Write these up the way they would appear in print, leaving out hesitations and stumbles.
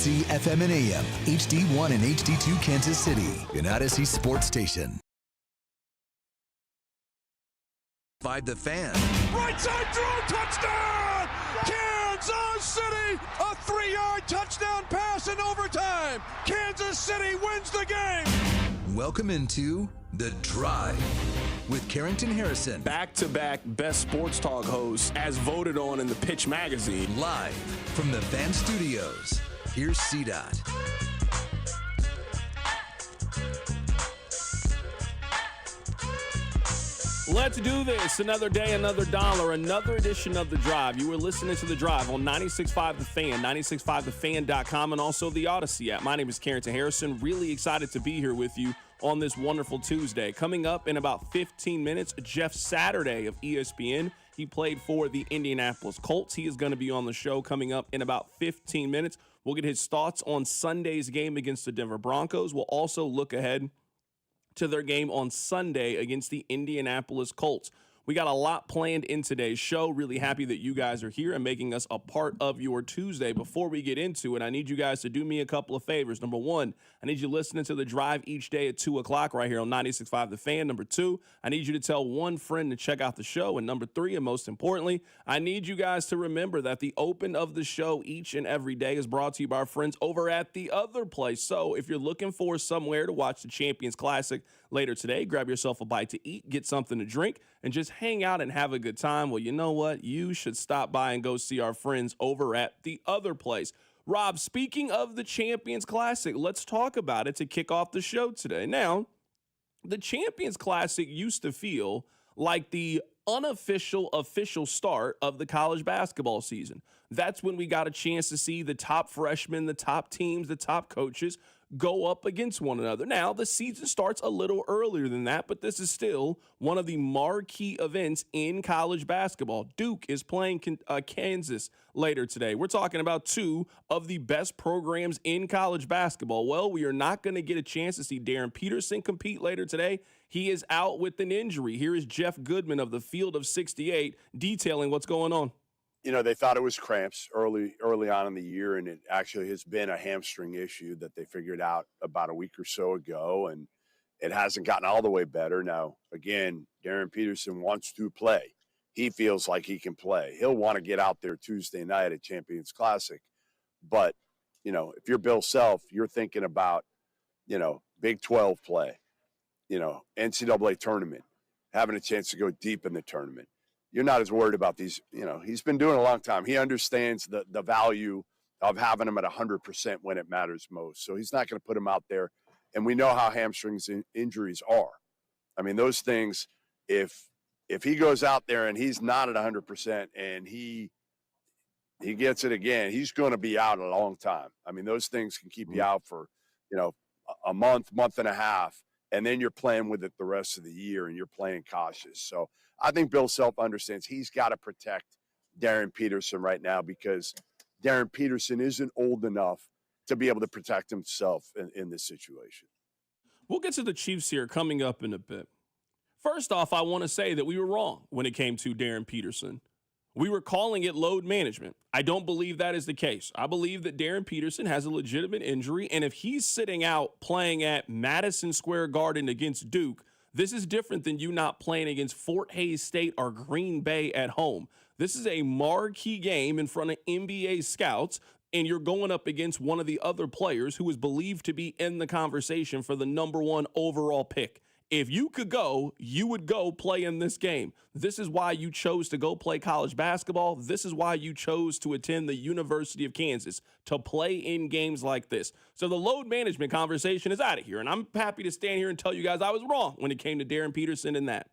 Odyssey FM and AM, HD1 and HD2 Kansas City, an Odyssey sports station. By the Fan. Right side throw, touchdown! Kansas City! A 3-yard touchdown pass in overtime. Kansas City wins the game. Welcome into The Drive with Carrington Harrison. Back-to-back best sports talk hosts as voted on in the Pitch magazine. Live from the Fan Studios. Here's CDOT. Let's do this. Another day, another dollar, another edition of The Drive. You were listening to The Drive on 96.5 The Fan, 96.5thefan.com, and also the Odyssey app. My name is Carrington Harrison. Really excited to be here with you on this wonderful Tuesday. Coming up in about 15 minutes, Jeff Saturday of ESPN. He played for the Indianapolis Colts. He is going to be on the show coming up in about 15 minutes. We'll get his thoughts on Sunday's game against the Denver Broncos. We'll also look ahead to their game on Sunday against the Indianapolis Colts. We got a lot planned in today's show. Really happy that you guys are here and making us a part of your Tuesday. Before we get into it, I need you guys to do me a couple of favors. Number one, I need you listening to The Drive each day at 2 o'clock right here on 96.5 The Fan. Number two, I need you to tell one friend to check out the show. And number three, and most importantly, I need you guys to remember that the open of the show each and every day is brought to you by our friends over at The Other Place. So if you're looking for somewhere to watch the Champions Classic later today, grab yourself a bite to eat, get something to drink, and just hang out and have a good time. Well, you know what? You should stop by and go see our friends over at The Other Place. Rob, speaking of the Champions Classic, let's talk about it to kick off the show today. Now, the Champions Classic used to feel like the unofficial official start of the college basketball season. That's when we got a chance to see the top freshmen, the top teams, the top coaches go up against one another. Now, the season starts a little earlier than that, but this is still one of the marquee events in college basketball. Duke is playing Kansas later today. We're talking about two of the best programs in college basketball. Well, we are not going to get a chance to see Darren Peterson compete later today. He is out with an injury. Here is Jeff Goodman of the Field of 68 detailing what's going on. You know, they thought it was cramps early on in the year, and it actually has been a hamstring issue that they figured out about a week or so ago, and it hasn't gotten all the way better. Now, again, Darren Peterson wants to play. He feels like he can play. He'll want to get out there Tuesday night at Champions Classic. But, you know, if you're Bill Self, you're thinking about, you know, Big 12 play, you know, NCAA tournament, having a chance to go deep in the tournament. You're not as worried about these, you know, he's been doing it a long time. He understands the value of having him at 100% when it matters most. So he's not going to put him out there. And we know how hamstrings injuries are. I mean, those things, if he goes out there and he's not at 100% and he gets it again, he's going to be out a long time. I mean, those things can keep you out for, you know, a month and a half. And then you're playing with it the rest of the year and you're playing cautious. So I think Bill Self understands he's got to protect Darren Peterson right now because Darren Peterson isn't old enough to be able to protect himself in this situation. We'll get to the Chiefs here coming up in a bit. First off, I want to say that we were wrong when it came to Darren Peterson. We were calling it load management. I don't believe that is the case. I believe that Darren Peterson has a legitimate injury, and if he's sitting out playing at Madison Square Garden against Duke, this is different than you not playing against Fort Hays State or Green Bay at home. This is a marquee game in front of NBA scouts, and you're going up against one of the other players who is believed to be in the conversation for the number one overall pick. If you could go, you would go play in this game. This is why you chose to go play college basketball. This is why you chose to attend the University of Kansas, to play in games like this. So the load management conversation is out of here, and I'm happy to stand here and tell you guys I was wrong when it came to Darren Peterson and that.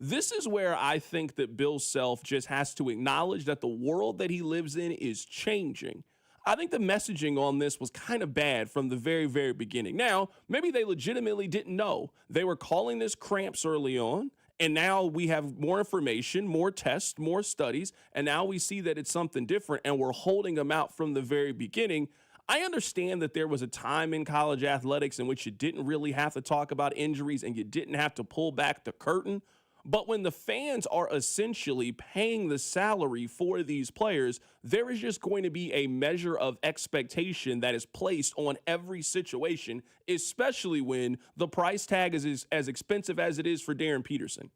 This is where I think that Bill Self just has to acknowledge that the world that he lives in is changing. I think the messaging on this was kind of bad from the very, very beginning. Now, maybe they legitimately didn't know. They were calling this cramps early on, and now we have more information, more tests, more studies, and now we see that it's something different, and we're holding them out from the very beginning. I understand that there was a time in college athletics in which you didn't really have to talk about injuries and you didn't have to pull back the curtain. But when the fans are essentially paying the salary for these players, there is just going to be a measure of expectation that is placed on every situation, especially when the price tag is as expensive as it is for Darren Peterson.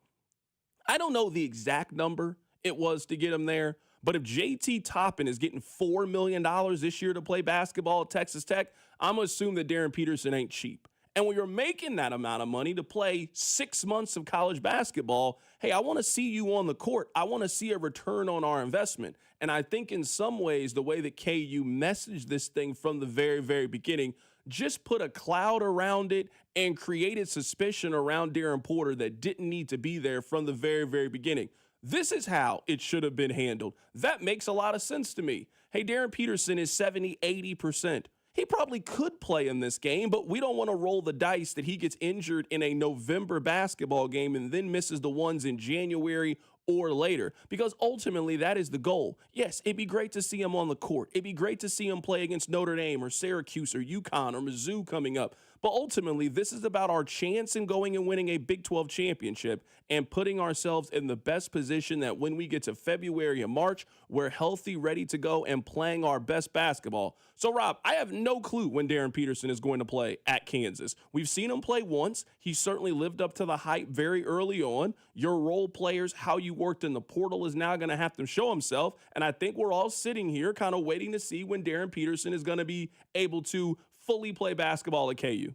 I don't know the exact number it was to get him there, but if JT Toppin is getting $4 million this year to play basketball at Texas Tech, I'm going to assume that Darren Peterson ain't cheap. And when you're making that amount of money to play 6 months of college basketball, hey, I want to see you on the court. I want to see a return on our investment. And I think in some ways, the way that KU messaged this thing from the very, very beginning just put a cloud around it and created suspicion around Darren Porter that didn't need to be there from the very, very beginning. This is how it should have been handled. That makes a lot of sense to me. Hey, Darren Peterson is 70, 80%. He probably could play in this game, but we don't want to roll the dice that he gets injured in a November basketball game and then misses the ones in January or later, because ultimately that is the goal. Yes, it'd be great to see him on the court. It'd be great to see him play against Notre Dame or Syracuse or UConn or Mizzou coming up. But ultimately, this is about our chance in going and winning a Big 12 championship and putting ourselves in the best position that when we get to February and March, we're healthy, ready to go, and playing our best basketball. So, Rob, I have no clue when Darren Peterson is going to play at Kansas. We've seen him play once. He certainly lived up to the hype very early on. Your role players, how you worked in the portal, is now going to have to show himself. And I think we're all sitting here kind of waiting to see when Darren Peterson is going to be able to fully play basketball at KU.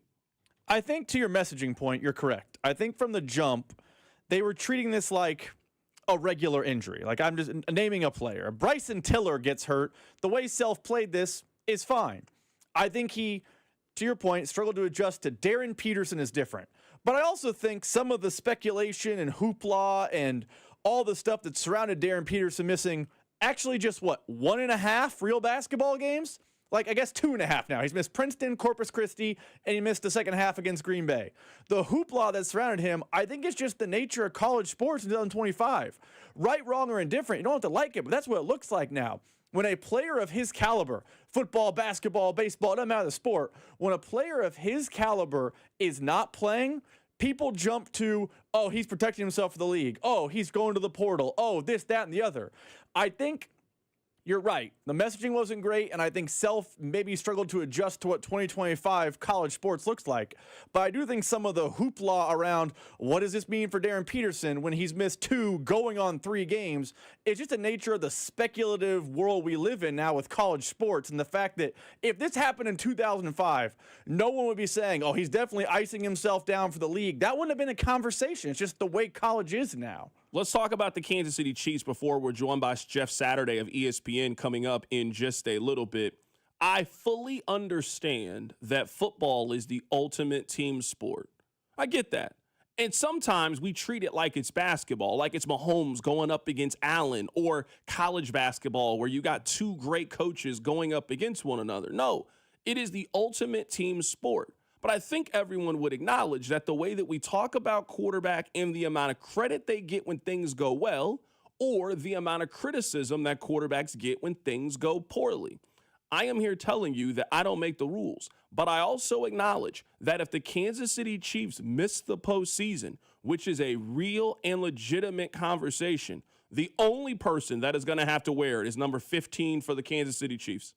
I think to your messaging point, you're correct. I think from the jump, they were treating this like a regular injury. Like, I'm just naming a player. Bryson Tiller gets hurt. The way Self played this is fine. I think he, to your point, struggled to adjust to Darren Peterson is different. But I also think some of the speculation and hoopla and all the stuff that surrounded Darren Peterson missing actually just, 1.5 real basketball games? Like, I guess 2.5 now. He's missed Princeton, Corpus Christi, and he missed the second half against Green Bay. The hoopla that surrounded him, I think it's just the nature of college sports in 2025. Right, wrong, or indifferent, you don't have to like it, but that's what it looks like now. When a player of his caliber, football, basketball, baseball, it doesn't matter the sport, when a player of his caliber is not playing, people jump to, oh, he's protecting himself for the league. Oh, he's going to the portal. Oh, this, that, and the other. I think you're right. The messaging wasn't great, and I think Self maybe struggled to adjust to what 2025 college sports looks like. But I do think some of the hoopla around what does this mean for Darren Peterson when he's missed 2 going on 3 games, it's just the nature of the speculative world we live in now with college sports, and the fact that if this happened in 2005, no one would be saying, oh, he's definitely icing himself down for the league. That wouldn't have been a conversation. It's just the way college is now. Let's talk about the Kansas City Chiefs before we're joined by Jeff Saturday of ESPN coming up in just a little bit. I fully understand that football is the ultimate team sport. I get that. And sometimes we treat it like it's basketball, like it's Mahomes going up against Allen, or college basketball where you got 2 great coaches going up against one another. No, it is the ultimate team sport. But I think everyone would acknowledge that the way that we talk about quarterback and the amount of credit they get when things go well, or the amount of criticism that quarterbacks get when things go poorly. I am here telling you that I don't make the rules, but I also acknowledge that if the Kansas City Chiefs miss the postseason, which is a real and legitimate conversation, the only person that is going to have to wear it is number 15 for the Kansas City Chiefs.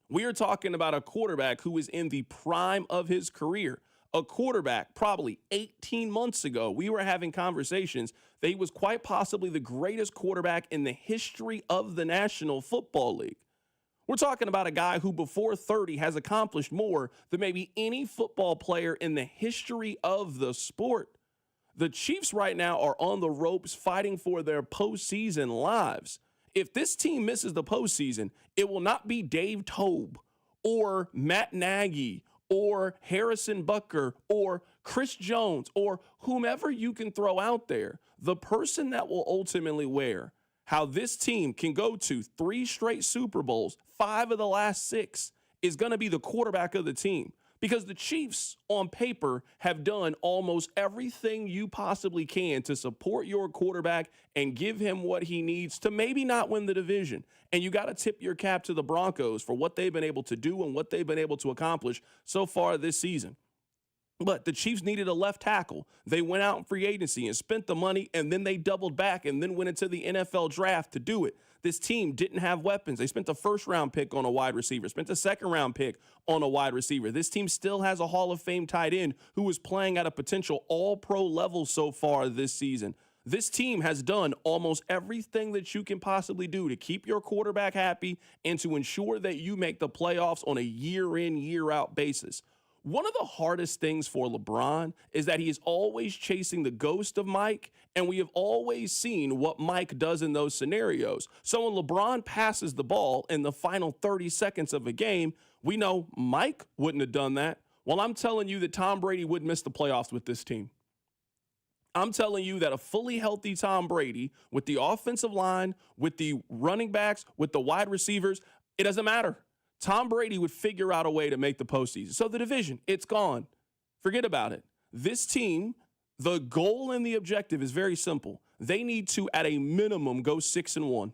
We are talking about a quarterback who is in the prime of his career. A quarterback probably 18 months ago, we were having conversations that he was quite possibly the greatest quarterback in the history of the National Football League. We're talking about a guy who before 30 has accomplished more than maybe any football player in the history of the sport. The Chiefs right now are on the ropes fighting for their postseason lives. If this team misses the postseason, it will not be Dave Tobe or Matt Nagy or Harrison Butker or Chris Jones or whomever you can throw out there. The person that will ultimately wear how this team can go to 3 straight Super Bowls, 5 of the last 6, is going to be the quarterback of the team. Because the Chiefs, on paper, have done almost everything you possibly can to support your quarterback and give him what he needs to maybe not win the division. And you got to tip your cap to the Broncos for what they've been able to do and what they've been able to accomplish so far this season. But the Chiefs needed a left tackle. They went out in free agency and spent the money, and then they doubled back and then went into the NFL draft to do it. This team didn't have weapons. They spent the first-round pick on a wide receiver, spent the second-round pick on a wide receiver. This team still has a Hall of Fame tight end who is playing at a potential all-pro level so far this season. This team has done almost everything that you can possibly do to keep your quarterback happy and to ensure that you make the playoffs on a year-in, year-out basis. One of the hardest things for LeBron is that he is always chasing the ghost of Mike, and we have always seen what Mike does in those scenarios. So when LeBron passes the ball in the final 30 seconds of a game, we know Mike wouldn't have done that. Well, I'm telling you that Tom Brady wouldn't miss the playoffs with this team. I'm telling you that a fully healthy Tom Brady with the offensive line, with the running backs, with the wide receivers, it doesn't matter. Tom Brady would figure out a way to make the postseason. So the division, it's gone. Forget about it. This team, the goal and the objective is very simple. They need to, at a minimum, go 6-1.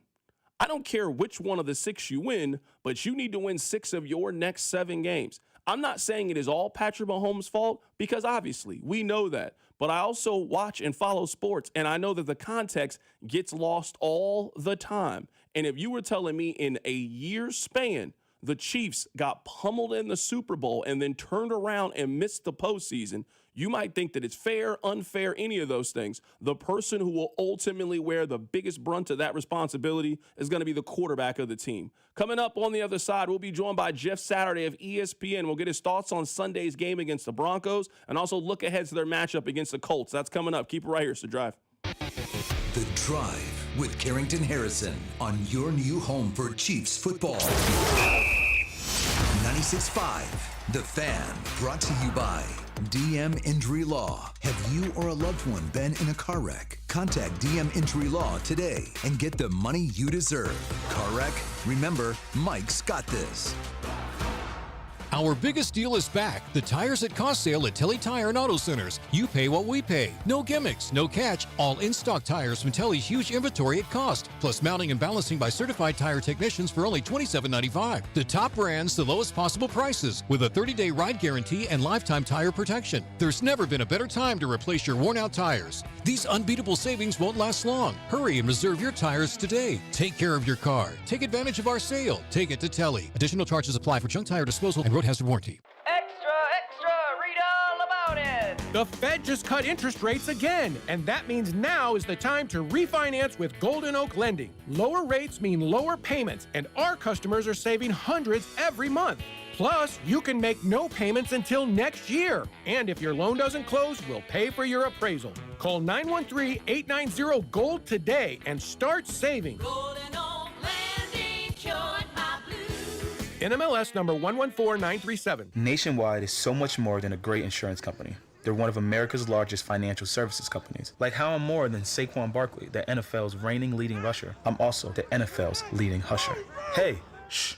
I don't care which one of the 6 you win, but you need to win 6 of your next 7 games. I'm not saying it is all Patrick Mahomes' fault, because obviously we know that. But I also watch and follow sports, and I know that the context gets lost all the time. And if you were telling me in a year's span, the Chiefs got pummeled in the Super Bowl and then turned around and missed the postseason, you might think that it's fair, unfair, any of those things. The person who will ultimately wear the biggest brunt of that responsibility is going to be the quarterback of the team. Coming up on the other side, we'll be joined by Jeff Saturday of ESPN. We'll get his thoughts on Sunday's game against the Broncos and also look ahead to their matchup against the Colts. That's coming up. Keep it right here. It's The Drive. The Drive with Carrington Harrison on your new home for Chiefs football. 96.5, The Fan, brought to you by DM Injury Law. Have you or a loved one been in a car wreck? Contact DM Injury Law today and get the money you deserve. Car wreck? Remember, Mike's got this. Our biggest deal is back. The Tires at Cost sale at Telly Tire and Auto Centers. You pay what we pay. No gimmicks, no catch. All in-stock tires from Telly's huge inventory at cost. Plus mounting and balancing by certified tire technicians for only $27.95. The top brands, the lowest possible prices, with a 30-day ride guarantee and lifetime tire protection. There's never been a better time to replace your worn-out tires. These unbeatable savings won't last long. Hurry and reserve your tires today. Take care of your car. Take advantage of our sale. Take it to Telly. Additional charges apply for junk tire disposal and road hazard warranty. Extra, read all about it. The Fed just cut interest rates again, and that means now is the time to refinance with Golden Oak Lending. Lower rates mean lower payments, and our customers are saving hundreds every month. Plus, you can make no payments until next year. And if your loan doesn't close, we'll pay for your appraisal. Call 913-890-GOLD today and start saving. Golden Oak Landing, cured my blues. NMLS number 114937. Nationwide is so much more than a great insurance company. They're one of America's largest financial services companies. Like how I'm more than Saquon Barkley, the NFL's reigning leading rusher. I'm also the NFL's leading husher. Hey, shh.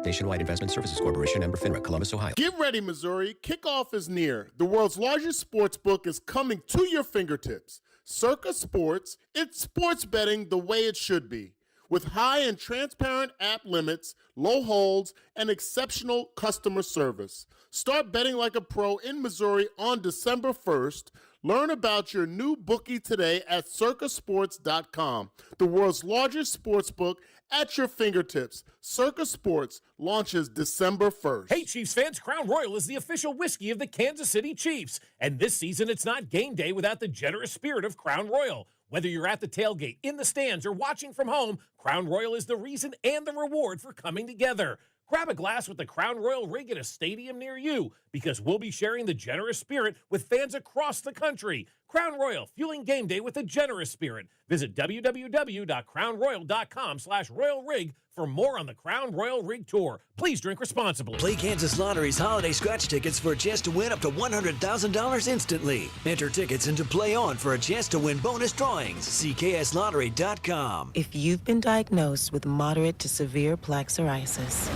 Nationwide Investment Services Corporation, member FINRA, Columbus, Ohio. Get ready, Missouri. Kickoff is near. The world's largest sports book is coming to your fingertips. Circa Sports, it's sports betting the way it should be. With high and transparent app limits, low holds, and exceptional customer service. Start betting like a pro in Missouri on December 1st. Learn about your new bookie today at circasports.com. The world's largest sports book at your fingertips. Circa Sports launches December 1st. Hey, Chiefs fans, Crown Royal is the official whiskey of the Kansas City Chiefs. And this season, it's not game day without the generous spirit of Crown Royal. Whether you're at the tailgate, in the stands, or watching from home, Crown Royal is the reason and the reward for coming together. Grab a glass with the Crown Royal rig at a stadium near you, because we'll be sharing the generous spirit with fans across the country. Crown Royal, fueling game day with a generous spirit. Visit www.crownroyal.com/Royal Rig for more on the Crown Royal Rig Tour. Please drink responsibly. Play Kansas Lottery's holiday scratch tickets for a chance to win up to $100,000 instantly. Enter tickets into Play On for a chance to win bonus drawings. See kslottery.com. If you've been diagnosed with moderate to severe plaque psoriasis,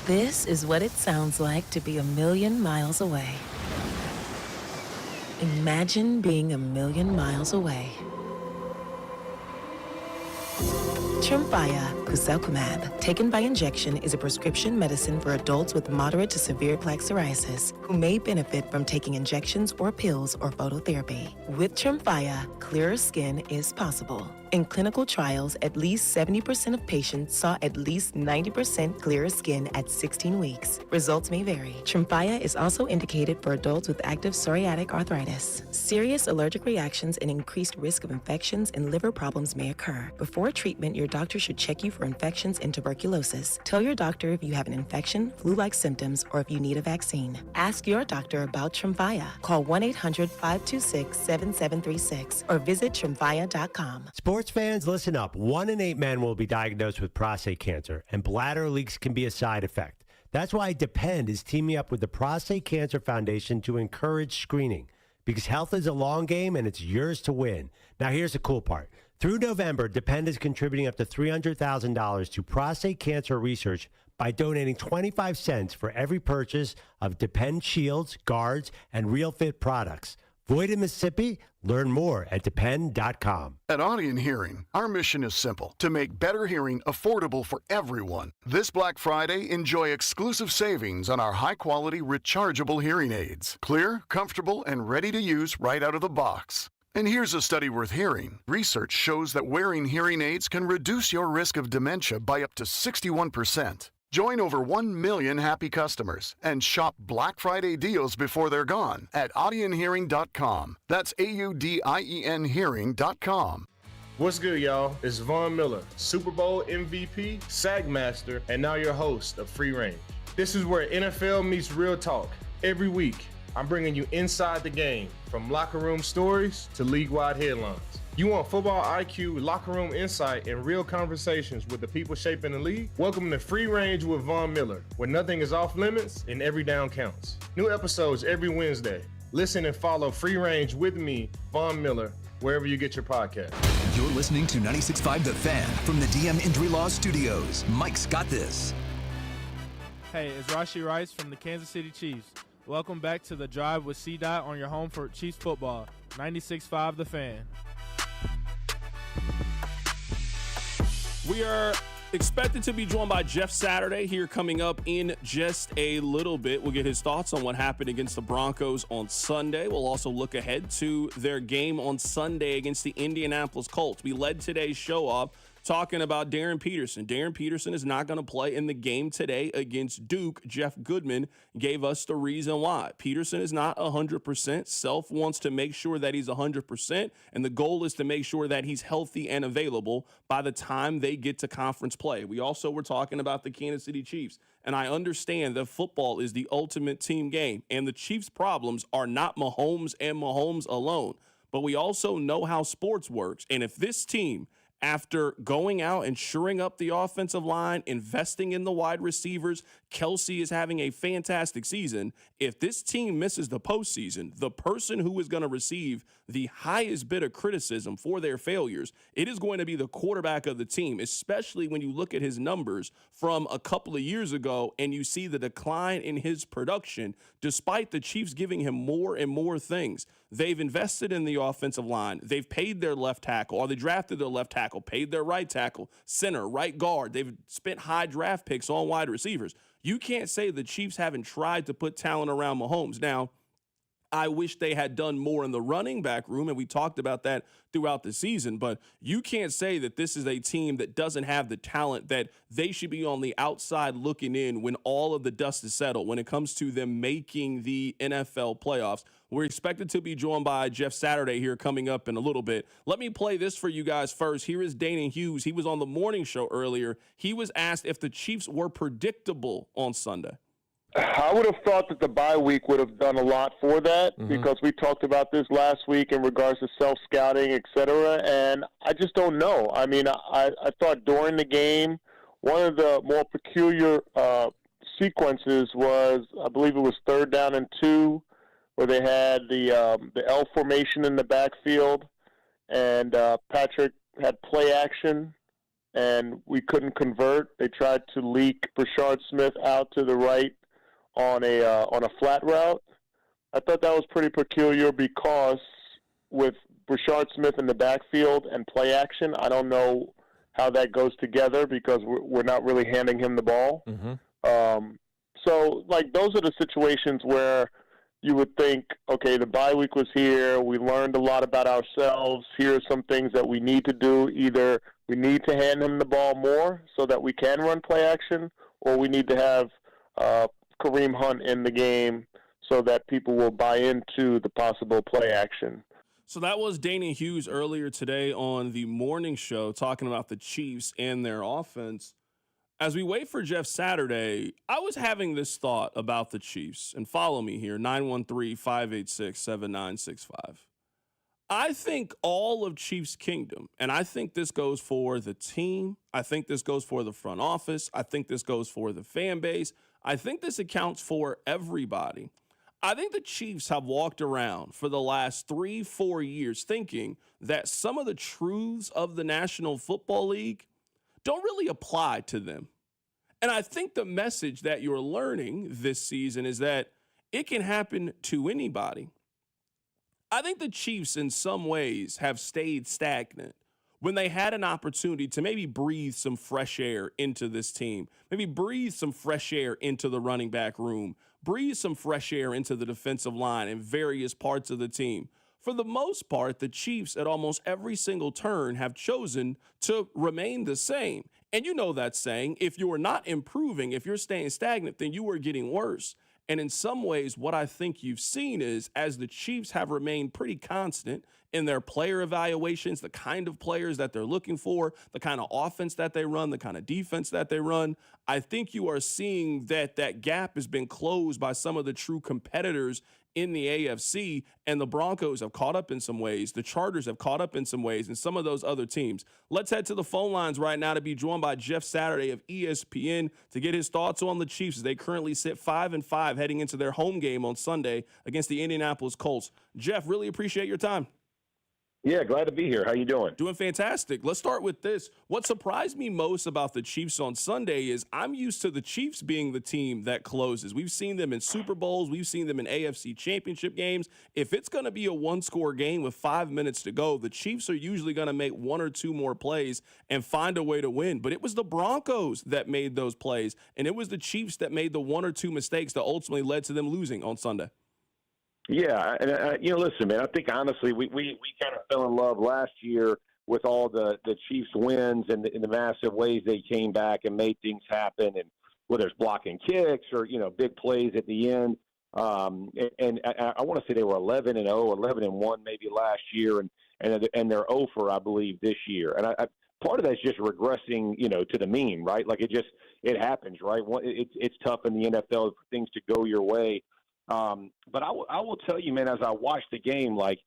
this is what it sounds like to be a million miles away. Imagine being a million miles away. Tremfya Guselkumab, taken by injection, is a prescription medicine for adults with moderate to severe plaque psoriasis who may benefit from taking injections or pills or phototherapy. With Tremfya, clearer skin is possible. In clinical trials, at least 70% of patients saw at least 90% clearer skin at 16 weeks. Results may vary. Tremfya is also indicated for adults with active psoriatic arthritis. Serious allergic reactions and increased risk of infections and liver problems may occur. Before treatment, your doctor should check you for infections and tuberculosis. Tell your doctor if you have an infection, flu-like symptoms, or if you need a vaccine. Ask your doctor about Tremfya. Call 1-800-526-7736 or visit Tremfya.com. Sports fans, listen up. 1 in 8 men will be diagnosed with prostate cancer, and bladder leaks can be a side effect. That's why Depend is teaming up with the Prostate Cancer Foundation to encourage screening, because health is a long game and it's yours to win. Now, here's the cool part. Through November, Depend is contributing up to $300,000 to prostate cancer research by donating 25 cents for every purchase of Depend Shields, Guards, and Real Fit products. Void in Mississippi? Learn more at depend.com. At Audion Hearing, our mission is simple: to make better hearing affordable for everyone. This Black Friday, enjoy exclusive savings on our high-quality rechargeable hearing aids. Clear, comfortable, and ready to use right out of the box. And here's a study worth hearing. Research shows that wearing hearing aids can reduce your risk of dementia by up to 61%. Join over 1 million happy customers and shop Black Friday deals before they're gone at audionhearing.com. That's AUDIEN hearing.com. What's good, y'all? It's Von Miller, Super Bowl MVP, Sackmaster, and now your host of Free Range. This is where NFL meets real talk. Every week, I'm bringing you inside the game, from locker room stories to league-wide headlines. You want football IQ, locker room insight, and real conversations with the people shaping the league? Welcome to Free Range with Von Miller, where nothing is off limits and every down counts. New episodes every Wednesday. Listen and follow Free Range with me, Von Miller, wherever you get your podcast. You're listening to 96.5 The Fan from the DM Injury Law Studios. Mike's got this. Hey, it's Rashee Rice from the Kansas City Chiefs. Welcome back to The Drive with C-Dot on your home for Chiefs football. 96.5 The Fan. We are expected to be joined by Jeff Saturday here coming up in just a little bit. We'll get his thoughts on what happened against the Broncos on Sunday. We'll also look ahead to their game on Sunday against the Indianapolis Colts. We led today's show off talking about Darren Peterson. Darren Peterson is not going to play in the game today against Duke. Jeff Goodman gave us the reason why. Peterson is not 100%. Self wants to make sure that he's 100%, and the goal is to make sure that he's healthy and available by the time they get to conference play. We also were talking about the Kansas City Chiefs, and I understand that football is the ultimate team game, and the Chiefs' problems are not Mahomes and Mahomes alone. But we also know how sports works, and if this team, after going out and shoring up the offensive line, investing in the wide receivers, Kelsey is having a fantastic season. If this team misses the postseason, the person who is going to receive the highest bit of criticism for their failures, it is going to be the quarterback of the team, especially when you look at his numbers from a couple of years ago and you see the decline in his production, despite the Chiefs giving him more and more things. They've invested in the offensive line. They've paid their left tackle, or they drafted their left tackle, paid their right tackle, center, right guard. They've spent high draft picks on wide receivers. You can't say the Chiefs haven't tried to put talent around Mahomes. Now, I wish they had done more in the running back room, and we talked about that throughout the season, but you can't say that this is a team that doesn't have the talent, that they should be on the outside looking in when all of the dust is settled when it comes to them making the NFL playoffs. We're expected to be joined by Jeff Saturday here coming up in a little bit. Let me play this for you guys first. Here is Dana Hughes. He was on the morning show earlier. He was asked if the Chiefs were predictable on Sunday. I would have thought that the bye week would have done a lot for that because we talked about this last week in regards to self-scouting, et cetera, and I just don't know. I mean, I thought during the game, one of the more peculiar sequences was, I believe it was 3rd down and 2, where they had the L formation in the backfield, and Patrick had play action, and we couldn't convert. They tried to leak Brashard Smith out to the right on a flat route. I thought that was pretty peculiar because with Brashard Smith in the backfield and play action, I don't know how that goes together because we're not really handing him the ball. So, like, those are the situations where you would think, okay, the bye week was here. We learned a lot about ourselves. Here are some things that we need to do. Either we need to hand him the ball more so that we can run play action, or we need to have Kareem Hunt in the game so that people will buy into the possible play action. So that was Dana Hughes earlier today on the morning show talking about the Chiefs and their offense. As we wait for Jeff Saturday, I was having this thought about the Chiefs, and follow me here, 913-586-7965. I think all of Chiefs Kingdom, and I think this goes for the team, I think this goes for the front office, I think this goes for the fan base, I think this accounts for everybody. I think the Chiefs have walked around for the last 3-4 years thinking that some of the truths of the National Football League don't really apply to them. And I think the message that you're learning this season is that it can happen to anybody. I think the Chiefs in some ways have stayed stagnant when they had an opportunity to maybe breathe some fresh air into this team, maybe breathe some fresh air into the running back room, breathe some fresh air into the defensive line and various parts of the team. For the most part, the Chiefs at almost every single turn have chosen to remain the same. And you know that saying, if you are not improving, if you're staying stagnant, then you are getting worse. And in some ways, what I think you've seen is as the Chiefs have remained pretty constant in their player evaluations, the kind of players that they're looking for, the kind of offense that they run, the kind of defense that they run, I think you are seeing that that gap has been closed by some of the true competitors in the AFC, and the Broncos have caught up in some ways. The Chargers have caught up in some ways, and some of those other teams. Let's head to the phone lines right now to be joined by Jeff Saturday of ESPN to get his thoughts on the Chiefs as they currently sit 5-5 heading into their home game on Sunday against the Indianapolis Colts. Jeff, really appreciate your time. Yeah, glad to be here. How you doing? Doing fantastic. Let's start with this. What surprised me most about the Chiefs on Sunday is I'm used to the Chiefs being the team that closes. We've seen them in Super Bowls. We've seen them in AFC championship games. If it's going to be a one-score game with 5 minutes to go, the Chiefs are usually going to make one or two more plays and find a way to win. But it was the Broncos that made those plays, and it was the Chiefs that made the one or two mistakes that ultimately led to them losing on Sunday. Yeah, and listen, man, I think honestly we kind of fell in love last year with all the Chiefs wins and the massive ways they came back and made things happen, and whether it's blocking kicks or big plays at the end. And I want to say they were 11-0, 11-1 maybe last year, and they're 0 for I believe this year. And I part of that's just regressing, to the mean, right? Like it happens, right? It's tough in the NFL for things to go your way. But I will tell you, man, as I watched the game, like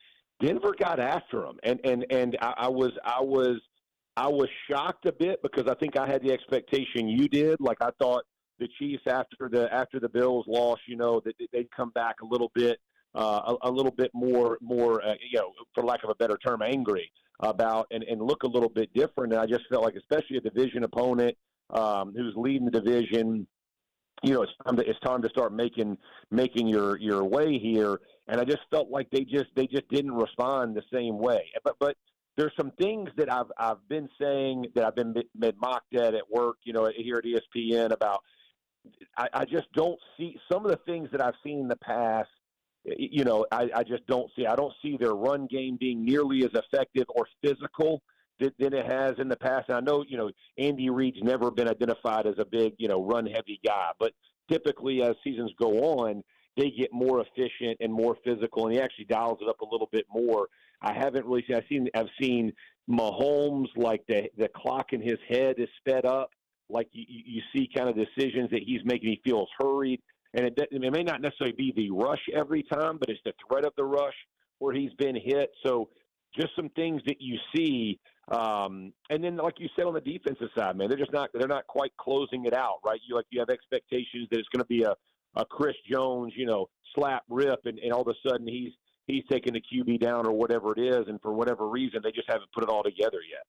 Denver got after them, and I was shocked a bit because I think I had the expectation you did. Like I thought the Chiefs after the Bills loss, that they'd come back a little bit more, for lack of a better term, angry about and look a little bit different. And I just felt like, especially a division opponent who's leading the division. It's time to start making your way here, and I just felt like they just didn't respond the same way. But there's some things that I've been saying that I've been mocked at work, here at ESPN about. I just don't see some of the things that I've seen in the past. I just don't see. I don't see their run game being nearly as effective or physical than it has in the past. And I know, Andy Reid's never been identified as a big, run-heavy guy. But typically as seasons go on, they get more efficient and more physical, and he actually dials it up a little bit more. I haven't really seen – I've seen Mahomes, like the clock in his head is sped up. Like you see kind of decisions that he's making, he feels hurried. And it may not necessarily be the rush every time, but it's the threat of the rush where he's been hit. So just some things that you see. And then, like you said, on the defensive side, man, they're not quite closing it out, right? You have expectations that it's going to be a Chris Jones, slap rip, and all of a sudden he's taking the QB down or whatever it is, and for whatever reason they just haven't put it all together yet.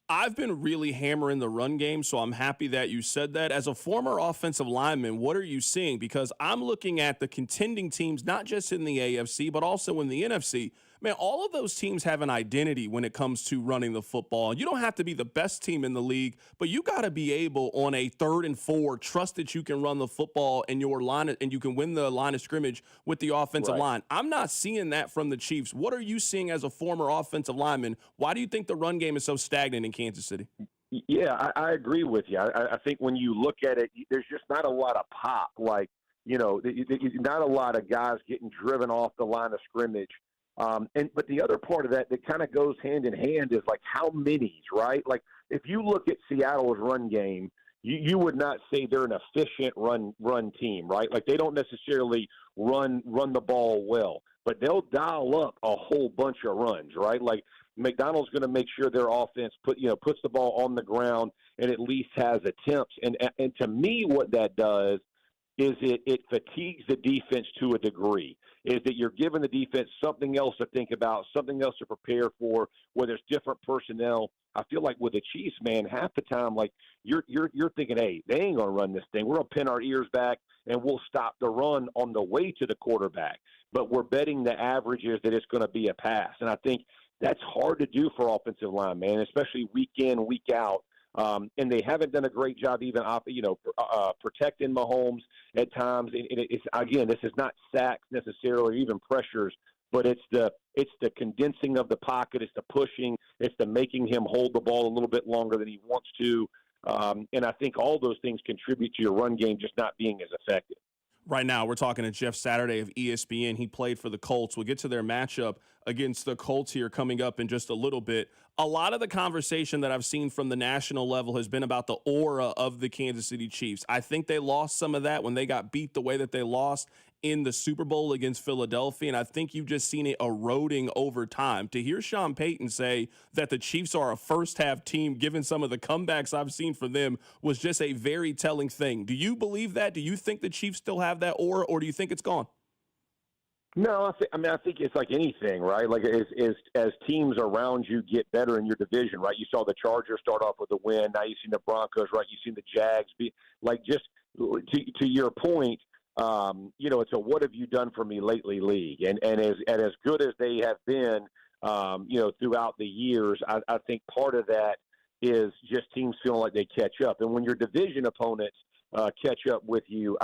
I've been really hammering the run game, so I'm happy that you said that. As a former offensive lineman, what are you seeing? Because I'm looking at the contending teams, not just in the AFC, but also in the NFC. Man, all of those teams have an identity when it comes to running the football. You don't have to be the best team in the league, but you got to be able on a 3rd and 4, trust that you can run the football and your line, and you can win the line of scrimmage with the offensive line. I'm not seeing that from the Chiefs. What are you seeing as a former offensive lineman? Why do you think the run game is so stagnant in Kansas City? Yeah, I agree with you. I think when you look at it, there's just not a lot of pop. Like, not a lot of guys getting driven off the line of scrimmage. But the other part of that kind of goes hand in hand is like how many's, right? Like if you look at Seattle's run game, you would not say they're an efficient run team, right? Like they don't necessarily run the ball well, but they'll dial up a whole bunch of runs, right? Like McDonald's going to make sure their offense puts the ball on the ground and at least has attempts. And to me, what that does is it fatigues the defense to a degree, is that you're giving the defense something else to think about, something else to prepare for, whether it's different personnel. I feel like with the Chiefs, man, half the time, like you're thinking, hey, they ain't going to run this thing. We're going to pin our ears back and we'll stop the run on the way to the quarterback. But we're betting the averages that it's going to be a pass. And I think that's hard to do for offensive line, man, especially week in, week out. And they haven't done a great job even, protecting Mahomes at times. Again, this is not sacks necessarily, or even pressures, but it's the condensing of the pocket, it's the pushing, it's the making him hold the ball a little bit longer than he wants to. And I think all those things contribute to your run game just not being as effective. Right now, we're talking to Jeff Saturday of ESPN. He played for the Colts. We'll get to their matchup against the Colts here coming up in just a little bit. A lot of the conversation that I've seen from the national level has been about the aura of the Kansas City Chiefs. I think they lost some of that when they got beat the way that they lost in the Super Bowl against Philadelphia, and I think you've just seen it eroding over time. To hear Sean Payton say that the Chiefs are a first-half team, given some of the comebacks I've seen from them, was just a very telling thing. Do you believe that? Do you think the Chiefs still have that aura, or do you think it's gone? No, I think it's like anything, right? Like as teams around you get better in your division, right? You saw the Chargers start off with a win. Now you've seen the Broncos, right? You've seen the Jags be like, just to your point. It's a what have you done for me lately league. And as good as they have been, throughout the years, I think part of that is just teams feeling like they catch up. And when your division opponents catch up with you,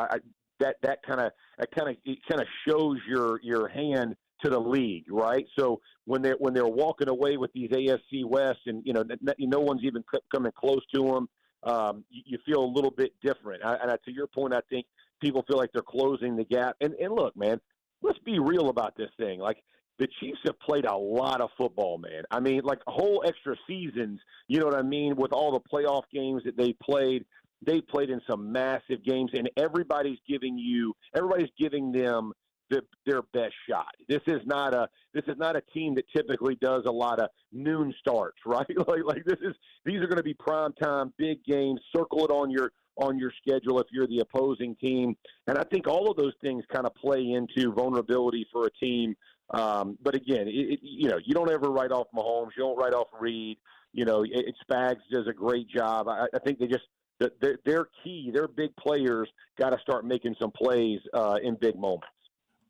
that kind of shows your hand to the league, right? So when they're walking away with these AFC West and, no one's even coming close to them, you feel a little bit different. And to your point, I think people feel like they're closing the gap. And look, man, let's be real about this thing. Like, the Chiefs have played a lot of football, man. I mean, like whole extra seasons, you know what I mean, with all the playoff games that they played. They played in some massive games, and everybody's giving them their best shot. This is not a team that typically does a lot of noon starts, right? These are going to be primetime big games. Circle it on your schedule if you're the opposing team. And I think all of those things kind of play into vulnerability for a team. But again, you don't ever write off Mahomes. You don't write off Reed. Spags does a great job. I think their big players got to start making some plays in big moments.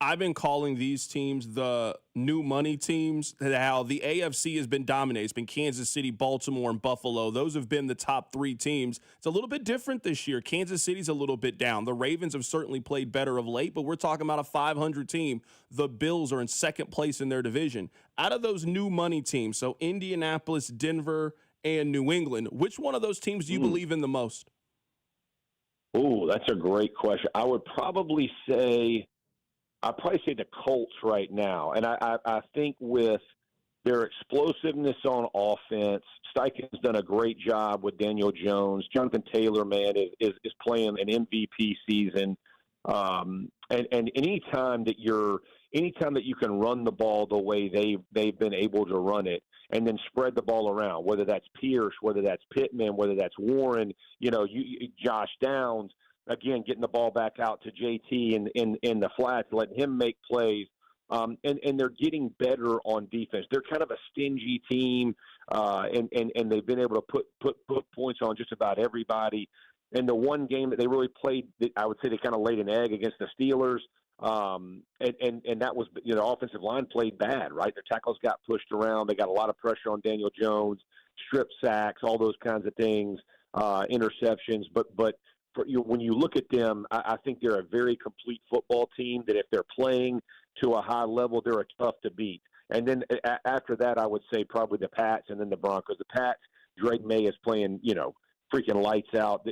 I've been calling these teams the new money teams, how the AFC has been dominated. It's been Kansas City, Baltimore, and Buffalo. Those have been the top three teams. It's a little bit different this year. Kansas City's a little bit down. The Ravens have certainly played better of late, but we're talking about a 500 team. The Bills are in second place in their division. Out of those new money teams, so Indianapolis, Denver, and New England, which one of those teams do you believe in the most? Oh, that's a great question. I'd probably say the Colts right now. And I think with their explosiveness on offense, Steichen's done a great job with Daniel Jones. Jonathan Taylor, man, is playing an MVP season. And anytime that you can run the ball the way they've been able to run it, and then spread the ball around, whether that's Pierce, whether that's Pittman, whether that's Warren, Josh Downs, again, getting the ball back out to JT in the flats, letting him make plays. And they're getting better on defense. They're kind of a stingy team, and they've been able to put points on just about everybody. And the one game that they really played, I would say they kind of laid an egg against the Steelers. And that was, offensive line played bad, right? Their tackles got pushed around. They got a lot of pressure on Daniel Jones, strip sacks, all those kinds of things, interceptions. But when you look at them, I think they're a very complete football team that if they're playing to a high level, they're tough to beat. And then after that, I would say probably the Pats and then the Broncos. The Pats, Drake May is playing, freaking lights out.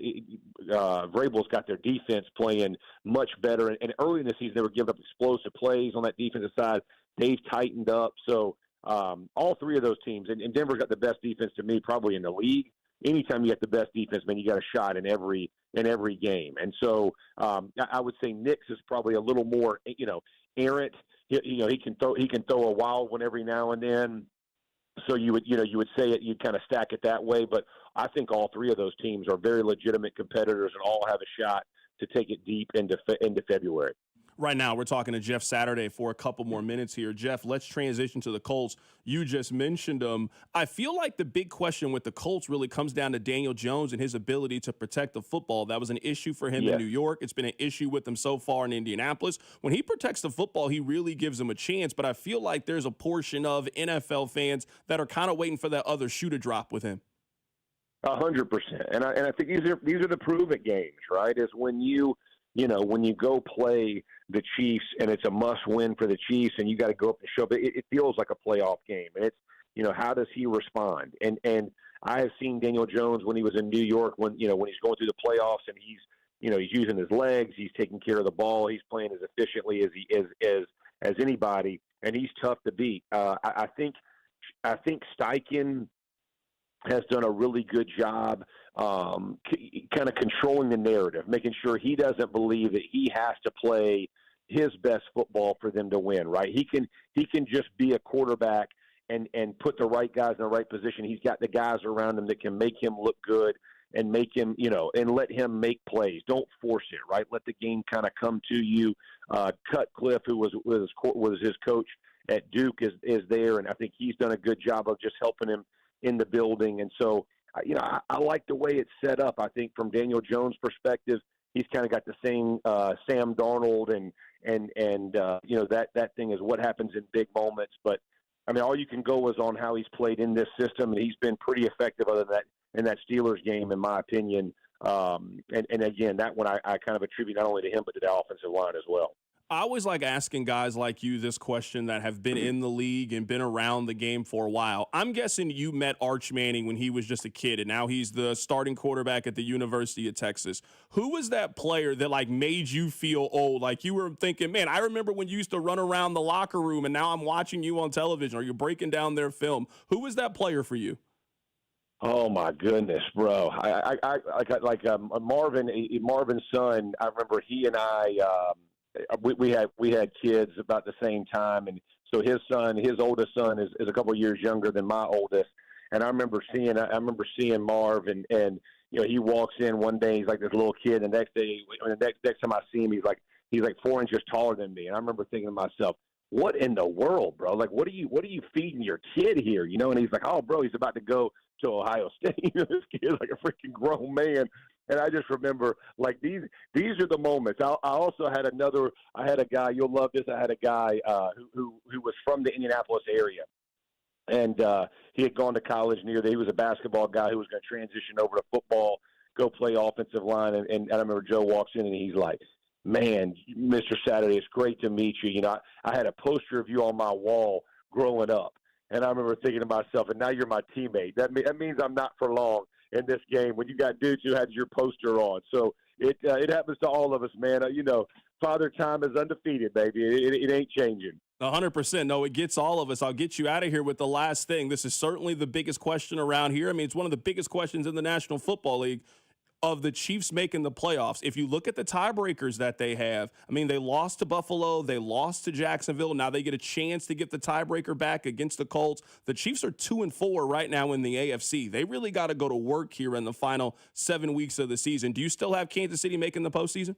Vrabel's got their defense playing much better. And early in the season, they were giving up explosive plays on that defensive side. They've tightened up. So all three of those teams, and Denver's got the best defense to me probably in the league. Anytime you get the best defense, man, you got a shot in every game. And so I would say Nix is probably a little more, errant. He can throw a wild one every now and then. So you would say it, you'd kind of stack it that way. But I think all three of those teams are very legitimate competitors and all have a shot to take it deep into February. Right now, we're talking to Jeff Saturday for a couple more minutes here. Jeff, let's transition to the Colts. You just mentioned them. I feel like the big question with the Colts really comes down to Daniel Jones and his ability to protect the football. That was an issue for him in New York. It's been an issue with him so far in Indianapolis. When he protects the football, he really gives them a chance. But I feel like there's a portion of NFL fans that are kind of waiting for that other shoe to drop with him. 100%. And I think these are the prove-it games, right? Is when you go play the Chiefs and it's a must-win for the Chiefs and you got to go up and show, but it feels like a playoff game. And it's, how does he respond? And I have seen Daniel Jones when he was in New York, when he's going through the playoffs and he's using his legs, he's taking care of the ball, he's playing as efficiently as anybody, and he's tough to beat. I think Steichen has done a really good job kind of controlling the narrative, making sure he doesn't believe that he has to play his best football for them to win, right? He can just be a quarterback and put the right guys in the right position. He's got the guys around him that can make him look good and make him, and let him make plays. Don't force it, right? Let the game kind of come to you. Cutcliffe, who was his coach at Duke, is there, and I think he's done a good job of just helping him in the building. And so, I like the way it's set up. I think from Daniel Jones' perspective, he's kind of got the same Sam Darnold and that thing is what happens in big moments. But I mean, all you can go is on how he's played in this system, and he's been pretty effective other than that in that Steelers game, in my opinion. And again, that one I kind of attribute not only to him but to the offensive line as well. I always like asking guys like you this question that have been in the league and been around the game for a while. I'm guessing you met Arch Manning when he was just a kid, and now he's the starting quarterback at the University of Texas. Who was that player that, made you feel old? Like you were thinking, man, I remember when you used to run around the locker room, and now I'm watching you on television, or you're breaking down their film. Who was that player for you? Oh my goodness, bro! Marvin's son. I remember he and I. We had kids about the same time, and so his oldest son is a couple of years younger than my oldest. And I remember seeing Marv, and he walks in one day, he's like this little kid, and the next day, next time I see him, he's like 4 inches taller than me. And I remember thinking to myself, what in the world, bro? Like, what are you feeding your kid here? And he's like, oh, bro, he's about to go to Ohio State. This kid's like a freaking grown man. And I just remember, these are the moments. I also had a guy, you'll love this. I had a guy who was from the Indianapolis area. And he had gone to college near there. He was a basketball guy who was going to transition over to football, go play offensive line. And I remember Joe walks in and he's like, man, Mr. Saturday, it's great to meet you. I had a poster of you on my wall growing up. And I remember thinking to myself, and now you're my teammate. That means I'm not for long in this game when you got dudes who had your poster on. So it happens to all of us, man. Father Time is undefeated, baby. It ain't changing. 100%. No, it gets all of us. I'll get you out of here with the last thing. This is certainly the biggest question around here. I mean, it's one of the biggest questions in the National Football League of the Chiefs making the playoffs. If you look at the tiebreakers that they have, I mean, they lost to Buffalo, they lost to Jacksonville. Now they get a chance to get the tiebreaker back against the Colts. The Chiefs are 2-4 right now in the AFC. They really got to go to work here in the final 7 weeks of the season. Do you still have Kansas City making the postseason?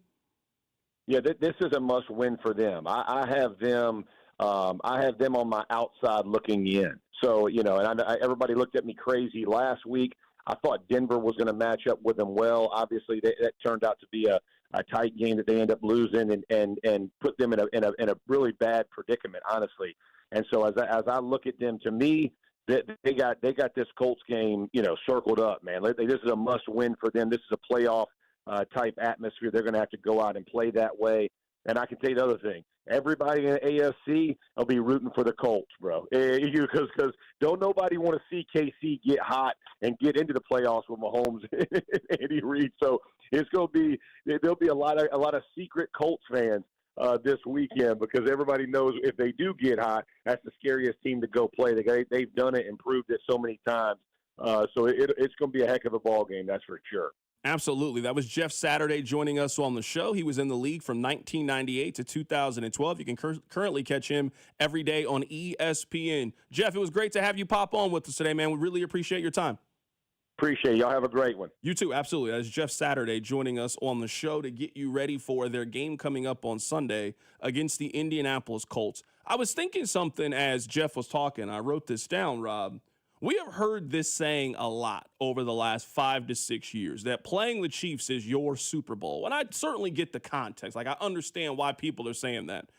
Yeah, this is a must-win for them. I have them on my outside looking in. So, and everybody looked at me crazy last week. I thought Denver was going to match up with them well. Obviously, that turned out to be a a tight game that they end up losing and put them in a really bad predicament, honestly. And so as I look at them, to me, they got this Colts game, circled up, man. This is a must win for them. This is a playoff type atmosphere. They're going to have to go out and play that way. And I can tell you the other thing. Everybody in the AFC will be rooting for the Colts, bro. Because don't nobody want to see KC get hot and get into the playoffs with Mahomes and Andy Reid. So there'll be a lot of secret Colts fans this weekend, because everybody knows if they do get hot, that's the scariest team to go play. They've done it and proved it so many times. So it's going to be a heck of a ball game, that's for sure. Absolutely. That was Jeff Saturday joining us on the show. He was in the league from 1998 to 2012. You can currently catch him every day on ESPN. Jeff, it was great to have you pop on with us today, man. We really appreciate your time. Appreciate it. Y'all have a great one. You too. Absolutely. That's Jeff Saturday joining us on the show to get you ready for their game coming up on Sunday against the Indianapolis Colts. I was thinking something as Jeff was talking. I wrote this down, Rob. We have heard this saying a lot over the last 5 to 6 years, that playing the Chiefs is your Super Bowl. And I certainly get the context. Like, I understand why people are saying that.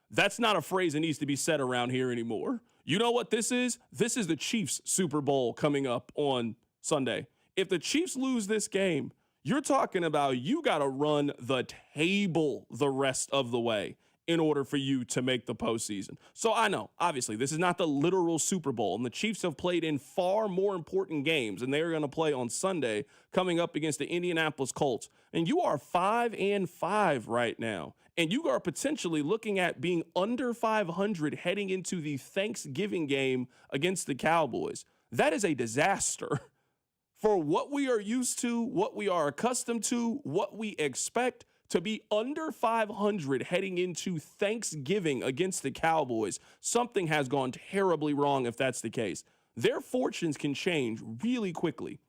That's not a phrase that needs to be said around here anymore. You know what this is? This is the Chiefs Super Bowl coming up on Sunday. If the Chiefs lose this game, you're talking about you got to run the table the rest of the way in order for you to make the postseason. So I know, obviously, this is not the literal Super Bowl, and the Chiefs have played in far more important games, and they're going to play on Sunday coming up against the Indianapolis Colts. And you are 5-5 right now, and you are potentially looking at being under 500 heading into the Thanksgiving game against the Cowboys. That is a disaster for what we are used to, what we are accustomed to, what we expect. To be under 500 heading into Thanksgiving against the Cowboys, something has gone terribly wrong if that's the case. Their fortunes can change really quickly.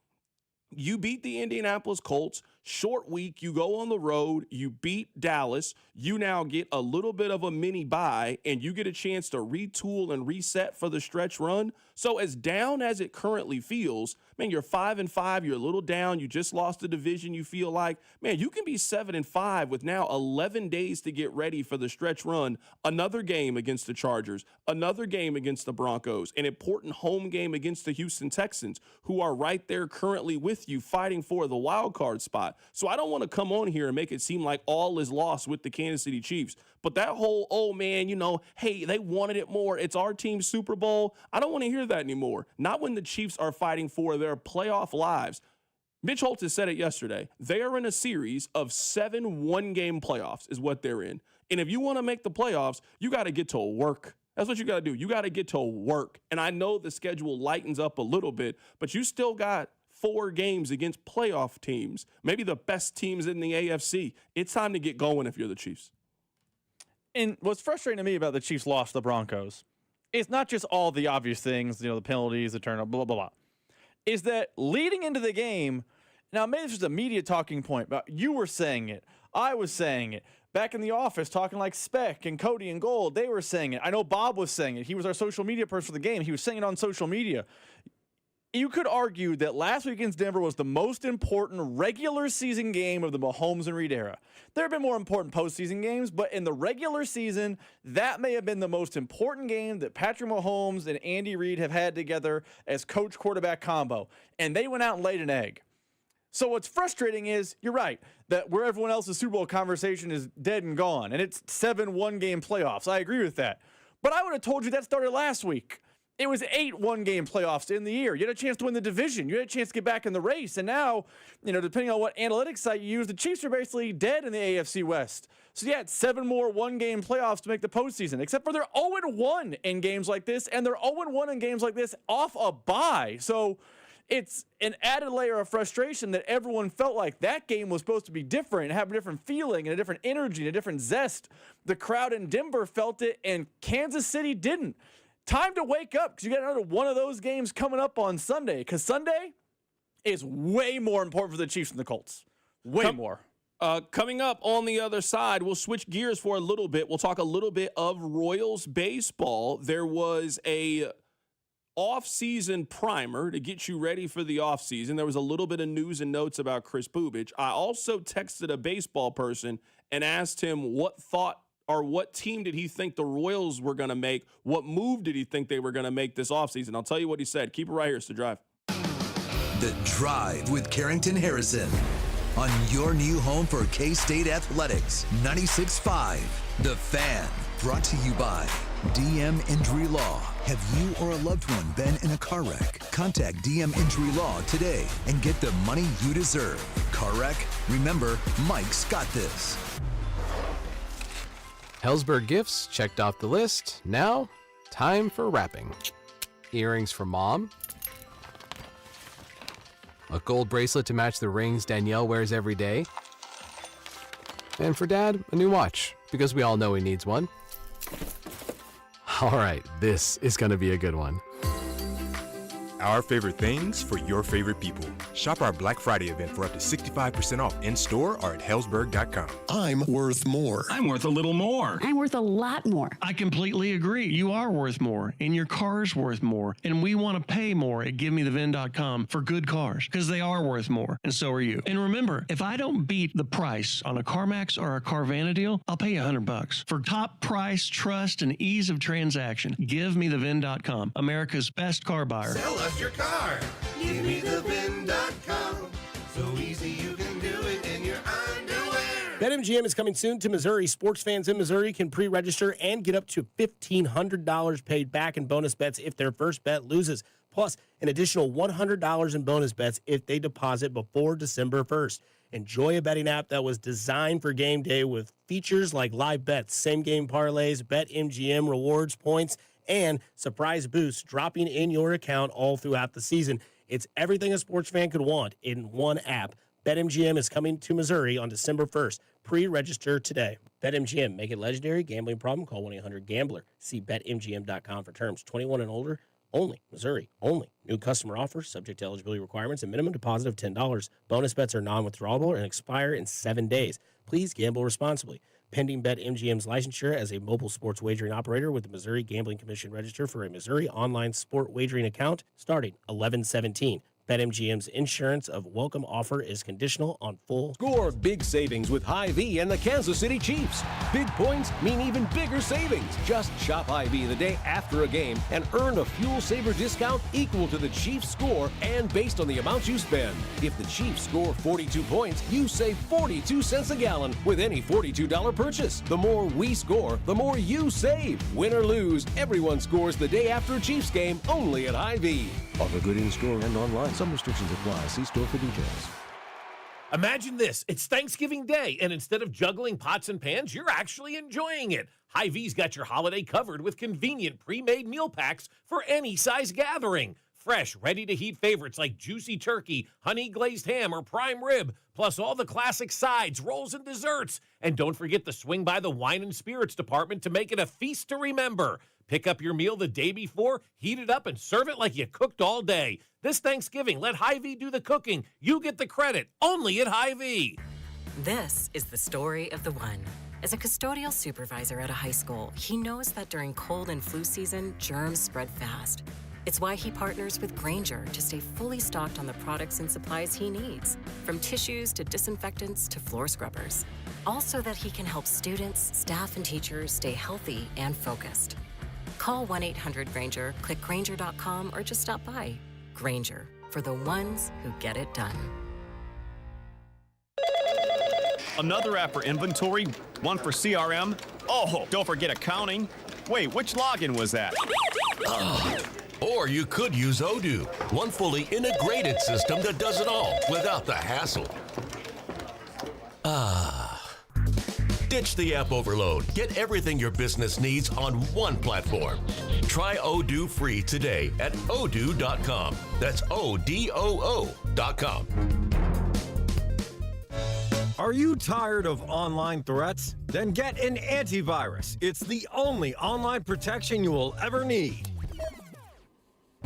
You beat the Indianapolis Colts, short week, you go on the road, you beat Dallas, you now get a little bit of a mini bye, and you get a chance to retool and reset for the stretch run. So as down as it currently feels, man, you're 5-5, you're a little down, you just lost the division, you feel like, man, you can be 7-5 with now 11 days to get ready for the stretch run. Another game against the Chargers, another game against the Broncos, an important home game against the Houston Texans, who are right there currently with you fighting for the wild card spot. So I don't want to come on here and make it seem like all is lost with the Kansas City Chiefs. But that whole, oh man, hey, they wanted it more, it's our team's Super Bowl, I don't want to hear that anymore. Not when the Chiefs are fighting for their playoff lives. Mitch Holtz has said it yesterday. They are in a series of 7 one-game playoffs is what they're in. And if you want to make the playoffs, you got to get to work. That's what you got to do. You got to get to work. And I know the schedule lightens up a little bit, but you still got 4 games against playoff teams, maybe the best teams in the AFC. It's time to get going if you're the Chiefs. And what's frustrating to me about the Chiefs' loss to the Broncos, it's not just all the obvious things, the penalties, the turnover, blah, blah, blah. Is that leading into the game, now maybe this was a media talking point, but you were saying it, I was saying it. Back in the office, talking like Speck and Cody and Gold, they were saying it. I know Bob was saying it. He was our social media person for the game. He was saying it on social media. You could argue that last week against Denver was the most important regular season game of the Mahomes and Reid era. There have been more important postseason games, but in the regular season, that may have been the most important game that Patrick Mahomes and Andy Reid have had together as coach-quarterback combo. And they went out and laid an egg. So what's frustrating is, you're right, that where everyone else's Super Bowl conversation is dead and gone, and it's 7 one-game playoffs. I agree with that. But I would have told you that started last week. It was 8 one-game playoffs in the year. You had a chance to win the division. You had a chance to get back in the race. And now, depending on what analytics site you use, the Chiefs are basically dead in the AFC West. So yeah, it's 7 more one-game playoffs to make the postseason, except for they're 0-1 in games like this, and they're 0-1 in games like this off a bye. So it's an added layer of frustration that everyone felt like that game was supposed to be different and have a different feeling and a different energy and a different zest. The crowd in Denver felt it, and Kansas City didn't. Time to wake up, because you got another one of those games coming up on Sunday, because Sunday is way more important for the Chiefs than the Colts. Way more. Coming up on the other side, we'll switch gears for a little bit. We'll talk a little bit of Royals baseball. There was a off-season primer to get you ready for the off-season. There was a little bit of news and notes about Chris Bubich. I also texted a baseball person and asked him what team did he think the Royals were going to make? What move did he think they were going to make this offseason? I'll tell you what he said. Keep it right here. It's The Drive. The Drive with Carrington Harrison on your new home for K-State Athletics. 96.5 The Fan. Brought to you by DM Injury Law. Have you or a loved one been in a car wreck? Contact DM Injury Law today and get the money you deserve. Car wreck? Remember, Mike's got this. Hellsberg gifts checked off the list. Now, time for wrapping. Earrings for Mom. A gold bracelet to match the rings Danielle wears every day. And for Dad, a new watch, because we all know he needs one. All right, this is going to be a good one. Our favorite things for your favorite people. Shop our Black Friday event for up to 65% off in-store or at Hellsberg.com. I'm worth more. I'm worth a little more. I'm worth a lot more. I completely agree. You are worth more, and your car's worth more, and we want to pay more at GiveMeTheVin.com for good cars, because they are worth more, and so are you. And remember, if I don't beat the price on a CarMax or a Carvana deal, I'll pay you $100. For top price, trust, and ease of transaction, GiveMeTheVin.com, America's best car buyer. Sell us your car. GiveMeTheVin.com. So easy you can do it in your underwear. BetMGM is coming soon to Missouri. Sports fans in Missouri can pre-register and get up to $1,500 paid back in bonus bets if their first bet loses. Plus, an additional $100 in bonus bets if they deposit before December 1st. Enjoy a betting app that was designed for game day with features like live bets, same-game parlays, BetMGM rewards points, and surprise boosts dropping in your account all throughout the season. It's everything a sports fan could want in one app. BetMGM is coming to Missouri on December 1st. Pre-register today. BetMGM, make it legendary. Gambling problem? Call 1-800-GAMBLER. See BetMGM.com for terms. 21 and older only. Missouri only. New customer offers subject to eligibility requirements and minimum deposit of $10. Bonus bets are non-withdrawable and expire in 7 days. Please gamble responsibly. Pending BetMGM's licensure as a mobile sports wagering operator with the Missouri Gambling Commission register for a Missouri online sport wagering account starting 11/17. BetMGM's insurance of welcome offer is conditional on full. Score big savings with Hy-Vee and the Kansas City Chiefs. Big points mean even bigger savings. Just shop Hy-Vee the day after a game and earn a fuel saver discount equal to the Chiefs score and based on the amount you spend. If the Chiefs score 42 points, you save 42 cents a gallon with any $42 purchase. The more we score, the more you save. Win or lose, everyone scores the day after a Chiefs game only at Hy-Vee. Offer good in-store and online. Some restrictions apply. See store for details. Imagine this. It's Thanksgiving Day, and instead of juggling pots and pans, you're actually enjoying it. Hy-Vee's got your holiday covered with convenient pre-made meal packs for any size gathering. Fresh, ready-to-heat favorites like juicy turkey, honey glazed ham, or prime rib, plus all the classic sides, rolls, and desserts. And don't forget to swing by the wine and spirits department to make it a feast to remember. Pick up your meal the day before, heat it up, and serve it like you cooked all day. This Thanksgiving, let Hy-Vee do the cooking. You get the credit, only at Hy-Vee. This is the story of the one. As a custodial supervisor at a high school, he knows that during cold and flu season, germs spread fast. It's why he partners with Grainger to stay fully stocked on the products and supplies he needs, from tissues to disinfectants to floor scrubbers. All so that he can help students, staff, and teachers stay healthy and focused. Call 1-800-GRAINGER, click Grainger.com, or just stop by. Grainger, for the ones who get it done. Another app for inventory, one for CRM. Oh, don't forget accounting. Wait, which login was that? Or you could use Odoo, one fully integrated system that does it all without the hassle. Ditch the app overload. Get everything your business needs on one platform. Try Odoo free today at odoo.com. That's ODOO.com. Are you tired of online threats? Then get an antivirus. It's the only online protection you will ever need.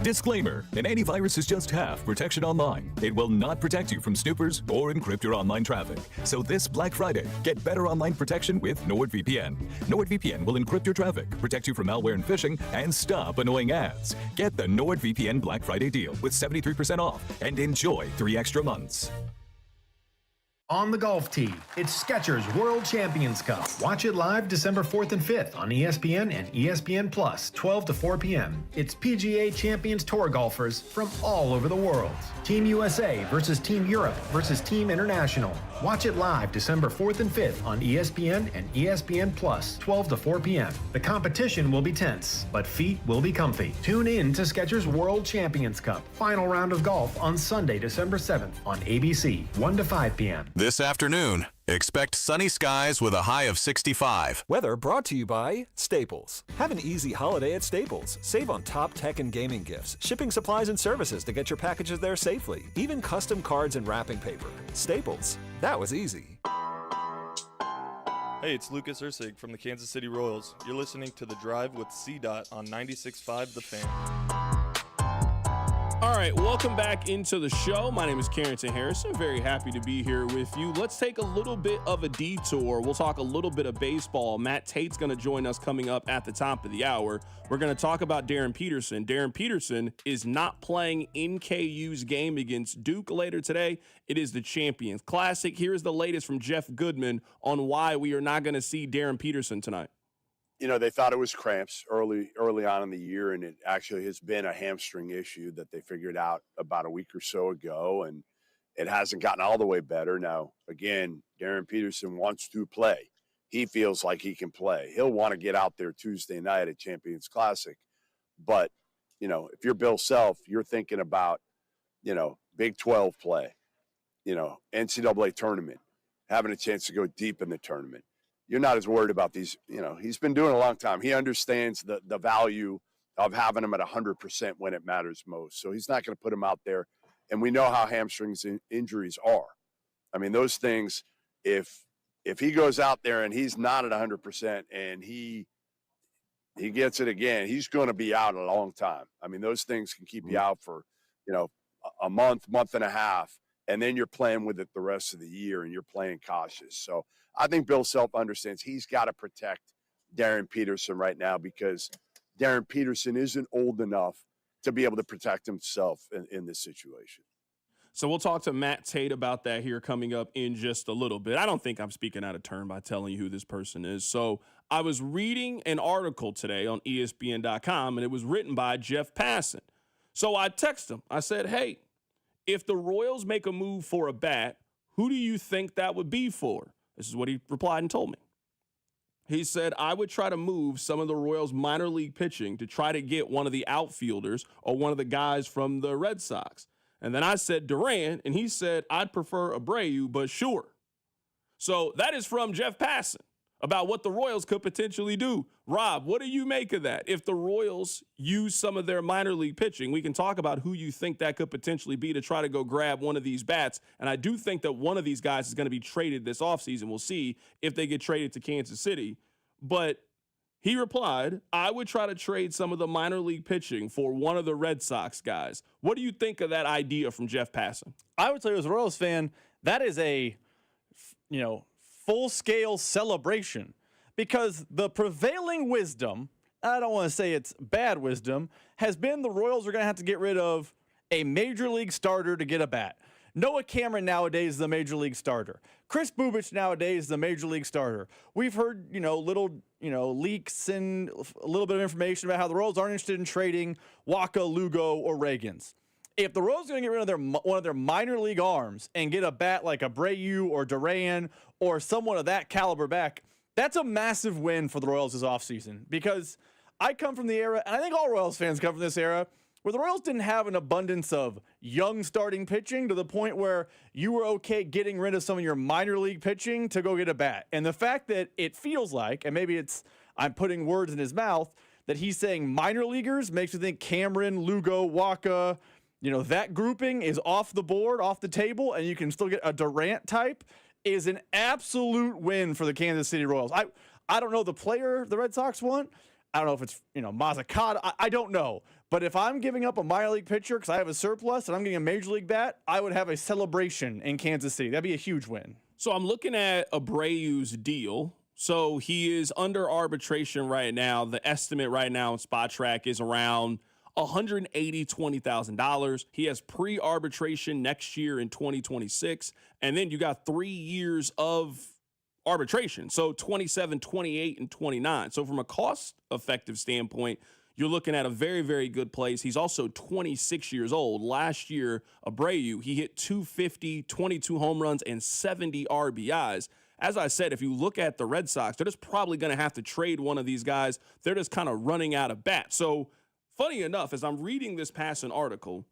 Disclaimer, an antivirus is just half protection online. It will not protect you from snoopers or encrypt your online traffic. So this Black Friday, get better online protection with NordVPN. NordVPN will encrypt your traffic, protect you from malware and phishing, and stop annoying ads. Get the NordVPN Black Friday deal with 73% off and enjoy 3 extra months. On the golf tee, it's Skechers World Champions Cup. Watch it live December 4th and 5th on ESPN and ESPN Plus, 12 to 4 p.m. It's PGA Champions Tour golfers from all over the world. Team USA versus Team Europe versus Team International. Watch it live December 4th and 5th on ESPN and ESPN Plus, 12 to 4 p.m. The competition will be tense, but feet will be comfy. Tune in to Skechers World Champions Cup. Final round of golf on Sunday, December 7th on ABC, 1 to 5 p.m. This afternoon, expect sunny skies with a high of 65. Weather brought to you by Staples. Have an easy holiday at Staples. Save on top tech and gaming gifts, shipping supplies and services to get your packages there safely, even custom cards and wrapping paper. Staples. That was easy. Hey, it's Lucas Ursig from the Kansas City Royals. You're listening to The Drive with C-Dot on 96.5 The Fan. All right, welcome back into the show. My name is Carrington Harrison. Very happy to be here with you. Let's take a little bit of a detour. We'll talk a little bit of baseball. Matt Tate's going to join us coming up at the top of the hour. We're going to talk about Darren Peterson. Darren Peterson is not playing in KU's game against Duke later today. It is the Champions Classic. Here's the latest from Jeff Goodman on why we are not going to see Darren Peterson tonight. You know, they thought it was cramps early on in the year, and it actually has been a hamstring issue that they figured out about a week or so ago, and it hasn't gotten all the way better. Now, again, Darren Peterson wants to play. He feels like he can play. He'll want to get out there Tuesday night at Champions Classic. But, you know, if you're Bill Self, you're thinking about, you know, Big 12 play, you know, NCAA tournament, having a chance to go deep in the tournament. You're not as worried about these, you know, he's been doing it a long time. He understands the value of having him at 100% when it matters most. So he's not going to put him out there. And we know how hamstrings injuries are. I mean, those things, if he goes out there and he's not at 100% and he gets it again, he's going to be out a long time. I mean, those things can keep you out for, you know, a month and a half. And then you're playing with it the rest of the year and you're playing cautious. So I think Bill Self understands he's got to protect Darren Peterson right now because Darren Peterson isn't old enough to be able to protect himself in this situation. So we'll talk to Matt Tate about that here coming up in just a little bit. I don't think I'm speaking out of turn by telling you who this person is. So I was reading an article today on ESPN.com, and it was written by Jeff Passan. So I texted him. I said, hey, if the Royals make a move for a bat, who do you think that would be for? This is what he replied and told me. He said, I would try to move some of the Royals minor league pitching to try to get one of the outfielders or one of the guys from the Red Sox. And then I said Duran, and he said, I'd prefer Abreu, but sure. So that is from Jeff Passan about what the Royals could potentially do. Rob, what do you make of that? If the Royals use some of their minor league pitching, we can talk about who you think that could potentially be to try to go grab one of these bats. And I do think that one of these guys is going to be traded this offseason. We'll see if they get traded to Kansas City. But he replied, I would try to trade some of the minor league pitching for one of the Red Sox guys. What do you think of that idea from Jeff Passan? I would tell you as a Royals fan, that is a, you know, full-scale celebration because the prevailing wisdom, I don't want to say it's bad wisdom, has been the Royals are going to have to get rid of a major league starter to get a bat. Noah Cameron nowadays is the major league starter. Chris Bubich nowadays is the major league starter. We've heard, little, leaks and a little bit of information about how the Royals aren't interested in trading Waka, Lugo, or Reagans. If the Royals are going to get rid of one of their minor league arms and get a bat like Abreu or Duran or someone of that caliber back, that's a massive win for the Royals this offseason because I come from the era, and I think all Royals fans come from this era, where the Royals didn't have an abundance of young starting pitching to the point where you were okay getting rid of some of your minor league pitching to go get a bat. And the fact that it feels like, and maybe I'm putting words in his mouth, that he's saying minor leaguers makes me think Cameron, Lugo, Waka, that grouping is off the board, off the table, and you can still get a Durant type is an absolute win for the Kansas City Royals. I don't know the player the Red Sox want. I don't know if it's, Mazzucata. I don't know. But if I'm giving up a minor league pitcher because I have a surplus and I'm getting a major league bat, I would have a celebration in Kansas City. That'd be a huge win. So I'm looking at Abreu's deal. So he is under arbitration right now. The estimate right now in Spot Track is around $120,000. He has pre-arbitration next year in 2026. And then you got 3 years of arbitration. So 27, 28, and 29. So from a cost-effective standpoint, you're looking at a very, very good place. He's also 26 years old. Last year, Abreu, he hit 250, 22 home runs, and 70 RBIs. As I said, if you look at the Red Sox, they're just probably going to have to trade one of these guys. They're just kind of running out of bats. So funny enough, as I'm reading this passing article,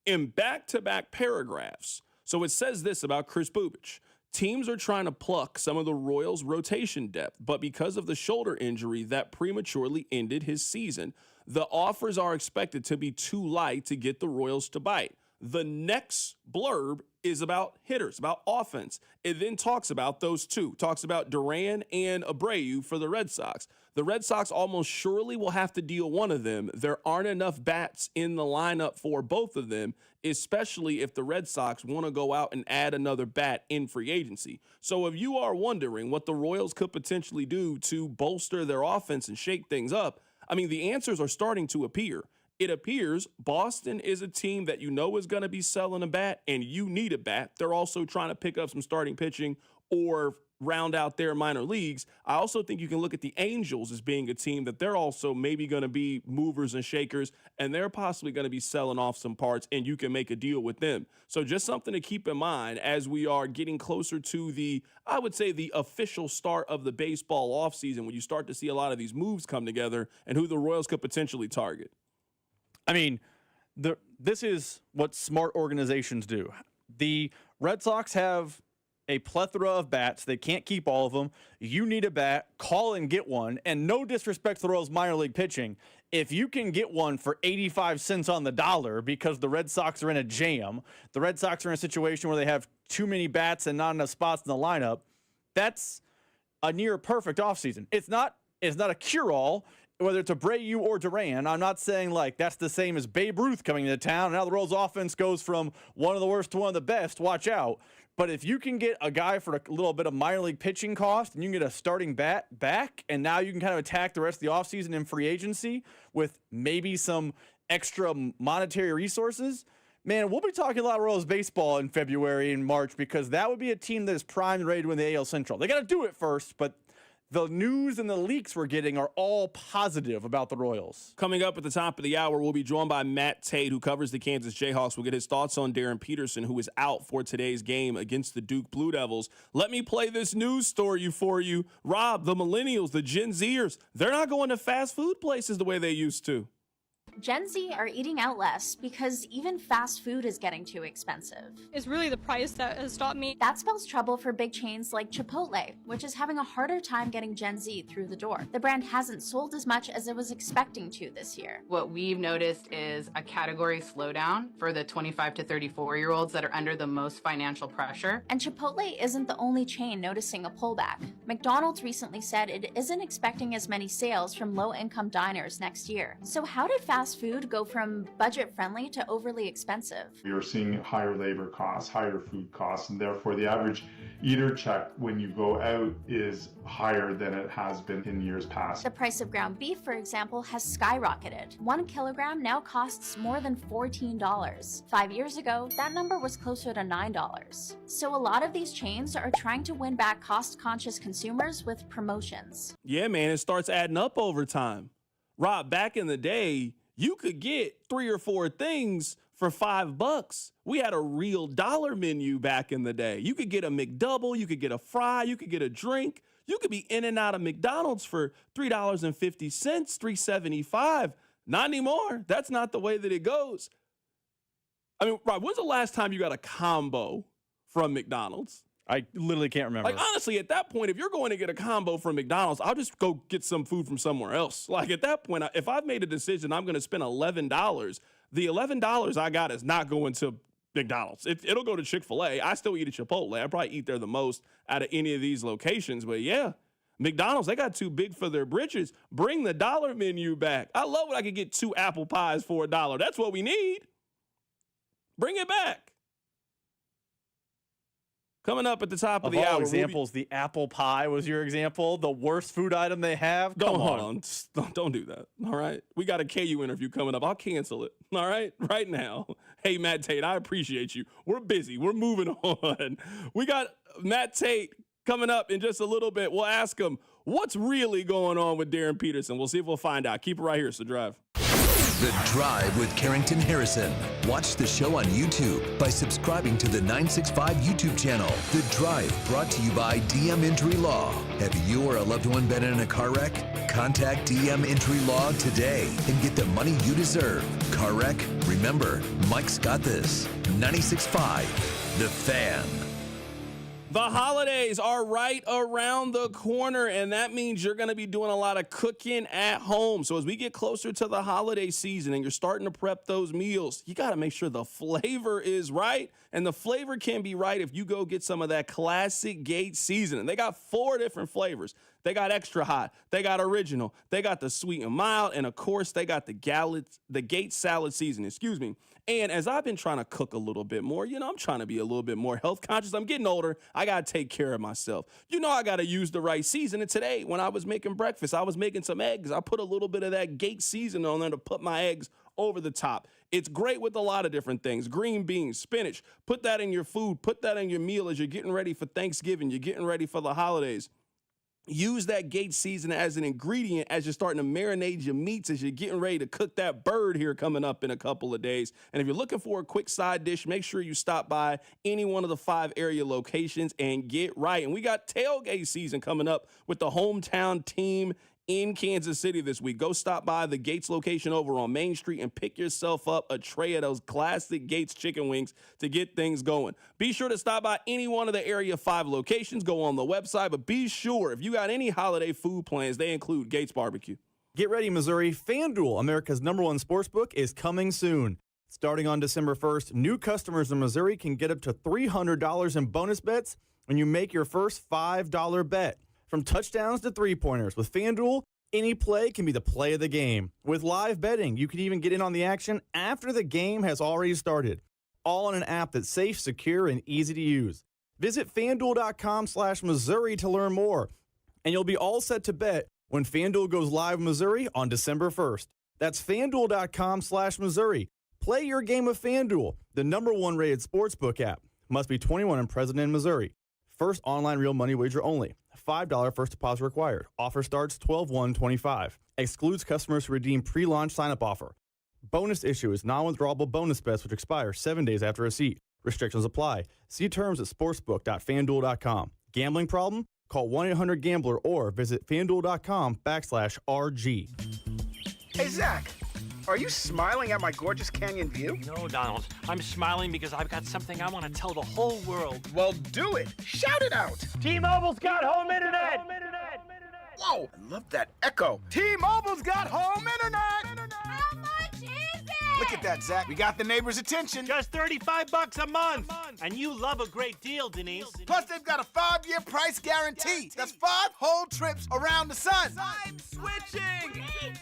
in back-to-back paragraphs, so it says this about Chris Bubich. Teams are trying to pluck some of the Royals' rotation depth, but because of the shoulder injury that prematurely ended his season, the offers are expected to be too light to get the Royals to bite. The next blurb is about hitters, about offense. It then talks about those two, talks about Duran and Abreu for the Red Sox. The Red Sox almost surely will have to deal one of them. There aren't enough bats in the lineup for both of them, especially if the Red Sox want to go out and add another bat in free agency. So if you are wondering what the Royals could potentially do to bolster their offense and shake things up, I mean, the answers are starting to appear. It appears Boston is a team that you know is going to be selling a bat, and you need a bat. They're also trying to pick up some starting pitching or round out their minor leagues. I also think you can look at the Angels as being a team that they're also maybe going to be movers and shakers, and they're possibly going to be selling off some parts, and you can make a deal with them. So just something to keep in mind as we are getting closer to the, I would say, the official start of the baseball offseason, when you start to see a lot of these moves come together and who the Royals could potentially target. I mean, this is what smart organizations do. The Red Sox have a plethora of bats. They can't keep all of them. You need a bat, call and get one. And no disrespect to the Royals minor league pitching, if you can get one for 85 cents on the dollar because the Red Sox are in a jam, the Red Sox are in a situation where they have too many bats and not enough spots in the lineup, that's a near perfect offseason. It's not a cure-all. Whether it's Abreu or Duran, I'm not saying like that's the same as Babe Ruth coming into town. Now the Royals offense goes from one of the worst to one of the best. Watch out. But if you can get a guy for a little bit of minor league pitching cost and you can get a starting bat back, and now you can kind of attack the rest of the offseason in free agency with maybe some extra monetary resources, man, we'll be talking a lot of Royals baseball in February and March, because that would be a team that is primed and ready to win the AL Central. They got to do it first, but the news and the leaks we're getting are all positive about the Royals. Coming up at the top of the hour, we'll be joined by Matt Tate, who covers the Kansas Jayhawks. We'll get his thoughts on Darren Peterson, who is out for today's game against the Duke Blue Devils. Let me play this news story for you. Rob, the millennials, the Gen Zers, they're not going to fast food places the way they used to. Gen Z are eating out less because even fast food is getting too expensive. It's really the price that has stopped me. That spells trouble for big chains like Chipotle, which is having a harder time getting Gen Z through the door. The brand hasn't sold as much as it was expecting to this year. What we've noticed is a category slowdown for the 25 to 34-year-olds that are under the most financial pressure. And Chipotle isn't the only chain noticing a pullback. McDonald's recently said it isn't expecting as many sales from low-income diners next year. So how did fast food go from budget-friendly to overly expensive? We are seeing higher labor costs, higher food costs, and therefore the average eater check when you go out is higher than it has been in years past. The price of ground beef, for example, has skyrocketed. 1 kilogram now costs more than $14. 5 years ago, that number was closer to $9. So a lot of these chains are trying to win back cost-conscious consumers with promotions. Yeah, man, it starts adding up over time. Rob, back in the day, you could get 3 or 4 things for $5. We had a real dollar menu back in the day. You could get a McDouble, you could get a fry, you could get a drink. You could be in and out of McDonald's for $3.50, $3.75. Not anymore. That's not the way that it goes. I mean, Rob, when's the last time you got a combo from McDonald's? I literally can't remember. Like, honestly, at that point, if you're going to get a combo from McDonald's, I'll just go get some food from somewhere else. Like, at that point, if I've made a decision I'm going to spend $11, the $11 I got is not going to McDonald's. It'll go to Chick-fil-A. I still eat at Chipotle. I probably eat there the most out of any of these locations. But, yeah, McDonald's, they got too big for their britches. Bring the dollar menu back. I love when I could get 2 apple pies for $1. That's what we need. Bring it back. Coming up at the top of the hour. Examples, the apple pie was your example. The worst food item they have. Come on. Don't do that. All right. We got a KU interview coming up. I'll cancel it. All right. Right now. Hey, Matt Tate, I appreciate you. We're busy. We're moving on. We got Matt Tate coming up in just a little bit. We'll ask him what's really going on with Darren Peterson. We'll see if we'll find out. Keep it right here. It's The Drive. The Drive with Carrington Harrison. Watch the show on YouTube by subscribing to the 965 YouTube channel. The Drive, brought to you by DM Injury Law. Have you or a loved one been in a car wreck? Contact DM Injury Law today and get the money you deserve. Car wreck? Remember, Mike's got this. 965, The Fan. The holidays are right around the corner, and that means you're going to be doing a lot of cooking at home. So as we get closer to the holiday season and you're starting to prep those meals, you got to make sure the flavor is right. And the flavor can be right if you go get some of that classic Gates seasoning. They got 4 different flavors. They got extra hot, they got original, they got the sweet and mild, and of course, they got the Gates salad seasoning, And as I've been trying to cook a little bit more, I'm trying to be a little bit more health conscious. I'm getting older. I got to take care of myself. I got to use the right seasoning. Today, when I was making breakfast, I was making some eggs. I put a little bit of that Gates seasoning on there to put my eggs over the top. It's great with a lot of different things. Green beans, spinach. Put that in your food. Put that in your meal as you're getting ready for Thanksgiving. You're getting ready for the holidays. Use that Gates seasoning as an ingredient as you're starting to marinate your meats, as you're getting ready to cook that bird here coming up in a couple of days. And if you're looking for a quick side dish, make sure you stop by any one of the 5 area locations and get right. And we got tailgate season coming up with the hometown team in Kansas City this week. Go stop by the Gates location over on Main Street and pick yourself up a tray of those classic Gates chicken wings to get things going. Be sure to stop by any one of the Area 5 locations. Go on the website, but be sure if you got any holiday food plans, they include Gates Barbecue. Get ready, Missouri. FanDuel, America's #1 sportsbook, is coming soon. Starting on December 1st, new customers in Missouri can get up to $300 in bonus bets when you make your first $5 bet. From touchdowns to three-pointers, with FanDuel, any play can be the play of the game. With live betting, you can even get in on the action after the game has already started. All on an app that's safe, secure, and easy to use. Visit FanDuel.com/Missouri to learn more. And you'll be all set to bet when FanDuel goes live in Missouri on December 1st. That's FanDuel.com/Missouri. Play your game of FanDuel, the #1 rated sportsbook app. Must be 21 and present in Missouri. First online real money wager only. $5 first deposit required. Offer starts 12/1/25. Excludes customers who redeem pre-launch sign-up offer. Bonus issue is non-withdrawable bonus bets which expire 7 days after receipt. Restrictions apply. See terms at sportsbook.fanduel.com. Gambling problem? Call 1-800-GAMBLER or visit fanduel.com/RG. Hey, Zach. Are you smiling at my gorgeous canyon view? No, Donald. I'm smiling because I've got something I want to tell the whole world. Well, do it. Shout it out. T-Mobile's got home internet. Whoa, I love that echo. T-Mobile's got home internet. How much is it? Look at that, Zach. We got the neighbor's attention. Just $35 a month. And you love a great deal, Denise. Plus, they've got a 5-year price guarantee. That's 5 whole trips around the sun. I'm switching. Me too.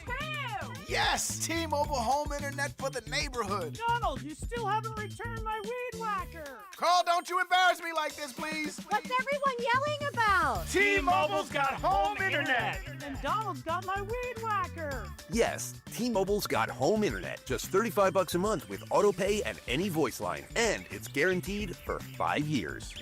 Yes, T-Mobile home internet for the neighborhood. Donald, you still haven't returned my weed whacker. Carl, don't you embarrass me like this, please. What's everyone yelling about? T-Mobile's got home internet. And Donald's got my weed whacker. Yes, T-Mobile's got home internet. Just $35 a month with auto pay and any voice line. And it's guaranteed for 5 years.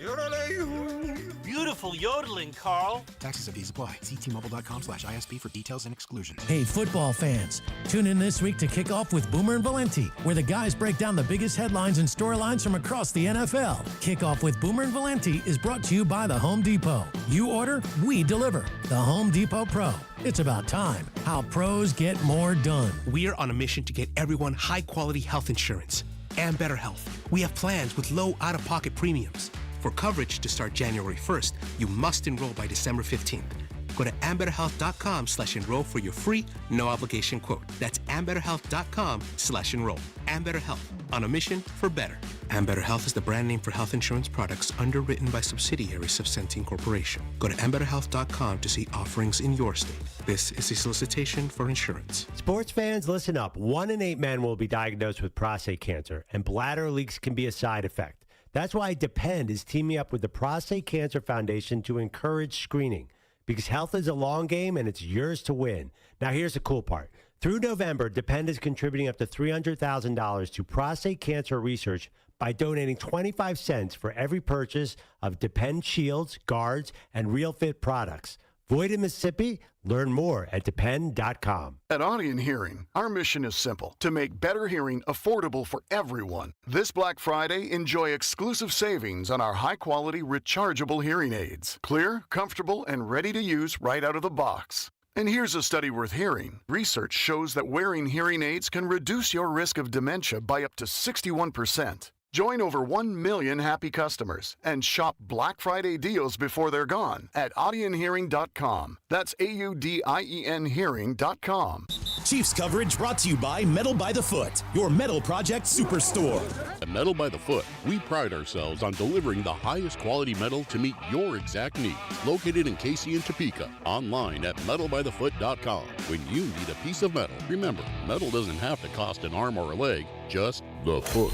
Beautiful yodeling, Carl. Taxes and fees apply. See T-Mobile.com/ISP for details and exclusions. Hey, football fans. Tune in this week to kick off with Boomer and Valenti, where the guys break down the biggest headlines and storylines from across the NFL. Kickoff with Boomer and Valenti is brought to you by the Home Depot. You order, we deliver. The Home Depot Pro. It's about time. How pros get more done. We're on a mission to get everyone high-quality health insurance and better health. We have plans with low out-of-pocket premiums. For coverage to start January 1st, you must enroll by December 15th. Go to ambetterhealth.com/enroll for your free, no obligation quote. That's ambetterhealth.com/enroll. Ambetter Health, on a mission for better. Ambetter Health is the brand name for health insurance products underwritten by subsidiaries of Centene Corporation. Go to ambetterhealth.com to see offerings in your state. This is a solicitation for insurance. Sports fans, listen up. 1 in 8 men will be diagnosed with prostate cancer, and bladder leaks can be a side effect. That's why Depend is teaming up with the Prostate Cancer Foundation to encourage screening, because health is a long game and it's yours to win. Now, here's the cool part. Through November, Depend is contributing up to $300,000 to prostate cancer research by donating 25 cents for every purchase of Depend Shields, Guards, and Real Fit products. Void in Mississippi? Learn more at depend.com. At Audion Hearing, our mission is simple: to make better hearing affordable for everyone. This Black Friday, enjoy exclusive savings on our high-quality rechargeable hearing aids. Clear, comfortable, and ready to use right out of the box. And here's a study worth hearing. Research shows that wearing hearing aids can reduce your risk of dementia by up to 61%. Join over 1 million happy customers and shop Black Friday deals before they're gone at audionhearing.com. That's AUDIEN hearing.com. Chiefs coverage brought to you by Metal by the Foot, your metal project superstore. At Metal by the Foot, we pride ourselves on delivering the highest quality metal to meet your exact needs. Located in Casey and Topeka, online at metalbythefoot.com. When you need a piece of metal, remember, metal doesn't have to cost an arm or a leg, just the foot.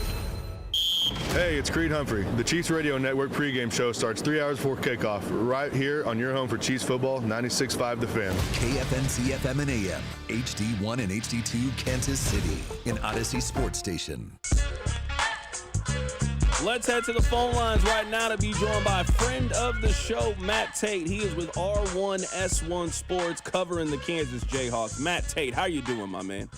Hey, it's Creed Humphrey. The Chiefs Radio Network pregame show starts 3 hours before kickoff, right here on your home for Chiefs football, 96.5 The Fan. KFNC FM and AM, HD1 and HD2, Kansas City, an Odyssey sports station. Let's head to the phone lines right now to be joined by a friend of the show, Matt Tate. He is with R1S1 Sports covering the Kansas Jayhawks. Matt Tate, how you doing, my man?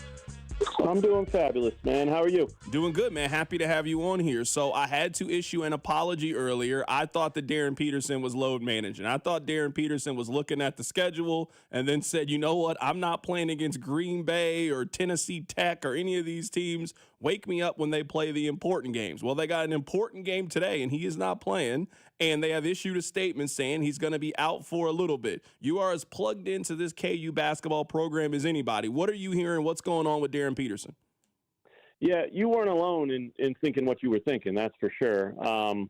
I'm doing fabulous, man. How are you? Doing good, man. Happy to have you on here. So I had to issue an apology earlier. I thought that Darren Peterson was load managing. I thought Darren Peterson was looking at the schedule and then said, you know what, I'm not playing against Green Bay or Tennessee Tech or any of these teams. Wake me up when they play the important games. Well, they got an important game today, and he is not playing, and they have issued a statement saying he's going to be out for a little bit. You are as plugged into this KU basketball program as anybody. What are you hearing? What's going on with Darren Peterson? Yeah, you weren't alone in thinking what you were thinking, that's for sure. I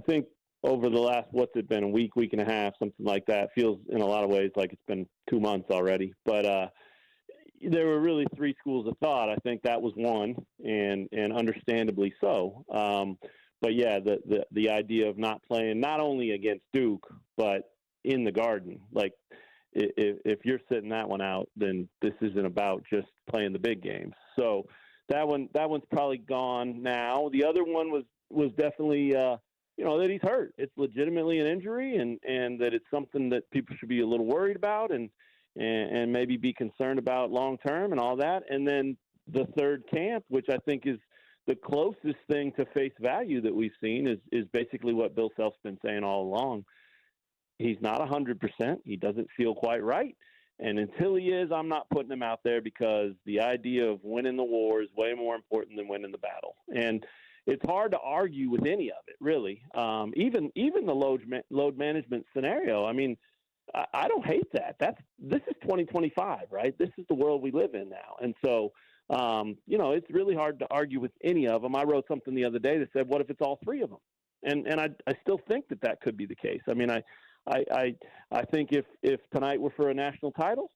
think over the last, what's it been, a week and a half, something like that, feels in a lot of ways like it's been 2 months already. But there were really 3 schools of thought. I think that was one, and understandably so. But yeah, the idea of not playing not only against Duke, but in the Garden. Like, if you're sitting that one out, then this isn't about just playing the big games. So that one's probably gone now. The other one was definitely that he's hurt. It's legitimately an injury, and that it's something that people should be a little worried about and maybe be concerned about long term and all that. And then the third camp, which I think is the closest thing to face value that we've seen, is basically what Bill Self's been saying all along. He's not 100%. He doesn't feel quite right. And until he is, I'm not putting him out there, because the idea of winning the war is way more important than winning the battle. And it's hard to argue with any of it, really. Even the load management scenario. I mean, I don't hate that. This is 2025, right? This is the world we live in now. And so, it's really hard to argue with any of them. I wrote something the other day that said, what if it's all 3 of them? And I still think that could be the case. I mean, I think if tonight were for a national title,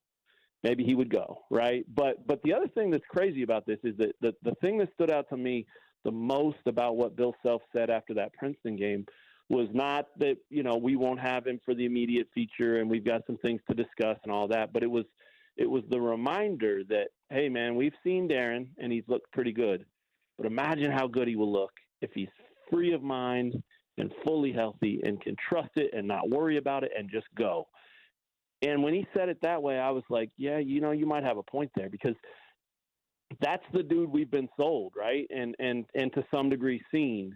maybe he would go, right? But the other thing that's crazy about this is that the thing that stood out to me the most about what Bill Self said after that Princeton game was not that, we won't have him for the immediate feature and we've got some things to discuss and all that, but it was the reminder that, hey, man, we've seen Darren and he's looked pretty good, but imagine how good he will look if he's free of mind and fully healthy and can trust it and not worry about it and just go. And when he said it that way, I was like, yeah, you might have a point there, because that's the dude we've been sold, right? And to some degree seen.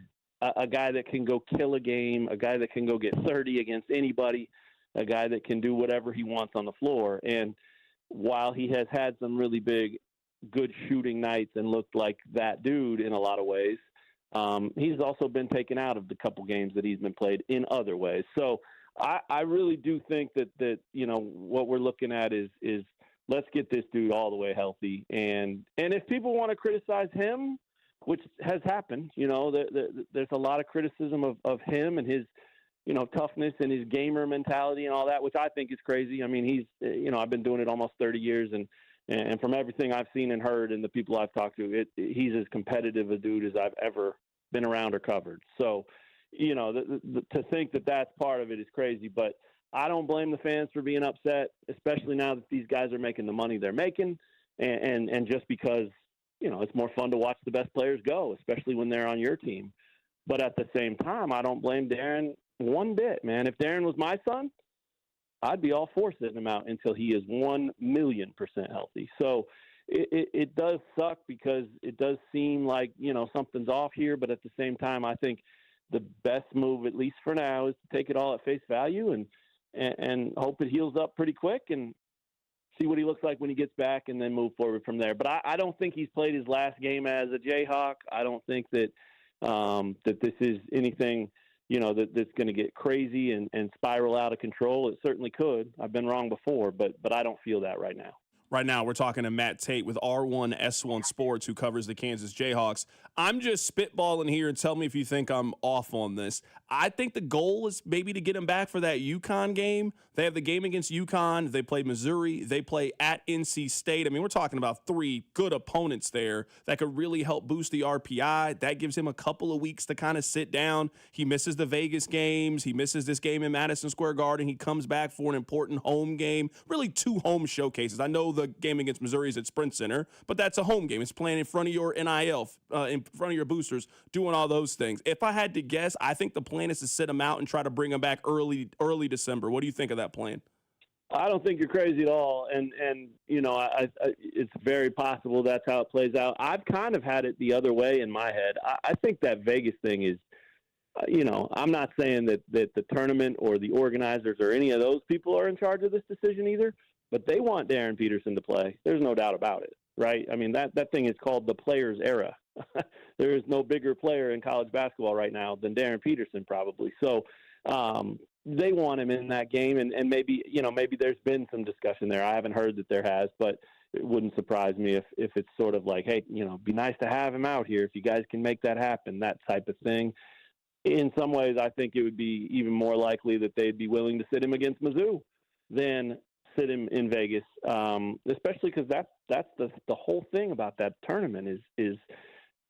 A guy that can go kill a game, a guy that can go get 30 against anybody, a guy that can do whatever he wants on the floor. And while he has had some really big, good shooting nights and looked like that dude in a lot of ways, he's also been taken out of the couple games that he's been played in other ways. So I really do think that what we're looking at is let's get this dude all the way healthy. And if people want to criticize him, which has happened, there's a lot of criticism of him and his, toughness and his gamer mentality and all that, which I think is crazy. I mean, he's, I've been doing it almost 30 years, and from everything I've seen and heard and the people I've talked to, he's as competitive a dude as I've ever been around or covered. So, to think that that's part of it is crazy, but I don't blame the fans for being upset, especially now that these guys are making the money they're making, and just because, it's more fun to watch the best players go, especially when they're on your team. But at the same time, I don't blame Darren one bit, man. If Darren was my son, I'd be all for sitting him out until he is 1,000,000% healthy. So it does suck because it does seem like, something's off here. But at the same time, I think the best move, at least for now, is to take it all at face value and hope it heals up pretty quick and see what he looks like when he gets back and then move forward from there. But I don't think he's played his last game as a Jayhawk. I don't think that that this is anything, that's going to get crazy and spiral out of control. It certainly could. I've been wrong before, but I don't feel that right now. Right now, we're talking to Matt Tate with R1S1 Sports, who covers the Kansas Jayhawks. I'm just spitballing here, and tell me if you think I'm off on this. I think the goal is maybe to get him back for that UConn game. They have the game against UConn. They play Missouri. They play at NC State. I mean, we're talking about 3 good opponents there that could really help boost the RPI. That gives him a couple of weeks to kind of sit down. He misses the Vegas games. He misses this game in Madison Square Garden. He comes back for an important home game, really 2 home showcases. I know the game against Missouri is at Sprint Center, but that's a home game. It's playing in front of your NIL, in front of your boosters, doing all those things. If I had to guess, I think the plan is to sit him out and try to bring him back early December. What do you think of that plan? I don't think you're crazy at all, and it's very possible that's how it plays out. I've kind of had it the other way in my head. I think that Vegas thing is, I'm not saying that the tournament or the organizers or any of those people are in charge of this decision either, but they want Darren Peterson to play. There's no doubt about it, right? I mean, that thing is called the players era. There is no bigger player in college basketball right now than Darren Peterson probably. So they want him in that game, and maybe there's been some discussion there. I haven't heard that there has, but it wouldn't surprise me if it's sort of like, hey, it'd be nice to have him out here if you guys can make that happen, that type of thing. In some ways, I think it would be even more likely that they'd be willing to sit him against Mizzou than sit him in Vegas, especially because that's the whole thing about that tournament is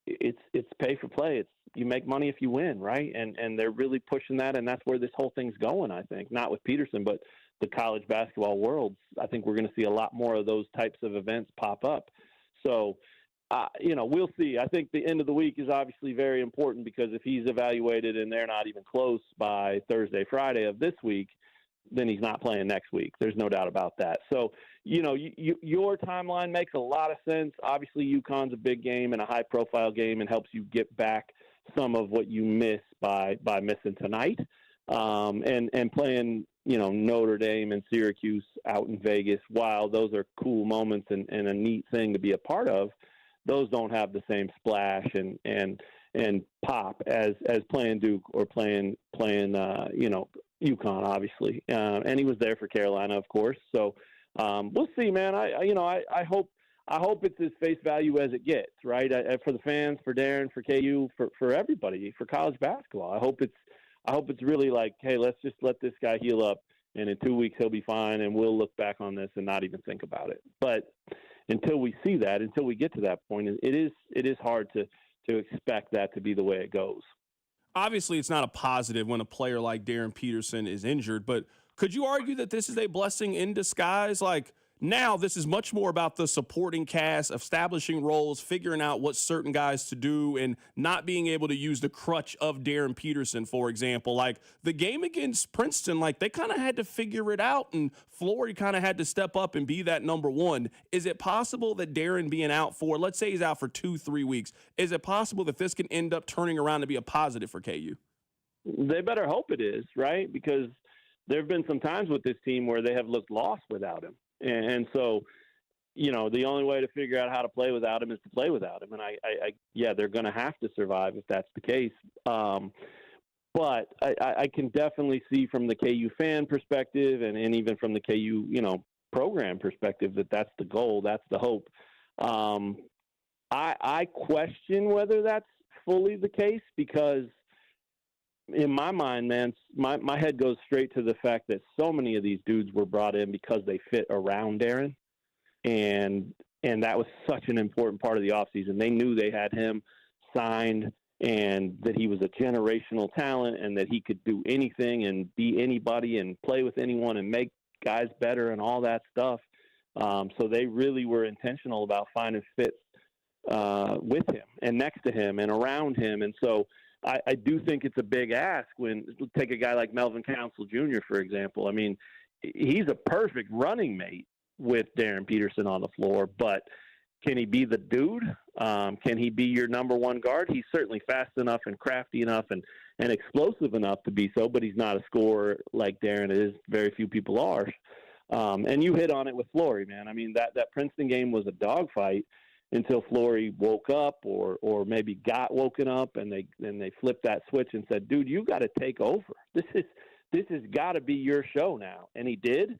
it's pay for play. It's you make money if you win, right? And they're really pushing that, and that's where this whole thing's going. I think not with Peterson, but the college basketball world. I think we're going to see a lot more of those types of events pop up. So, we'll see. I think the end of the week is obviously very important because if he's evaluated and they're not even close by Thursday, Friday of this week, then he's not playing next week. There's no doubt about that. So, your timeline makes a lot of sense. Obviously, UConn's a big game and a high-profile game and helps you get back some of what you miss by missing tonight. And playing, Notre Dame and Syracuse out in Vegas, while those are cool moments and a neat thing to be a part of, those don't have the same splash and pop as playing Duke or playing UConn, obviously. And he was there for Carolina, of course. So we'll see, man. I hope it's as face value as it gets, right? For the fans, for Darren, for KU, for everybody, for college basketball. I hope it's really like, hey, let's just let this guy heal up, and in 2 weeks he'll be fine, and we'll look back on this and not even think about it. But until we see that, until we get to that point, it is hard to expect that to be the way it goes. Obviously, it's not a positive when a player like Darren Peterson is injured, but could you argue that this is a blessing in disguise? Like, now this is much more about the supporting cast, establishing roles, figuring out what certain guys to do, and not being able to use the crutch of Darren Peterson, for example. Like, the game against Princeton, like, they kind of had to figure it out, and Flory kind of had to step up and be that number one. Is it possible that Darren being out for, let's say he's out for 2-3 weeks, is it possible that this can end up turning around to be a positive for KU? They better hope it is, right? Because there have been some times with this team where they have looked lost without him. And so, the only way to figure out how to play without him is to play without him. And they're going to have to survive if that's the case. But I can definitely see from the KU fan perspective and even from the KU, program perspective that that's the goal, that's the hope. I question whether that's fully the case because in my mind, man, my head goes straight to the fact that so many of these dudes were brought in because they fit around Darren. And that was such an important part of the offseason. They knew they had him signed and that he was a generational talent and that he could do anything and be anybody and play with anyone and make guys better and all that stuff. So they really were intentional about finding fits with him and next to him and around him. And so I do think it's a big ask when take a guy like Melvin Council Jr., for example. I mean, he's a perfect running mate with Darren Peterson on the floor, but can he be the dude? Can he be your number one guard? He's certainly fast enough and crafty enough and explosive enough to be so, but he's not a scorer like Darren is. Very few people are. And you hit on it with Flory, man. I mean, that Princeton game was a dogfight until Flory woke up or maybe got woken up and they flipped that switch and said, dude, you got to take over. This has got to be your show now. And he did.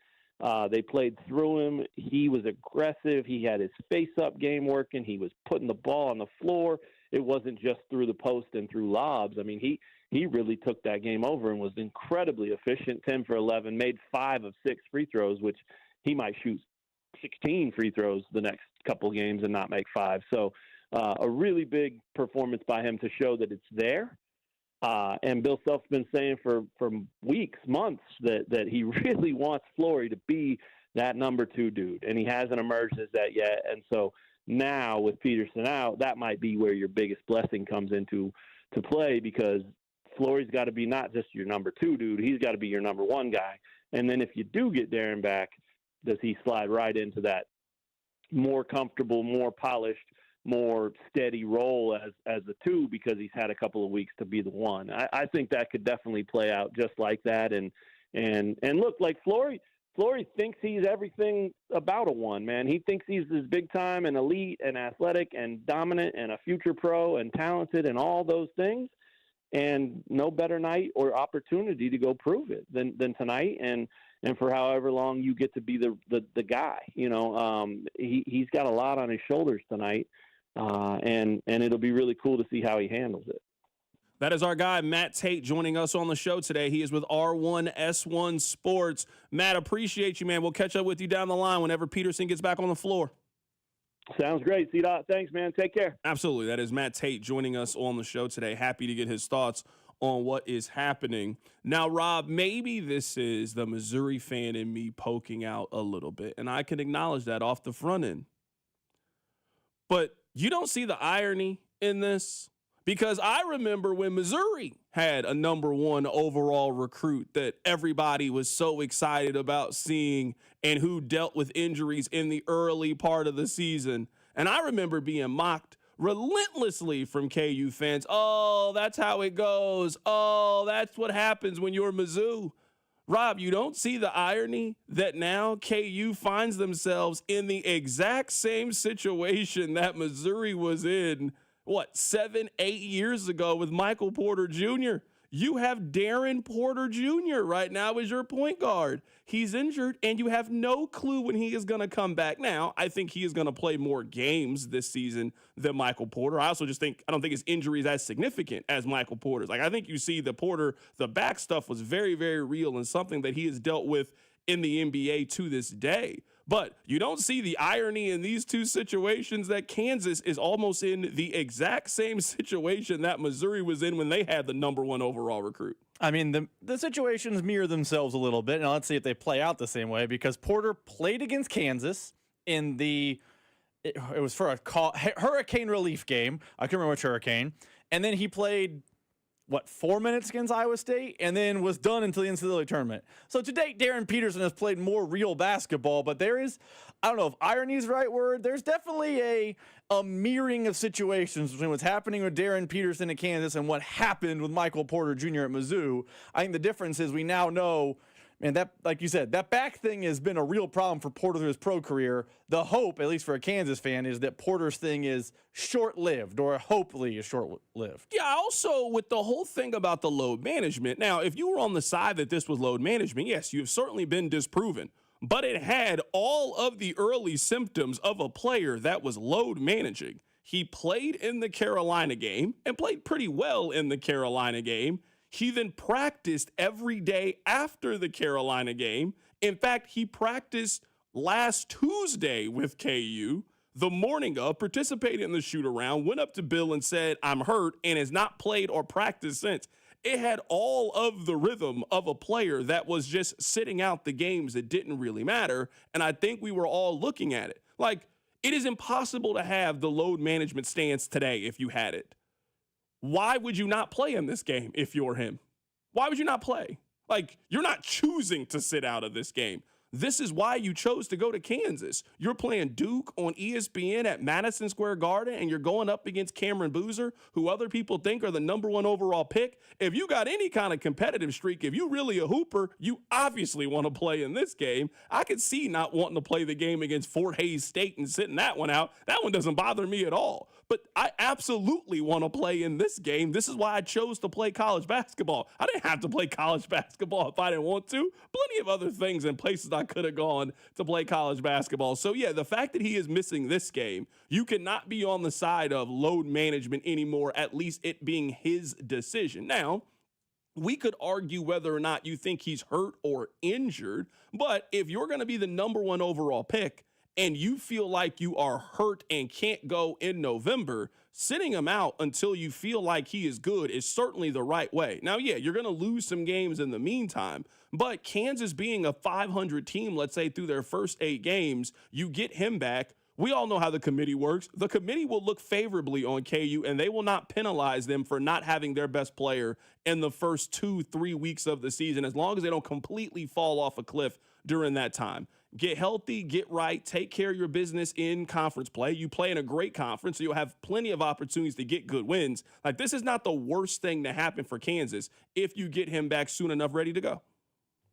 They played through him. He was aggressive. He had his face-up game working. He was putting the ball on the floor. It wasn't just through the post and through lobs. I mean, he really took that game over and was incredibly efficient, 10 for 11, made 5 of 6 free throws, which he might shoot 16 free throws the next couple of games and not make 5. So a really big performance by him to show that it's there. And Bill Self's been saying for weeks, months, that he really wants Flory to be that number 2 dude, and he hasn't emerged as that yet. And so now with Peterson out, that might be where your biggest blessing comes into play because Flory's got to be not just your number 2 dude, he's got to be your number 1 guy. And then if you do get Darren back, does he slide right into that more comfortable, more polished, more steady role as the 2 because he's had a couple of weeks to be the 1. I think that could definitely play out just like that. And look, like Flory thinks he's everything about a 1, man. He thinks he's this big time and elite and athletic and dominant and a future pro and talented and all those things. And no better night or opportunity to go prove it than tonight. And for however long you get to be the guy, he's got a lot on his shoulders tonight. And it'll be really cool to see how he handles it. That is our guy, Matt Tate, joining us on the show today. He is with R1S1 Sports. Matt, appreciate you, man. We'll catch up with you down the line whenever Peterson gets back on the floor. Sounds great. C-Dot, thanks, man. Take care. Absolutely. That is Matt Tate joining us on the show today. Happy to get his thoughts on what is happening. Now, Rob, maybe this is the Missouri fan in me poking out a little bit, and I can acknowledge that off the front end. But you don't see the irony in this? Because I remember when Missouri had a number 1 overall recruit that everybody was so excited about seeing and who dealt with injuries in the early part of the season. And I remember being mocked relentlessly from KU fans. Oh, that's how it goes. Oh, that's what happens when you're Mizzou. Rob, you don't see the irony that now KU finds themselves in the exact same situation that Missouri was in, 7-8 years ago with Michael Porter Jr. You have Darren Porter Jr. right now as your point guard. He's injured, and you have no clue when he is going to come back. Now, I think he is going to play more games this season than Michael Porter. I also just think, I don't think his injury is as significant as Michael Porter's. Like, I think you see the Porter, the back stuff was very, very real and something that he has dealt with in the NBA to this day. But you don't see the irony in these two situations that Kansas is almost in the exact same situation that Missouri was in when they had the number 1 overall recruit. I mean, the situations mirror themselves a little bit. Now, let's see if they play out the same way, because Porter played against Kansas in it was for a hurricane relief game. I can't remember which hurricane. And then he played, 4 minutes against Iowa State, and then was done until the NCAA tournament. So to date, Darren Peterson has played more real basketball, but there is, I don't know if irony is the right word, there's definitely a mirroring of situations between what's happening with Darren Peterson at Kansas and what happened with Michael Porter Jr. at Mizzou. I think the difference is we now know Man, that, like you said, that back thing has been a real problem for Porter through his pro career. The hope, at least for a Kansas fan, is that Porter's thing is short-lived, or hopefully is short-lived. Yeah, also with the whole thing about the load management. Now, if you were on the side that this was load management, yes, you've certainly been disproven. But it had all of the early symptoms of a player that was load managing. He played in the Carolina game and played pretty well in the Carolina game. He then practiced every day after the Carolina game. In fact, he practiced last Tuesday with KU, the morning of, participated in the shoot-around, went up to Bill and said, I'm hurt, and has not played or practiced since. It had all of the rhythm of a player that was just sitting out the games that didn't really matter, and I think we were all looking at it. Like, it is impossible to have the load management stance today if you had it. Why would you not play in this game if you're him? Why would you not play? Like, you're not choosing to sit out of this game. This is why you chose to go to Kansas. You're playing Duke on ESPN at Madison Square Garden, and you're going up against Cameron Boozer, who other people think are the #1 overall pick. If you got any kind of competitive streak, if you really a hooper, you obviously want to play in this game. I could see not wanting to play the game against Fort Hays State and sitting that one out. That one doesn't bother me at all. But I absolutely want to play in this game. This is why I chose to play college basketball. I didn't have to play college basketball if I didn't want to. Plenty of other things and places I could have gone to play college basketball. So, yeah, the fact that he is missing this game, you cannot be on the side of load management anymore, at least it being his decision. Now, we could argue whether or not you think he's hurt or injured, but if you're going to be the #1 overall pick, and you feel like you are hurt and can't go in November, sitting him out until you feel like he is good is certainly the right way. Now, yeah, you're going to lose some games in the meantime, but Kansas being a 500 team, let's say through their first 8 games, you get him back. We all know how the committee works. The committee will look favorably on KU, and they will not penalize them for not having their best player in the first 2-3 weeks of the season, as long as they don't completely fall off a cliff during that time. Get healthy, get right, take care of your business in conference play. You play in a great conference, so you'll have plenty of opportunities to get good wins. Like, this is not the worst thing to happen for Kansas if you get him back soon enough ready to go.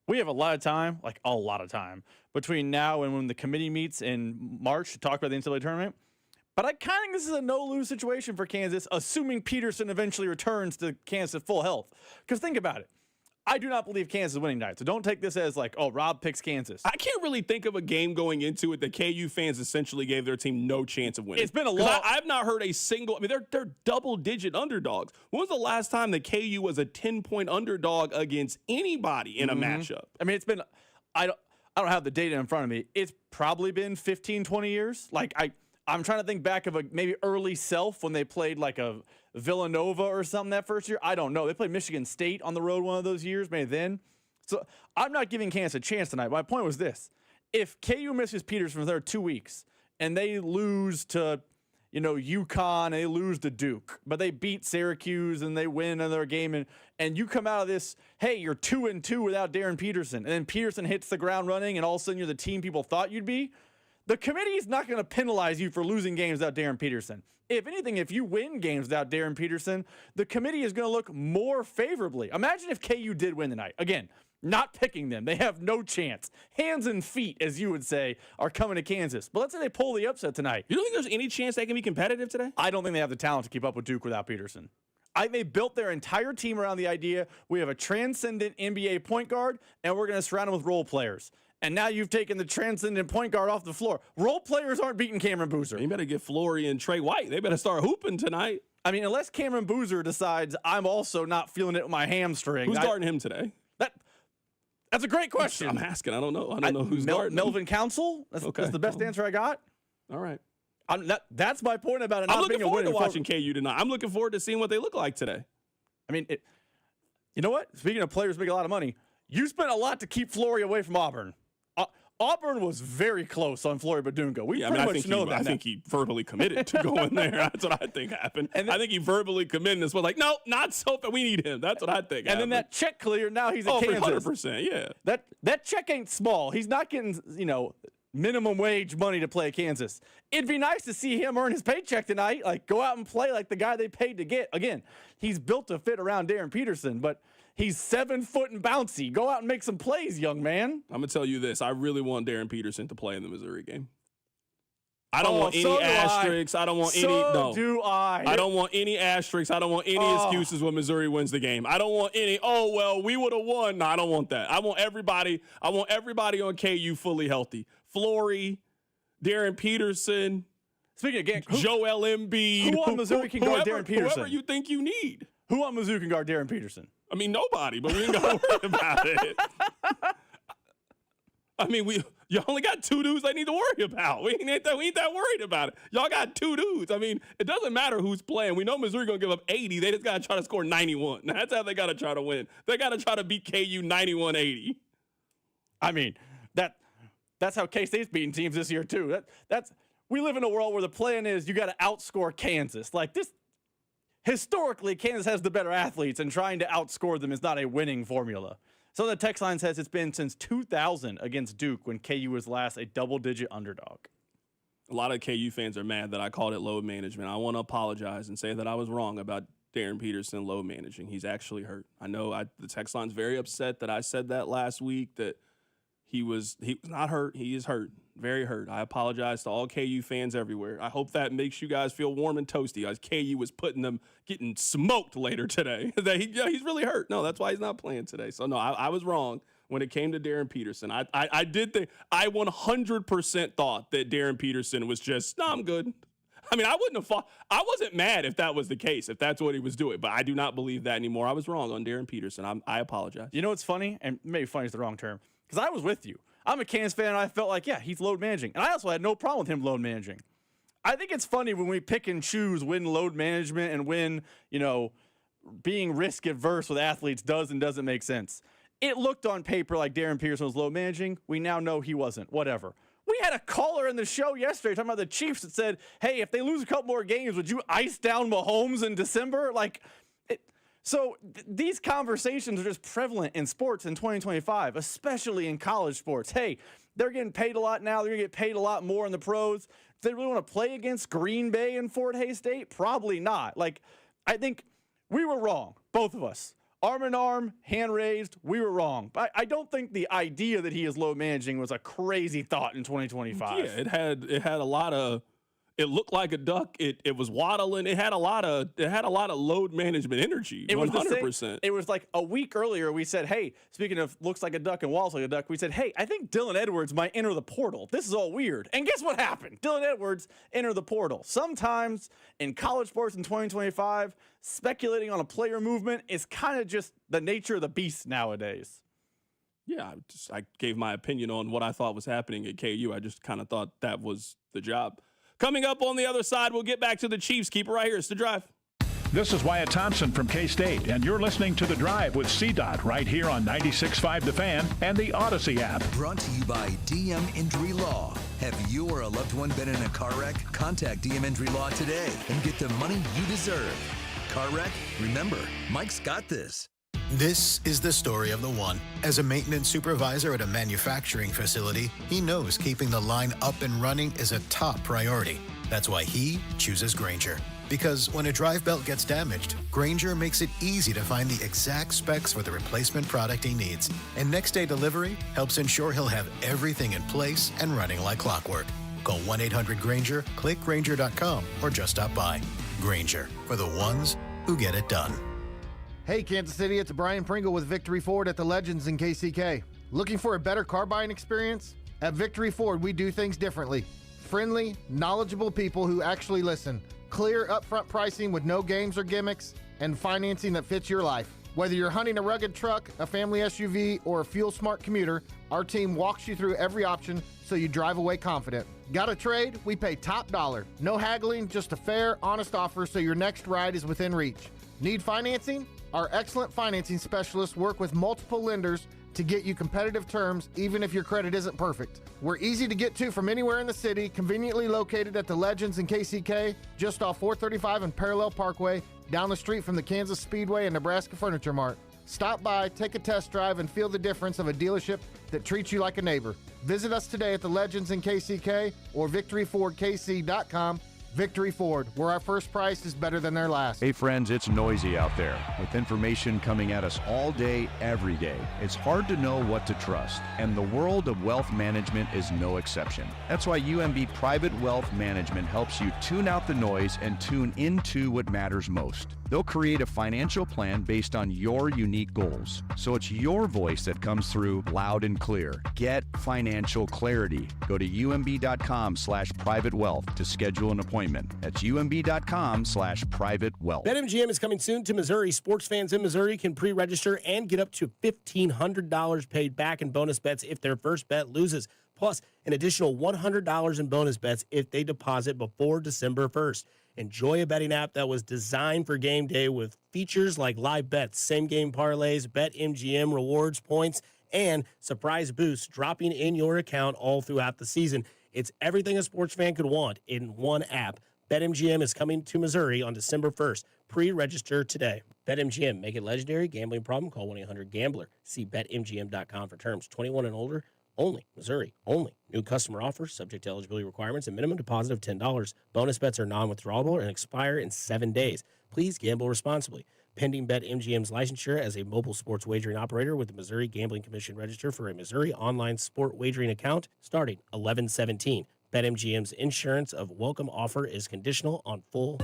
We have a lot of time, like a lot of time, between now and when the committee meets in March to talk about the NCAA tournament. But I kind of think this is a no-lose situation for Kansas, assuming Peterson eventually returns to Kansas at full health. Because think about it. I do not believe Kansas is winning tonight, so don't take this as like, oh, Rob picks Kansas. I can't really think of a game going into it that KU fans essentially gave their team no chance of winning. It's been a long... I've not heard a single... I mean, they're double-digit underdogs. When was the last time that KU was a 10-point underdog against anybody in a matchup? I mean, it's been... I don't have the data in front of me. It's probably been 15, 20 years. Like, I'm trying to think back of a maybe early self when they played like a Villanova or something that first year. I don't know. They played Michigan State on the road one of those years, maybe then. So I'm not giving Kansas a chance tonight. My point was this. If KU misses Peterson for their 2 weeks and they lose to, UConn, and they lose to Duke, but they beat Syracuse and they win another game, and you come out of this, hey, you're 2-2 without Darren Peterson, and then Peterson hits the ground running and all of a sudden you're the team people thought you'd be, the committee is not going to penalize you for losing games without Darren Peterson. If anything, if you win games without Darren Peterson, the committee is going to look more favorably. Imagine if KU did win tonight. Again, not picking them. They have no chance. Hands and feet, as you would say, are coming to Kansas. But let's say they pull the upset tonight. You don't think there's any chance they can be competitive today? I don't think they have the talent to keep up with Duke without Peterson. They built their entire team around the idea we have a transcendent NBA point guard, and we're going to surround him with role players. And now you've taken the transcendent point guard off the floor. Role players aren't beating Cameron Boozer. You better get Flory and Trey White. They better start hooping tonight. I mean, unless Cameron Boozer decides I'm also not feeling it with my hamstring. Who's guarding him today? That's a great question. I'm asking. I don't know. I don't know who's guarding Melvin Council. That's the best answer I got. All right. That's my point about it. I'm looking forward to watching KU tonight. I'm looking forward to seeing what they look like today. I mean, you know what? Speaking of players making a lot of money, you spent a lot to keep Flory away from Auburn. Auburn was very close on Flory Badunga. I think he verbally committed to going there. That's what I think happened. And I think he verbally committed and was like, no, not so fast. We need him. That's what I think happened. Then that check cleared. Now he's at Kansas. 100%, yeah. That check ain't small. He's not getting, minimum wage money to play at Kansas. It'd be nice to see him earn his paycheck tonight, like go out and play like the guy they paid to get. Again, he's built to fit around Darren Peterson, but He's 7 foot and bouncy. Go out and make some plays, young man. I'm going to tell you this. I really want Darren Peterson to play in the Missouri game. I don't want any so asterisks. I don't want any. No. Do I. I don't want any asterisks. I don't want any excuses when Missouri wins the game. I don't want any, we would have won. No, I don't want that. I want everybody on KU fully healthy. Flory, Darren Peterson. Speaking again, Joel Embiid. Who on Missouri can guard Darren Peterson? Whoever you think you need. Who on Mizzou can guard Darren Peterson? I mean, nobody, but we ain't got to worry about it. I mean, you only got 2 dudes I need to worry about. We ain't that worried about it. Y'all got 2 dudes. I mean, it doesn't matter who's playing. We know Missouri going to give up 80. They just got to try to score 91. That's how they got to try to win. They got to try to beat KU 91-80. I mean, that's how K-State's beating teams this year, too. We live in a world where the plan is you got to outscore Kansas. Like this, historically, Kansas has the better athletes, and trying to outscore them is not a winning formula. So the text line says it's been since 2000 against Duke when KU was last a double-digit underdog. A lot of KU fans are mad that I called it load management. I want to apologize and say that I was wrong about Darren Peterson load managing. He's actually hurt. I know the text line's very upset that I said that last week, that he was not hurt. He is hurt. Very hurt. I apologize to all KU fans everywhere. I hope that makes you guys feel warm and toasty as KU was putting them getting smoked later today. He's really hurt. No, that's why he's not playing today. So, no, I was wrong when it came to Darren Peterson. I did think – I 100% thought that Darren Peterson was just, no, I'm good. I mean, I wasn't mad if that was the case, if that's what he was doing. But I do not believe that anymore. I was wrong on Darren Peterson. I apologize. You know what's funny? And maybe funny is the wrong term. Because I was with you. I'm a Kansas fan, and I felt like, yeah, he's load managing. And I also had no problem with him load managing. I think it's funny when we pick and choose when load management and when, being risk adverse with athletes does and doesn't make sense. It looked on paper like Darren Peterson was load managing. We now know he wasn't. Whatever. We had a caller in the show yesterday talking about the Chiefs that said, hey, if they lose a couple more games, would you ice down Mahomes in December? These conversations are just prevalent in sports in 2025, especially in college sports. Hey, they're getting paid a lot now. They're going to get paid a lot more in the pros. Do they really want to play against Green Bay and Fort Hays State? Probably not. I think we were wrong, both of us. Arm in arm, hand raised, we were wrong. But I don't think the idea that he is load managing was a crazy thought in 2025. Yeah, it had a lot of. It looked like a duck. It was waddling. It had a lot of load management energy. It was 100%. It was like a week earlier. We said, hey, speaking of looks like a duck and waddles like a duck, we said, hey, I think Dylan Edwards might enter the portal. This is all weird. And guess what happened? Dylan Edwards entered the portal. Sometimes in college sports in 2025, speculating on a player movement is kind of just the nature of the beast nowadays. Yeah, I gave my opinion on what I thought was happening at KU. I just kind of thought that was the job. Coming up on the other side, we'll get back to the Chiefs. Keep it right here. It's The Drive. This is Wyatt Thompson from K-State, and you're listening to The Drive with CDOT right here on 96.5 The Fan and the Odyssey app. Brought to you by DM Injury Law. Have you or a loved one been in a car wreck? Contact DM Injury Law today and get the money you deserve. Car wreck? Remember, Mike's got this. This is the story of the one. As a maintenance supervisor at a manufacturing facility, he knows keeping the line up and running is a top priority. That's why he chooses Grainger. Because when a drive belt gets damaged, Grainger makes it easy to find the exact specs for the replacement product he needs. And next-day delivery helps ensure he'll have everything in place and running like clockwork. Call 1-800-GRAINGER, click Grainger.com, or just stop by. Grainger, for the ones who get it done. Hey, Kansas City, it's Brian Pringle with Victory Ford at the Legends in KCK. Looking for a better car buying experience? At Victory Ford, we do things differently. Friendly, knowledgeable people who actually listen. Clear, upfront pricing with no games or gimmicks, and financing that fits your life. Whether you're hunting a rugged truck, a family SUV, or a fuel-smart commuter, our team walks you through every option so you drive away confident. Got a trade? We pay top dollar. No haggling, just a fair, honest offer so your next ride is within reach. Need financing? Our excellent financing specialists work with multiple lenders to get you competitive terms, even if your credit isn't perfect. We're easy to get to from anywhere in the city, conveniently located at the Legends in KCK, just off 435 and Parallel Parkway, down the street from the Kansas Speedway and Nebraska Furniture Mart. Stop by, take a test drive, and feel the difference of a dealership that treats you like a neighbor. Visit us today at the Legends in KCK or victoryfordkc.com. Victory Ford, where our first price is better than their last. Hey friends, it's noisy out there with information coming at us all day, every day. It's hard to know what to trust, and the world of wealth management is no exception. That's why UMB Private Wealth Management helps you tune out the noise and tune into what matters most. They'll create a financial plan based on your unique goals, so it's your voice that comes through loud and clear. Get financial clarity. Go to umb.com/privatewealth to schedule an appointment. That's umb.com/privatewealth. BetMGM is coming soon to Missouri. Sports fans in Missouri can pre-register and get up to $1,500 paid back in bonus bets if their first bet loses, plus an additional $100 in bonus bets if they deposit before December 1st. Enjoy a betting app that was designed for game day with features like live bets, same-game parlays, BetMGM rewards points, and surprise boosts dropping in your account all throughout the season. It's everything a sports fan could want in one app. BetMGM is coming to Missouri on December 1st. Pre-register today. BetMGM, make it legendary. Gambling problem? Call 1-800-GAMBLER. See BetMGM.com for terms. 21 and older only. Missouri only. New customer offers subject to eligibility requirements and minimum deposit of $10. Bonus bets are non-withdrawable and expire in 7 days. Please gamble responsibly. Pending BetMGM's licensure as a mobile sports wagering operator with the Missouri Gambling Commission register for a Missouri online sport wagering account starting 11/17. BetMGM's insurance of welcome offer is conditional on full.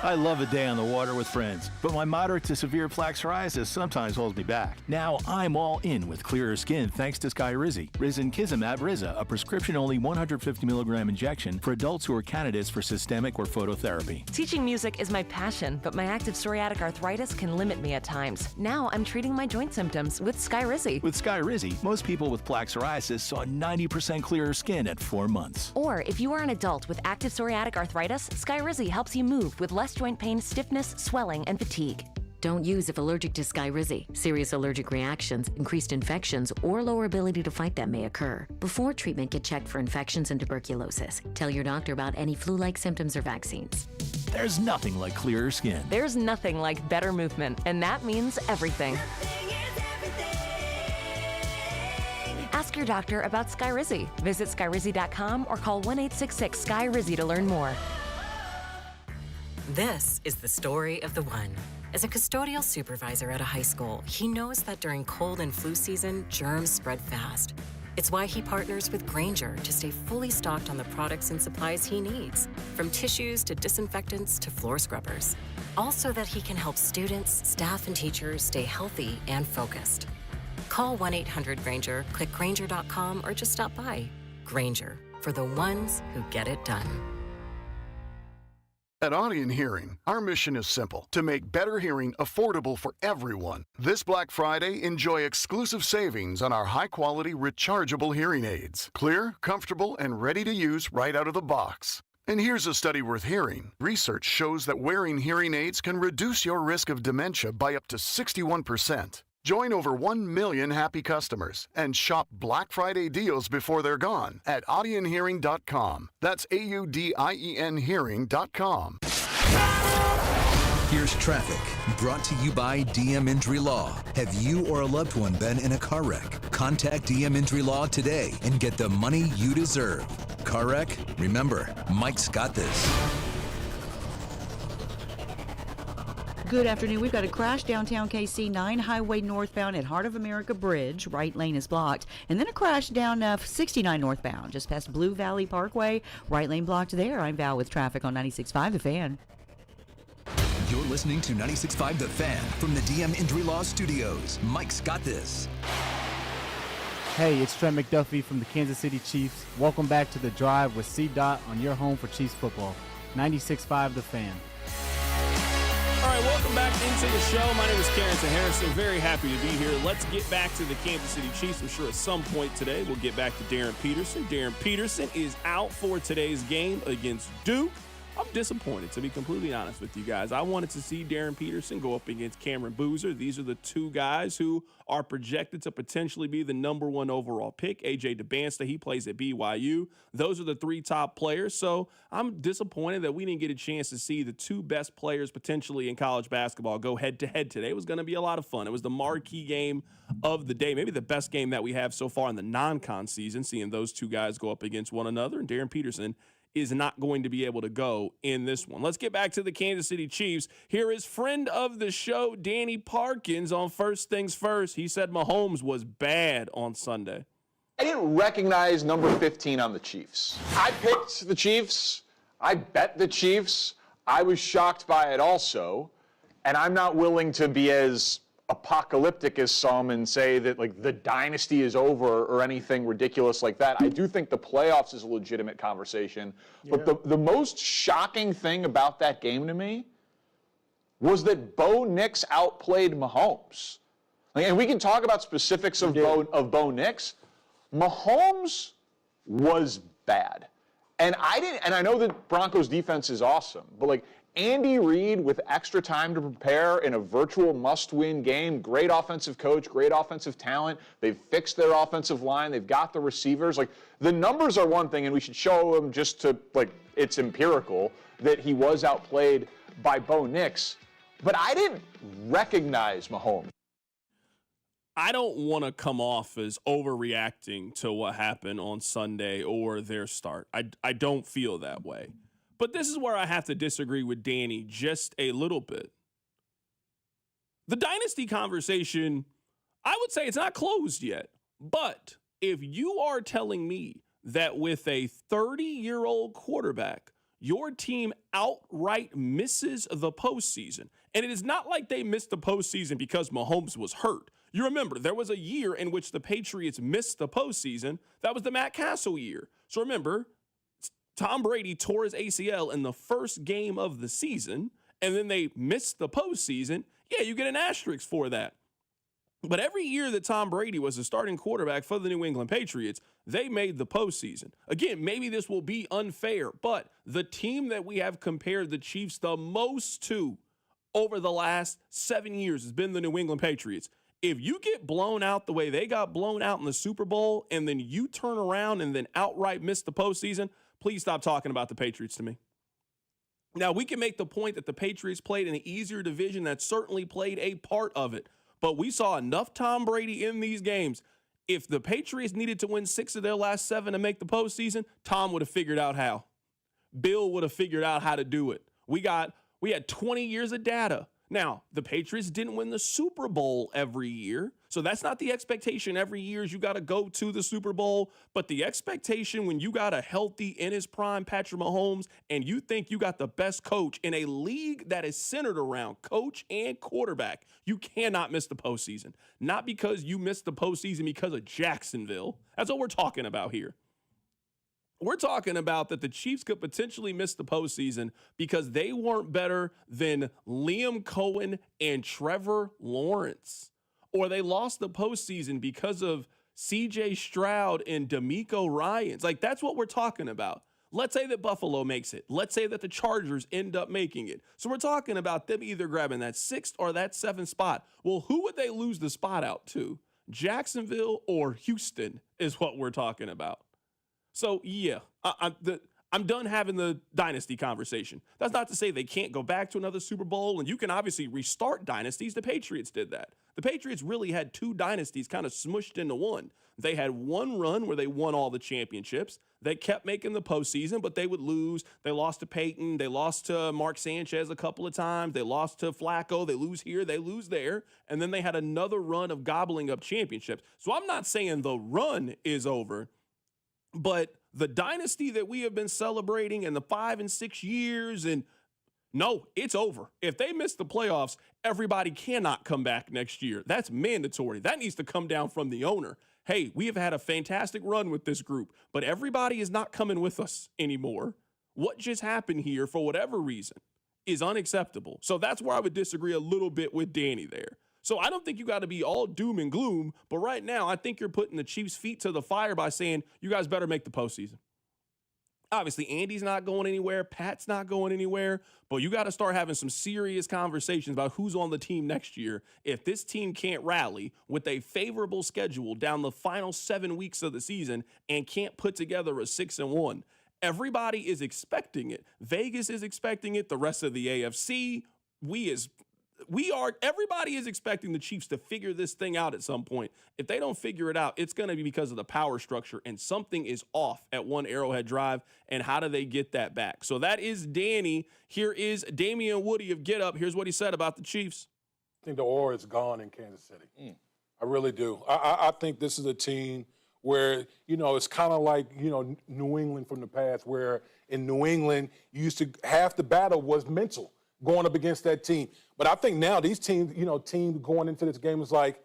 I love a day on the water with friends, but my moderate to severe plaque psoriasis sometimes holds me back. Now I'm all in with clearer skin thanks to Skyrizi. Risankizumab Riza, a prescription-only 150 milligram injection for adults who are candidates for systemic or phototherapy. Teaching music is my passion, but my active psoriatic arthritis can limit me at times. Now I'm treating my joint symptoms with Skyrizi. With Skyrizi, most people with plaque psoriasis saw 90% clearer skin at 4 months. Or if you are an adult with active psoriatic arthritis, Skyrizi helps you move with less joint pain, stiffness, swelling, and fatigue. Don't use if allergic to Skyrizi. Serious allergic reactions, increased infections, or lower ability to fight them may occur. Before treatment, get checked for infections and tuberculosis. Tell your doctor about any flu-like symptoms or vaccines. There's nothing like clearer skin. There's nothing like better movement, and that means everything. Ask your doctor about Skyrizi. Visit Skyrizi.com or call 1-866-SKY-RIZZI to learn more. This is the story of the one. As a custodial supervisor at a high school, he knows that during cold and flu season, germs spread fast. It's why he partners with Grainger to stay fully stocked on the products and supplies he needs, from tissues to disinfectants to floor scrubbers. All so that he can help students, staff, and teachers stay healthy and focused. Call 1-800-GRAINGER, click Grainger.com, or just stop by. Grainger, for the ones who get it done. At Audion Hearing, our mission is simple: to make better hearing affordable for everyone. This Black Friday, enjoy exclusive savings on our high-quality rechargeable hearing aids. Clear, comfortable, and ready to use right out of the box. And here's a study worth hearing. Research shows that wearing hearing aids can reduce your risk of dementia by up to 61%. Join over 1 million happy customers and shop Black Friday deals before they're gone at audionhearing.com. That's AUDIEN hearing.com. Here's traffic, brought to you by DM Injury Law. Have you or a loved one been in a car wreck? Contact DM Injury Law today and get the money you deserve. Car wreck? Remember, Mike's got this. Good afternoon. We've got a crash downtown KC, 9 Highway northbound at Heart of America Bridge. Right lane is blocked. And then a crash down 69 northbound, just past Blue Valley Parkway. Right lane blocked there. I'm Val with traffic on 96.5 The Fan. You're listening to 96.5 The Fan from the DM Injury Law Studios. Mike's got this. Hey, it's Trent McDuffie from the Kansas City Chiefs. Welcome back to The Drive with C-Dot on your home for Chiefs football. 96.5 The Fan. All right, welcome back into the show. My name is Carrington Harrison. Very happy to be here. Let's get back to the Kansas City Chiefs. I'm sure at some point today we'll get back to Darren Peterson. Darren Peterson is out for today's game against Duke. I'm disappointed, to be completely honest with you guys. I wanted to see Darren Peterson go up against Cameron Boozer. These are the two guys who are projected to potentially be the #1 overall pick. A.J. DeBansta, he plays at BYU. Those are the three top players. So I'm disappointed that we didn't get a chance to see the two best players potentially in college basketball go head-to-head today. It was going to be a lot of fun. It was the marquee game of the day, maybe the best game that we have so far in the non-con season, seeing those two guys go up against one another. And Darren Peterson is not going to be able to go in this one. Let's get back to the Kansas City Chiefs. Here is friend of the show, Danny Parkins, on First Things First. He said Mahomes was bad on Sunday. I didn't recognize number 15 on the Chiefs. I picked the Chiefs. I bet the Chiefs. I was shocked by it also. And I'm not willing to be as apocalyptic as some and say that like the dynasty is over or anything ridiculous like that. I do think the playoffs is a legitimate conversation. But the most shocking thing about that game to me was that Bo Nix outplayed Mahomes. Like, and we can talk about specifics of Bo Nix. Mahomes was bad. And I know that Broncos defense is awesome, but like Andy Reid with extra time to prepare in a virtual must-win game, great offensive coach, great offensive talent. They've fixed their offensive line. They've got the receivers. Like the numbers are one thing, and we should show them just to like it's empirical that he was outplayed by Bo Nix. But I didn't recognize Mahomes. I don't want to come off as overreacting to what happened on Sunday or their start. I don't feel that way. But this is where I have to disagree with Danny just a little bit. The dynasty conversation, I would say it's not closed yet. But if you are telling me that with a 30-year-old quarterback, your team outright misses the postseason, and it is not like they missed the postseason because Mahomes was hurt. You remember, there was a year in which the Patriots missed the postseason. That was the Matt Castle year. So remember, Tom Brady tore his ACL in the first game of the season, and then they missed the postseason. Yeah, you get an asterisk for that. But every year that Tom Brady was the starting quarterback for the New England Patriots, they made the postseason. Again, maybe this will be unfair, but the team that we have compared the Chiefs the most to over the last 7 years has been the New England Patriots. If you get blown out the way they got blown out in the Super Bowl, and then you turn around and then outright miss the postseason, please stop talking about the Patriots to me. Now, we can make the point that the Patriots played in an easier division. That certainly played a part of it. But we saw enough Tom Brady in these games. If the Patriots needed to win 6 of their last 7 to make the postseason, Tom would have figured out how. Bill would have figured out how to do it. We had 20 years of data. Now, the Patriots didn't win the Super Bowl every year, so that's not the expectation every year is you got to go to the Super Bowl, but the expectation when you got a healthy, in his prime Patrick Mahomes, and you think you got the best coach in a league that is centered around coach and quarterback, you cannot miss the postseason. Not because you missed the postseason because of Jacksonville. That's what we're talking about here. We're talking about that the Chiefs could potentially miss the postseason because they weren't better than Liam Cohen and Trevor Lawrence. Or they lost the postseason because of C.J. Stroud and DeMeco Ryans. Like, that's what we're talking about. Let's say that Buffalo makes it. Let's say that the Chargers end up making it. So we're talking about them either grabbing that 6th or that 7th spot. Well, who would they lose the spot out to? Jacksonville or Houston is what we're talking about. So, yeah, I'm done having the dynasty conversation. That's not to say they can't go back to another Super Bowl, and you can obviously restart dynasties. The Patriots did that. The Patriots really had 2 dynasties kind of smushed into one. They had one run where they won all the championships. They kept making the postseason, but they would lose. They lost to Peyton. They lost to Mark Sanchez a couple of times. They lost to Flacco. They lose here. They lose there. And then they had another run of gobbling up championships. So I'm not saying the run is over. But the dynasty that we have been celebrating in the 5 and 6 years, and no, it's over. If they miss the playoffs, everybody cannot come back next year. That's mandatory. That needs to come down from the owner. Hey, we have had a fantastic run with this group, but everybody is not coming with us anymore. What just happened here, for whatever reason, is unacceptable. So that's where I would disagree a little bit with Danny there. So I don't think you got to be all doom and gloom, but right now I think you're putting the Chiefs' feet to the fire by saying you guys better make the postseason. Obviously, Andy's not going anywhere. Pat's not going anywhere. But you got to start having some serious conversations about who's on the team next year. If this team can't rally with a favorable schedule down the final 7 weeks of the season and can't put together a 6-1, everybody is expecting it. Vegas is expecting it. The rest of the AFC, we as everybody is expecting the Chiefs to figure this thing out at some point. If they don't figure it out, it's going to be because of the power structure, and something is off at One Arrowhead Drive, and how do they get that back? So that is Danny. Here is Damian Woody of Get Up. Here's what he said about the Chiefs. I think the aura is gone in Kansas City. I really do. I think this is a team where, it's kind of like, New England from the past, where in New England, you used to, half the battle was mental going up against that team. But I think now these teams, teams going into this game is like,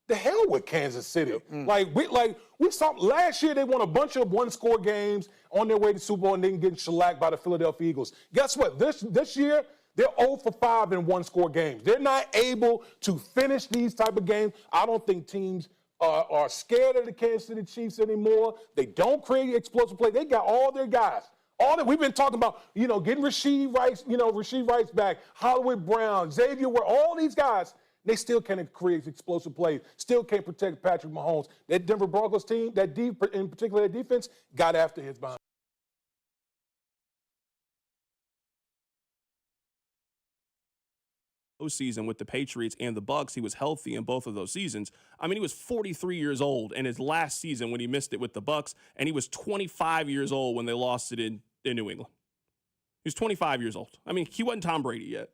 the hell with Kansas City. We saw last year they won a bunch of one-score games on their way to Super Bowl and then getting shellacked by the Philadelphia Eagles. Guess what? This year, they're 0 for 5 in one-score games. They're not able to finish these type of games. I don't think teams are scared of the Kansas City Chiefs anymore. They don't create explosive play. They got all their guys. All that we've been talking about, getting Rasheed Rice back, Hollywood Brown, Xavier Ward, all these guys, they still can't create explosive plays, still can't protect Patrick Mahomes. That Denver Broncos team, in particular that defense, got after his behind. Season with the Patriots and the Bucks, he was healthy in both of those seasons. I mean, he was 43 years old in his last season when he missed it with the Bucks, and he was 25 years old when they lost it in New England. He was 25 years old. I mean, he wasn't Tom Brady yet.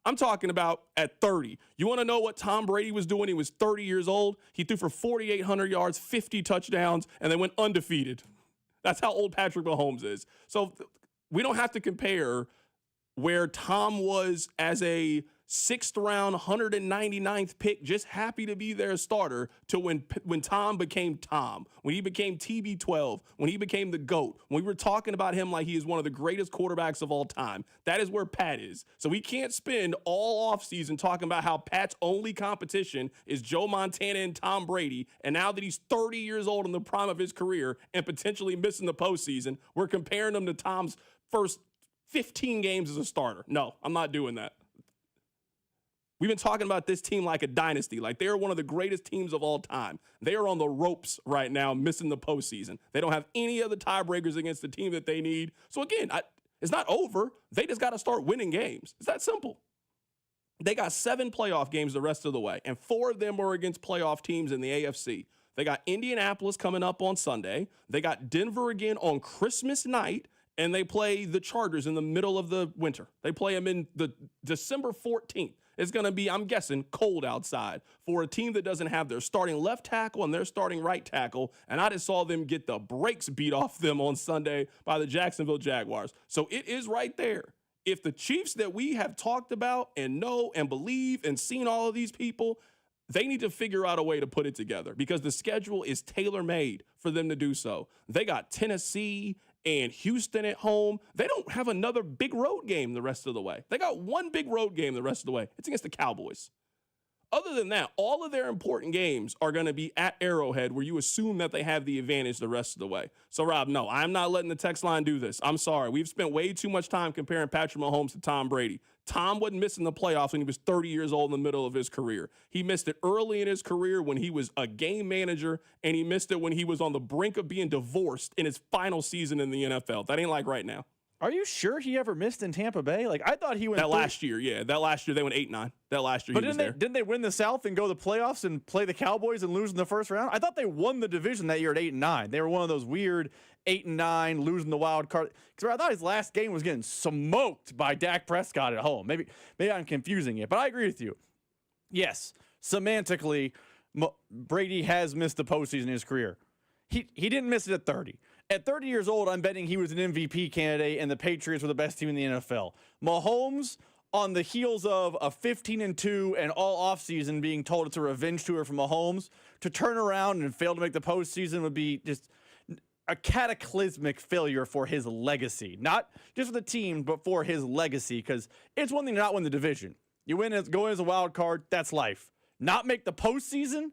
I'm talking about at 30. You want to know what Tom Brady was doing? He was 30 years old. He threw for 4,800 yards, 50 touchdowns, and they went undefeated. That's how old Patrick Mahomes is. So we don't have to compare where Tom was as a 6th round, 199th pick, just happy to be their starter, to when Tom became Tom, when he became TB12, when he became the GOAT, when we were talking about him like he is one of the greatest quarterbacks of all time. That is where Pat is. So we can't spend all offseason talking about how Pat's only competition is Joe Montana and Tom Brady, and now that he's 30 years old in the prime of his career and potentially missing the postseason, we're comparing him to Tom's first 15 games as a starter. No, I'm not doing that. We've been talking about this team like a dynasty, like they are one of the greatest teams of all time. They are on the ropes right now, missing the postseason. They don't have any other tiebreakers against the team that they need. So again, it's not over. They just got to start winning games. It's that simple. They got 7 playoff games the rest of the way, and 4 of them were against playoff teams in the AFC. They got Indianapolis coming up on Sunday. They got Denver again on Christmas night, and they play the Chargers in the middle of the winter. They play them in the December 14th. It's going to be, I'm guessing, cold outside for a team that doesn't have their starting left tackle and their starting right tackle. And I just saw them get the brakes beat off them on Sunday by the Jacksonville Jaguars. So it is right there. If the Chiefs that we have talked about and know and believe and seen all of these people, they need to figure out a way to put it together because the schedule is tailor-made for them to do so. They got Tennessee and Houston at home. They don't have another big road game the rest of the way. They got one big road game the rest of the way. It's against the Cowboys. Other than that, all of their important games are going to be at Arrowhead, where you assume that they have the advantage the rest of the way. So, Rob, no, I'm not letting the text line do this. I'm sorry. We've spent way too much time comparing Patrick Mahomes to Tom Brady. Tom wasn't missing the playoffs when he was 30 years old in the middle of his career. He missed it early in his career when he was a game manager, and he missed it when he was on the brink of being divorced in his final season in the NFL. That ain't like right now. Are you sure he ever missed in Tampa Bay? Like, I thought he went last year. Yeah, that last year they went 8-9. That last year he was there. Didn't they win the South and go to the playoffs and play the Cowboys and lose in the first round? I thought they won the division that year at 8-9. They were one of those weird 8-9 losing the wild card. Because I thought his last game was getting smoked by Dak Prescott at home. Maybe I'm confusing it, but I agree with you. Yes, semantically, Brady has missed the postseason in his career. He didn't miss it at 30. At 30 years old, I'm betting he was an MVP candidate and the Patriots were the best team in the NFL. Mahomes, on the heels of a 15-2 and all offseason being told it's a revenge tour from Mahomes, to turn around and fail to make the postseason would be just a cataclysmic failure for his legacy. Not just for the team, but for his legacy, because it's one thing to not win the division. You go in as a wild card, that's life. Not make the postseason?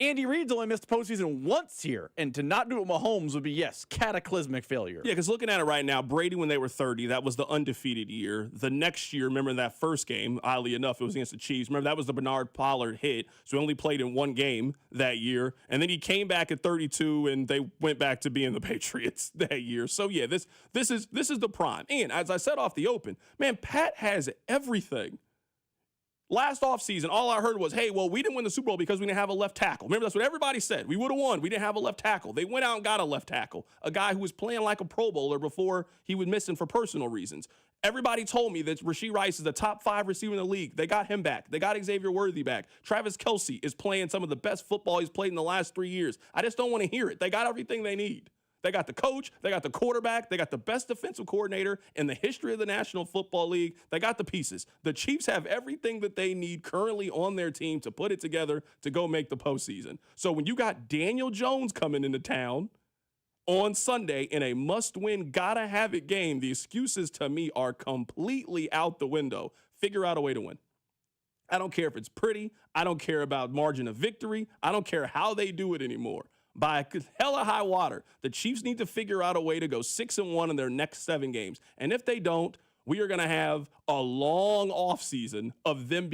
Andy Reid's only missed the postseason once here, and to not do it with Mahomes would be, yes, cataclysmic failure. Yeah, because looking at it right now, Brady, when they were 30, that was the undefeated year. The next year, remember that first game, oddly enough, it was against the Chiefs. Remember, that was the Bernard Pollard hit, so he only played in one game that year. And then he came back at 32, and they went back to being the Patriots that year. So, yeah, this is the prime. And as I said off the open, man, Pat has everything. Last offseason, all I heard was, hey, well, we didn't win the Super Bowl because we didn't have a left tackle. Remember, that's what everybody said. We would have won. We didn't have a left tackle. They went out and got a left tackle, a guy who was playing like a Pro Bowler before he was missing for personal reasons. Everybody told me that Rashee Rice is the top 5 receiver in the league. They got him back. They got Xavier Worthy back. Travis Kelce is playing some of the best football he's played in the last 3 years. I just don't want to hear it. They got everything they need. They got the coach, they got the quarterback, they got the best defensive coordinator in the history of the National Football League. They got the pieces. The Chiefs have everything that they need currently on their team to put it together to go make the postseason. So when you got Daniel Jones coming into town on Sunday in a must-win, gotta-have-it game, the excuses to me are completely out the window. Figure out a way to win. I don't care if it's pretty. I don't care about margin of victory. I don't care how they do it anymore. By hell or high water, the Chiefs need to figure out a way to go 6-1 in their next 7 games. And if they don't, we are going to have a long offseason of them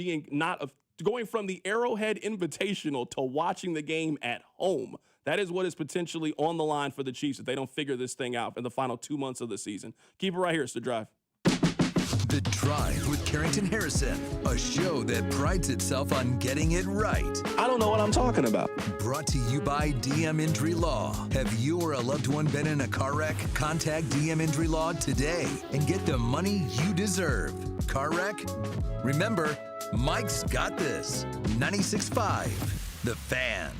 going from the Arrowhead Invitational to watching the game at home. That is what is potentially on the line for the Chiefs if they don't figure this thing out in the final 2 months of the season. Keep it right here. It's The Drive. The Drive with Carrington Harrison, a show that prides itself on getting it right. I don't know what I'm talking about. Brought to you by DM Injury Law. Have you or a loved one been in a car wreck? Contact DM Injury Law today and get the money you deserve. Car wreck? Remember, Mike's got this. 96.5, The Fan.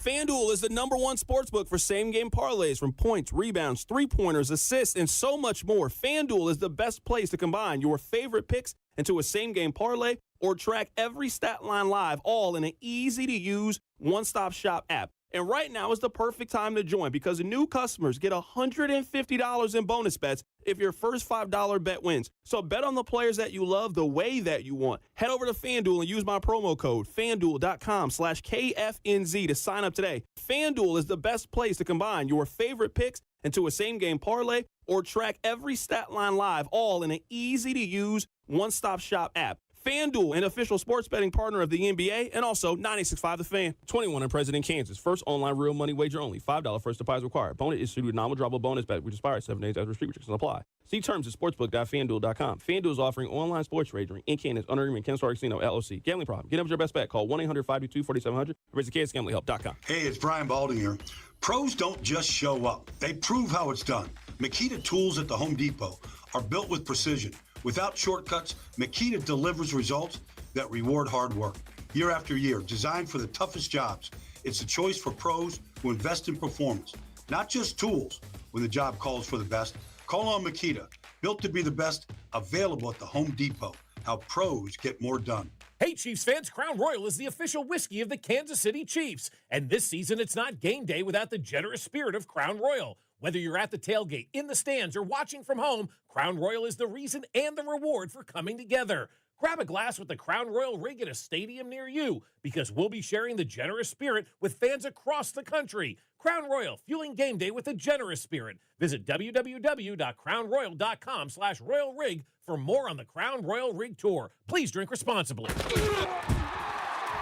FanDuel is the #1 sportsbook for same-game parlays, from points, rebounds, three-pointers, assists, and so much more. FanDuel is the best place to combine your favorite picks into a same-game parlay or track every stat line live, all in an easy-to-use one-stop shop app. And right now is the perfect time to join because new customers get $150 in bonus bets if your first $5 bet wins. So bet on the players that you love the way that you want. Head over to FanDuel and use my promo code FanDuel.com/KFNZ to sign up today. FanDuel is the best place to combine your favorite picks into a same-game parlay or track every stat line live, all in an easy-to-use one-stop shop app. FanDuel, an official sports betting partner of the NBA, and also 96.5 The Fan. 21 and present in Kansas. First online real money wager only. $5 first deposit required. Bonus issued with non-withdrawable bonus bet, which expires 7 days after restrictions apply. See terms at sportsbook.fanduel.com. FanDuel is offering online sports wagering in Kansas under agreement Kansas Casino LLC. Gambling problem? Get up with your best bet. Call 1-800-522-4700 or visit kansasgamblinghelp.com. Hey, it's Brian Balding here. Pros don't just show up. They prove how it's done. Makita tools at the Home Depot are built with precision. Without shortcuts, Makita delivers results that reward hard work. Year after year, designed for the toughest jobs, it's a choice for pros who invest in performance, not just tools. When the job calls for the best, call on Makita, built to be the best, available at the Home Depot. How pros get more done. Hey, Chiefs fans, Crown Royal is the official whiskey of the Kansas City Chiefs. And this season, it's not game day without the generous spirit of Crown Royal. Whether you're at the tailgate, in the stands, or watching from home, Crown Royal is the reason and the reward for coming together. Grab a glass with the Crown Royal rig at a stadium near you, because we'll be sharing the generous spirit with fans across the country. Crown Royal, fueling game day with a generous spirit. Visit www.crownroyal.com/royal rig for more on the Crown Royal Rig Tour. Please drink responsibly.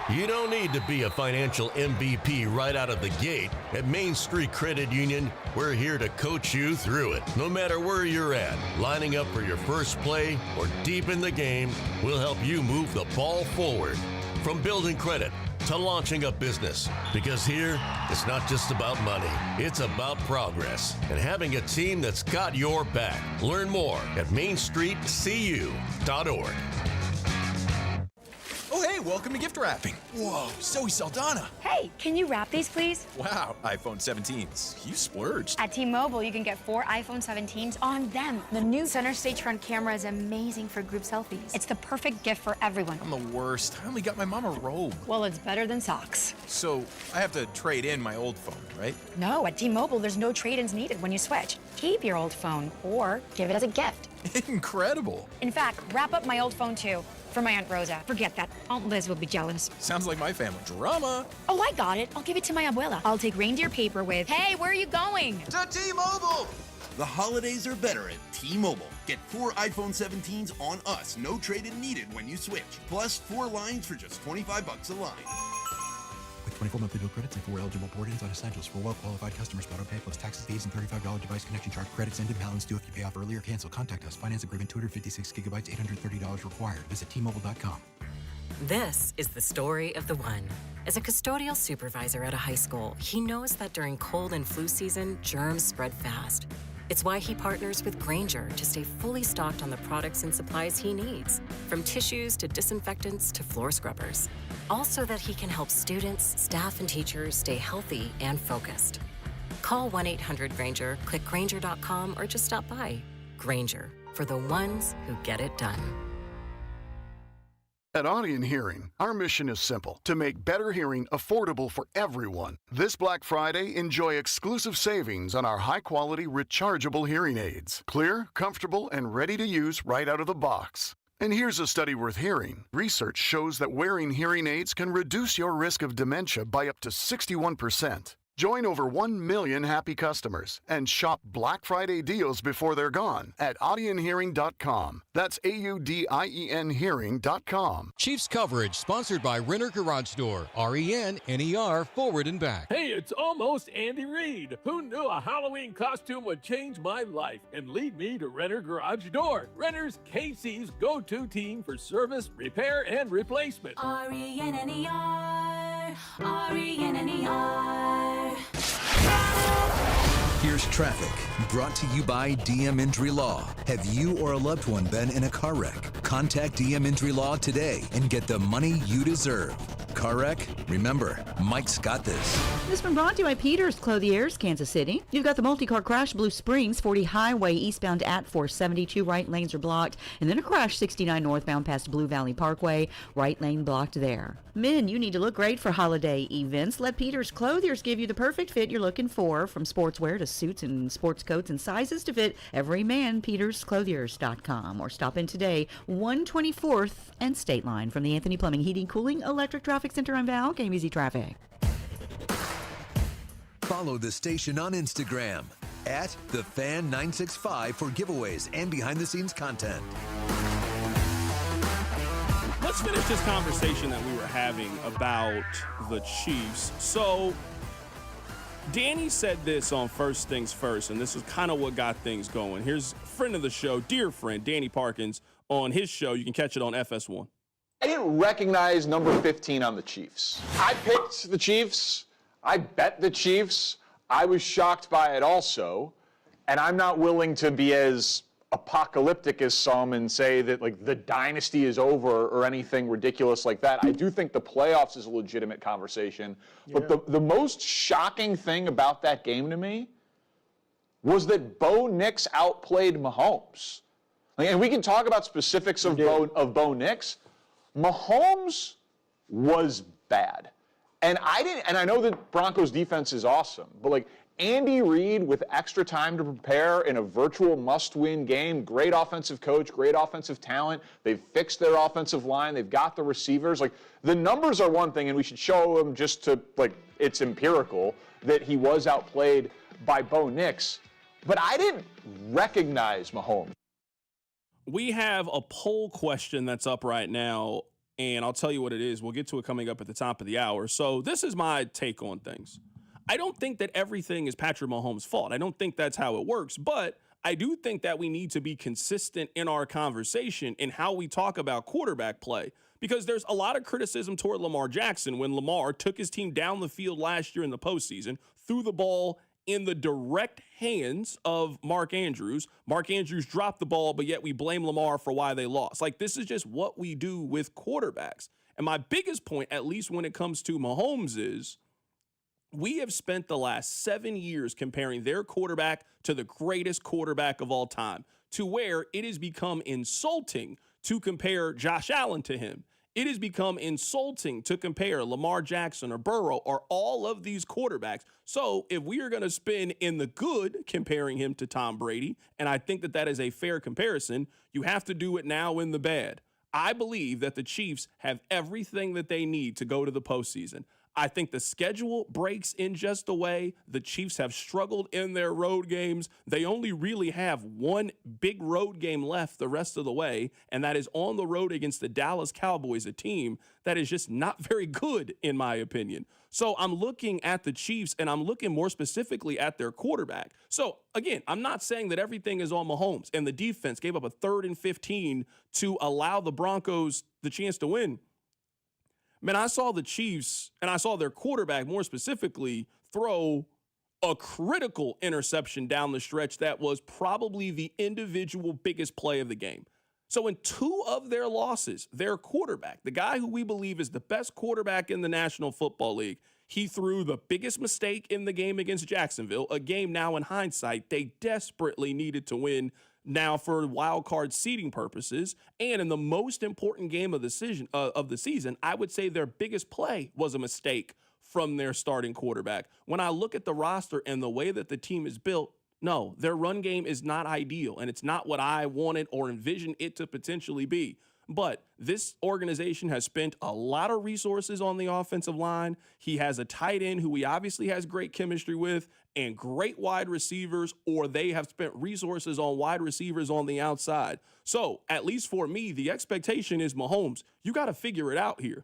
You don't need to be a financial MVP right out of the gate. At Main Street Credit Union, we're here to coach you through it. No matter where you're at, lining up for your first play or deep in the game, we'll help you move the ball forward. From building credit to launching a business. Because here, it's not just about money. It's about progress and having a team that's got your back. Learn more at mainstreetcu.org. Oh, hey, welcome to gift wrapping. Whoa, Zoe Saldana. Hey, can you wrap these, please? Wow, iPhone 17s. You splurged. At T-Mobile, you can get 4 iPhone 17s on them. The new center stage front camera is amazing for group selfies. It's the perfect gift for everyone. I'm the worst. I only got my mom a robe. Well, it's better than socks. So, I have to trade in my old phone, right? No, at T-Mobile, there's no trade-ins needed when you switch. Keep your old phone or give it as a gift. Incredible. In fact, wrap up my old phone, too. For my Aunt Rosa. Forget that. Aunt Liz will be jealous. Sounds like my family. Drama. Oh, I got it. I'll give it to my abuela. I'll take reindeer paper with, hey, where are you going? To T-Mobile! The holidays are better at T-Mobile. Get 4 iPhone 17s on us. No trade-in needed when you switch. Plus 4 lines for just $25 a line. With 24 monthly bill credits and 4 eligible port-ins on essentials for well-qualified customers. Auto pay plus taxes, fees, and $35 device connection charge. Credits end in balance due if you pay off early or cancel. Contact us. Finance agreement 256 gigabytes, $830 required. Visit T-Mobile.com. This is the story of the one. As a custodial supervisor at a high school, he knows that during cold and flu season, germs spread fast. It's why he partners with Grainger to stay fully stocked on the products and supplies he needs, from tissues to disinfectants to floor scrubbers. Also that he can help students, staff, and teachers stay healthy and focused. Call 1-800-GRAINGER, click Grainger.com, or just stop by. Grainger, for the ones who get it done. At Audion Hearing, our mission is simple: to make better hearing affordable for everyone. This Black Friday, enjoy exclusive savings on our high-quality rechargeable hearing aids. Clear, comfortable, and ready to use right out of the box. And here's a study worth hearing. Research shows that wearing hearing aids can reduce your risk of dementia by up to 61%. Join over 1 million happy customers and shop Black Friday deals before they're gone at audionhearing.com. That's AUDIEN hearing.com. Chiefs coverage sponsored by Renner Garage Door. RENNER forward and back. Hey, it's almost Andy Reid. Who knew a Halloween costume would change my life and lead me to Renner Garage Door? Renner's KC's go-to team for service, repair, and replacement. RENNER, RENNER. Here's traffic, brought to you by DM Injury Law. Have you or a loved one been in a car wreck? Contact DM Injury Law today and get the money you deserve. Car wreck? Remember, Mike's got this. This has been brought to you by Peters Clothiers, Kansas City. You've got the multi-car crash, Blue Springs, 40 Highway, eastbound at 472. Right lanes are blocked. And then a crash, 69 northbound past Blue Valley Parkway. Right lane blocked there. Men, you need to look great for holiday events. Let Peters Clothiers give you the perfect fit you're looking for, from sportswear to suits and sports coats and sizes to fit every man. PetersClothiers.com, or stop in today, 124th and State Line. From the Anthony Plumbing, Heating, Cooling, Electric Traffic Center on Val, KMZ Traffic. Follow the station on Instagram at TheFan965 for giveaways and behind-the-scenes content. Let's finish this conversation that we were having about the Chiefs. So, Danny said this on First Things First, and this is kind of what got things going. Here's a friend of the show, dear friend, Danny Parkins, on his show. You can catch it on FS1. I didn't recognize number 15 on the Chiefs. I picked the Chiefs. I bet the Chiefs. I was shocked by it also. And I'm not willing to be as apocalyptic as some and say that, like, the dynasty is over or anything ridiculous like that. I do think the playoffs is a legitimate conversation. Yeah. But the most shocking thing about that game to me was that Bo Nix outplayed Mahomes. Like, and we can talk about specifics of Bo Nix. Mahomes was bad. And I know that Broncos defense is awesome, but like Andy Reid with extra time to prepare in a virtual must-win game, great offensive coach, great offensive talent. They've fixed their offensive line. They've got the receivers. Like, the numbers are one thing, and we should show them just to, like, it's empirical that he was outplayed by Bo Nix. But I didn't recognize Mahomes. We have a poll question that's up right now, and I'll tell you what it is. We'll get to it coming up at the top of the hour. So this is my take on things. I don't think that everything is Patrick Mahomes' fault. I don't think that's how it works, but I do think that we need to be consistent in our conversation in how we talk about quarterback play, because there's a lot of criticism toward Lamar Jackson when Lamar took his team down the field last year in the postseason, threw the ball in the direct hands of Mark Andrews. Mark Andrews dropped the ball, but yet we blame Lamar for why they lost. Like, this is just what we do with quarterbacks. And my biggest point, at least when it comes to Mahomes, is we have spent the last 7 years comparing their quarterback to the greatest quarterback of all time, to where it has become insulting to compare Josh Allen to him. It has become insulting to compare Lamar Jackson or Burrow or all of these quarterbacks. So if we are going to spin in the good comparing him to Tom Brady, and I think that that is a fair comparison, you have to do it now in the bad. I believe that the Chiefs have everything that they need to go to the postseason. I think the schedule breaks in just the way the Chiefs have struggled in their road games. They only really have one big road game left the rest of the way, and that is on the road against the Dallas Cowboys, a team that is just not very good, in my opinion. So I'm looking at the Chiefs, and I'm looking more specifically at their quarterback. So, again, I'm not saying that everything is on Mahomes, and the defense gave up a 3rd and 15 to allow the Broncos the chance to win. Man, I saw the Chiefs, and I saw their quarterback more specifically throw a critical interception down the stretch that was probably the individual biggest play of the game. So in 2 of their losses, their quarterback, the guy who we believe is the best quarterback in the National Football League, he threw the biggest mistake in the game against Jacksonville, a game now in hindsight they desperately needed to win now for wild card seeding purposes. And in the most important game of the season, I would say their biggest play was a mistake from their starting quarterback. When I look at the roster and the way that the team is built, no, their run game is not ideal, and it's not what I wanted or envisioned it to potentially be. But this organization has spent a lot of resources on the offensive line. He has a tight end who he obviously has great chemistry with and great wide receivers, or they have spent resources on wide receivers on the outside. So, at least for me, the expectation is Mahomes, you got to figure it out here.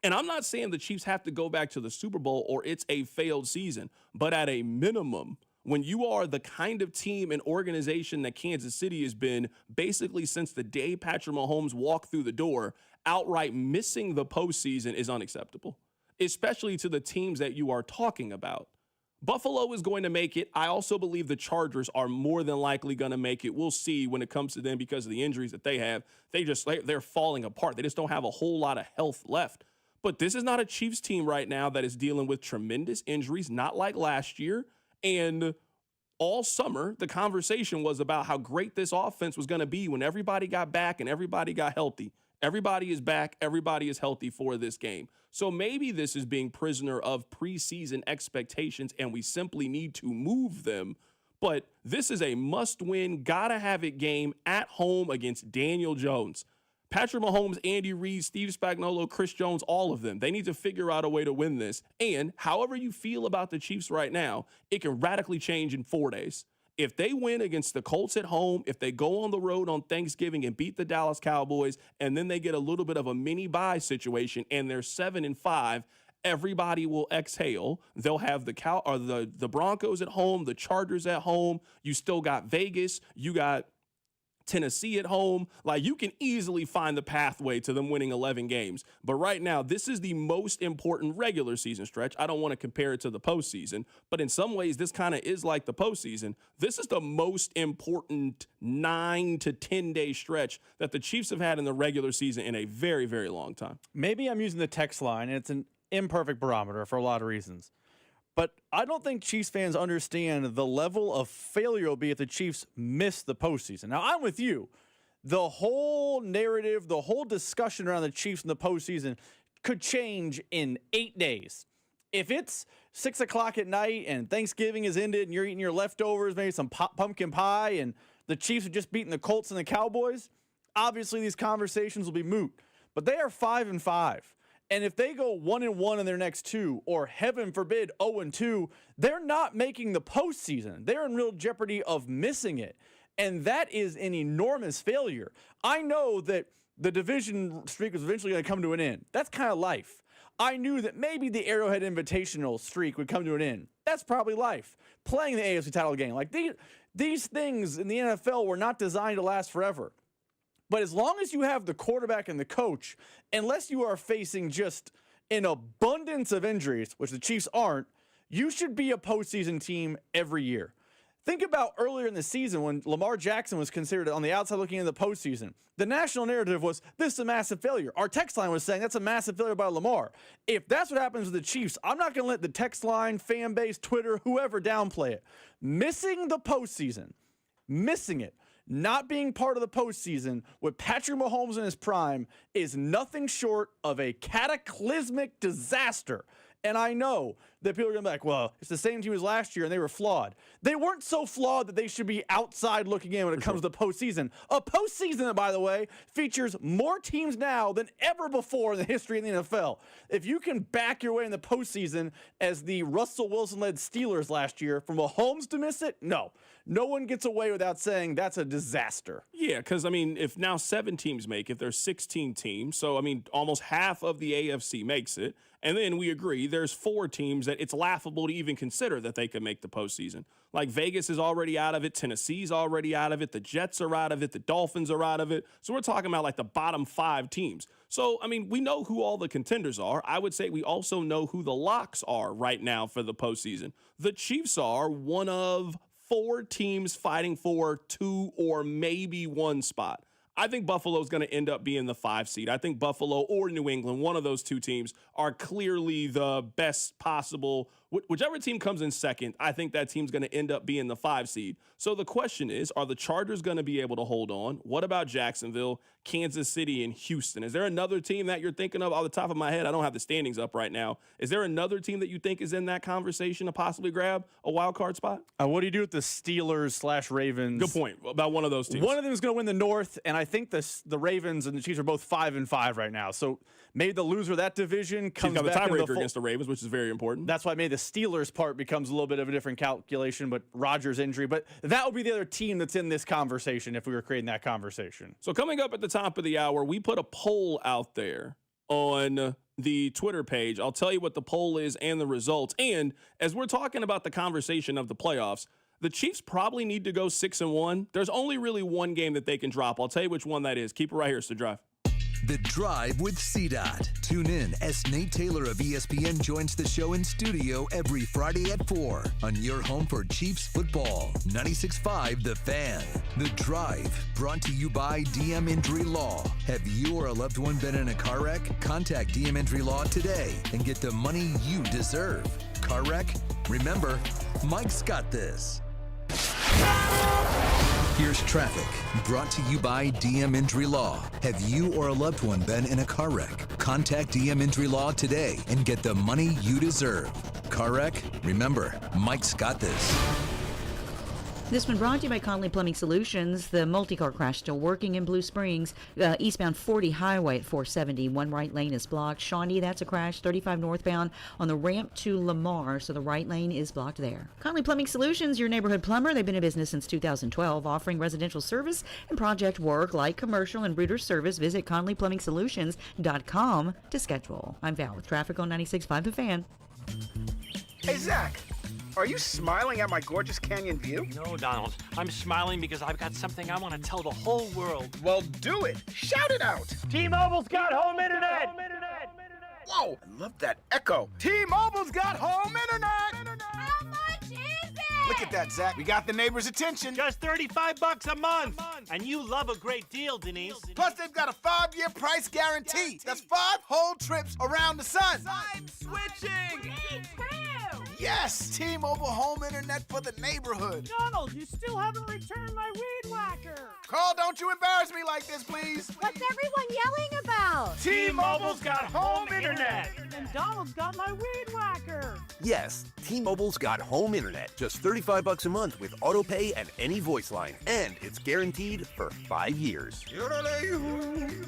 And I'm not saying the Chiefs have to go back to the Super Bowl or it's a failed season, but at a minimum, when you are the kind of team and organization that Kansas City has been basically since the day Patrick Mahomes walked through the door, outright missing the postseason is unacceptable, especially to the teams that you are talking about. Buffalo is going to make it. I also believe the Chargers are more than likely going to make it. We'll see when it comes to them because of the injuries that they have. They're falling apart. They just don't have a whole lot of health left. But this is not a Chiefs team right now that is dealing with tremendous injuries, not like last year. And all summer, the conversation was about how great this offense was going to be when everybody got back and everybody got healthy. Everybody is back. Everybody is healthy for this game. So maybe this is being prisoner of preseason expectations and we simply need to move them. But this is a must-win, gotta-have-it game at home against Daniel Jones. Patrick Mahomes, Andy Reid, Steve Spagnuolo, Chris Jones, all of them. They need to figure out a way to win this. And however you feel about the Chiefs right now, it can radically change in 4 days. If they win against the Colts at home, if they go on the road on Thanksgiving and beat the Dallas Cowboys, and then they get a little bit of a mini bye situation and they're 7-5, everybody will exhale. They'll have the Broncos at home, the Chargers at home. You still got Vegas. You got Tennessee at home. Like, you can easily find the pathway to them winning 11 games. But right now, this is the most important regular season stretch. I don't want to compare it to the postseason, but in some ways, this kind of is like the postseason. This is the most important 9 to 10 day stretch that the Chiefs have had in the regular season in a very, very long time. Maybe I'm using the text line, and it's an imperfect barometer for a lot of reasons. But I don't think Chiefs fans understand the level of failure it'll be if the Chiefs miss the postseason. Now, I'm with you. The whole narrative, the whole discussion around the Chiefs in the postseason could change in 8 days. If it's 6 o'clock at night and Thanksgiving is ended and you're eating your leftovers, maybe some pumpkin pie, and the Chiefs have just beaten the Colts and the Cowboys, obviously these conversations will be moot. But they are 5-5. And if they go 1-1 in their next 2, or heaven forbid 0-2, they're not making the postseason. They're in real jeopardy of missing it. And that is an enormous failure. I know that the division streak was eventually going to come to an end. That's kind of life. I knew that maybe the Arrowhead Invitational streak would come to an end. That's probably life. Playing the AFC title game. Like, these things in the NFL were not designed to last forever. But as long as you have the quarterback and the coach, unless you are facing just an abundance of injuries, which the Chiefs aren't, you should be a postseason team every year. Think about earlier in the season when Lamar Jackson was considered on the outside looking into the postseason. The national narrative was, this is a massive failure. Our text line was saying that's a massive failure by Lamar. If that's what happens with the Chiefs, I'm not going to let the text line, fan base, Twitter, whoever downplay it. Missing the postseason, missing it, not being part of the postseason with Patrick Mahomes in his prime is nothing short of a cataclysmic disaster. And I know that people are going to be like, well, it's the same team as last year and they were flawed. They weren't so flawed that they should be outside looking in when it comes to the postseason. A postseason, by the way, features more teams now than ever before in the history of the NFL. If you can back your way in the postseason as the Russell Wilson-led Steelers last year, for Mahomes to miss it, no. No one gets away without saying that's a disaster. Yeah, because, I mean, if now 7 teams make it, there's 16 teams. So, I mean, almost half of the AFC makes it. And then we agree there's 4 teams that it's laughable to even consider that they could make the postseason. Like Vegas is already out of it. Tennessee's already out of it. The Jets are out of it. The Dolphins are out of it. So we're talking about like the bottom 5 teams. So, I mean, we know who all the contenders are. I would say we also know who the locks are right now for the postseason. The Chiefs are one of 4 teams fighting for 2 or maybe 1 spot. I think Buffalo's going to end up being the 5 seed. I think Buffalo or New England, one of those 2 teams, are clearly the best possible. Whichever team comes in second, I think that team's going to end up being the 5 seed. So the question is, are the Chargers going to be able to hold on? What about Jacksonville, Kansas City, and Houston? Is there another team that you're thinking of? Off the top of my head, I don't have the standings up right now. Is there another team that you think is in that conversation to possibly grab a wild card spot? What do you do with the Steelers/Ravens? Good point about one of those teams. One of them is going to win the North, and I think the Ravens and the Chiefs are both 5-5 right now. So maybe the loser of that division comes back. He's got the tiebreaker against the Ravens, which is very important. That's why maybe the Steelers part becomes a little bit of a different calculation, but Rodgers' injury. But that would be the other team that's in this conversation if we were creating that conversation. So coming up at the top of the hour, we put a poll out there on the Twitter page. I'll tell you what the poll is and the results. And as we're talking about the conversation of the playoffs, the Chiefs probably need to go 6-1. There's only really one game that they can drop. I'll tell you which one that is. Keep it right here. It's The Drive. The Drive with C-Dot. Tune in as Nate Taylor of ESPN joins the show in studio every Friday at 4 on your home for Chiefs football. 96.5 The Fan. The Drive, brought to you by DM Injury Law. Have you or a loved one been in a car wreck? Contact DM Injury Law today and get the money you deserve. Car wreck? Remember, Mike's got this. Here's traffic, brought to you by DM Injury Law. Have you or a loved one been in a car wreck? Contact DM Injury Law today and get the money you deserve. Car wreck? Remember, Mike's got this. This one brought to you by Conley Plumbing Solutions. The multi-car crash still working in Blue Springs. Eastbound 40 highway at 470. One right lane is blocked. Shawnee, that's a crash. 35 northbound on the ramp to Lamar, so the right lane is blocked there. Conley Plumbing Solutions, your neighborhood plumber. They've been in business since 2012, offering residential service and project work like commercial and rooter service. Visit ConleyPlumbingSolutions.com to schedule. I'm Val with traffic on 96.5 The Fan. Hey, Zach. Are you smiling at my gorgeous canyon view? No, Donald. I'm smiling because I've got something I want to tell the whole world. Well, do it. Shout it out. T-Mobile's got home internet. Whoa, I love that echo. T-Mobile's got home internet. How much is it? Look at that, Zach. We got the neighbors' attention. Just $35 a month. And you love a great deal, Denise. Plus, they've got a 5-year price guarantee. That's 5 whole trips around the sun. I'm switching. Me too. Yes, T-Mobile home internet for the neighborhood. Donald, you still haven't returned my weed whacker. Carl, don't you embarrass me like this, please. What's everyone yelling about? T-Mobile's got home internet. And Donald's got my weed whacker. Yes, T-Mobile's got home internet. Just $35 a month with auto pay and any voice line. And it's guaranteed for 5 years.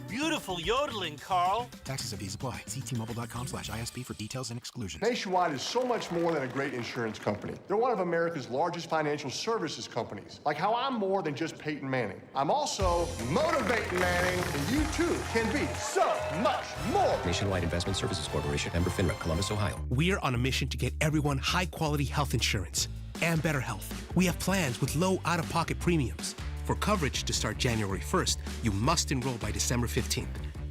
Beautiful yodeling, Carl. Taxes and fees apply. See T-Mobile.com/ISP for details and exclusions. Nationwide is so much more than a great insurance company. They're one of America's largest financial services companies. Like how I'm more than just Peyton Manning. I'm also motivating Manning, and you too can be so much more. Nationwide Investment Services Corporation, member FINRA, Columbus, Ohio. We're on a mission to get everyone high-quality health insurance and better health. We have plans with low out-of-pocket premiums. For coverage to start January 1st, you must enroll by December 15th.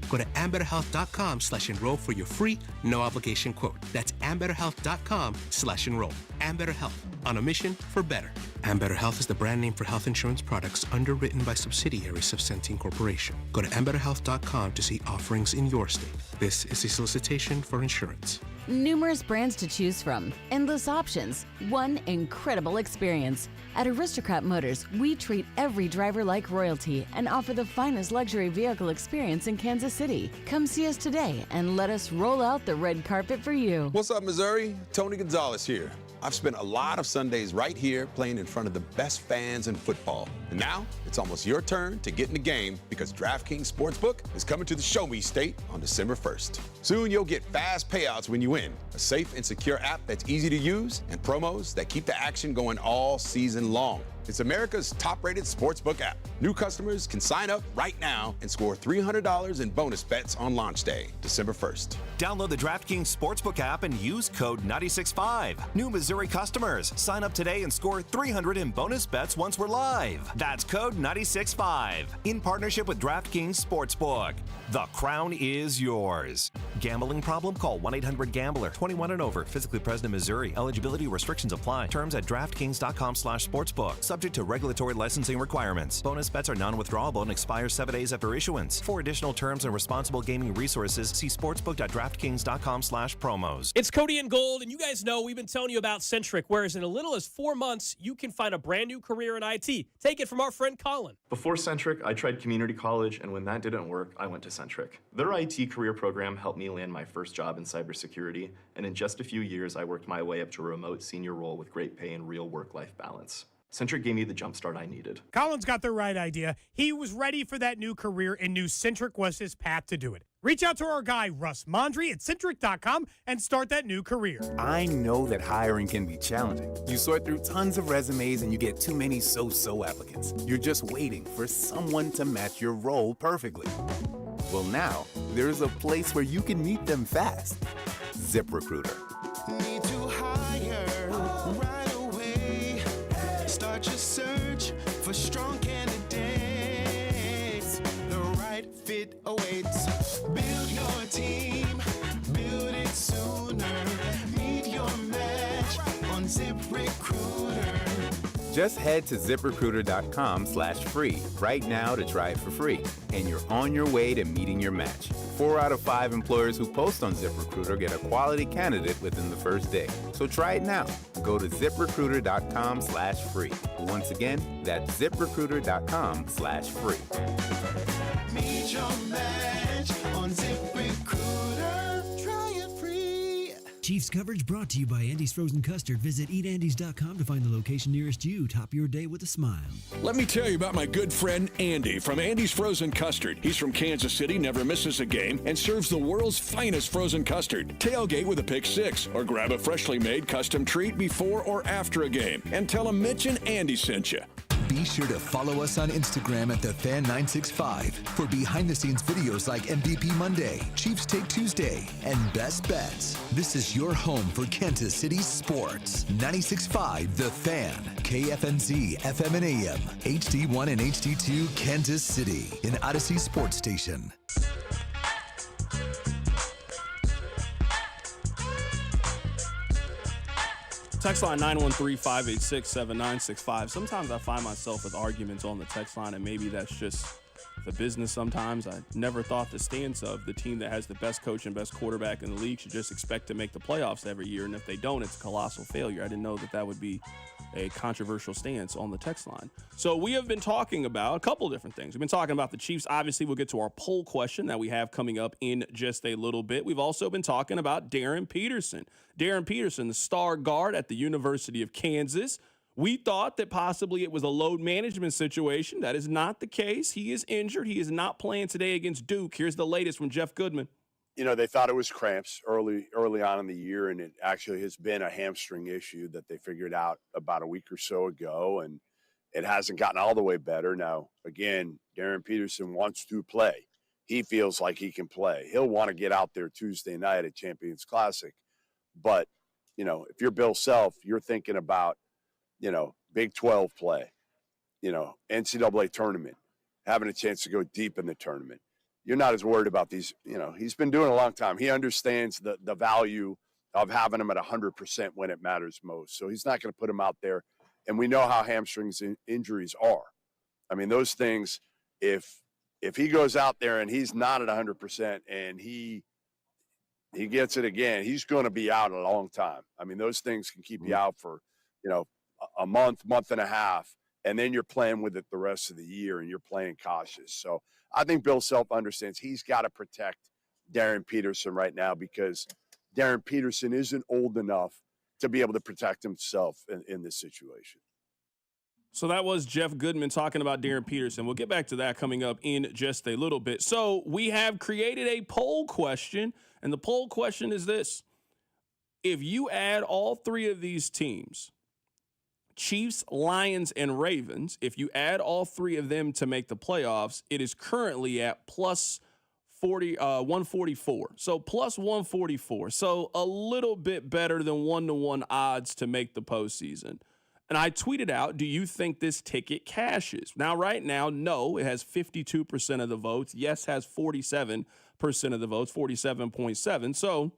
Go to ambetterhealth.com/enroll for your free, no-obligation quote. That's ambetterhealth.com/enroll. Ambetter Health, on a mission for better. Ambetter Health is the brand name for health insurance products underwritten by subsidiaries of Centene Corporation. Go to ambetterhealth.com to see offerings in your state. This is a solicitation for insurance. Numerous brands to choose from, endless options, one incredible experience. At Aristocrat Motors, we treat every driver like royalty and offer the finest luxury vehicle experience in Kansas City. Come see us today and let us roll out the red carpet for you. What's up, Missouri? Tony Gonzalez here. I've spent a lot of Sundays right here playing in front of the best fans in football. And now it's almost your turn to get in the game because DraftKings Sportsbook is coming to the Show Me State on December 1st. Soon you'll get fast payouts when you win, a safe and secure app that's easy to use, and promos that keep the action going all season long. It's America's top-rated sportsbook app. New customers can sign up right now and score $300 in bonus bets on launch day, December 1st. Download the DraftKings Sportsbook app and use code 965. New Missouri customers, sign up today and score $300 in bonus bets once we're live. That's code 965. In partnership with DraftKings Sportsbook. The crown is yours. Gambling problem? Call 1-800-GAMBLER. 21 and over. Physically present in Missouri. Eligibility restrictions apply. Terms at DraftKings.com/sportsbook. Subject to regulatory licensing requirements. Bonus bets are non-withdrawable and expire 7 days after issuance. For additional terms and responsible gaming resources, see sportsbook.draftkings.com/promos. It's Cody and Gold, and you guys know we've been telling you about Centric, whereas in a little as 4 months, you can find a brand new career in IT. Take it from our friend Colin. Before Centric, I tried community college, and when that didn't work, I went to Centric. Their IT career program helped me land my first job in cybersecurity, and in just a few years, I worked my way up to a remote senior role with great pay and real work-life balance. Centric gave me the jumpstart I needed. Colin's got the right idea. He was ready for that new career and knew Centric was his path to do it. Reach out to our guy, Russ Mondry at Centric.com and start that new career. I know that hiring can be challenging. You sort through tons of resumes and you get too many so-so applicants. You're just waiting for someone to match your role perfectly. Well, now, there's a place where you can meet them fast. ZipRecruiter. Need to hire right away. Start your search for strong candidates. The right fit awaits. Build your team, build it sooner. Meet your match on ZipRecruiter. Just head to ZipRecruiter.com/free right now to try it for free. And you're on your way to meeting your match. 4 out of 5 employers who post on ZipRecruiter get a quality candidate within the first day. So try it now. Go to ZipRecruiter.com/free. Once again, that's ZipRecruiter.com/free. Meet your match on ZipRecruiter. Try it free. Chiefs coverage brought to you by Andy's Frozen Custard. Visit eatandys.com to find the location nearest you. Top your day with a smile. Let me tell you about my good friend Andy from Andy's Frozen Custard. He's from Kansas City, never misses a game, and serves the world's finest frozen custard. Tailgate with a pick six, or grab a freshly made custom treat before or after a game. And tell him Mitch and Andy sent you. Be sure to follow us on Instagram at TheFan965 for behind-the-scenes videos like MVP Monday, Chiefs Take Tuesday, and Best Bets. This is your home for Kansas City sports. 96.5 The Fan, KFNZ, FM and AM, HD1 and HD2, Kansas City, an Odyssey sports station. Text line 913-586-7965. Sometimes I find myself with arguments on the text line, and maybe that's just the business sometimes. I never thought the stance of the team that has the best coach and best quarterback in the league should just expect to make the playoffs every year, and if they don't, it's a colossal failure. I didn't know that that would be a controversial stance on the text line. So we have been talking about a couple different things. We've been talking about the Chiefs. Obviously, we'll get to our poll question that we have coming up in just a little bit. We've also been talking about Darren Peterson. Darren Peterson, the star guard at the University of Kansas. We thought that possibly it was a load management situation. That is not the case. He is injured. He is not playing today against Duke. Here's the latest from Jeff Goodman. You know, they thought it was cramps early on in the year, and it actually has been a hamstring issue that they figured out about a week or so ago, and it hasn't gotten all the way better. Now, again, Darren Peterson wants to play. He feels like he can play. He'll want to get out there Tuesday night at Champions Classic. But, you know, if you're Bill Self, you're thinking about, you know, Big 12 play, you know, NCAA tournament, having a chance to go deep in the tournament. You're not as worried about these, you know, he's been doing it a long time. He understands the value of having him at 100% when it matters most. So he's not going to put him out there. And we know how hamstrings injuries are. I mean, those things, if he goes out there and he's not at 100% and he gets it again, he's going to be out a long time. I mean, those things can keep you out for, you know, a month and a half, and then you're playing with it the rest of the year and you're playing cautious. So I think Bill Self understands he's got to protect Darren Peterson right now because Darren Peterson isn't old enough to be able to protect himself in this situation. So that was Jeff Goodman talking about Darren Peterson. We'll get back to that coming up in just a little bit. So we have created a poll question, and the poll question is this. If you add all three of these teams, Chiefs, Lions, and Ravens, if you add all three of them to make the playoffs, it is currently at plus 144. So plus 144. So a little bit better than 1-to-1 odds to make the postseason. And I tweeted out, do you think this ticket cashes? Now, right now, no, it has 52% of the votes. Yes has 47% of the votes, 47.7. So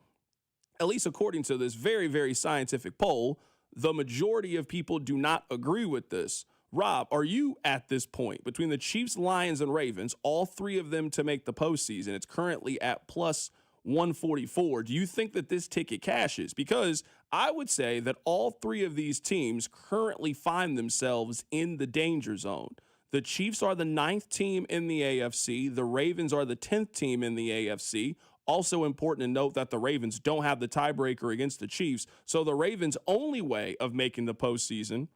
at least according to this very, very scientific poll, the majority of people do not agree with this. Rob, are you at this point between the Chiefs, Lions, and Ravens, all three of them to make the postseason? It's currently at plus 144. Do you think that this ticket cashes? Because I would say that all three of these teams currently find themselves in the danger zone. The Chiefs are the 9th team in the AFC. The Ravens are the 10th team in the AFC. Also important to note that the Ravens don't have the tiebreaker against the Chiefs. So the Ravens' only way of making the postseason,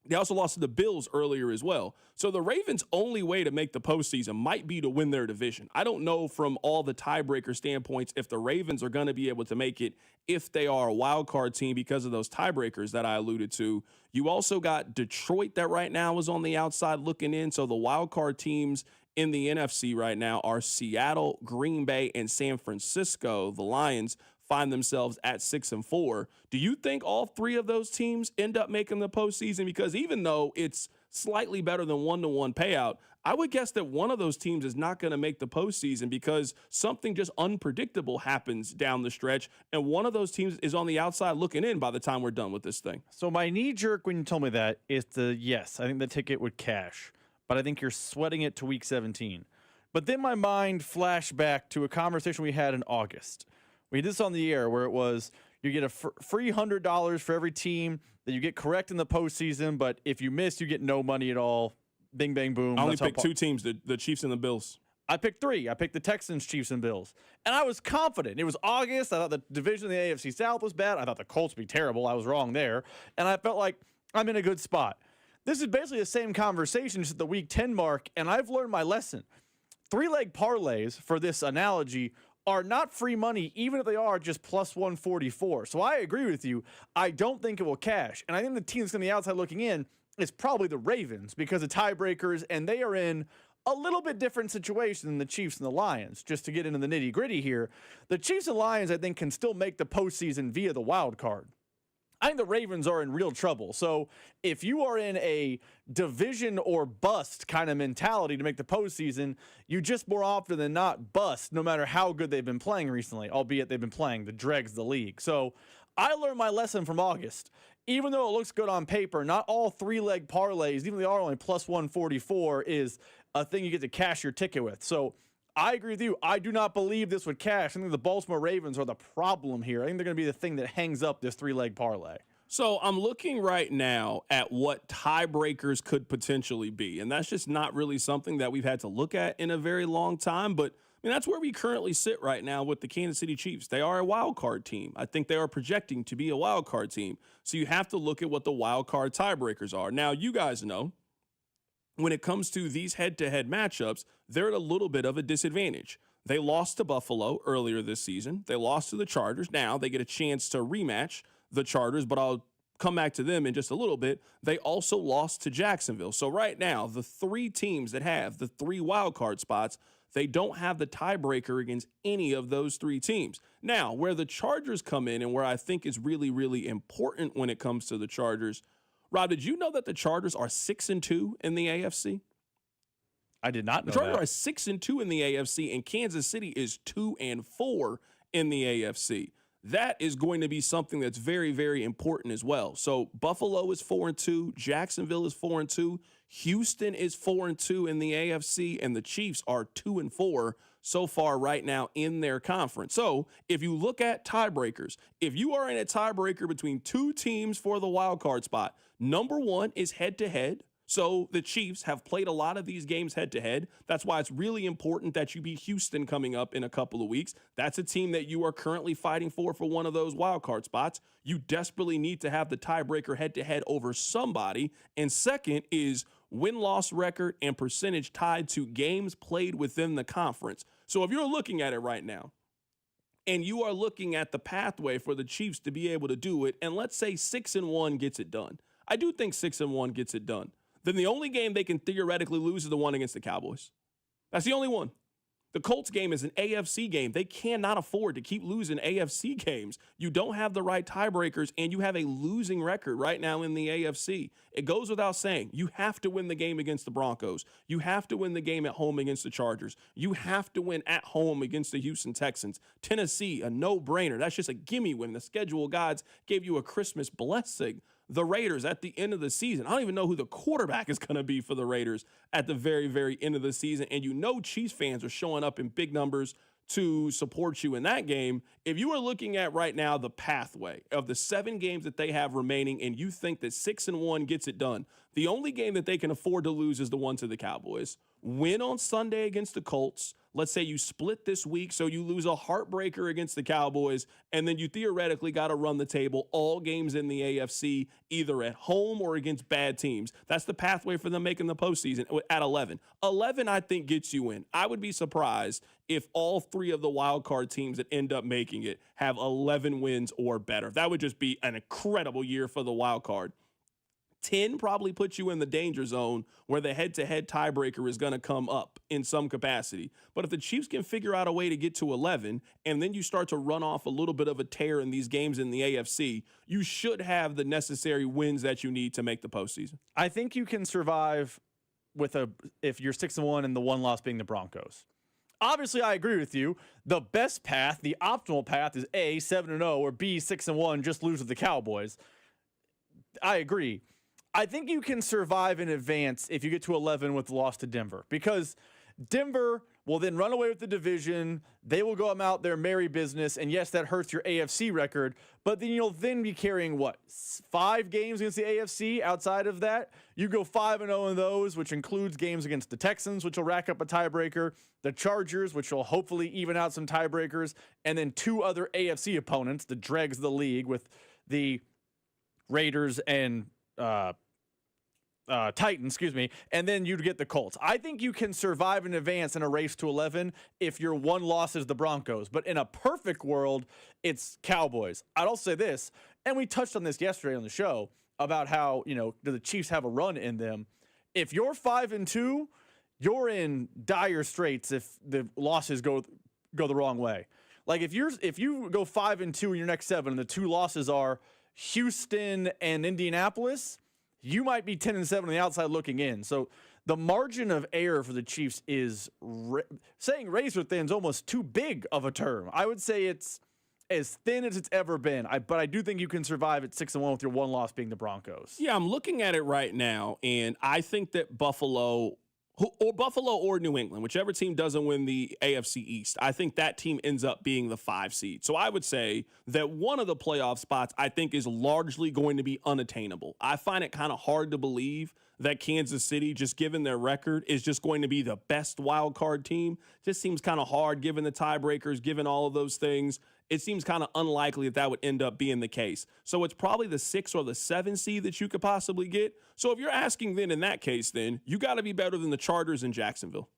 they also lost to the Bills earlier as well. So the Ravens' only way to make the postseason might be to win their division. I don't know from all the tiebreaker standpoints if the Ravens are going to be able to make it if they are a wild card team because of those tiebreakers that I alluded to. You also got Detroit that right now is on the outside looking in. So the wild card teams in the NFC right now are Seattle, Green Bay, and San Francisco. The Lions find themselves at 6-4. Do you think all three of those teams end up making the postseason? Because even though it's slightly better than 1-to-1 payout, I would guess that one of those teams is not going to make the postseason because something just unpredictable happens down the stretch, and one of those teams is on the outside looking in by the time we're done with this thing. So my knee jerk when you told me that is yes, I think the ticket would cash. But I think you're sweating it to week 17. But then my mind flashed back to a conversation we had in August. We did this on the air where it was you get a free $100 for every team that you get correct in the postseason, but if you miss, you get no money at all. Bing, bang, boom. I only picked two teams, the Chiefs and the Bills. I picked three. I picked the Texans, Chiefs, and Bills. And I was confident. It was August. I thought the division of the AFC South was bad. I thought the Colts would be terrible. I was wrong there. And I felt like I'm in a good spot. This is basically the same conversation just at the week 10 mark, and I've learned my lesson. 3-leg parlays, for this analogy, are not free money, even if they are just plus 144. So I agree with you. I don't think it will cash. And I think the team that's going to be outside looking in is probably the Ravens because of tiebreakers, and they are in a little bit different situation than the Chiefs and the Lions. Just to get into the nitty-gritty here, the Chiefs and Lions, I think, can still make the postseason via the wild card. I think the Ravens are in real trouble. So if you are in a division or bust kind of mentality to make the postseason, you just more often than not bust no matter how good they've been playing recently, albeit they've been playing the dregs of the league. So I learned my lesson from August. Even though it looks good on paper, not all 3-leg parlays, even though they are only plus 144, is a thing you get to cash your ticket with. So I agree with you. I do not believe this would cash. I think the Baltimore Ravens are the problem here. I think they're going to be the thing that hangs up this 3-leg parlay. So I'm looking right now at what tiebreakers could potentially be, and that's just not really something that we've had to look at in a very long time, but I mean, that's where we currently sit right now with the Kansas City Chiefs. They are a wild card team. I think they are projecting to be a wild card team. So you have to look at what the wild card tiebreakers are. Now, you guys know, when it comes to these head-to-head matchups, they're at a little bit of a disadvantage. They lost to Buffalo earlier this season. They lost to the Chargers. Now they get a chance to rematch the Chargers, but I'll come back to them in just a little bit. They also lost to Jacksonville. So right now, the three teams that have the 3 wild card spots, they don't have the tiebreaker against any of those 3 teams. Now, where the Chargers come in and where I think is really, really important when it comes to the Chargers, Rob, did you know that the Chargers are 6-2 in the AFC? I did not know the Chargers that. are 6-2 in the AFC, and Kansas City is 2-4 in the AFC. That is going to be something that's very, very important as well. So Buffalo is 4-2, Jacksonville is 4-2, Houston is 4-2 in the AFC, and the Chiefs are 2-4 so far right now in their conference. So if you look at tiebreakers, if you are in a tiebreaker between 2 teams for the wild card spot, number 1 is head-to-head. So the Chiefs have played a lot of these games head-to-head. That's why it's really important that you beat Houston coming up in a couple of weeks. That's a team that you are currently fighting for one of those wild card spots. You desperately need to have the tiebreaker head-to-head over somebody. And second is win-loss record and percentage tied to games played within the conference. So if you're looking at it right now, and you are looking at the pathway for the Chiefs to be able to do it, and let's say 6-1 gets it done, I do think 6-1 gets it done. Then the only game they can theoretically lose is the one against the Cowboys. That's the only one. The Colts game is an AFC game. They cannot afford to keep losing AFC games. You don't have the right tiebreakers, and you have a losing record right now in the AFC. It goes without saying, you have to win the game against the Broncos. You have to win the game at home against the Chargers. You have to win at home against the Houston Texans. Tennessee, a no-brainer. That's just a gimme win. The schedule gods gave you a Christmas blessing. The Raiders at the end of the season. I don't even know who the quarterback is going to be for the Raiders at the very, very end of the season. And you know Chiefs fans are showing up in big numbers to support you in that game. If you are looking at right now the pathway of the 7 games that they have remaining and you think that 6-1 gets it done, the only game that they can afford to lose is the one to the Cowboys. Win on Sunday against the Colts. Let's say you split this week, so you lose a heartbreaker against the Cowboys, and then you theoretically got to run the table all games in the AFC, either at home or against bad teams. That's the pathway for them making the postseason at 11. 11, I think, gets you in. I would be surprised if all 3 of the wild card teams that end up making it have 11 wins or better. That would just be an incredible year for the wild card. 10 probably puts you in the danger zone where the head-to-head tiebreaker is going to come up in some capacity. But if the Chiefs can figure out a way to get to 11, and then you start to run off a little bit of a tear in these games in the AFC, you should have the necessary wins that you need to make the postseason. I think you can survive if you're 6-1 and the one loss being the Broncos. Obviously, I agree with you. The best path, the optimal path, is A, 7-0, or B, 6-1, just lose to the Cowboys. I agree. I think you can survive in advance if you get to 11 with the loss to Denver, because Denver will then run away with the division. They will go about their merry business, and yes, that hurts your AFC record, but then you'll then be carrying, 5 games against the AFC outside of that? You go 5-0 in those, which includes games against the Texans, which will rack up a tiebreaker, the Chargers, which will hopefully even out some tiebreakers, and then 2 other AFC opponents, the dregs of the league, with the Raiders and Titans, and then you'd get the Colts. I think you can survive in advance in a race to 11 if your one loss is the Broncos. But in a perfect world, it's Cowboys. I'd also say this, and we touched on this yesterday on the show, about how, do the Chiefs have a run in them. If you're 5-2, you're in dire straits if the losses go the wrong way. Like if you go 5-2 in your next 7, and the 2 losses are Houston and Indianapolis, you might be 10-7 on the outside looking in. So the margin of error for the Chiefs is saying razor thin is almost too big of a term. I would say it's as thin as it's ever been. But I do think you can survive at 6-1 with your one loss being the Broncos. Yeah, I'm looking at it right now, and I think that Buffalo or New England, whichever team doesn't win the AFC East, I think that team ends up being the 5 seed. So I would say that one of the playoff spots I think is largely going to be unattainable. I find it kind of hard to believe that Kansas City, just given their record, is just going to be the best wild card team. Just seems kind of hard given the tiebreakers, given all of those things. It seems kind of unlikely that would end up being the case. So it's probably the 6 or the 7 seed that you could possibly get. So if you're asking then in that case, then you got to be better than the Chargers in Jacksonville.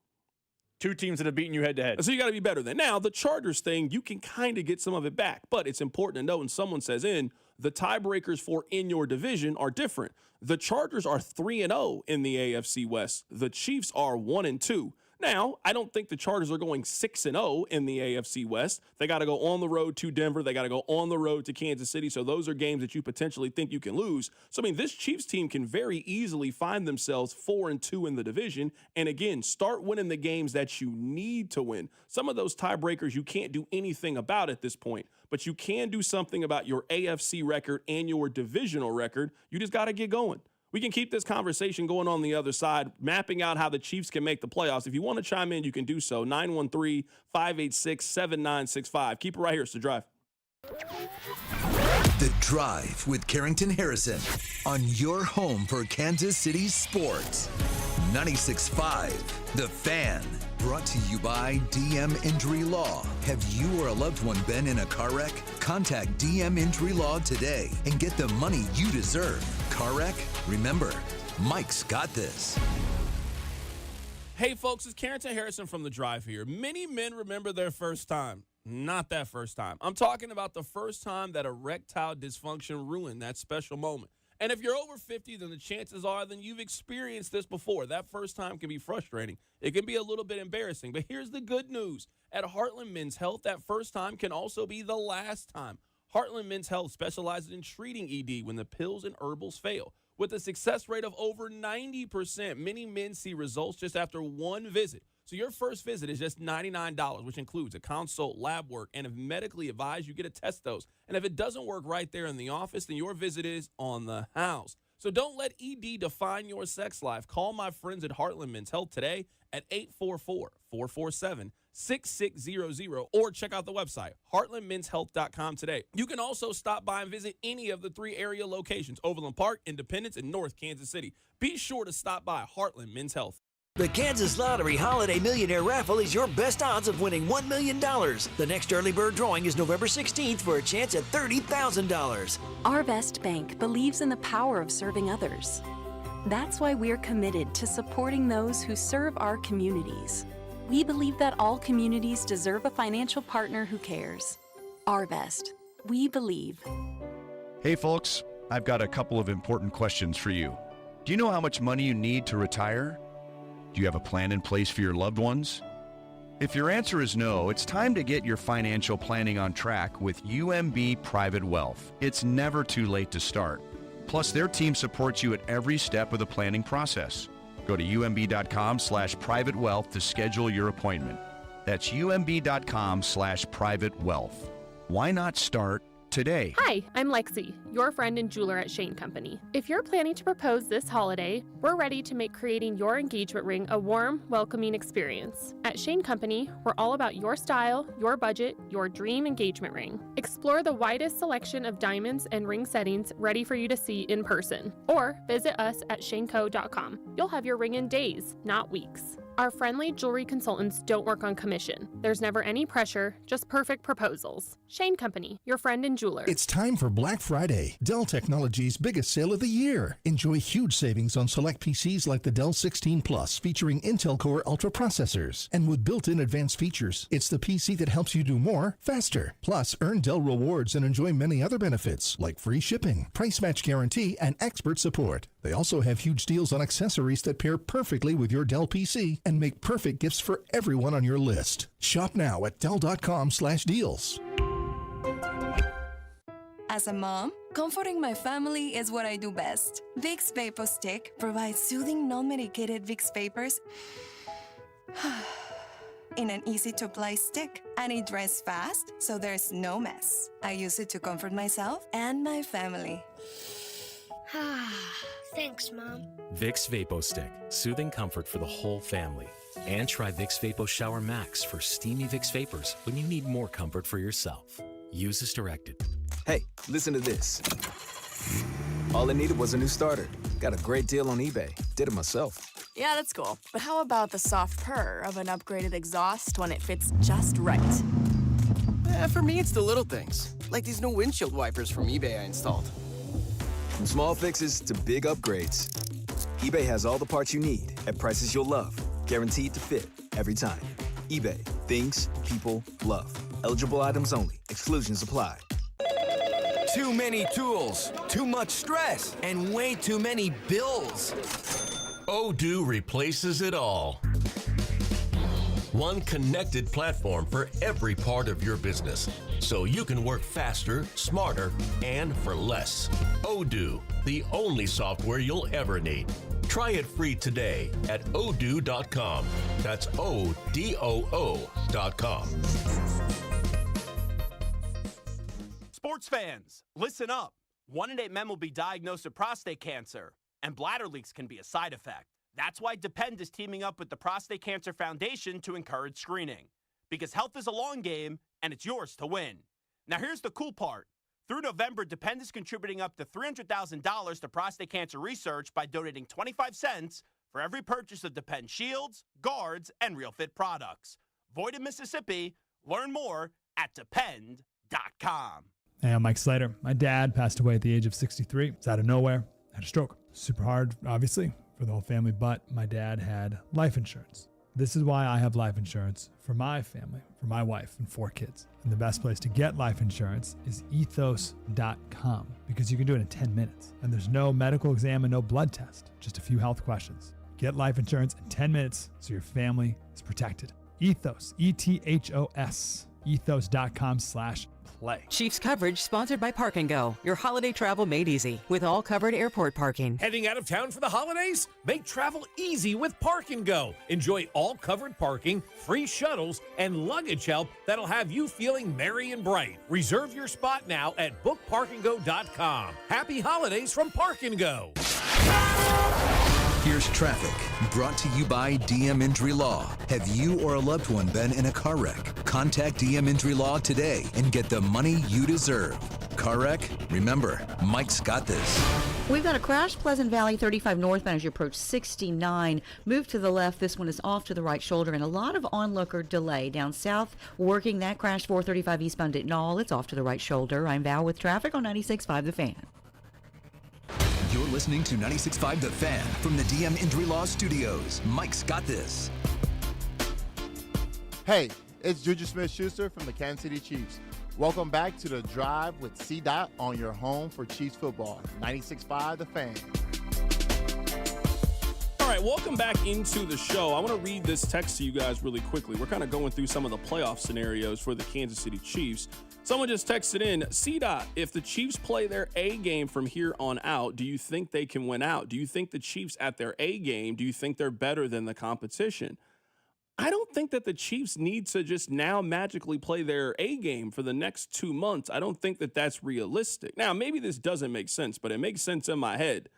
2 teams that have beaten you head to head. So you got to be better than. Now, the Chargers thing, you can kind of get some of it back, but it's important to know when someone says the tiebreakers for in your division are different. The Chargers are 3-0 in the AFC West. The Chiefs are 1-2. Now, I don't think the Chargers are going 6-0 in the AFC West. They got to go on the road to Denver. They got to go on the road to Kansas City. So those are games that you potentially think you can lose. So, this Chiefs team can very easily find themselves 4-2 in the division. And again, start winning the games that you need to win. Some of those tiebreakers you can't do anything about at this point, but you can do something about your AFC record and your divisional record. You just got to get going. We can keep this conversation going on the other side, mapping out how the Chiefs can make the playoffs. If you want to chime in, you can do so. 913-586-7965. Keep it right here. It's The Drive. The Drive with Carrington Harrison on your home for Kansas City sports. 96.5 The Fan. Brought to you by DM Injury Law. Have you or a loved one been in a car wreck? Contact DM Injury Law today and get the money you deserve. Car wreck? Remember, Mike's got this. Hey, folks, it's Carrington Harrison from The Drive here. Many men remember their first time. Not that first time. I'm talking about the first time that erectile dysfunction ruined that special moment. And if you're over 50, then the chances are then you've experienced this before. That first time can be frustrating. It can be a little bit embarrassing. But here's the good news. At Heartland Men's Health, that first time can also be the last time. Heartland Men's Health specializes in treating ED when the pills and herbals fail. With a success rate of over 90%, many men see results just after one visit. So your first visit is just $99, which includes a consult, lab work, and if medically advised, you get a test dose. And if it doesn't work right there in the office, then your visit is on the house. So don't let ED define your sex life. Call my friends at Heartland Men's Health today at 844-447-6600 or check out the website, heartlandmenshealth.com today. You can also stop by and visit any of the 3 area locations, Overland Park, Independence, and North Kansas City. Be sure to stop by Heartland Men's Health. The Kansas Lottery Holiday Millionaire Raffle is your best odds of winning $1 million. The next early bird drawing is November 16th for a chance at $30,000. Our Best Bank believes in the power of serving others. That's why we're committed to supporting those who serve our communities. We believe that all communities deserve a financial partner who cares. Our Best. We believe. Hey folks, I've got a couple of important questions for you. Do you know how much money you need to retire? Do you have a plan in place for your loved ones? If your answer is no, it's time to get your financial planning on track with UMB Private Wealth. It's never too late to start. Plus, their team supports you at every step of the planning process. Go to umb.com/privatewealth to schedule your appointment. That's umb.com/privatewealth. Why not start today? Hi, I'm Lexi, your friend and jeweler at Shane Company. If you're planning to propose this holiday, we're ready to make creating your engagement ring a warm, welcoming experience. At Shane Company, we're all about your style, your budget, your dream engagement ring. Explore the widest selection of diamonds and ring settings ready for you to see in person, or visit us at shaneco.com. You'll have your ring in days, not weeks. Our friendly jewelry consultants don't work on commission. There's never any pressure, just perfect proposals. Shane Company, your friend and jeweler. It's time for Black Friday, Dell Technologies' biggest sale of the year. Enjoy huge savings on select PCs like the Dell 16 Plus, featuring Intel Core Ultra processors. And with built-in advanced features, it's the PC that helps you do more, faster. Plus, earn Dell rewards and enjoy many other benefits, like free shipping, price match guarantee, and expert support. They also have huge deals on accessories that pair perfectly with your Dell PC and make perfect gifts for everyone on your list. Shop now at Dell.com/deals. As a mom, comforting my family is what I do best. Vicks Vapor Stick provides soothing, non-medicated Vicks vapors in an easy-to-apply stick, and it dries fast, so there's no mess. I use it to comfort myself and my family. Thanks, Mom. Vicks Vapo Stick, soothing comfort for the whole family. And try Vicks Vapo Shower Max for steamy Vicks vapors when you need more comfort for yourself. Use as directed. Hey, listen to this. All I needed was a new starter. Got a great deal on eBay. Did it myself. Yeah, that's cool. But how about the soft purr of an upgraded exhaust when it fits just right? For me, it's the little things, like these new windshield wipers from eBay I installed. From small fixes to big upgrades, eBay has all the parts you need at prices you'll love, guaranteed to fit every time. eBay, things people love. Eligible items only. Exclusions apply. Too many tools, too much stress, and way too many bills. Odoo replaces it all. One connected platform for every part of your business, so you can work faster, smarter, and for less. Odoo, the only software you'll ever need. Try it free today at odoo.com. That's ODOO.com. Sports fans, listen up. 1 in 8 men will be diagnosed with prostate cancer, and bladder leaks can be a side effect. That's why Depend is teaming up with the Prostate Cancer Foundation to encourage screening. Because health is a long game, and it's yours to win. Now here's the cool part. Through November, Depend is contributing up to $300,000 to prostate cancer research by donating 25 cents for every purchase of Depend shields, guards, and Real Fit products. Void in Mississippi. Learn more at Depend.com. Hey, I'm Mike Slater. My dad passed away at the age of 63. It's out of nowhere. Had a stroke. Super hard, obviously, for the whole family, but my dad had life insurance. This is why I have life insurance for my family, for my wife and 4 kids. And the best place to get life insurance is ethos.com because you can do it in 10 minutes. And there's no medical exam and no blood test, just a few health questions. Get life insurance in 10 minutes so your family is protected. Ethos, E-T-H-O-S, ethos.com/play. Chiefs coverage sponsored by Park & Go, your holiday travel made easy with all covered airport parking. Heading out of town for the holidays? Make travel easy with Park & Go. Enjoy all covered parking, free shuttles, and luggage help that'll have you feeling merry and bright. Reserve your spot now at bookparkandgo.com. Happy holidays from Park & Go. Here's traffic, brought to you by DM Injury Law. Have you or a loved one been in a car wreck? Contact DM Injury Law today and get the money you deserve. Car wreck? Remember, Mike's got this. We've got a crash, Pleasant Valley 35 northbound as you approach 69. Move to the left. This one is off to the right shoulder, and a lot of onlooker delay. Down south, working that crash 435 eastbound at Knoll. It's off to the right shoulder. I'm Val with traffic on 96.5 The Fan. You're listening to 96.5 The Fan from the DM Injury Law Studios. Mike's got this. Hey, it's Juju Smith-Schuster from the Kansas City Chiefs. Welcome back to The Drive with C-Dot on your home for Chiefs football. 96.5 The Fan. All right, welcome back into the show. I want to read this text to you guys really quickly. We're kind of going through some of the playoff scenarios for the Kansas City Chiefs. Someone just texted in, C-Dot, if the Chiefs play their A game from here on out, do you think they can win out? Do you think the Chiefs at their A game, do you think they're better than the competition? I don't think that the Chiefs need to just now magically play their A game for the next 2 months. I don't think that that's realistic. Now, maybe this doesn't make sense, but it makes sense in my head.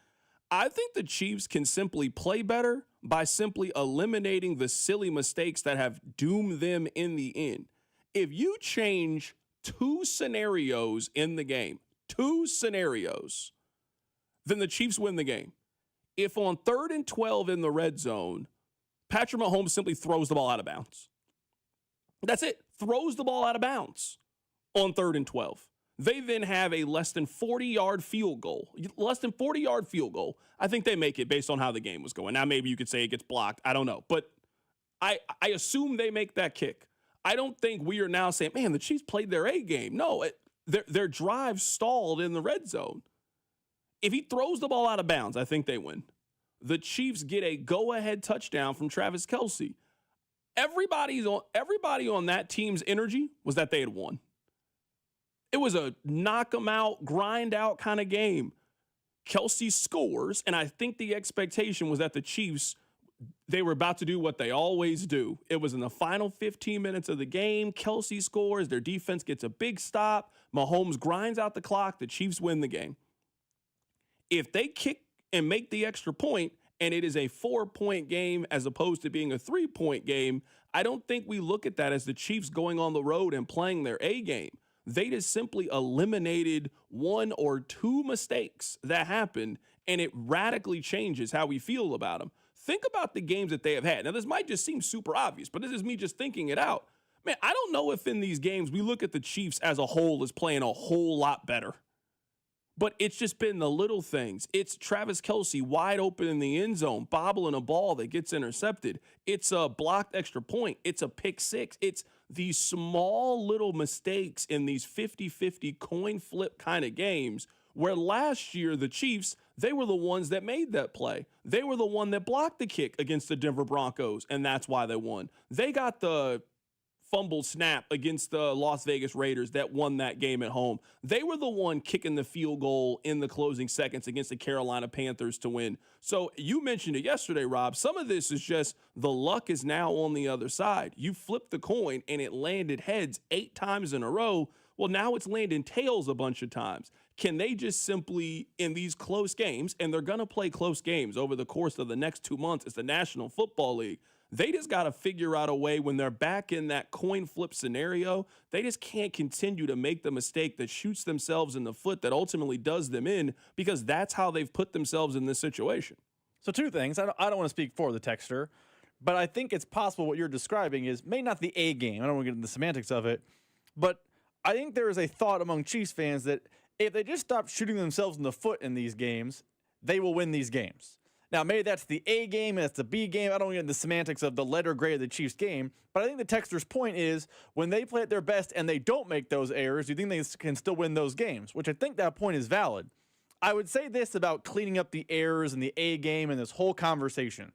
I think the Chiefs can simply play better by simply eliminating the silly mistakes that have doomed them in the end. If you change 2 scenarios in the game, 2 scenarios, then the Chiefs win the game. If on 3rd and 12 in the red zone, Patrick Mahomes simply throws the ball out of bounds. That's it. Throws the ball out of bounds on 3rd and 12. They then have a less than 40-yard field goal. Less than 40-yard field goal. I think they make it based on how the game was going. Now, maybe you could say it gets blocked. I don't know. But I assume they make that kick. I don't think we are now saying, man, the Chiefs played their A game. No, their drive stalled in the red zone. If he throws the ball out of bounds, I think they win. The Chiefs get a go-ahead touchdown from Travis Kelce. Everybody on that team's energy was that they had won. It was a knock-em-out, grind-out kind of game. Kelce scores, and I think the expectation was that the Chiefs, they were about to do what they always do. It was in the final 15 minutes of the game. Kelce scores. Their defense gets a big stop. Mahomes grinds out the clock. The Chiefs win the game. If they kick and make the extra point, and it is a 4-point game as opposed to being a 3-point game, I don't think we look at that as the Chiefs going on the road and playing their A game. They just simply eliminated 1 or 2 mistakes that happened, and it radically changes how we feel about them. Think about the games that they have had. Now, this might just seem super obvious, but this is me just thinking it out. Man, I don't know if in these games we look at the Chiefs as a whole as playing a whole lot better. But it's just been the little things. It's Travis Kelce wide open in the end zone, bobbling a ball that gets intercepted. It's a blocked extra point. It's a pick six. It's these small little mistakes in these 50-50 coin flip kind of games where last year the Chiefs, they were the ones that made that play. They were the one that blocked the kick against the Denver Broncos, and that's why they won. They got the fumble snap against the Las Vegas Raiders that won that game at home. They were the one kicking the field goal in the closing seconds against the Carolina Panthers to win. So you mentioned it yesterday, Rob. Some of this is just the luck is now on the other side. You flipped the coin and it landed heads 8 times in a row. Well, now it's landing tails a bunch of times. Can they just simply, in these close games, and they're going to play close games over the course of the next 2 months, it's the National Football League. They just got to figure out a way when they're back in that coin flip scenario. They just can't continue to make the mistake that shoots themselves in the foot that ultimately does them in, because that's how they've put themselves in this situation. So 2 things. I don't want to speak for the texter, but I think it's possible what you're describing is maybe not the A game. I don't want to get into the semantics of it, but I think there is a thought among Chiefs fans that if they just stop shooting themselves in the foot in these games, they will win these games. Now, maybe that's the A game and that's the B game. I don't get into the semantics of the letter grade of the Chiefs game, but I think the texter's point is when they play at their best and they don't make those errors, you think they can still win those games, which I think that point is valid. I would say this about cleaning up the errors in the A game and this whole conversation.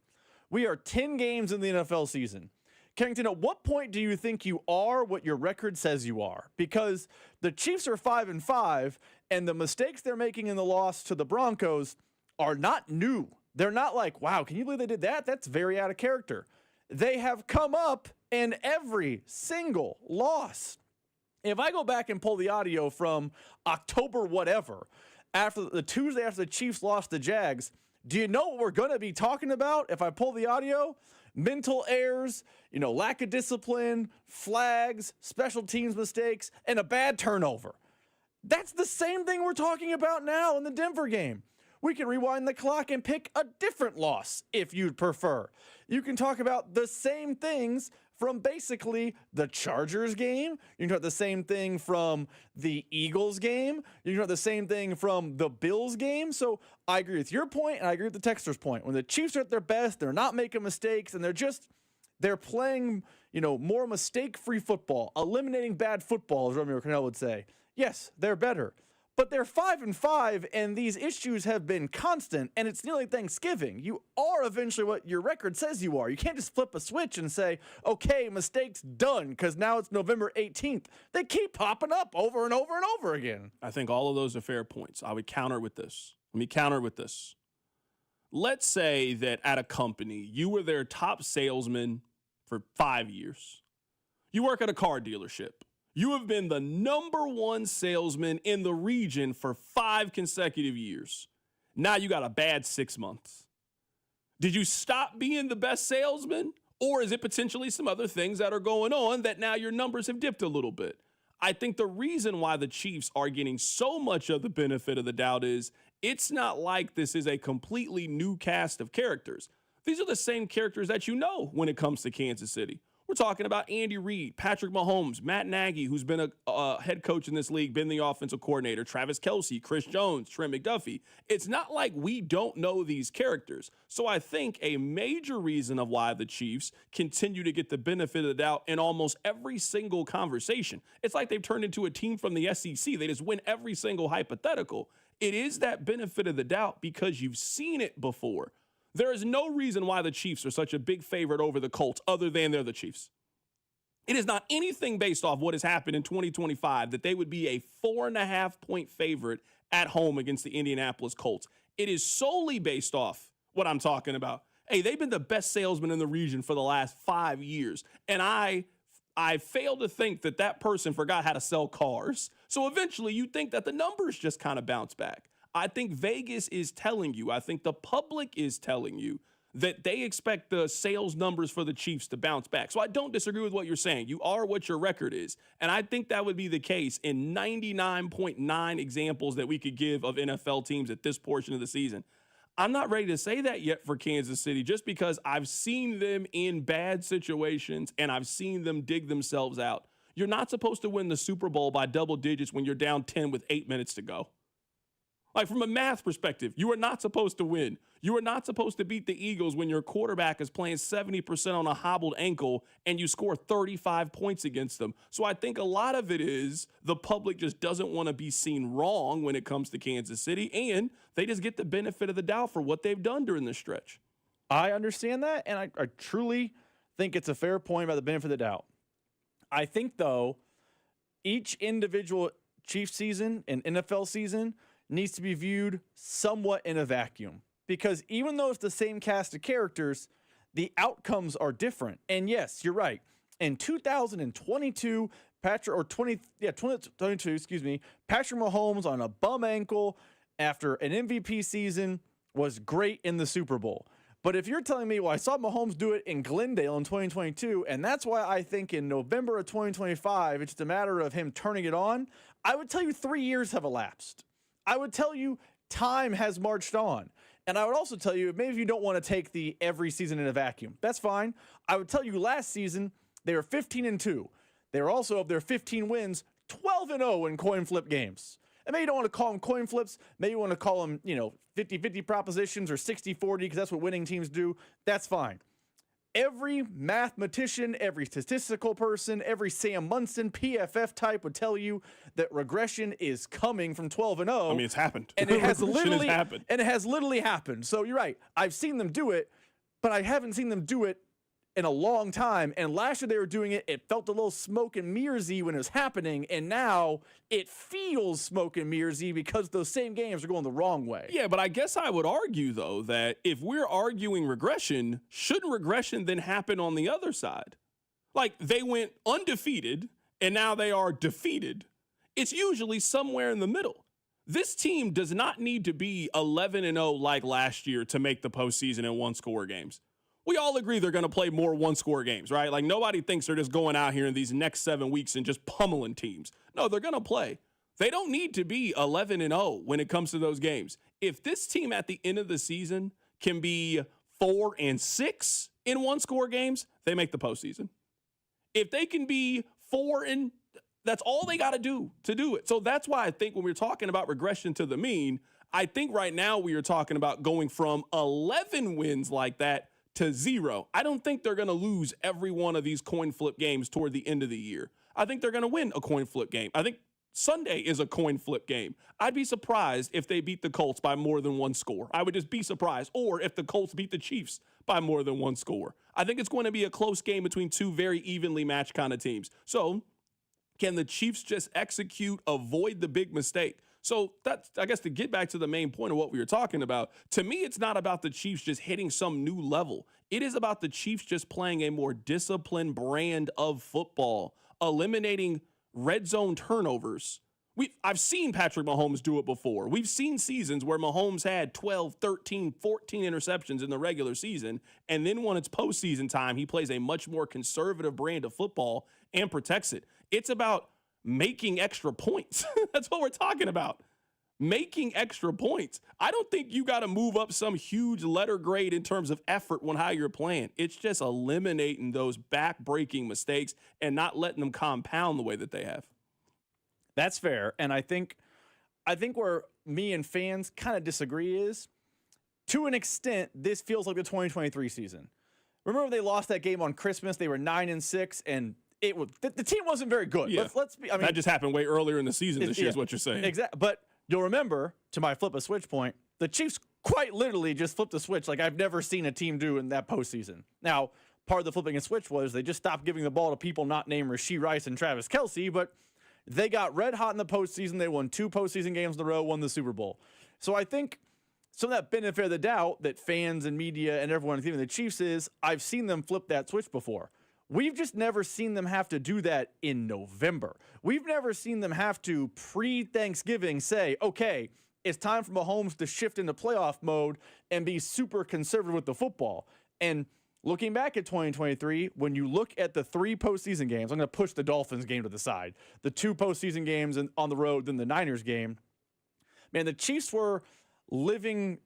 We are 10 games in the NFL season. Carrington, at what point do you think you are what your record says you are? Because the Chiefs are 5-5, and the mistakes they're making in the loss to the Broncos are not new. They're not like, wow, can you believe they did that? That's very out of character. They have come up in every single loss. If I go back and pull the audio from October whatever, after the Tuesday after the Chiefs lost the Jags, do you know what we're going to be talking about if I pull the audio? Mental errors, lack of discipline, flags, special teams mistakes, and a bad turnover. That's the same thing we're talking about now in the Denver game. We can rewind the clock and pick a different loss if you'd prefer. You can talk about the same things from basically the Chargers game. You can talk the same thing from the Eagles game. You can talk the same thing from the Bills game. So I agree with your point, and I agree with the texter's point. When the Chiefs are at their best, they're not making mistakes, and they're playing, more mistake-free football, eliminating bad football, as Romeo Cornell would say. Yes, they're better. But they're 5-5, and these issues have been constant, and it's nearly Thanksgiving. You are eventually what your record says you are. You can't just flip a switch and say, okay, mistakes done, because now it's November 18th. They keep popping up over and over and over again. I think all of those are fair points. I would counter with this. Let me counter with this. Let's say that at a company, you were their top salesman for 5 years. You work at a car dealership. You have been the number one salesman in the region for 5 consecutive years. Now you got a bad 6 months. Did you stop being the best salesman? Or is it potentially some other things that are going on that now your numbers have dipped a little bit? I think the reason why the Chiefs are getting so much of the benefit of the doubt is it's not like this is a completely new cast of characters. These are the same characters that you know when it comes to Kansas City. We're talking about Andy Reid, Patrick Mahomes, Matt Nagy, who's been a head coach in this league, been the offensive coordinator, Travis Kelce, Chris Jones, Trent McDuffie. It's not like we don't know these characters. So I think a major reason of why the Chiefs continue to get the benefit of the doubt in almost every single conversation. It's like they've turned into a team from the SEC. They just win every single hypothetical. It is that benefit of the doubt because you've seen it before. There is no reason why the Chiefs are such a big favorite over the Colts other than they're the Chiefs. It is not anything based off what has happened in 2025 that they would be a 4.5-point favorite at home against the Indianapolis Colts. It is solely based off what I'm talking about. Hey, they've been the best salesman in the region for the last 5 years. And I fail to think that person forgot how to sell cars. So eventually you think that the numbers just kind of bounce back. I think Vegas is telling you, I think the public is telling you that they expect the sales numbers for the Chiefs to bounce back. So I don't disagree with what you're saying. You are what your record is. And I think that would be the case in 99.9 examples that we could give of NFL teams at this portion of the season. I'm not ready to say that yet for Kansas City just because I've seen them in bad situations and I've seen them dig themselves out. You're not supposed to win the Super Bowl by double digits when you're down 10 with 8 minutes to go. Like from a math perspective, you are not supposed to win. You are not supposed to beat the Eagles when your quarterback is playing 70% on a hobbled ankle and you score 35 points against them. So I think a lot of it is the public just doesn't want to be seen wrong when it comes to Kansas City, and they just get the benefit of the doubt for what they've done during this stretch. I understand that, and I truly think it's a fair point about the benefit of the doubt. I think, though, each individual Chiefs season and NFL season needs to be viewed somewhat in a vacuum because even though it's the same cast of characters, the outcomes are different. And yes, you're right. In 2022, Patrick Mahomes on a bum ankle after an MVP season was great in the Super Bowl. But if you're telling me, well, I saw Mahomes do it in Glendale in 2022, and that's why I think in November of 2025, it's just a matter of him turning it on, I would tell you 3 years have elapsed. I would tell you time has marched on. And I would also tell you, maybe if you don't want to take the every season in a vacuum, that's fine. I would tell you last season, they were 15-2. They were also, of their 15 wins, 12-0 in coin flip games. And maybe you don't want to call them coin flips. Maybe you want to call them, 50-50 propositions or 60-40 because that's what winning teams do. That's fine. Every mathematician, every statistical person, every Sam Munson PFF type would tell you that regression is coming from 12-0. I mean, it's happened. And it has Regression happened. And it has literally happened. So you're right. I've seen them do it, but I haven't seen them do it in a long time. And last year they were doing it. It felt a little smoke and mirrorsy when it was happening. And now it feels smoke and mirrorsy because those same games are going the wrong way. Yeah, but I guess I would argue, though, that if we're arguing regression, shouldn't regression then happen on the other side? Like, they went undefeated, and now they are defeated. It's usually somewhere in the middle. This team does not need to be 11-0 like last year to make the postseason in one-score games. We all agree they're going to play more one-score games, right? Like, nobody thinks they're just going out here in these next 7 weeks and just pummeling teams. No, they're going to play. They don't need to be 11-0 when it comes to those games. If this team at the end of the season can be 4-6 in one-score games, they make the postseason. If they can be 4 and that's all they got to do it. So that's why I think when we're talking about regression to the mean, I think right now we are talking about going from 11 wins like that to 0. I don't think they're going to lose every one of these coin flip games toward the end of the year. I think they're going to win a coin flip game. I think Sunday is a coin flip game. I'd be surprised if they beat the Colts by more than one score. I would just be surprised. Or if the Colts beat the Chiefs by more than one score. I think it's going to be a close game between two very evenly matched kind of teams. So can the Chiefs just execute, avoid the big mistake? So that's, I guess, to get back to the main point of what we were talking about, to me, it's not about the Chiefs just hitting some new level. It is about the Chiefs just playing a more disciplined brand of football, eliminating red zone turnovers. I've seen Patrick Mahomes do it before. We've seen seasons where Mahomes had 12, 13, 14 interceptions in the regular season, and then when it's postseason time, he plays a much more conservative brand of football and protects it. It's about making extra points. That's what we're talking about. Making extra points. I don't think you got to move up some huge letter grade in terms of effort on how you're playing. It's just eliminating those back-breaking mistakes and not letting them compound the way that they have. That's fair. And I think where me and fans kind of disagree is, to an extent, this feels like the 2023 season. Remember they lost that game on Christmas? They were 9-6, and it was the team wasn't very good. Yeah. Let's be. I mean, that just happened way earlier in the season this year, is what you're saying. Exactly. But you'll remember, to my flip a switch point, the Chiefs quite literally just flipped a switch like I've never seen a team do in that postseason. Now, part of the flipping a switch was they just stopped giving the ball to people not named Rashee Rice and Travis Kelce, but they got red hot in the postseason. They won 2 postseason games in a row, won the Super Bowl. So I think some of that benefit of the doubt that fans and media and everyone, including the Chiefs, is I've seen them flip that switch before. We've just never seen them have to do that in November. We've never seen them have to pre-Thanksgiving say, okay, it's time for Mahomes to shift into playoff mode and be super conservative with the football. And looking back at 2023, when you look at the 3 postseason games, I'm going to push the Dolphins game to the side. The 2 postseason games on the road, then the Niners game. Man, the Chiefs were living,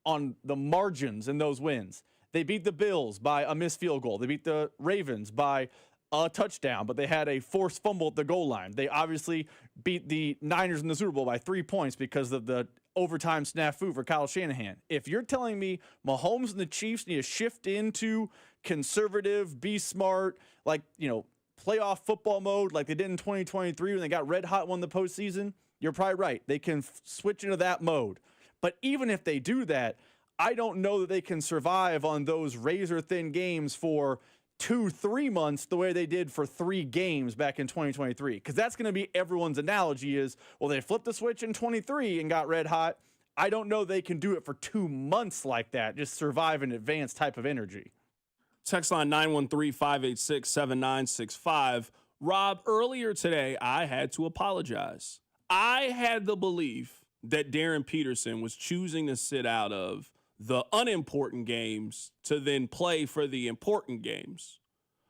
on the margins in those wins. They beat the Bills by a missed field goal. They beat the Ravens by a touchdown, but they had a forced fumble at the goal line. They obviously beat the Niners in the Super Bowl by 3 points because of the overtime snafu for Kyle Shanahan. If you're telling me Mahomes and the Chiefs need to shift into conservative, be smart, playoff football mode like they did in 2023 when they got red hot won the postseason, you're probably right. They can switch into that mode. But even if they do that, I don't know that they can survive on those razor-thin games for 2-3 months the way they did for 3 games back in 2023. Because that's going to be everyone's analogy is, well, they flipped the switch in 23 and got red hot. I don't know they can do it for 2 months like that, just survive an advanced type of energy. Text line 913-586-7965. Rob, earlier today, I had to apologize. I had the belief that Darren Peterson was choosing to sit out of the unimportant games to then play for the important games.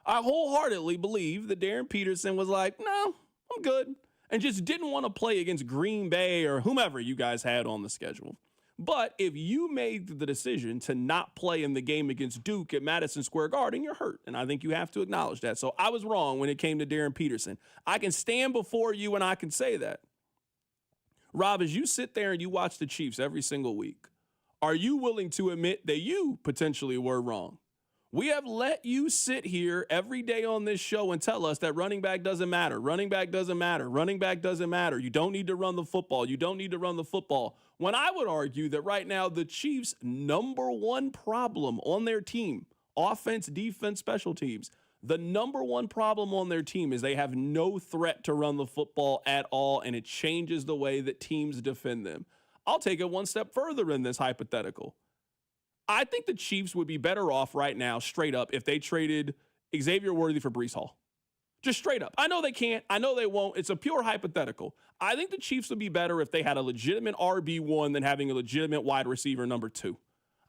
I wholeheartedly believe that Darren Peterson was like, no, I'm good, and just didn't want to play against Green Bay or whomever you guys had on the schedule. But if you made the decision to not play in the game against Duke at Madison Square Garden, you're hurt, and I think you have to acknowledge that. So I was wrong when it came to Darren Peterson. I can stand before you and I can say that. Rob, as you sit there and you watch the Chiefs every single week, are you willing to admit that you potentially were wrong? We have let you sit here every day on this show and tell us that running back doesn't matter. Running back doesn't matter. Running back doesn't matter. You don't need to run the football. You don't need to run the football. When I would argue that right now the Chiefs' number one problem on their team, offense, defense, special teams, the number one problem on their team is they have no threat to run the football at all, and it changes the way that teams defend them. I'll take it one step further in this hypothetical. I think the Chiefs would be better off right now, straight up, if they traded Xavier Worthy for Breece Hall. Just straight up. I know they can't. I know they won't. It's a pure hypothetical. I think the Chiefs would be better if they had a legitimate RB1 than having a legitimate wide receiver number 2.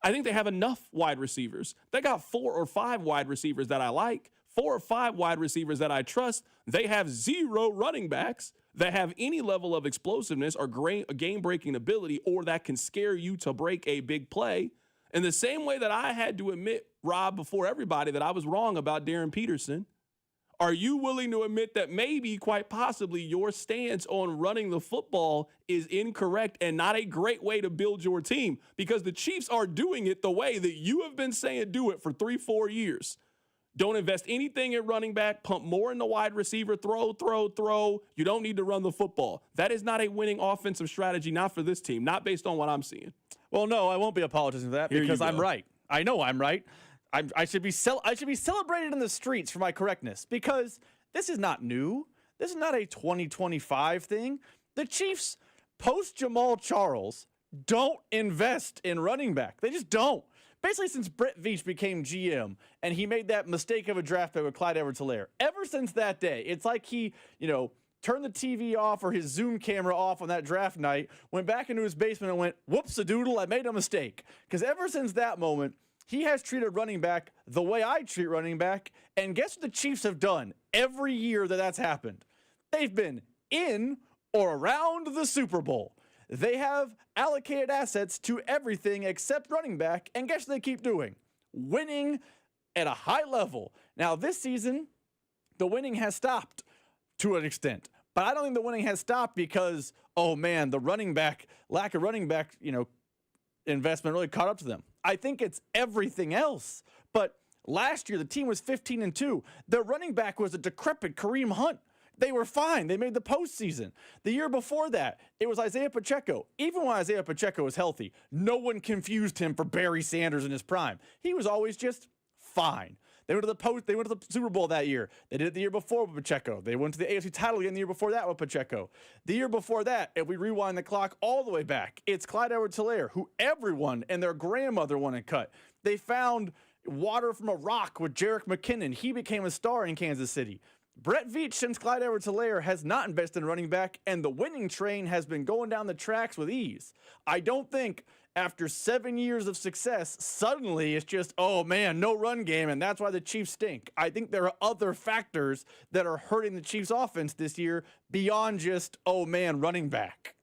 I think they have enough wide receivers. They got 4 or 5 wide receivers that I like, 4 or 5 wide receivers that I trust. They have 0 running backs that have any level of explosiveness or game-breaking ability or that can scare you to break a big play. In the same way that I had to admit, Rob, before everybody, that I was wrong about Darren Peterson, are you willing to admit that maybe, quite possibly, your stance on running the football is incorrect and not a great way to build your team? Because the Chiefs are doing it the way that you have been saying do it for 3-4 years. Don't invest anything in running back, pump more in the wide receiver, throw. You don't need to run the football. That is not a winning offensive strategy, not for this team, not based on what I'm seeing. Well, no, I won't be apologizing for that because I'm right. I know I'm right. I should be celebrated in the streets for my correctness because this is not new. This is not a 2025 thing. The Chiefs, post Jamal Charles, don't invest in running back. They just don't. Basically, since Brett Veach became GM and he made that mistake of a draft pick with Clyde Edwards-Helaire, ever since that day, it's like he, turned the TV off or his Zoom camera off on that draft night, went back into his basement and went, whoops-a-doodle, I made a mistake. Because ever since that moment, he has treated running back the way I treat running back. And guess what the Chiefs have done every year that that's happened? They've been in or around the Super Bowl. They have allocated assets to everything except running back. And guess what they keep doing? Winning at a high level. Now, this season, the winning has stopped to an extent. But I don't think the winning has stopped because, oh man, the lack of running back, investment really caught up to them. I think it's everything else. But last year, the team was 15-2. Their running back was a decrepit Kareem Hunt. They were fine. They made the postseason. The year before that, it was Isaiah Pacheco. Even when Isaiah Pacheco was healthy, no one confused him for Barry Sanders in his prime. He was always just fine. They went to the Super Bowl that year. They did it the year before with Pacheco. They went to the AFC title again the year before that with Pacheco. The year before that, if we rewind the clock all the way back, it's Clyde Edwards-Helaire, who everyone and their grandmother wanted cut. They found water from a rock with Jerick McKinnon. He became a star in Kansas City. Brett Veach, since Clyde Edwards-Helaire, has not invested in running back, and the winning train has been going down the tracks with ease. I don't think after 7 years of success, suddenly it's just, oh man, no run game, and that's why the Chiefs stink. I think there are other factors that are hurting the Chiefs' offense this year beyond just, oh man, running back.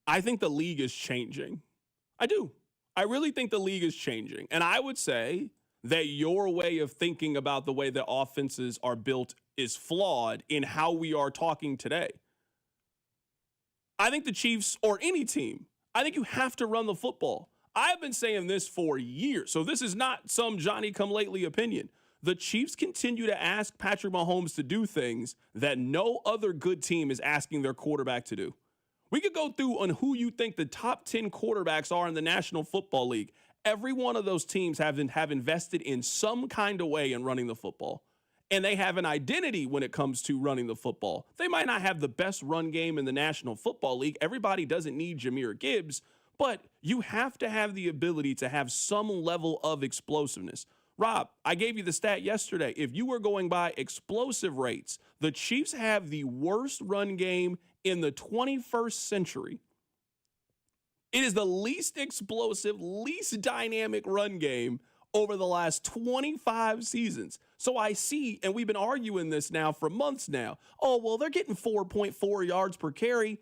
I think the league is changing. I do. I really think the league is changing. And I would say that your way of thinking about the way that offenses are built is flawed in how we are talking today. I think the Chiefs, or any team, I think you have to run the football. I've been saying this for years, so this is not some Johnny-come-lately opinion. The Chiefs continue to ask Patrick Mahomes to do things that no other good team is asking their quarterback to do. We could go through on who you think the top 10 quarterbacks are in the National Football League. Every one of those teams have invested in some kind of way in running the football. And they have an identity when it comes to running the football. They might not have the best run game in the National Football League. Everybody doesn't need Jahmyr Gibbs, but you have to have the ability to have some level of explosiveness. Rob, I gave you the stat yesterday. If you were going by explosive rates, the Chiefs have the worst run game in the 21st century. It is the least explosive, least dynamic run game over the last 25 seasons. So I see, and we've been arguing this now for months now. Oh, well, they're getting 4.4 yards per carry.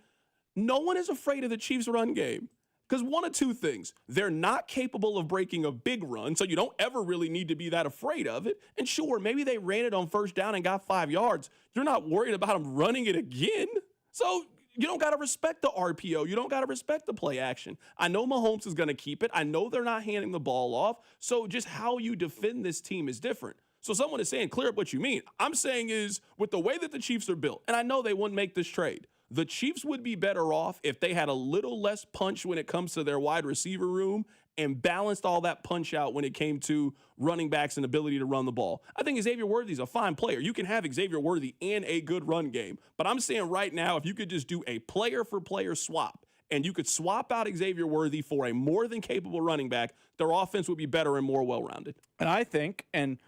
No one is afraid of the Chiefs' run game. Because one of two things, they're not capable of breaking a big run, so you don't ever really need to be that afraid of it. And sure, maybe they ran it on first down and got 5 yards. You're not worried about them running it again. So You don't got to respect the RPO. You don't got to respect the play action. I know Mahomes is going to keep it. I know they're not handing the ball off. So just how you defend this team is different. So someone is saying, clear up what you mean. I'm saying is, with the way that the Chiefs are built, and I know they wouldn't make this trade, the Chiefs would be better off if they had a little less punch when it comes to their wide receiver room and balanced all that punch out when it came to running backs and ability to run the ball. I think Xavier Worthy's a fine player. You can have Xavier Worthy and a good run game. But I'm saying right now, if you could just do a player-for-player swap, and you could swap out Xavier Worthy for a more than capable running back, their offense would be better and more well-rounded. And I think, and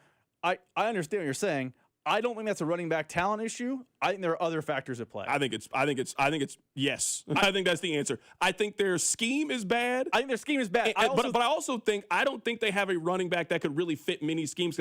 I understand what you're saying, I don't think that's a running back talent issue. I think there are other factors at play. I think it's yes. I think that's the answer. I think their scheme is bad. I think their scheme is bad. But I also think I don't think they have a running back that could really fit many schemes.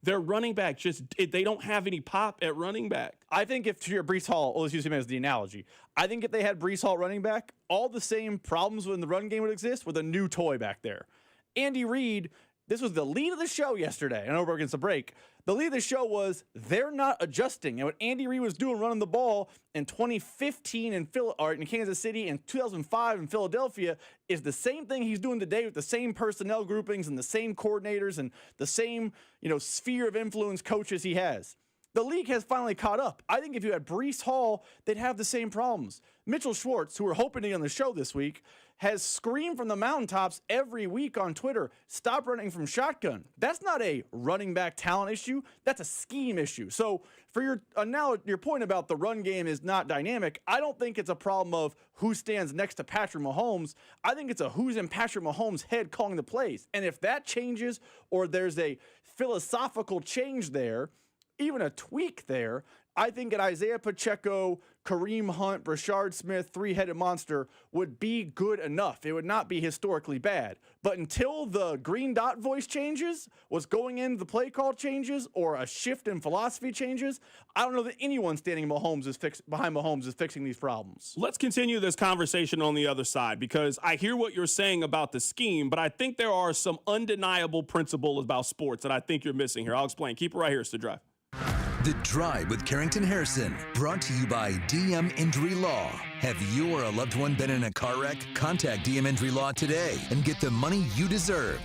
Their running back they don't have any pop at running back. I think if to your Breece Hall, let's use him as the analogy. I think if they had Breece Hall running back, all the same problems in the run game would exist with a new toy back there. Andy Reid, this was the lead of the show yesterday. I know we're against the break. The lead of the show was they're not adjusting. And what Andy Reid was doing running the ball in 2015 in Kansas City and 2005 in Philadelphia is the same thing he's doing today with the same personnel groupings and the same coordinators and the same, sphere of influence coaches he has. The league has finally caught up. I think if you had Breece Hall, they'd have the same problems. Mitchell Schwartz, who we're hoping to get on the show this week, has screamed from the mountaintops every week on Twitter, stop running from shotgun. That's not a running back talent issue. That's a scheme issue. So for your point about the run game is not dynamic, I don't think it's a problem of who stands next to Patrick Mahomes. I think it's a who's in Patrick Mahomes' head calling the plays. And if that changes or there's a philosophical change there, even a tweak there, I think an Isaiah Pacheco, Kareem Hunt, Brashard Smith, three-headed monster would be good enough. It would not be historically bad. But until the green dot voice changes, what's going into the play call changes, or a shift in philosophy changes, I don't know that anyone standing behind Mahomes is fixing these problems. Let's continue this conversation on the other side, because I hear what you're saying about the scheme, but I think there are some undeniable principles about sports that I think you're missing here. I'll explain. Keep it right here. It's The Drive. The Drive with Carrington Harrison, brought to you by DM Injury Law. Have you or a loved one been in a car wreck? Contact DM Injury Law today and get the money you deserve.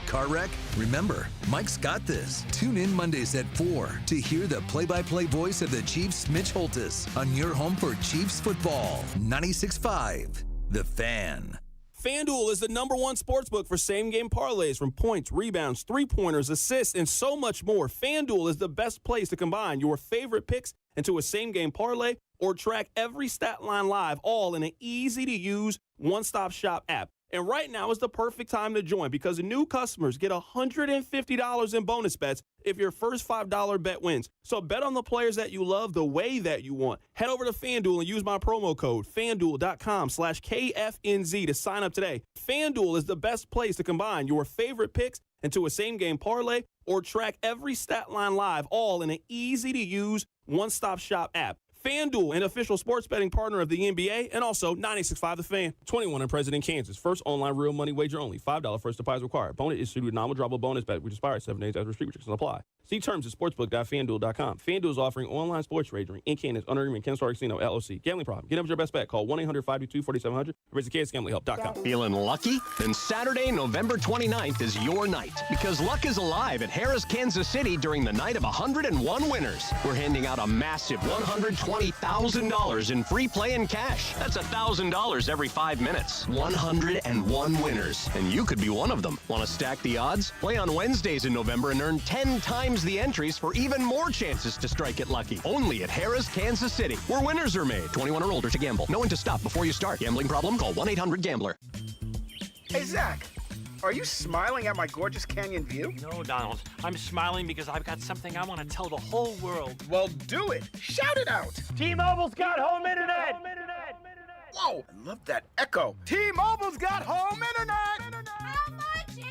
Car wreck? Remember, Mike's got this. Tune in Mondays at 4 to hear the play-by-play voice of the Chiefs, Mitch Holtis, on your home for Chiefs football. 96.5, The Fan. FanDuel is the #1 sportsbook for same-game parlays, from points, rebounds, three-pointers, assists, and so much more. FanDuel is the best place to combine your favorite picks into a same-game parlay or track every stat line live, all in an easy-to-use, one-stop shop app. And right now is the perfect time to join, because new customers get $150 in bonus bets if your first $5 bet wins. So bet on the players that you love the way that you want. Head over to FanDuel and use my promo code FanDuel.com/KFNZ to sign up today. FanDuel is the best place to combine your favorite picks into a same-game parlay or track every stat line live, all in an easy-to-use, one-stop shop app. FanDuel, an official sports betting partner of the NBA, and also 96.5 The Fan. 21 and present in Kansas. First online real money wager only. $5 first deposit required. Bonus issued with nominal drawable bonus bet, which expires 7 days after restrictions apply. See terms at sportsbook.fanduel.com. FanDuel is offering online sports wagering in Kansas under agreement Kansas Casino, LLC. Gambling problem? Get up with your best bet. Call 1-800-522-4700 or visit KSGamblingHelp.com. Feeling lucky? Then Saturday, November 29th is your night, because luck is alive at Harrah's Kansas City during the night of 101 winners. We're handing out a massive $120,000 in free play and cash. That's $1,000 every 5 minutes. 101 winners, and you could be one of them. Want to stack the odds? Play on Wednesdays in November and earn 10 times the entries for even more chances to strike it lucky. Only at Harrah's Kansas City, where winners are made. 21 or older to gamble. Know when to stop before you start. Gambling problem? Call 1-800-GAMBLER. Hey, Zach, are you smiling at my gorgeous canyon view? No, Donald. I'm smiling because I've got something I want to tell the whole world. Well, do it. Shout it out. T-Mobile's got home internet. Whoa, I love that echo. T-Mobile's got home internet. How much is it?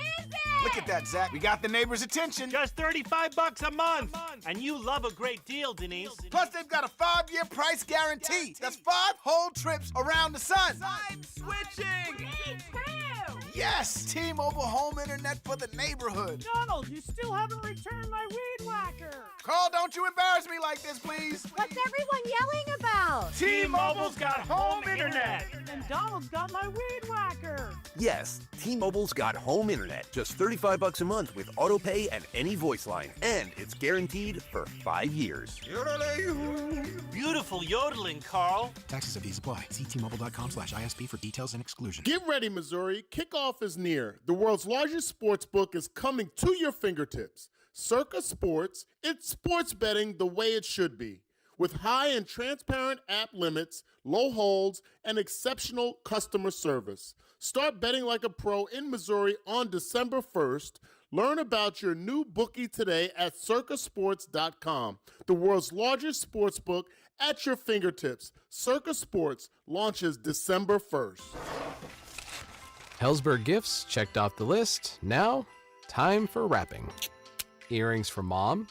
Look at that, Zach. We got the neighbor's attention. Just $35 a month. And you love a great deal, Denise. Plus, they've got a 5-year price guarantee. That's 5 whole trips around the sun. I'm switching. Me too. Yes! T-Mobile home internet for the neighborhood. Donald, you still haven't returned my weed whacker. Carl, don't you embarrass me like this, please. What's everyone yelling about? T-Mobile's got home internet. And Donald's got my weed whacker. Yes, T-Mobile's got home internet. Just $35 a month with auto pay and any voice line. And it's guaranteed for 5 years. Beautiful yodeling, Carl. Taxes and fees apply. See T-Mobile.com/ISP for details and exclusions. Get ready, Missouri. Kickoff is near. The world's largest sports book is coming to your fingertips. Circa Sports, it's sports betting the way it should be. With high and transparent app limits, low holds, and exceptional customer service. Start betting like a pro in Missouri on December 1st. Learn about your new bookie today at circasports.com. The world's largest sports book at your fingertips. Circa Sports launches December 1st. Hellsberg gifts checked off the list. Now, time for wrapping. Earrings for mom.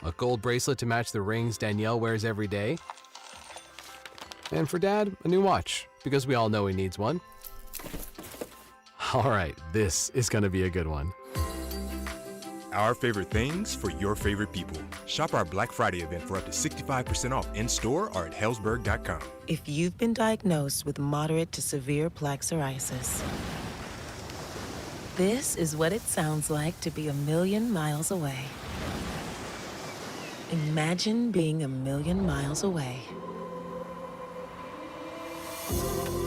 A gold bracelet to match the rings Danielle wears every day. And for dad, a new watch, because we all know he needs one. All right, this is gonna be a good one. Our favorite things for your favorite people. Shop our Black Friday event for up to 65% off in-store or at hellsberg.com. If you've been diagnosed with moderate to severe plaque psoriasis, this is what it sounds like to be 1,000,000 miles away. Imagine being 1,000,000 miles away.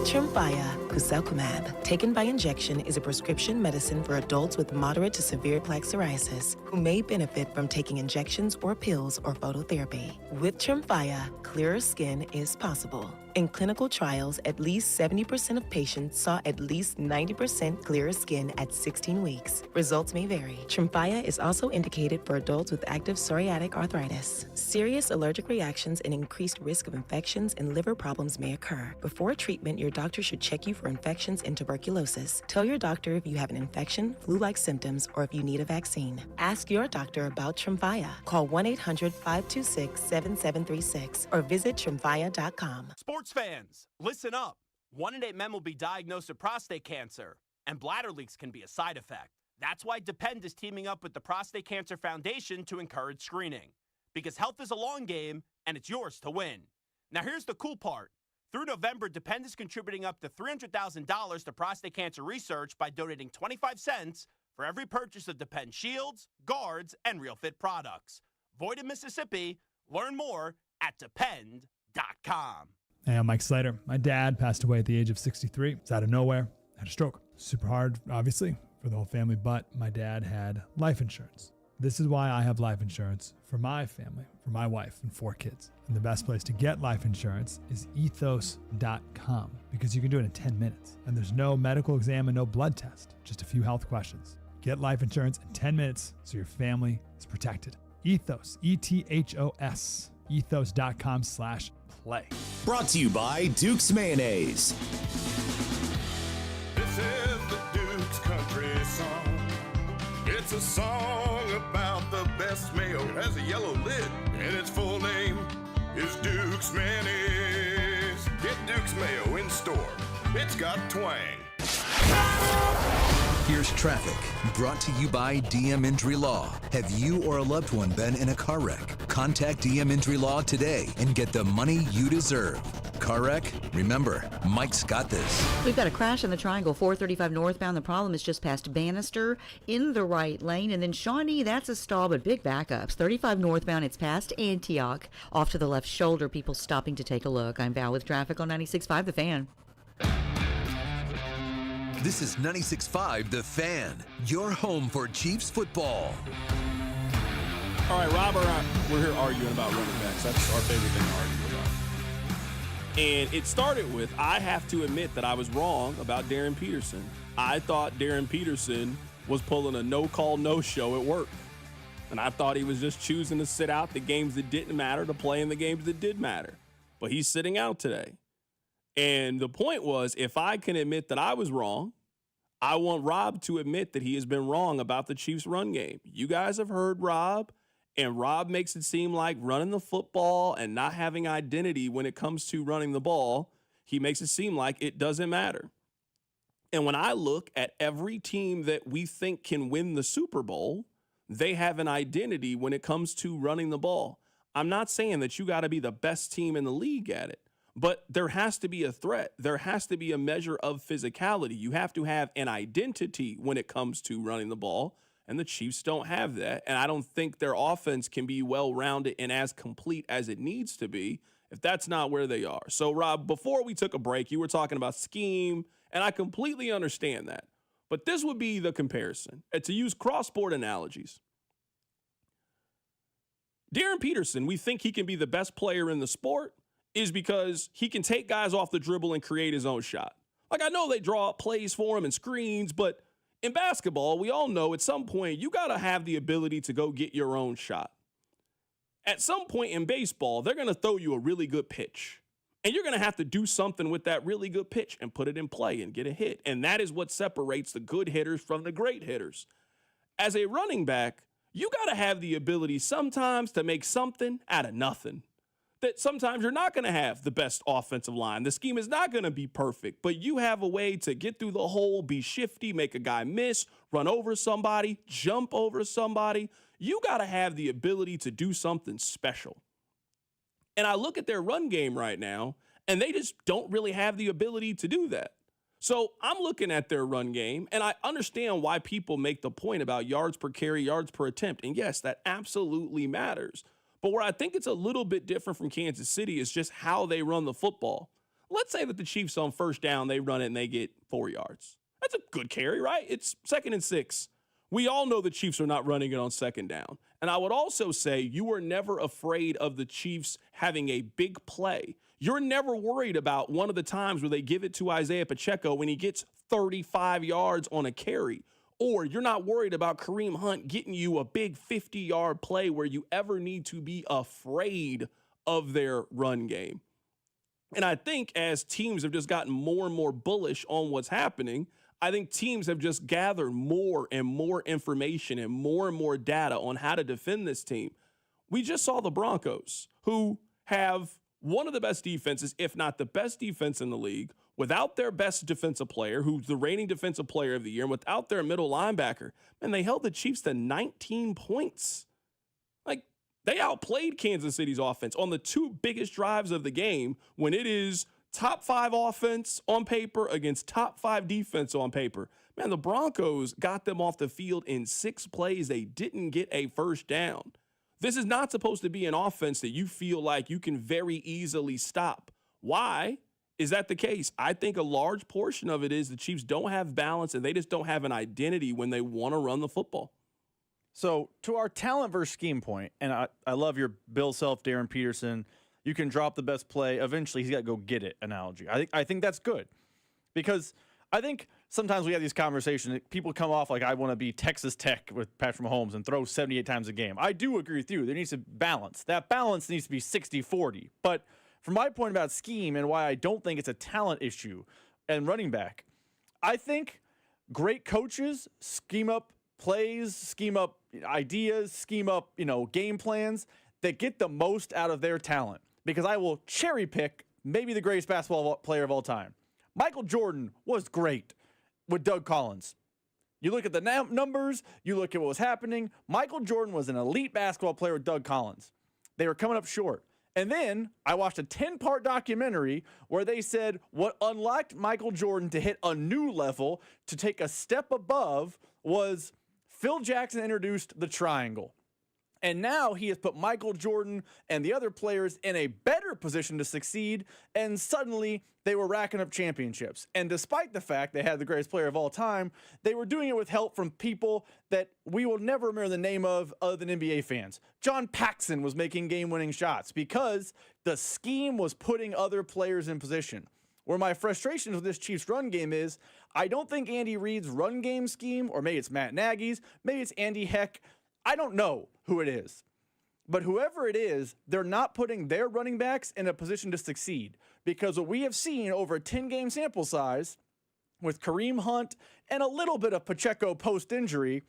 Tremfya guselkumab, taken by injection, is a prescription medicine for adults with moderate to severe plaque psoriasis who may benefit from taking injections or pills or phototherapy. With Tremfya, clearer skin is possible. In clinical trials, at least 70% of patients saw at least 90% clearer skin at 16 weeks. Results may vary. Tremfya is also indicated for adults with active psoriatic arthritis. Serious allergic reactions and increased risk of infections and liver problems may occur. Before treatment, your doctor should check you for infections and tuberculosis. Tell your doctor if you have an infection, flu-like symptoms, or if you need a vaccine. Ask your doctor about Tremfya. Call 1-800-526-7736 or visit tremfya.com. Sports fans, listen up. 1 in 8 men will be diagnosed with prostate cancer, and bladder leaks can be a side effect. That's why Depend is teaming up with the Prostate Cancer Foundation to encourage screening. Because health is a long game, and it's yours to win. Now here's the cool part. Through November, Depend is contributing up to $300,000 to prostate cancer research by donating 25 cents for every purchase of Depend shields, guards, and Real Fit products. Void in Mississippi. Learn more at depend.com. Hey, I'm Mike Slater. My dad passed away at the age of 63. It's out of nowhere. Had a stroke. Super hard, obviously, for the whole family, but my dad had life insurance. This is why I have life insurance for my family, for my wife and 4 kids. And the best place to get life insurance is ethos.com because you can do it in 10 minutes. And there's no medical exam and no blood test, just a few health questions. Get life insurance in 10 minutes so your family is protected. Ethos, ETHOS, ethos.com/play. Brought to you by Duke's Mayonnaise. This is the Duke's Country Song. It's a song about the best mayo. It has a yellow lid, and its full name is Duke's Mayonnaise. Get Duke's Mayo in store. It's got twang. Here's traffic, brought to you by DM Injury Law. Have you or a loved one been in a car wreck? Contact DM Injury Law today and get the money you deserve. Car wreck? Remember, Mike's got this. We've got a crash in the Triangle, 435 northbound. The problem is just past Bannister in the right lane. And then Shawnee, that's a stall, but big backups. 35 northbound, it's past Antioch. Off to the left shoulder, people stopping to take a look. I'm Val with traffic on 96.5 The Fan. This is 96.5 The Fan, your home for Chiefs football. All right, Rob, we're here arguing about running backs. That's our favorite thing to argue about. And it started with, I have to admit that I was wrong about Darren Peterson. I thought Darren Peterson was pulling a no-call, no-show at work. And I thought he was just choosing to sit out the games that didn't matter to play in the games that did matter. But he's sitting out today. And the point was, if I can admit that I was wrong, I want Rob to admit that he has been wrong about the Chiefs' run game. You guys have heard Rob, and Rob makes it seem like running the football and not having identity when it comes to running the ball he makes it seem like it doesn't matter. And when I look at every team that we think can win the Super Bowl, they have an identity when it comes to running the ball. I'm not saying that you got to be the best team in the league at it, but there has to be a threat. There has to be a measure of physicality. You have to have an identity when it comes to running the ball, and the Chiefs don't have that. And I don't think their offense can be well-rounded and as complete as it needs to be if that's not where they are. So, Rob, before we took a break, you were talking about scheme, and I completely understand that. But this would be the comparison. And to use cross-sport analogies, Darren Peterson, we think he can be the best player in the sport is because he can take guys off the dribble and create his own shot. Like, I know they draw up plays for him and screens, but in basketball, we all know at some point you got to have the ability to go get your own shot. At some point in baseball, they're going to throw you a really good pitch, and you're going to have to do something with that really good pitch and put it in play and get a hit. And that is what separates the good hitters from the great hitters. As a running back, you got to have the ability sometimes to make something out of nothing. That sometimes you're not going to have the best offensive line. The scheme is not going to be perfect, but you have a way to get through the hole, be shifty, make a guy miss, run over somebody, jump over somebody. You got to have the ability to do something special. And I look at their run game right now, and they just don't really have the ability to do that. So I'm looking at their run game, and I understand why people make the point about yards per carry, yards per attempt. And yes, that absolutely matters. But where I think it's a little bit different from Kansas City is just how they run the football. Let's say that the Chiefs on first down, they run it and they get 4 yards. That's a good carry, right? It's 2nd and 6. We all know the Chiefs are not running it on 2nd down. And I would also say you are never afraid of the Chiefs having a big play. You're never worried about one of the times where they give it to Isaiah Pacheco when he gets 35 yards on a carry. Or you're not worried about Kareem Hunt getting you a big 50-yard play where you ever need to be afraid of their run game. And I think as teams have just gotten more and more bullish on what's happening, I think teams have just gathered more and more information and more data on how to defend this team. We just saw the Broncos, who have one of the best defenses, if not the best defense in the league, without their best defensive player, who's the reigning defensive player of the year, and without their middle linebacker. And they held the Chiefs to 19 points. Like, they outplayed Kansas City's offense on the 2 biggest drives of the game when it is top 5 offense on paper against top 5 defense on paper. Man, the Broncos got them off the field in 6 plays. They didn't get a first down. This is not supposed to be an offense that you feel like you can very easily stop. Why is that the case? I think a large portion of it is the Chiefs don't have balance and they just don't have an identity when they want to run the football. So to our talent versus scheme point, and I love your Bill Self, Darren Peterson, you can drop the best play. Eventually, he's got to go get it analogy. I think that's good because I think sometimes we have these conversations. People come off like I want to be Texas Tech with Patrick Mahomes and throw 78 times a game. I do agree with you. There needs to balance. That balance needs to be 60-40. But from my point about scheme and why I don't think it's a talent issue and running back, I think great coaches scheme up plays, scheme up ideas, scheme up, game plans that get the most out of their talent. Because I will cherry pick maybe the greatest basketball player of all time. Michael Jordan was great with Doug Collins. You look at the numbers, you look at what was happening. Michael Jordan was an elite basketball player with Doug Collins. They were coming up short. And then I watched a 10-part documentary where they said what unlocked Michael Jordan to hit a new level, to take a step above, was Phil Jackson introduced the triangle. And now he has put Michael Jordan and the other players in a better position to succeed, and suddenly they were racking up championships. And despite the fact they had the greatest player of all time, they were doing it with help from people that we will never remember the name of other than NBA fans. John Paxson was making game-winning shots because the scheme was putting other players in position. Where my frustration with this Chiefs run game is, I don't think Andy Reid's run game scheme, or maybe it's Matt Nagy's, maybe it's Andy Heck, I don't know who it is. But whoever it is, they're not putting their running backs in a position to succeed. Because what we have seen over a 10-game sample size with Kareem Hunt and a little bit of Pacheco post-injury,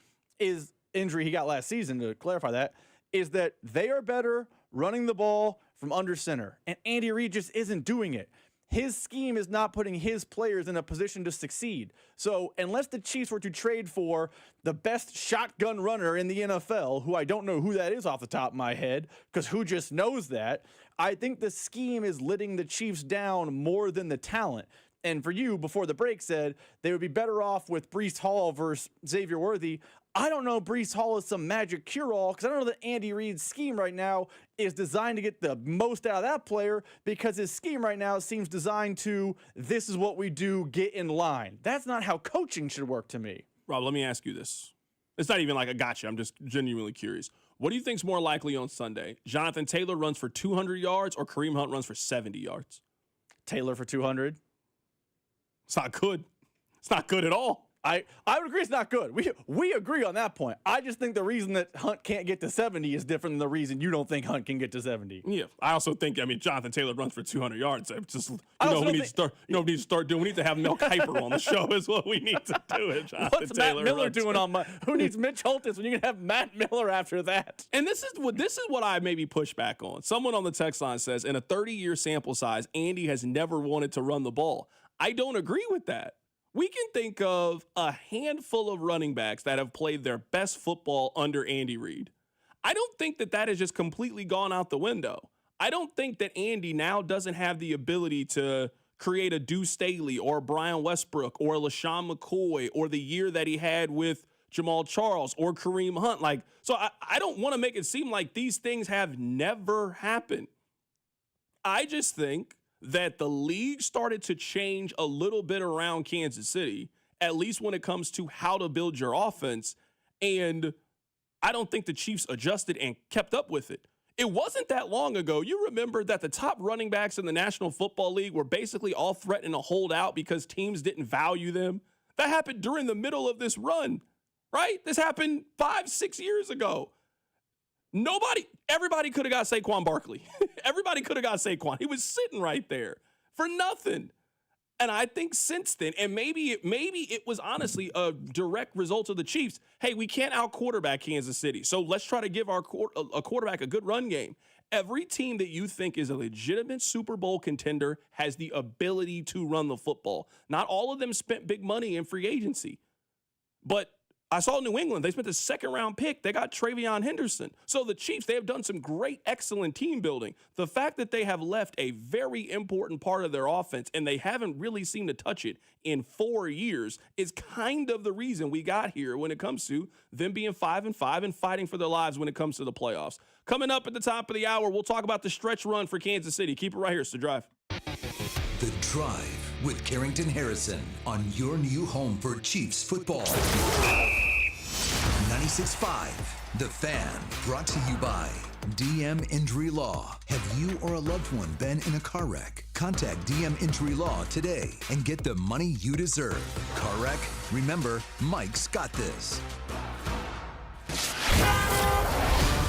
injury he got last season, to clarify that, is that they are better running the ball from under center. And Andy Reid just isn't doing it. his scheme is not putting his players in a position to succeed. So unless the Chiefs were to trade for the best shotgun runner in the NFL, who I don't know who that is off the top of my head, because who just knows that, I think the scheme is letting the Chiefs down more than the talent. And for you, before the break, said they would be better off with Breece Hall versus Xavier Worthy. I don't know Breece Hall is some magic cure-all, because I don't know that Andy Reid's scheme right now is designed to get the most out of that player, because his scheme right now seems designed to, this is what we do, get in line. That's not how coaching should work to me. Rob, let me ask you this. It's not even like a gotcha. I'm just genuinely curious. What do you think's more likely on Sunday? Jonathan Taylor runs for 200 yards or Kareem Hunt runs for 70 yards? Taylor for 200. It's not good. It's not good at all. I would agree it's not good. We agree on that point. I just think the reason that Hunt can't get to 70 is different than the reason you don't think Hunt can get to 70. Yeah, I also think, Jonathan Taylor runs for 200 yards. It's just, we need to start doing. We need to have Mel Kiper on the show is what we need to do. It. What's Taylor Matt Miller doing on my? Who needs Mitch Holtis when you can have Matt Miller after that? And this is what I maybe push back on. Someone on the text line says, in a 30-year sample size, Andy has never wanted to run the ball. I don't agree with that. We can think of a handful of running backs that have played their best football under Andy Reid. I don't think that has just completely gone out the window. I don't think that Andy now doesn't have the ability to create a Deuce Staley or a Brian Westbrook or a LaShawn McCoy or the year that he had with Jamal Charles or Kareem Hunt. So I don't want to make it seem like these things have never happened. I just think that the league started to change a little bit around Kansas City, at least when it comes to how to build your offense. And I don't think the Chiefs adjusted and kept up with it. It wasn't that long ago. You remember that the top running backs in the National Football League were basically all threatening to hold out because teams didn't value them. That happened during the middle of this run, right? This happened 5-6 years ago. Everybody could have got Saquon Barkley. Everybody could have got Saquon. He was sitting right there for nothing. And I think since then, and maybe it was honestly a direct result of the Chiefs. Hey, we can't out-quarterback Kansas City, so let's try to give our quarterback a good run game. Every team that you think is a legitimate Super Bowl contender has the ability to run the football. Not all of them spent big money in free agency, but I saw New England. They spent the second-round pick. They got Travion Henderson. So the Chiefs, they have done some great, excellent team building. The fact that they have left a very important part of their offense and they haven't really seemed to touch it in 4 years is kind of the reason we got here when it comes to them being 5-5 and fighting for their lives when it comes to the playoffs. Coming up at the top of the hour, we'll talk about the stretch run for Kansas City. Keep it right here. It's The Drive. The Drive with Carrington Harrison on your new home for Chiefs football. 96.5, The Fan, brought to you by DM Injury Law. Have you or a loved one been in a car wreck? Contact DM Injury Law today and get the money you deserve. Car wreck? Remember, Mike's got this.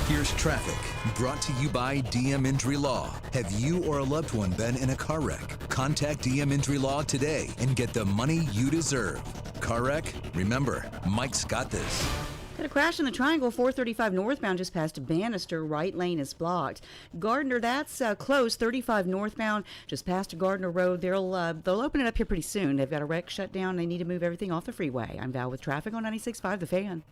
Here's traffic, brought to you by DM Injury Law. Have you or a loved one been in a car wreck? Contact DM Injury Law today and get the money you deserve. Car wreck? Remember, Mike's got this. Got a crash in the Triangle, 435 northbound, just past Bannister. Right lane is blocked. Gardner, that's close. 35 northbound, just past Gardner Road. They'll open it up here pretty soon. They've got a wreck shut down. They need to move everything off the freeway. I'm Val with traffic on 96.5 The Fan.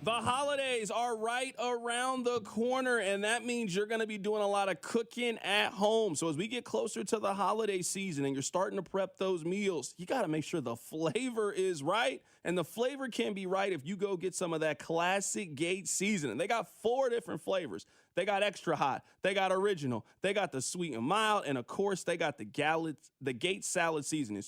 The holidays are right around the corner, and that means you're going to be doing a lot of cooking at home. So as we get closer to the holiday season and you're starting to prep those meals, you got to make sure the flavor is right. And the flavor can be right if you go get some of that classic Gates seasoning. They got 4 different flavors. They got extra hot, they got original, they got the sweet and mild, and of course, they got the Gates salad seasoning,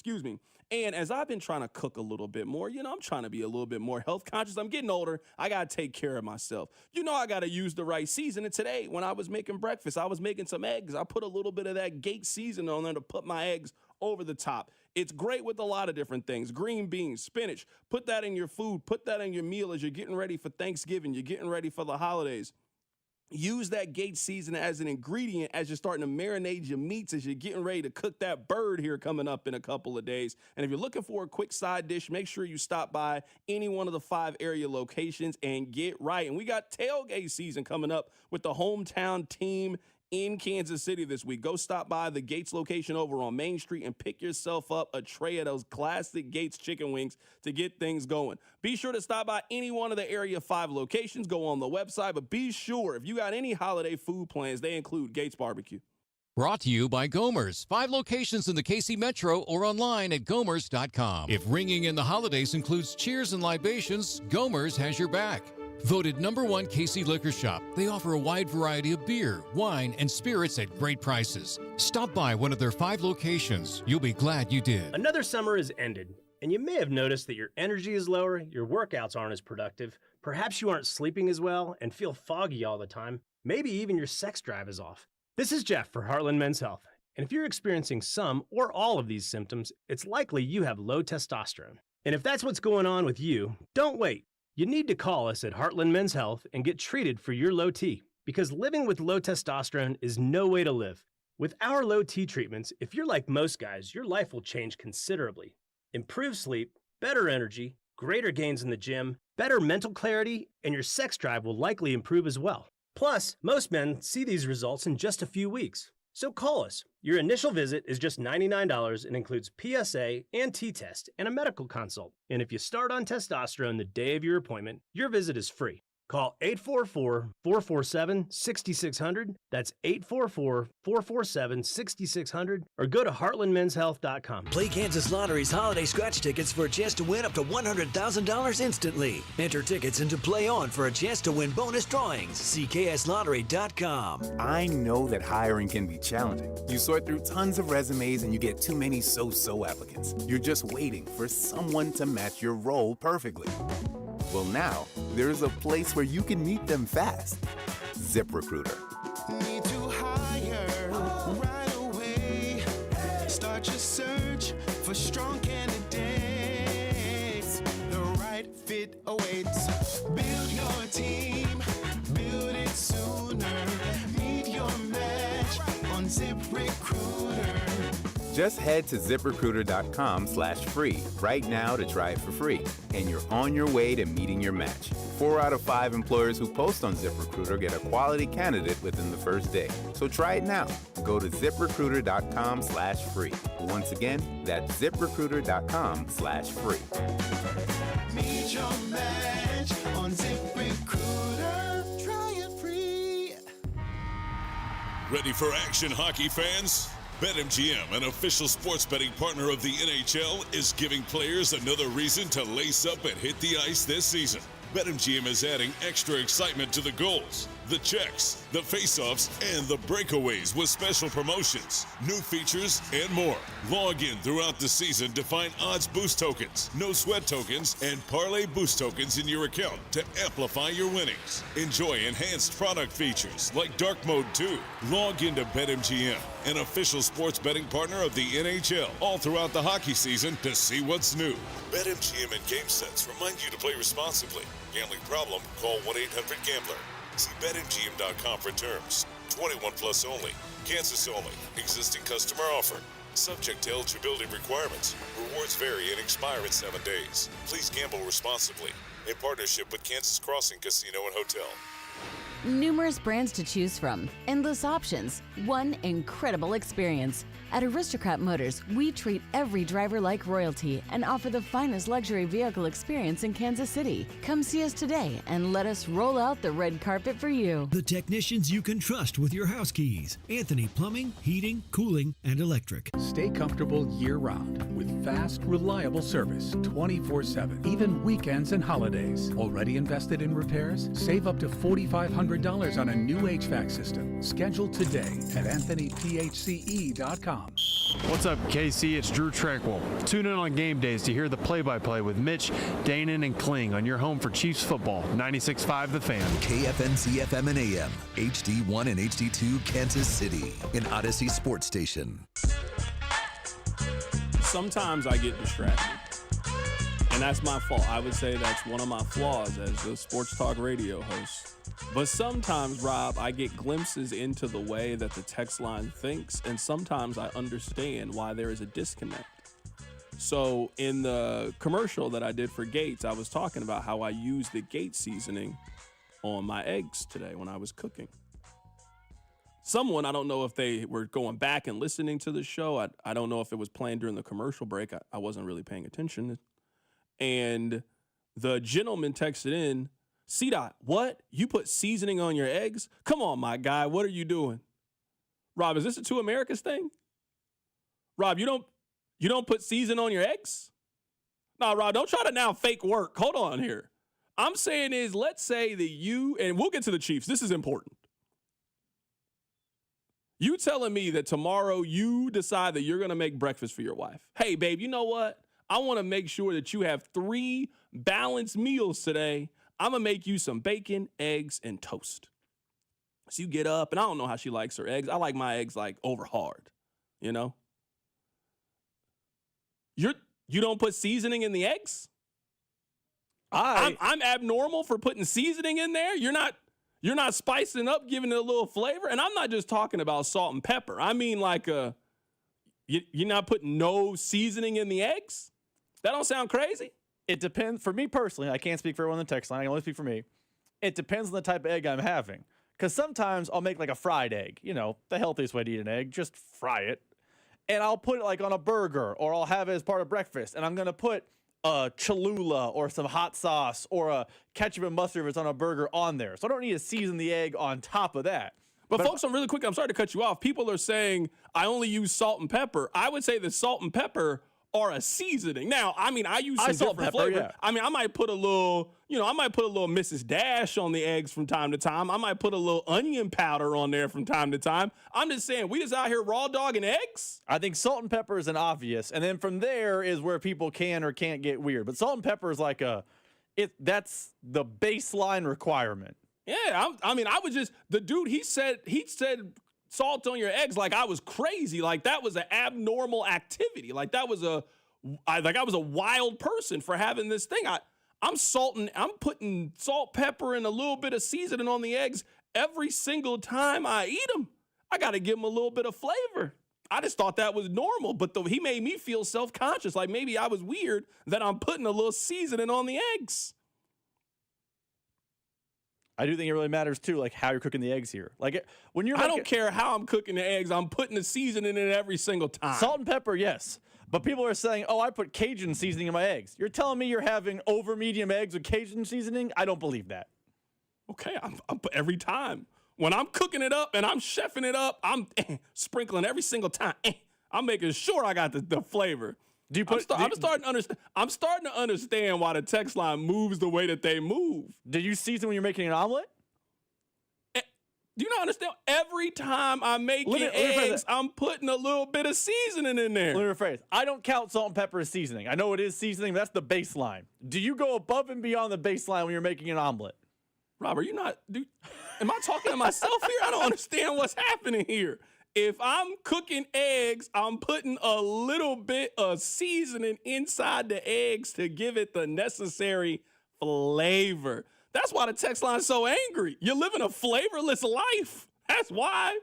And as I've been trying to cook a little bit more, I'm trying to be a little bit more health conscious. I'm getting older. I got to take care of myself. I got to use the right seasoning. Today, when I was making breakfast, I was making some eggs. I put a little bit of that Gates seasoning on there to put my eggs over the top. It's great with a lot of different things. Green beans, spinach. Put that in your food. Put that in your meal as you're getting ready for Thanksgiving. You're getting ready for the holidays. Use that Gates seasoning as an ingredient as you're starting to marinate your meats as you're getting ready to cook that bird here coming up in a couple of days. And if you're looking for a quick side dish, make sure you stop by any one of the 5 area locations and get right. And we got tailgate season coming up with the hometown team in Kansas City this week. Go stop by the Gates location over on Main Street and pick yourself up a tray of those classic Gates chicken wings to get things going. Be sure to stop by any one of the Area 5 locations. Go on the website, but be sure if you got any holiday food plans, they include Gates Barbecue. Brought to you by Gomer's. 5 locations in the KC Metro or online at gomers.com. If ringing in the holidays includes cheers and libations, Gomer's has your back. Voted #1 KC Liquor Shop, they offer a wide variety of beer, wine, and spirits at great prices. Stop by one of their 5 locations. You'll be glad you did. Another summer is ended, and you may have noticed that your energy is lower, your workouts aren't as productive, perhaps you aren't sleeping as well and feel foggy all the time, maybe even your sex drive is off. This is Jeff for Heartland Men's Health, and if you're experiencing some or all of these symptoms, it's likely you have low testosterone. And if that's what's going on with you, don't wait. You need to call us at Heartland Men's Health and get treated for your low T, because living with low testosterone is no way to live. With our low T treatments, if you're like most guys, your life will change considerably. Improved sleep, better energy, greater gains in the gym, better mental clarity, and your sex drive will likely improve as well. Plus, most men see these results in just a few weeks. So call us. Your initial visit is just $99 and includes PSA and T-test and a medical consult. And if you start on testosterone the day of your appointment, your visit is free. Call 844-447-6600. That's 844-447-6600. Or go to heartlandmenshealth.com. Play Kansas Lottery's holiday scratch tickets for a chance to win up to $100,000 instantly. Enter tickets into Play On for a chance to win bonus drawings. See kslottery.com. I know that hiring can be challenging. You sort through tons of resumes and you get too many so-so applicants. You're just waiting for someone to match your role perfectly. Well, now, there's a place where you can meet them fast. ZipRecruiter. Need to hire right away. Start your search for strong candidates. The right fit awaits. Build your team. Build it sooner. Meet your match on ZipRecruiter. Just head to ZipRecruiter.com/free right now to try it for free, and you're on your way to meeting your match. 4 out of 5 employers who post on ZipRecruiter get a quality candidate within the first day. So try it now. Go to ZipRecruiter.com/free. Once again, that's ZipRecruiter.com/free. Meet your match on ZipRecruiter. Try it free. Ready for action, hockey fans? BetMGM, an official sports betting partner of the NHL, is giving players another reason to lace up and hit the ice this season. BetMGM is adding extra excitement to the goals, the checks, the face-offs, and the breakaways with special promotions, new features, and more. Log in throughout the season to find odds boost tokens, no sweat tokens, and parlay boost tokens in your account to amplify your winnings. Enjoy enhanced product features like Dark Mode 2. Log into BetMGM, an official sports betting partner of the NHL, all throughout the hockey season to see what's new. BetMGM and GameSense remind you to play responsibly. Gambling problem? Call 1-800-GAMBLER. See BetMGM.com for terms. 21 plus only. Kansas only. Existing customer offer. Subject to eligibility requirements. Rewards vary and expire in 7 days. Please gamble responsibly. In partnership with Kansas Crossing Casino and Hotel. Numerous brands to choose from, endless options, one incredible experience. At Aristocrat Motors, we treat every driver like royalty and offer the finest luxury vehicle experience in Kansas City. Come see us today and let us roll out the red carpet for you. The technicians you can trust with your house keys. Anthony Plumbing, Heating, Cooling, and Electric. Stay comfortable year-round with fast, reliable service 24/7, even weekends and holidays. Already invested in repairs? Save up to $4,500 on a new HVAC system. Schedule today at AnthonyPHCE.com. What's up, KC? It's Drew Tranquil. Tune in on game days to hear the play-by-play with Mitch, Danon, and Kling on your home for Chiefs football. 96.5 The Fan. KFNC FM and AM, HD1 and HD2, Kansas City, an Odyssey sports station. Sometimes I get distracted, and that's my fault. I would say that's one of my flaws as a sports talk radio host. But sometimes, Rob, I get glimpses into the way that the text line thinks, and sometimes I understand why there is a disconnect. So in the commercial that I did for Gates, I was talking about how I used the Gates seasoning on my eggs today when I was cooking. someone, I don't know if they were going back and listening to the show. I don't know if it was playing during the commercial break. I wasn't really paying attention. And the gentleman texted in, C-Dot, what? You put seasoning on your eggs? Come on, my guy. What are you doing? Rob, is this a Two Americas thing? Rob, you don't put seasoning on your eggs? No, Rob, don't try to now fake work. Hold on here. I'm saying is, let's say that you, and we'll get to the Chiefs. This is important. You telling me that tomorrow you decide that you're going to make breakfast for your wife. Hey, babe, you know what? I want to make sure that you have 3 balanced meals today. I'm going to make you some bacon, eggs, and toast. So you get up, and I don't know how she likes her eggs. I like my eggs like over hard, you know? You don't put seasoning in the eggs? I'm abnormal for putting seasoning in there? You're not spicing up, giving it a little flavor? And I'm not just talking about salt and pepper. I mean like you're not putting no seasoning in the eggs? That don't sound crazy? It depends. For me personally, I can't speak for everyone on the text line. I can only speak for me. It depends on the type of egg I'm having. Because sometimes I'll make like a fried egg. You know, the healthiest way to eat an egg, just fry it. And I'll put it like on a burger, or I'll have it as part of breakfast. And I'm going to put a Cholula or some hot sauce or a ketchup and mustard if it's on a burger on there. So I don't need to season the egg on top of that. But folks, I'm really quick. I'm sorry to cut you off. People are saying I only use salt and pepper. I would say the salt and pepper are a seasoning. Now, I mean, I use some different flavor. Yeah. I mean, I might put a little, Mrs. Dash on the eggs from time to time. I might put a little onion powder on there from time to time. I'm just saying, we just out here raw dogging eggs? I think salt and pepper is an obvious. And then from there is where people can or can't get weird. But salt and pepper is like that's the baseline requirement. Yeah, I was just, the dude, he said salt on your eggs like I was crazy. Like that was an abnormal activity. Like I was a wild person for having this thing. I'm putting salt, pepper, and a little bit of seasoning on the eggs every single time I eat them. I got to give them a little bit of flavor. I just thought that was normal, but he made me feel self-conscious. Like maybe I was weird that I'm putting a little seasoning on the eggs. I do think it really matters too, like how you're cooking the eggs here. Like when you're, I don't care how I'm cooking the eggs. I'm putting the seasoning in it every single time. Salt and pepper, yes. But people are saying, "Oh, I put Cajun seasoning in my eggs." You're telling me you're having over medium eggs with Cajun seasoning? I don't believe that. Okay, I'm every time when I'm cooking it up and I'm chefing it up, I'm sprinkling every single time. I'm making sure I got the flavor. I'm starting to understand why the text line moves the way that they move. Do you season when you're making an omelet? Do you not understand? Every time I'm making eggs, I'm putting a little bit of seasoning in there. Let me rephrase. I don't count salt and pepper as seasoning. I know it is seasoning, but that's the baseline. Do you go above and beyond the baseline when you're making an omelet? Rob, am I talking to myself here? I don't understand what's happening here. If I'm cooking eggs, I'm putting a little bit of seasoning inside the eggs to give it the necessary flavor. That's why the text line's so angry. You're living a flavorless life. That's why.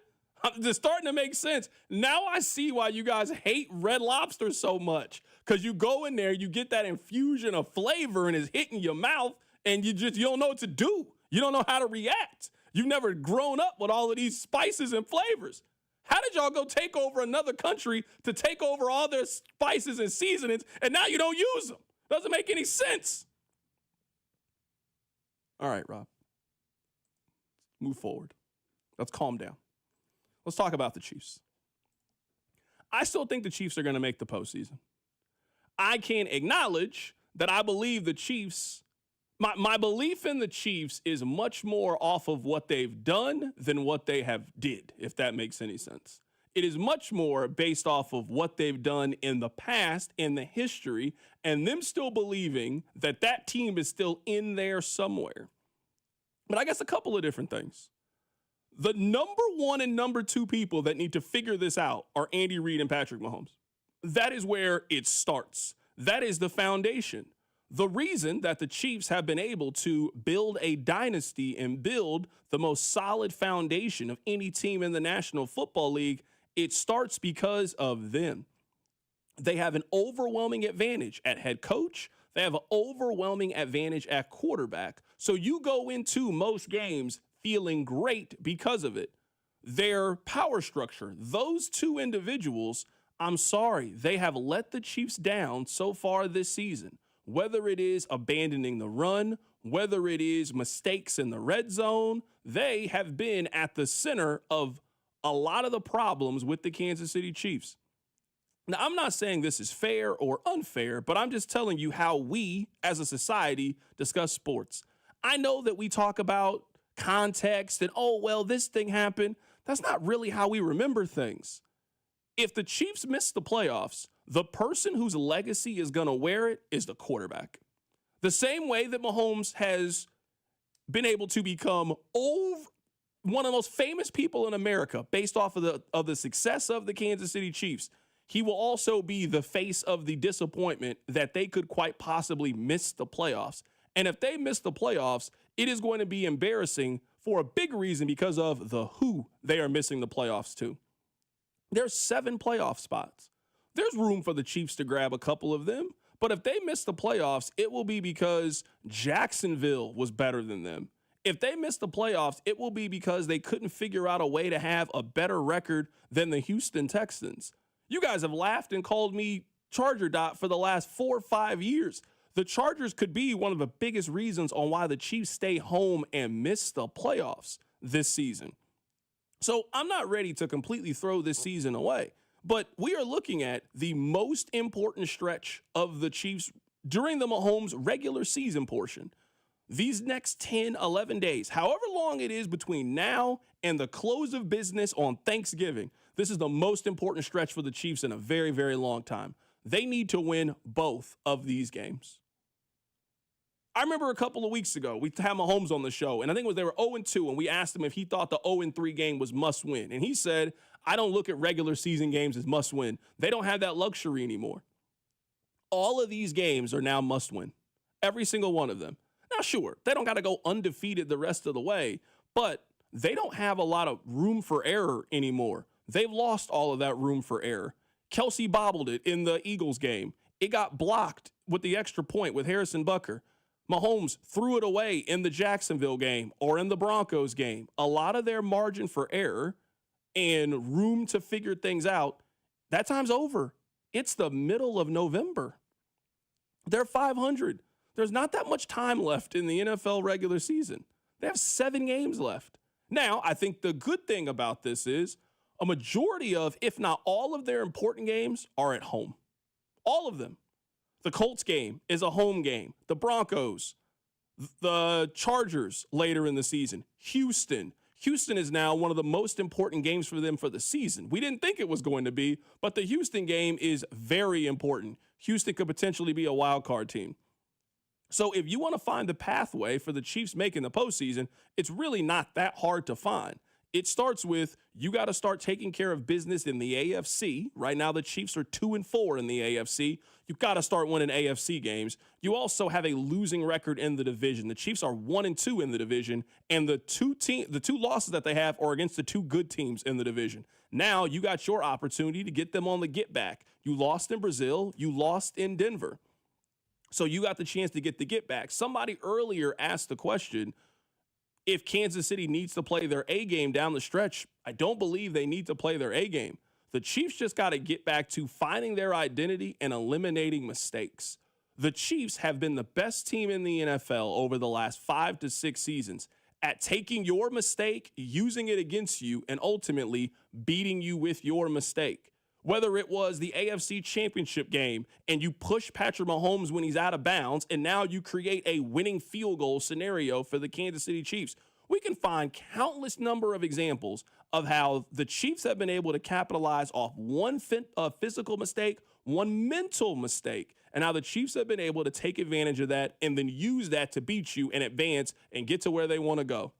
It's starting to make sense. Now I see why you guys hate Red Lobster so much. Because you go in there, you get that infusion of flavor and it's hitting your mouth and you don't know what to do. You don't know how to react. You've never grown up with all of these spices and flavors. How did y'all go take over another country to take over all their spices and seasonings, and now you don't use them? Doesn't make any sense. All right, Rob. Move forward. Let's calm down. Let's talk about the Chiefs. I still think the Chiefs are going to make the postseason. I can acknowledge that I believe the Chiefs, my belief in the Chiefs is much more off of what they've done than what they have did, if that makes any sense. It is much more based off of what they've done in the past, in the history, and them still believing that that team is still in there somewhere. But I guess a couple of different things. The number one and number two people that need to figure this out are Andy Reid and Patrick Mahomes. That is where it starts. That is the foundation. The reason that the Chiefs have been able to build a dynasty and build the most solid foundation of any team in the National Football League, it starts because of them. They have an overwhelming advantage at head coach. They have an overwhelming advantage at quarterback. So you go into most games feeling great because of it. their power structure. Those two individuals, I'm sorry, they have let the Chiefs down so far this season. Whether it is abandoning the run, whether it is mistakes in the red zone, they have been at the center of a lot of the problems with the Kansas City Chiefs. Now, I'm not saying this is fair or unfair, but I'm just telling you how we as a society discuss sports. I know that we talk about context and, oh, well, this thing happened. That's not really how we remember things. If the Chiefs miss the playoffs, the person whose legacy is going to wear it is the quarterback. The same way that Mahomes has been able to become one of the most famous people in America based off of the success of the Kansas City Chiefs, he will also be the face of the disappointment that they could quite possibly miss the playoffs. And if they miss the playoffs, it is going to be embarrassing for a big reason because of the who they are missing the playoffs to. There's 7 playoff spots. There's room for the Chiefs to grab a couple of them. But if they miss the playoffs, it will be because Jacksonville was better than them. If they miss the playoffs, it will be because they couldn't figure out a way to have a better record than the Houston Texans. You guys have laughed and called me Charger Dot for the last 4 or 5 years. The Chargers could be one of the biggest reasons on why the Chiefs stay home and miss the playoffs this season. So I'm not ready to completely throw this season away, but we are looking at the most important stretch of the Chiefs during the Mahomes regular season portion. These next 10, 11 days, however long it is between now and the close of business on Thanksgiving, this is the most important stretch for the Chiefs in a very, very long time. They need to win both of these games. I remember a couple of weeks ago, we had Mahomes on the show, and I think it was they were 0-2, and we asked him if he thought the 0-3 game was must win. And he said, I don't look at regular season games as must win. They don't have that luxury anymore. All of these games are now must win. Every single one of them. Now, sure, they don't got to go undefeated the rest of the way, but they don't have a lot of room for error anymore. They've lost all of that room for error. Kelsey bobbled it in the Eagles game. It got blocked with the extra point with Harrison Butker. Mahomes threw it away in the Jacksonville game or in the Broncos game. A lot of their margin for error and room to figure things out, that time's over. It's the middle of November. They're 500. There's not that much time left in the NFL regular season. They have 7 games left. Now, I think the good thing about this is a majority of, if not all of their important games are at home. All of them. The Colts game is a home game. The Broncos, the Chargers later in the season, Houston. Houston is now one of the most important games for them for the season. We didn't think it was going to be, but the Houston game is very important. Houston could potentially be a wild card team. So if you want to find the pathway for the Chiefs making the postseason, it's really not that hard to find. It starts with you got to start taking care of business in the AFC. Right now, the Chiefs are 2-4 in the AFC. You've got to start winning AFC games. You also have a losing record in the division. The Chiefs are 1-2 in the division, and the two losses that they have are against the 2 good teams in the division. Now you got your opportunity to get them on the get back. You lost in Brazil. You lost in Denver. So you got the chance to get the get back. Somebody earlier asked the question, if Kansas City needs to play their A game down the stretch, I don't believe they need to play their A game. The Chiefs just got to get back to finding their identity and eliminating mistakes. The Chiefs have been the best team in the NFL over the last 5 to 6 seasons at taking your mistake, using it against you, and ultimately beating you with your mistake. Whether it was the AFC Championship game and you push Patrick Mahomes when he's out of bounds and now you create a winning field goal scenario for the Kansas City Chiefs. We can find countless number of examples of how the Chiefs have been able to capitalize off one physical mistake, one mental mistake, and how the Chiefs have been able to take advantage of that and then use that to beat you and advance and get to where they want to go.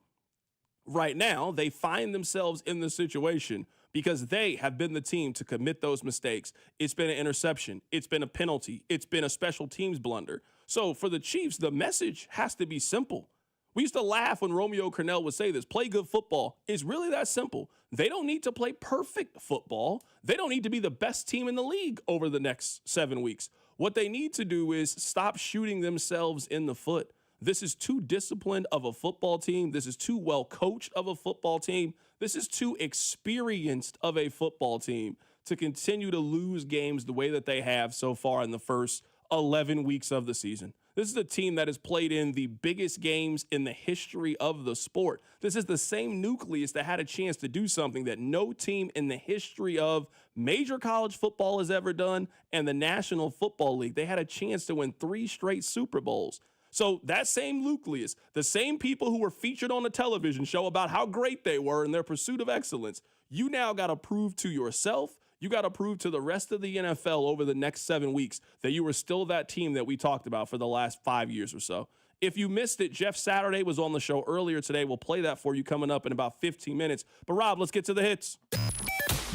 Right now, they find themselves in the situation because they have been the team to commit those mistakes. It's been an interception. It's been a penalty. It's been a special teams blunder. So for the Chiefs, the message has to be simple. We used to laugh when Romeo Crennel would say this, play good football. It's really that simple. They don't need to play perfect football. They don't need to be the best team in the league over the next 7 weeks. What they need to do is stop shooting themselves in the foot. This is too disciplined of a football team. This is too well coached of a football team. This is too experienced of a football team to continue to lose games the way that they have so far in the first 11 weeks of the season. This is a team that has played in the biggest games in the history of the sport. This is the same nucleus that had a chance to do something that no team in the history of major college football has ever done, and the National Football League. They had a chance to win 3 straight Super Bowls. So that same nucleus, the same people who were featured on the television show about how great they were in their pursuit of excellence, you now got to prove to yourself, you got to prove to the rest of the NFL over the next 7 weeks that you were still that team that we talked about for the last 5 years or so. If you missed it, Jeff Saturday was on the show earlier today. We'll play that for you coming up in about 15 minutes. But Rob, let's get to the hits.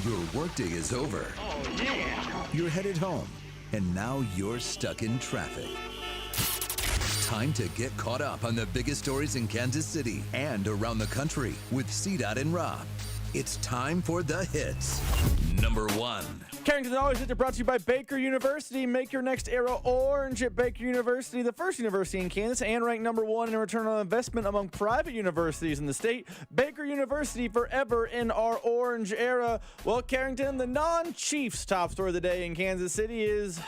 Your workday is over. Oh, yeah. You're headed home, and now you're stuck in traffic. Time to get caught up on the biggest stories in Kansas City and around the country with CDOT and Rob. It's time for the hits. Number 1. Carrington Always Hits are brought to you by Baker University. Make your next era orange at Baker University, the first university in Kansas, and ranked number 1 in return on investment among private universities in the state. Baker University, forever in our orange era. Well, Carrington, the non-Chiefs top story of the day in Kansas City it's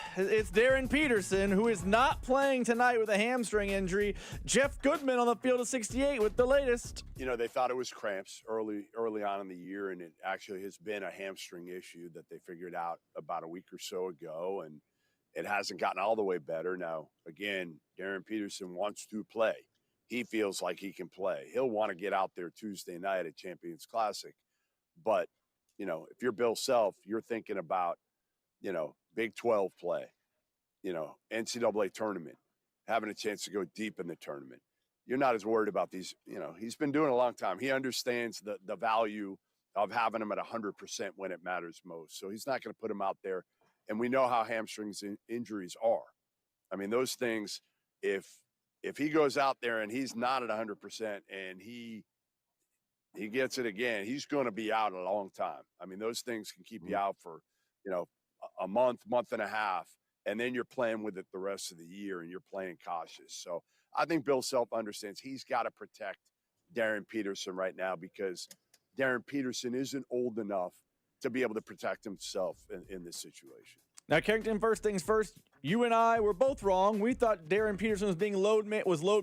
Darren Peterson, who is not playing tonight with a hamstring injury. Jeff Goodman on the field of 68 with the latest. You know, they thought it was cramps early on in the year, and it actually has been a hamstring issue that they figured out about a week or so ago, and it hasn't gotten all the way better. Now, again, Darren Peterson wants to play. He feels like he can play. He'll want to get out there Tuesday night at Champions Classic. But, you know, if you're Bill Self, you're thinking about, you know, Big 12 play, you know, NCAA tournament, having a chance to go deep in the tournament. You're not as worried about these, you know, he's been doing it a long time. He understands the value of having him at 100% when it matters most. So he's not going to put him out there. And we know how hamstrings injuries are. I mean, those things, if he goes out there and he's not at 100% and he gets it again, he's going to be out a long time. I mean, those things can keep you out for, you know, a month and a half, and then you're playing with it the rest of the year and you're playing cautious. So I think Bill Self understands he's got to protect Darren Peterson right now because Darren Peterson isn't old enough to be able to protect himself in this situation. Now, Carrington, first things first, you and I were both wrong. We thought Darren Peterson was being load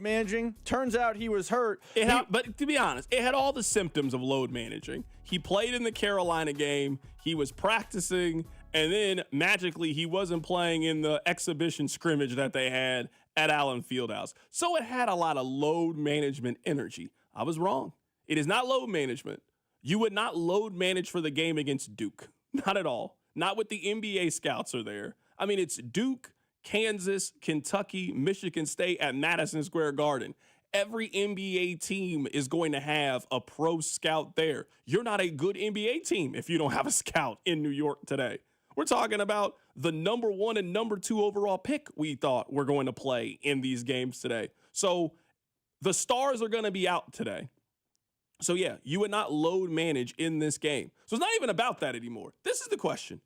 managing. Turns out he was hurt. But to be honest, it had all the symptoms of load managing. He played in the Carolina game. He was practicing, and then magically he wasn't playing in the exhibition scrimmage that they had at Allen Fieldhouse. So it had a lot of load management energy. I was wrong. It is not load management. You would not load manage for the game against Duke. Not at all. Not with the NBA scouts are there. I mean, it's Duke, Kansas, Kentucky, Michigan State at Madison Square Garden. Every NBA team is going to have a pro scout there. You're not a good NBA team if you don't have a scout in New York today. We're talking about the number 1 and number 2 overall pick we thought were going to play in these games today. So the stars are going to be out today. So, yeah, you would not load manage in this game. So it's not even about that anymore. This is the question.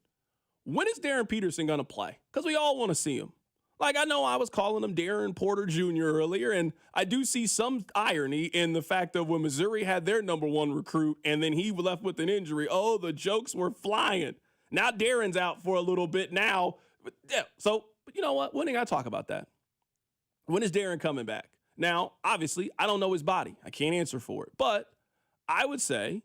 When is Darren Peterson going to play? Because we all want to see him. Like, I know I was calling him Darren Porter Jr. earlier, and I do see some irony in the fact that when Missouri had their number 1 recruit and then he left with an injury, oh, the jokes were flying. Now Darren's out for a little bit now. But you know what? When did I talk about that? When is Darren coming back? Now, obviously, I don't know his body. I can't answer for it. But I would say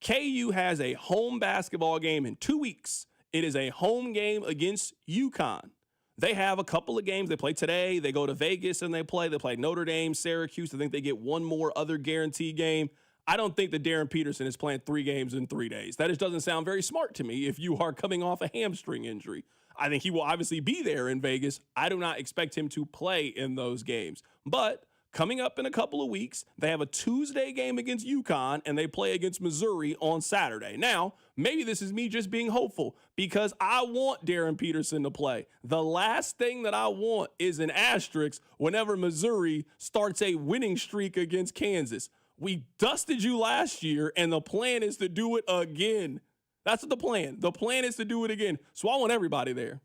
KU has a home basketball game in 2 weeks. It is a home game against UConn. They have a couple of games. They play today. They go to Vegas and they play. They play Notre Dame, Syracuse. I think they get one more other guaranteed game. I don't think that Darren Peterson is playing 3 games in 3 days. That just doesn't sound very smart to me if you are coming off a hamstring injury. I think he will obviously be there in Vegas. I do not expect him to play in those games. But coming up in a couple of weeks, they have a Tuesday game against UConn, and they play against Missouri on Saturday. Now, maybe this is me just being hopeful because I want Darren Peterson to play. The last thing that I want is an asterisk whenever Missouri starts a winning streak against Kansas. We dusted you last year, and the plan is to do it again. That's the plan. The plan is to do it again. So I want everybody there.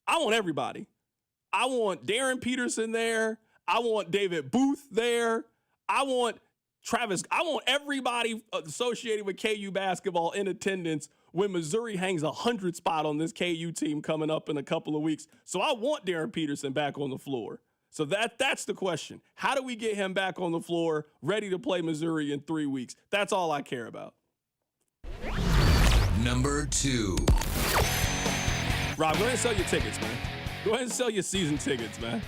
I want everybody. I want Darren Peterson there. I want David Booth there. I want everybody associated with KU basketball in attendance when Missouri hangs 100 spot on this KU team coming up in a couple of weeks. So I want Darren Peterson back on the floor. So that's the question. How do we get him back on the floor, ready to play Missouri in 3 weeks? That's all I care about. Number 2. Rob, go ahead and sell your tickets, man. Go ahead and sell your season tickets, man.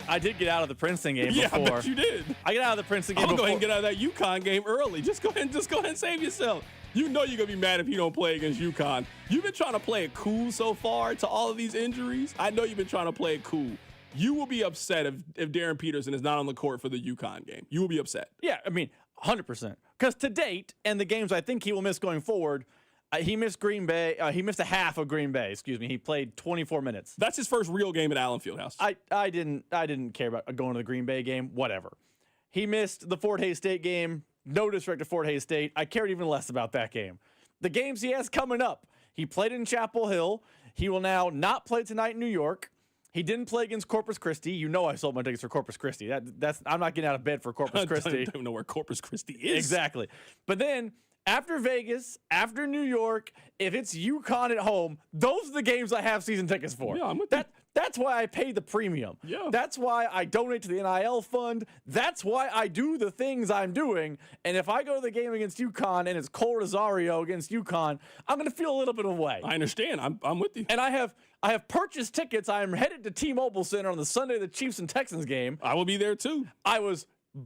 I did get out of the Princeton game Yeah, before. I bet you did. I get out of the Princeton game I'm before. going to go ahead and get out of that UConn game early. Just go ahead and save yourself. You know you're going to be mad if you don't play against UConn. You've been trying to play it cool so far to all of these injuries. I know you've been trying to play it cool. You will be upset if Darren Peterson is not on the court for the UConn game. You will be upset. Yeah, I mean, 100%. Because to date, and the games I think he will miss going forward, he missed Green Bay. He missed a half of Green Bay. Excuse me. He played 24 minutes. That's his first real game at Allen Fieldhouse. I didn't care about going to the Green Bay game. Whatever. He missed the Fort Hays State game. No disrespect to Fort Hays State. I cared even less about that game. The games he has coming up. He played in Chapel Hill. He will now not play tonight in New York. He didn't play against Corpus Christi. You know I sold my tickets for Corpus Christi. That's I'm not getting out of bed for Corpus Christi. I don't even know where Corpus Christi is. Exactly. But then after Vegas, after New York, if it's UConn at home, those are the games I have season tickets for. Yeah, I'm with That's why I pay the premium. Yeah. That's why I donate to the NIL fund. That's why I do the things I'm doing. And if I go to the game against UConn and it's Cole Rosario against UConn, I'm going to feel a little bit of a way. I understand. I'm with you. And I have purchased tickets. I'm headed to T-Mobile Center on the Sunday of the Chiefs and Texans game. I will be there too. I'm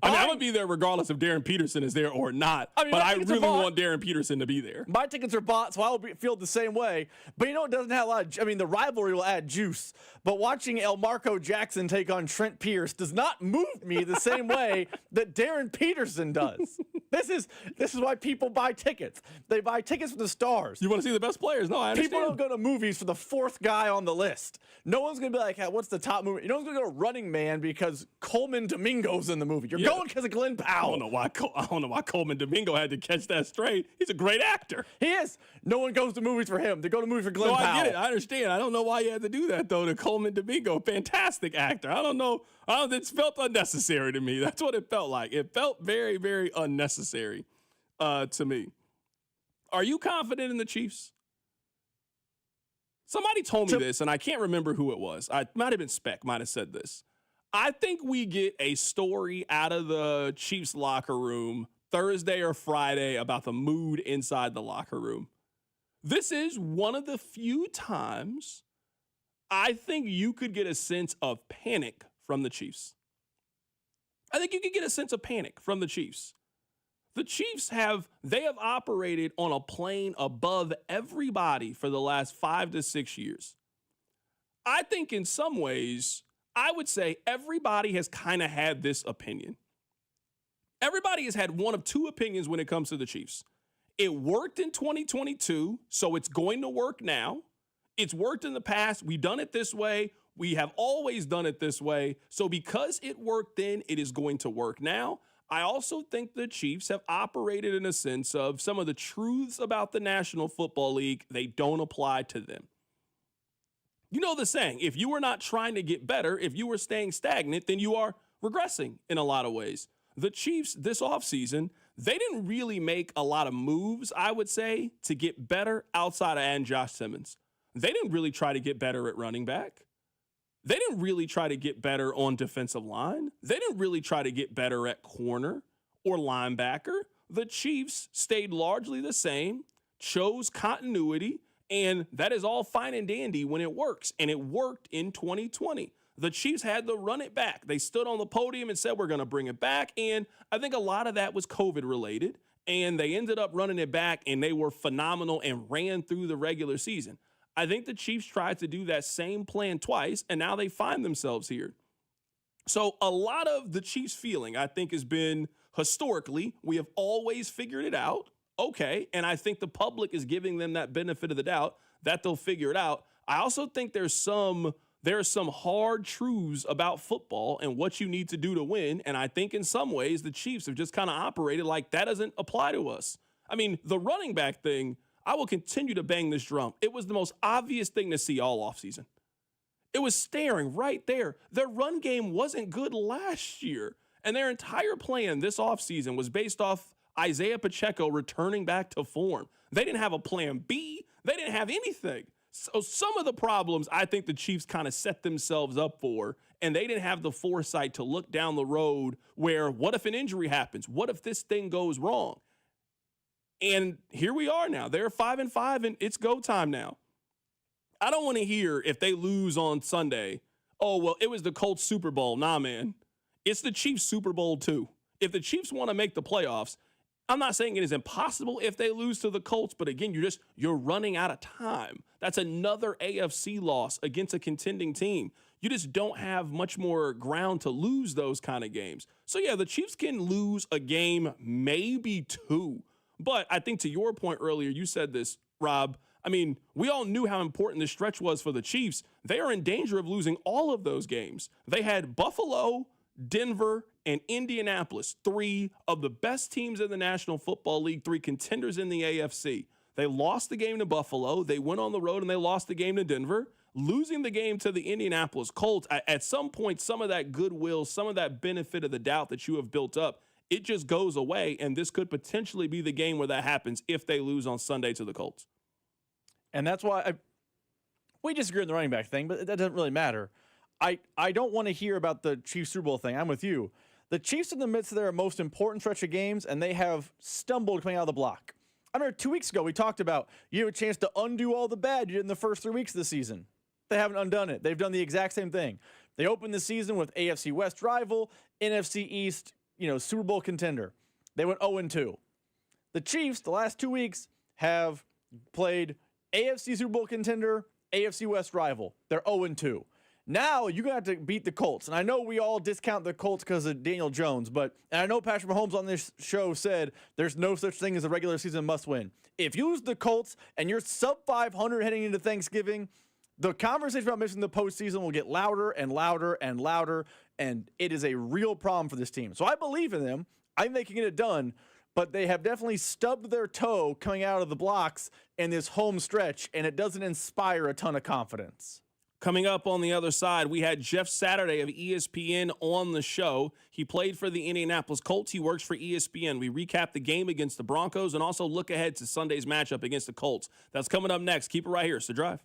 going to be there regardless if Darren Peterson is there or not. But I really want Darren Peterson to be there. My tickets are bought, so I will feel the same way. But it doesn't have a lot of, the rivalry will add juice. But watching El Marco Jackson take on Trent Pierce does not move me the same way that Darren Peterson does. This is why people buy tickets. They buy tickets for the stars. You want to see the best players? No, I understand. People don't go to movies for the fourth guy on the list. No one's going to be like, hey, what's the top movie? No one's going to go to Running Man because Coleman Domingo's in the movie. You're going because of Glenn Powell. I don't know why Coleman Domingo had to catch that straight. He's a great actor. He is. No one goes to movies for him. They go to movies for Glenn Powell. I get it. I understand. I don't know why you had to do that, though, to Coleman Domingo. Fantastic actor. I don't know. It felt unnecessary to me. That's what it felt like. It felt very, very unnecessary to me. Are you confident in the Chiefs? Somebody told me this, and I can't remember who it was. I might have been Speck, might have said this. I think we get a story out of the Chiefs locker room Thursday or Friday about the mood inside the locker room. This is one of the few times I think you could get a sense of panic from the Chiefs. I think you could get a sense of panic from the Chiefs. The Chiefs have operated on a plane above everybody for the last 5 to 6 years. I think in some ways, I would say everybody has kind of had this opinion. Everybody has had one of two opinions when it comes to the Chiefs. It worked in 2022, so it's going to work now. It's worked in the past. We've done it this way. We have always done it this way. So because it worked then, it is going to work now. I also think the Chiefs have operated in a sense of some of the truths about the National Football League, they don't apply to them. You know the saying, if you are not trying to get better, if you are staying stagnant, then you are regressing in a lot of ways. The Chiefs this offseason, they didn't really make a lot of moves, I would say, to get better outside of adding Josh Simmons. They didn't really try to get better at running back. They didn't really try to get better on defensive line. They didn't really try to get better at corner or linebacker. The Chiefs stayed largely the same, chose continuity, and that is all fine and dandy when it works. And it worked in 2020. The Chiefs had to run it back. They stood on the podium and said, we're going to bring it back. And I think a lot of that was COVID related. And they ended up running it back, and they were phenomenal and ran through the regular season. I think the Chiefs tried to do that same plan twice, and now they find themselves here. So a lot of the Chiefs' feeling, I think, has been historically, we have always figured it out. Okay, and I think the public is giving them that benefit of the doubt that they'll figure it out. I also think there are some hard truths about football and what you need to do to win, and I think in some ways the Chiefs have just kind of operated like that doesn't apply to us. I mean, the running back thing, I will continue to bang this drum. It was the most obvious thing to see all offseason. It was staring right there. Their run game wasn't good last year. And their entire plan this offseason was based off Isaiah Pacheco returning back to form. They didn't have a plan B. They didn't have anything. So some of the problems I think the Chiefs kind of set themselves up for, and they didn't have the foresight to look down the road where what if an injury happens? What if this thing goes wrong? And here we are now. They're 5-5, and it's go time now. I don't want to hear if they lose on Sunday, oh, well, it was the Colts Super Bowl. Nah, man. It's the Chiefs Super Bowl too. If the Chiefs want to make the playoffs, I'm not saying it is impossible if they lose to the Colts, but again, you're running out of time. That's another AFC loss against a contending team. You just don't have much more ground to lose those kind of games. So yeah, the Chiefs can lose a game, maybe two. But I think to your point earlier, you said this, Rob. I mean, we all knew how important this stretch was for the Chiefs. They are in danger of losing all of those games. They had Buffalo, Denver, and Indianapolis, three of the best teams in the National Football League, three contenders in the AFC. They lost the game to Buffalo. They went on the road and they lost the game to Denver. Losing the game to the Indianapolis Colts, at some point, some of that goodwill, some of that benefit of the doubt that you have built up, it just goes away, and this could potentially be the game where that happens if they lose on Sunday to the Colts. And that's why we disagree on the running back thing, but that doesn't really matter. I don't want to hear about the Chiefs Super Bowl thing. I'm with you. The Chiefs are in the midst of their most important stretch of games, and they have stumbled coming out of the block. I remember 2 weeks ago we talked about you have a chance to undo all the bad you did in the first 3 weeks of the season. They haven't undone it. They've done the exact same thing. They opened the season with AFC West rival, NFC East, Super Bowl contender. They went 0-2. The Chiefs, the last 2 weeks, have played AFC Super Bowl contender, AFC West rival. They're 0-2. Now you're going to have to beat the Colts. And I know we all discount the Colts because of Daniel Jones, and I know Patrick Mahomes on this show said there's no such thing as a regular season must win. If you lose the Colts and you're sub 500 heading into Thanksgiving, the conversation about missing the postseason will get louder and louder and louder, and it is a real problem for this team. So I believe in them. I think they can get it done, but they have definitely stubbed their toe coming out of the blocks in this home stretch, and it doesn't inspire a ton of confidence. Coming up on the other side, we had Jeff Saturday of ESPN on the show. He played for the Indianapolis Colts. He works for ESPN. We recap the game against the Broncos and also look ahead to Sunday's matchup against the Colts. That's coming up next. Keep it right here. It's The Drive.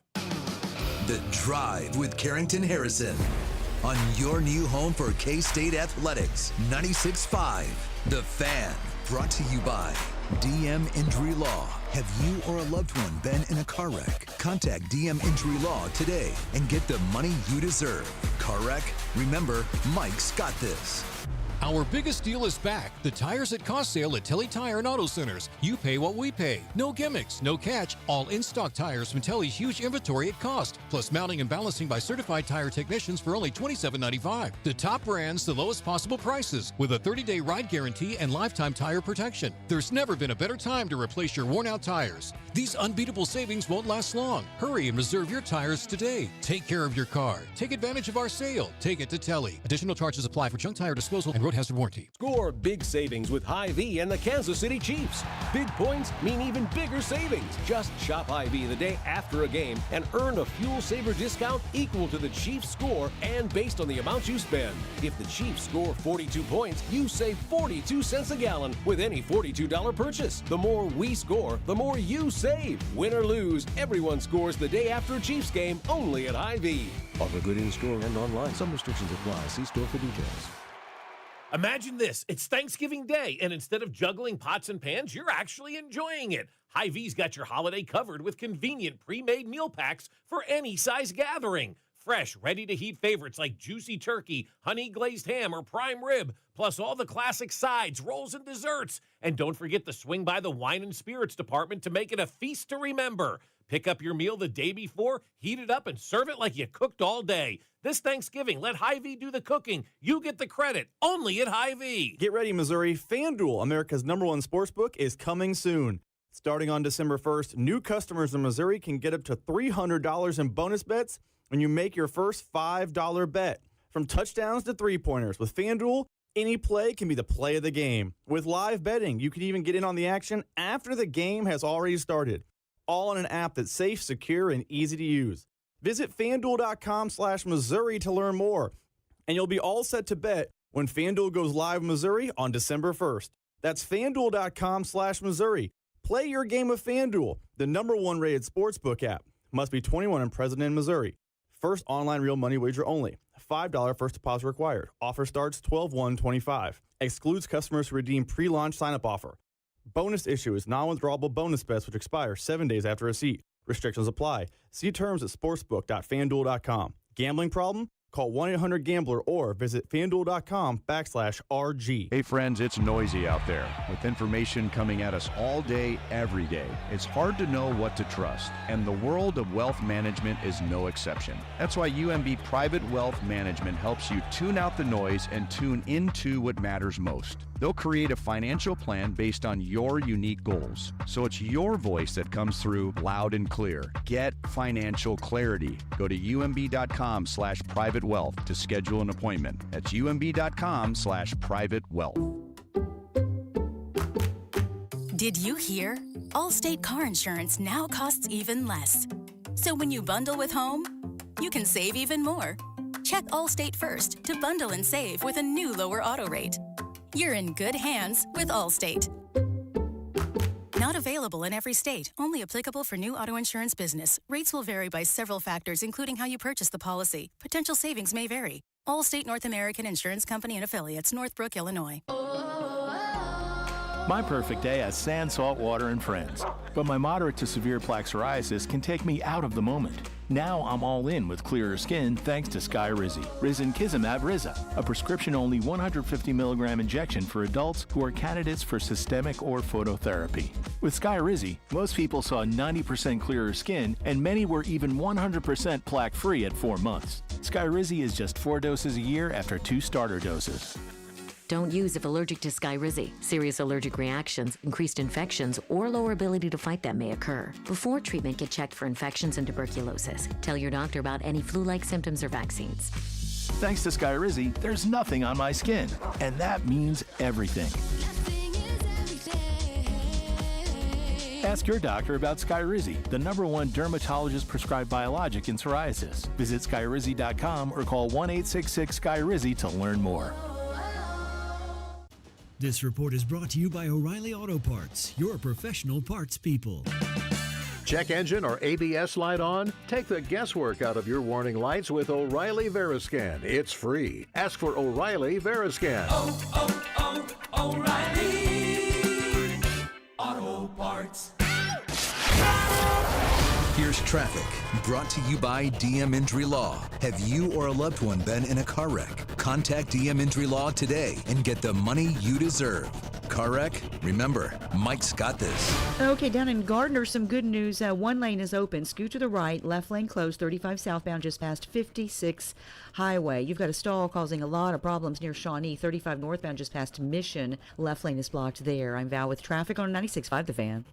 The Drive with Carrington Harrison on your new home for K-State Athletics, 96.5 The Fan. Brought to you by DM Injury Law. Have you or a loved one been in a car wreck? Contact DM Injury Law today and get the money you deserve. Car wreck? Remember, Mike's got this. Our biggest deal is back. The Tires at Cost sale at Telly Tire and Auto Centers. You pay what we pay. No gimmicks, no catch. All in-stock tires from Telly's huge inventory at cost. Plus mounting and balancing by certified tire technicians for only $27.95. The top brands, the lowest possible prices, with a 30-day ride guarantee and lifetime tire protection. There's never been a better time to replace your worn-out tires. These unbeatable savings won't last long. Hurry and reserve your tires today. Take care of your car. Take advantage of our sale. Take it to Telly. Additional charges apply for junk tire disposal and road hazard warranty. Score big savings with Hy-Vee and the Kansas City Chiefs. Big points mean even bigger savings. Just shop Hy-Vee the day after a game and earn a fuel saver discount equal to the Chiefs score and based on the amount you spend. If the Chiefs score 42 points, you save 42 cents a gallon with any $42 purchase. The more we score, the more you save. Win or lose, everyone scores the day after a Chiefs game only at Hy-Vee. Offer good in-store and online. Some restrictions apply. See store for details. Imagine this. It's Thanksgiving Day, and instead of juggling pots and pans, you're actually enjoying it. Hy-Vee's got your holiday covered with convenient pre-made meal packs for any size gathering. Fresh, ready-to-heat favorites like juicy turkey, honey glazed ham, or prime rib, plus all the classic sides, rolls, and desserts. And don't forget to swing by the wine and spirits department to make it a feast to remember. Pick up your meal the day before, heat it up, and serve it like you cooked all day. This Thanksgiving, let Hy-Vee do the cooking. You get the credit, only at Hy-Vee. Get ready, Missouri. FanDuel, America's #1 sportsbook, is coming soon. Starting on December 1st, new customers in Missouri can get up to $300 in bonus bets when you make your first $5 bet. From touchdowns to three-pointers, with FanDuel, any play can be the play of the game. With live betting, you can even get in on the action after the game has already started. All on an app that's safe, secure, and easy to use. Visit FanDuel.com/Missouri to learn more, and you'll be all set to bet when FanDuel goes live in Missouri on December 1st. That's FanDuel.com/Missouri. Play your game of FanDuel, the #1 rated sportsbook app. Must be 21 and present in Missouri. First online real money wager only. $5 first deposit required. Offer starts 12/1/25. Excludes customers who redeem pre-launch sign-up offer. Bonus issue is non-withdrawable bonus bets which expire 7 days after receipt. Restrictions apply. See terms at sportsbook.fanduel.com. Gambling problem? Call 1-800-GAMBLER or visit fanduel.com/RG. Hey friends, it's noisy out there with information coming at us all day, every day. It's hard to know what to trust, and the world of wealth management is no exception. That's why UMB Private Wealth Management helps you tune out the noise and tune into what matters most. They'll create a financial plan based on your unique goals, so it's your voice that comes through loud and clear. Get financial clarity. Go to umb.com/private wealth to schedule an appointment. That's umb.com/private wealth. Did you hear? Allstate car insurance now costs even less. So when you bundle with home, you can save even more. Check Allstate first to bundle and save with a new lower auto rate. You're in good hands with Allstate. Not available in every state. Only applicable for new auto insurance business. Rates will vary by several factors, including how you purchase the policy. Potential savings may vary. Allstate North American Insurance Company and Affiliates, Northbrook, Illinois. My perfect day has sand, salt water, and friends. But my moderate to severe plaque psoriasis can take me out of the moment. Now I'm all in with clearer skin thanks to Skyrizi. Risankizumab Riza, a prescription-only 150 milligram injection for adults who are candidates for systemic or phototherapy. With Skyrizi, most people saw 90% clearer skin, and many were even 100% plaque-free at 4 months. Skyrizi is just 4 doses a year after 2 starter doses. Don't use if allergic to Skyrizi. Serious allergic reactions, increased infections, or lower ability to fight them may occur. Before treatment, get checked for infections and tuberculosis. Tell your doctor about any flu-like symptoms or vaccines. Thanks to Skyrizi, there's nothing on my skin, and that means everything. Ask your doctor about Skyrizi, the #1 dermatologist-prescribed biologic in psoriasis. Visit Skyrizi.com or call 1-866-SKYRIZI to learn more. This report is brought to you by O'Reilly Auto Parts, your professional parts people. Check engine or ABS light on? Take the guesswork out of your warning lights with O'Reilly Veriscan. It's free. Ask for O'Reilly Veriscan. O'Reilly Auto Parts. Here's traffic, brought to you by DM Injury Law. Have you or a loved one been in a car wreck? Contact DM Injury Law today and get the money you deserve. Car wreck? Remember, Mike's got this. Okay, down in Gardner, some good news. One lane is open. Scoot to the right. Left lane closed. 35 southbound just past 56 Highway. You've got a stall causing a lot of problems near Shawnee. 35 northbound just past Mission. Left lane is blocked there. I'm Val with traffic on 96.5 The Fan.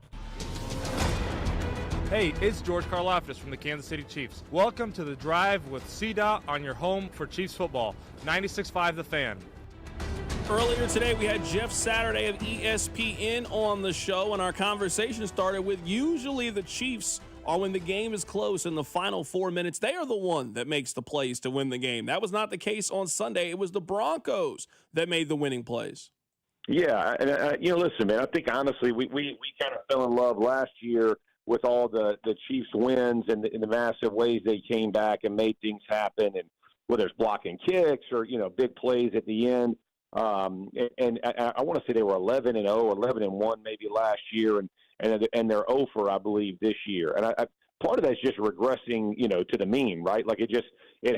Hey, it's George Karlaftis from the Kansas City Chiefs. Welcome to The Drive with CDOT on your home for Chiefs football. 96.5 The Fan. Earlier today, we had Jeff Saturday of ESPN on the show, and our conversation started with usually the Chiefs are when the game is close in the final 4 minutes. They are the one that makes the plays to win the game. That was not the case on Sunday. It was the Broncos that made the winning plays. Yeah, and listen, man, I think honestly we kind of fell in love last year with all the Chiefs wins and the massive ways they came back and made things happen, and whether it's blocking kicks or, big plays at the end. And I want to say they were 11-0, 11-1 maybe last year, and they're 0 for, I believe, this year. And I part of that's just regressing, to the mean, right? Like it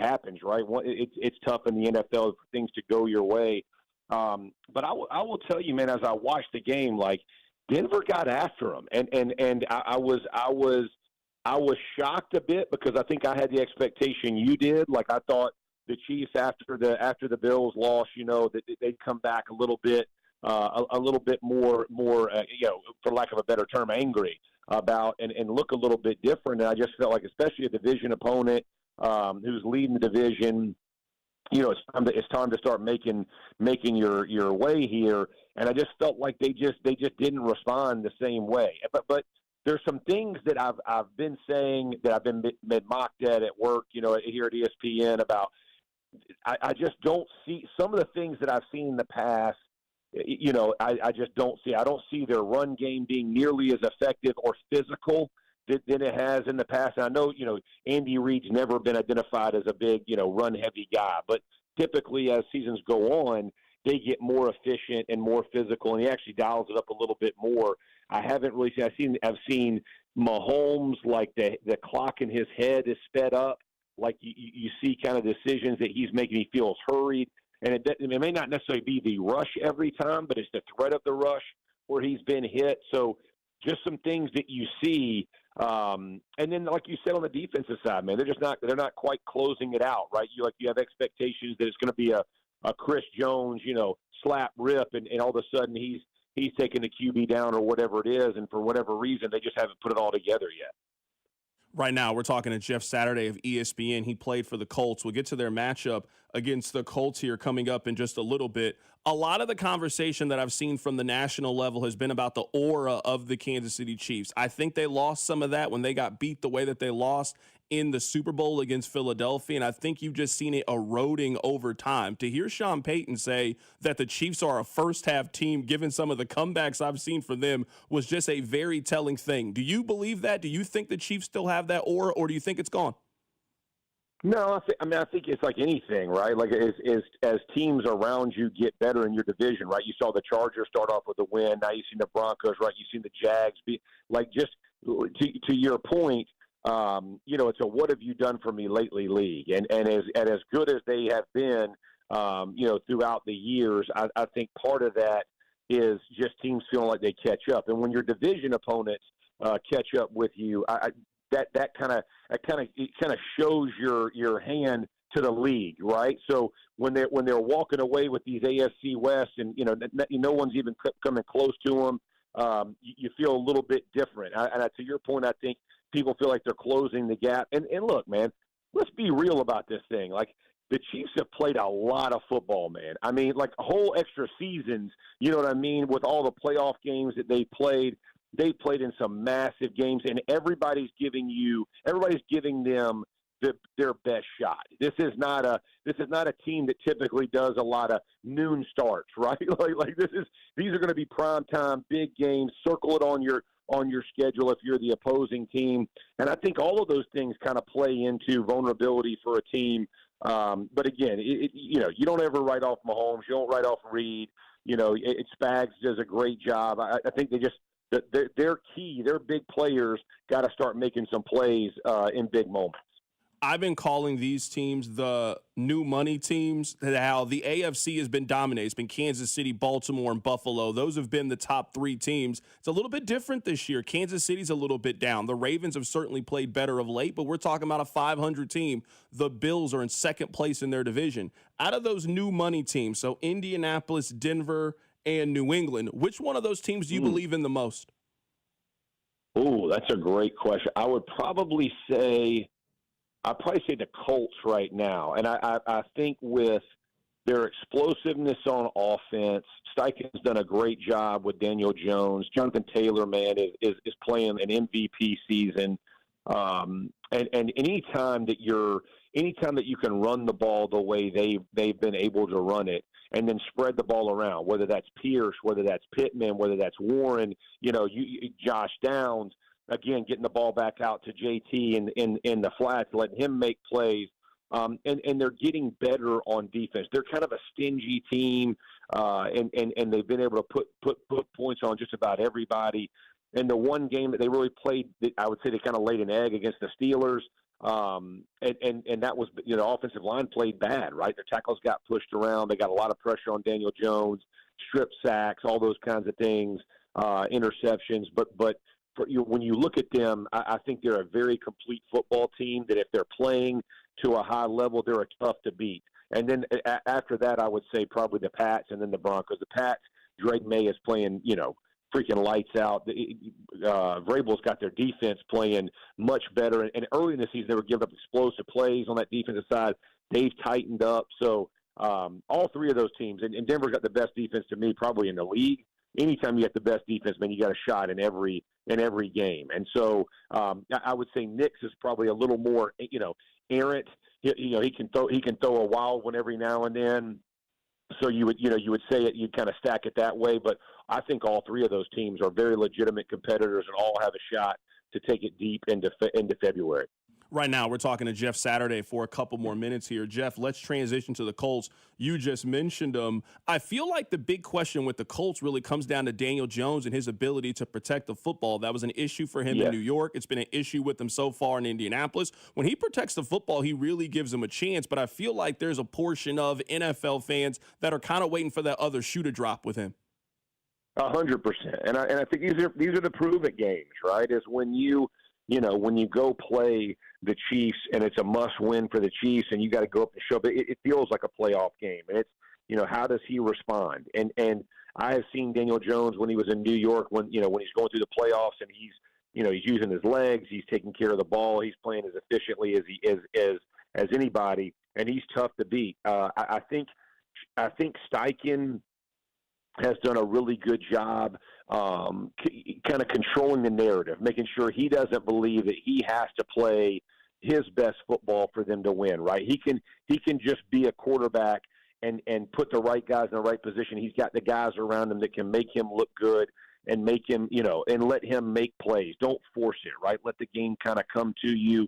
happens, right? It's tough in the NFL for things to go your way. But I will tell you, man, as I watched the game, like, Denver got after them, and I was shocked a bit because I think I had the expectation you did. Like, I thought the Chiefs after the Bills loss, that they'd come back a little bit more, for lack of a better term, angry about and look a little bit different. And I just felt like, especially a division opponent who's leading the division, it's time to start making your way here. And I just felt like they just didn't respond the same way. But there's some things that I've been saying that I've been mocked at work, here at ESPN about. I just don't see some of the things that I've seen in the past. I just don't see. I don't see their run game being nearly as effective or physical than it has in the past. And I know, Andy Reid's never been identified as a big, run-heavy guy. But typically as seasons go on, they get more efficient and more physical, and he actually dials it up a little bit more. I haven't really seen – I've seen Mahomes, like the clock in his head is sped up. Like you see kind of decisions that he's making, he feels hurried. And it may not necessarily be the rush every time, but it's the threat of the rush where he's been hit. So just some things that you see. And then, like you said, on the defensive side, man, they're not quite closing it out, right? You have expectations that it's going to be a Chris Jones, slap rip, and all of a sudden he's taking the QB down or whatever it is. And for whatever reason, they just haven't put it all together yet. Right now, we're talking to Jeff Saturday of ESPN. He played for the Colts. We'll get to their matchup against the Colts here coming up in just a little bit. A lot of the conversation that I've seen from the national level has been about the aura of the Kansas City Chiefs. I think they lost some of that when they got beat the way that they lost in the Super Bowl against Philadelphia, and I think you've just seen it eroding over time. To hear Sean Payton say that the Chiefs are a first-half team, given some of the comebacks I've seen from them, was just a very telling thing. Do you believe that? Do you think the Chiefs still have that aura, or do you think it's gone? No, I think it's like anything, right? Like as teams around you get better in your division, right? You saw the Chargers start off with a win. Now you've seen the Broncos, right? You've seen the Jags be like, just to your point. It's a what have you done for me lately league. And as good as they have been, throughout the years, I think part of that is just teams feeling like they catch up. And when your division opponents catch up with you, that kind of shows your hand to the league, right? So when they're walking away with these AFC West and, no one's even coming close to them, you feel a little bit different. To your point, I think people feel like they're closing the gap. And look, man, let's be real about this thing. Like, the Chiefs have played a lot of football, man. I mean, like whole extra seasons, you know what I mean, with all the playoff games that they played. They played in some massive games, and everybody's giving them their best shot. This is not a team that typically does a lot of noon starts, right? These are going to be primetime big games. Circle it on your schedule if you're the opposing team. And I think all of those things kind of play into vulnerability for a team. But again, you don't ever write off Mahomes. You don't write off Reid. Spags does a great job. I think their big players got to start making some plays in big moments. I've been calling these teams the new money teams, how the AFC has been dominated. It's been Kansas City, Baltimore, and Buffalo. Those have been the top three teams. It's a little bit different this year. Kansas City's a little bit down. The Ravens have certainly played better of late, but we're talking about a 500 team. The Bills are in second place in their division. Out of those new money teams, so Indianapolis, Denver, and New England, which one of those teams do you believe in the most? Oh, that's a great question. I'd probably say the Colts right now. And I think with their explosiveness on offense, Steichen's done a great job with Daniel Jones. Jonathan Taylor, man, is playing an MVP season. And anytime that you can run the ball the way they've been able to run it, and then spread the ball around, whether that's Pierce, whether that's Pittman, whether that's Warren, Josh Downs, again, getting the ball back out to JT in the flats, letting him make plays. And they're getting better on defense. They're kind of a stingy team, and they've been able to put points on just about everybody. And the one game that they really played, I would say they kind of laid an egg against the Steelers. And that was, the offensive line played bad, right? Their tackles got pushed around. They got a lot of pressure on Daniel Jones, strip sacks, all those kinds of things, interceptions. But when you look at them, I think they're a very complete football team that if they're playing to a high level, they're a tough to beat. And then after that, I would say probably the Pats and then the Broncos. The Pats, Drake May is playing, freaking lights out. Vrabel's got their defense playing much better. And early in the season, they were giving up explosive plays on that defensive side. They've tightened up. So all three of those teams, and Denver's got the best defense to me probably in the league. anytime you get the best defense, man, you got a shot in every game. And so I would say Nix is probably a little more, errant. He can throw a wild one every now and then. So you would say it, you'd kind of stack it that way. But I think all three of those teams are very legitimate competitors and all have a shot to take it deep into February. Right now, we're talking to Jeff Saturday for a couple more minutes here. Jeff, let's transition to the Colts. You just mentioned them. I feel like the big question with the Colts really comes down to Daniel Jones and his ability to protect the football. That was an issue for him in New York. It's been an issue with him so far in Indianapolis. When he protects the football, he really gives them a chance. But I feel like there's a portion of NFL fans that are kind of waiting for that other shoe to drop with him. 100%. And I think these are the prove-it games, right? Is when you go play the Chiefs and it's a must-win for the Chiefs and you got to go up and show, but it feels like a playoff game. And it's, how does he respond? And I have seen Daniel Jones when he was in New York, when he's going through the playoffs and he's using his legs, he's taking care of the ball, he's playing as efficiently as he is as anybody, and he's tough to beat. I think Steichen has done a really good job kind of controlling the narrative, making sure he doesn't believe that he has to play his best football for them to win, right? He can just be a quarterback and put the right guys in the right position. He's got the guys around him that can make him look good and make him, and let him make plays. Don't force it, right? Let the game kind of come to you.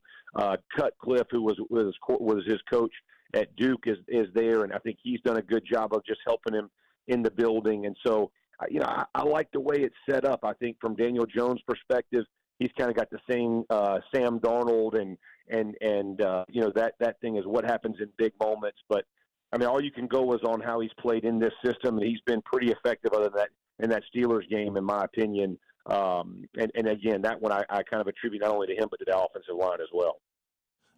Cutcliffe, who was his coach at Duke, is there, and I think he's done a good job of just helping him in the building. And so, I like the way it's set up. I think from Daniel Jones' perspective, he's kind of got the same Sam Darnold and that thing is what happens in big moments. But all you can go is on how he's played in this system, and he's been pretty effective other than that in that Steelers game, in my opinion. And again, that one I kind of attribute not only to him but to the offensive line as well.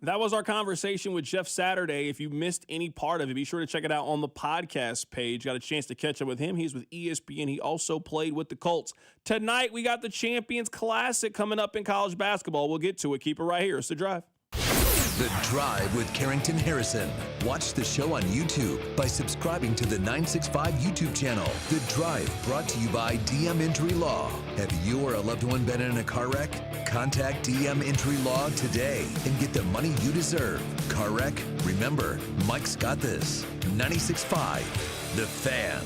That was our conversation with Jeff Saturday. If you missed any part of it, be sure to check it out on the podcast page. Got a chance to catch up with him. He's with ESPN. He also played with the Colts. Tonight, we got the Champions Classic coming up in college basketball. We'll get to it. Keep it right here. It's The Drive. The Drive with Carrington Harrison. Watch the show on YouTube by subscribing to the 965 YouTube channel. The Drive, brought to you by DM Entry Law. Have you or a loved one been in a car wreck? Contact DM Entry Law today and get the money you deserve. Car wreck? Remember, Mike's got this. 96.5, The Fan.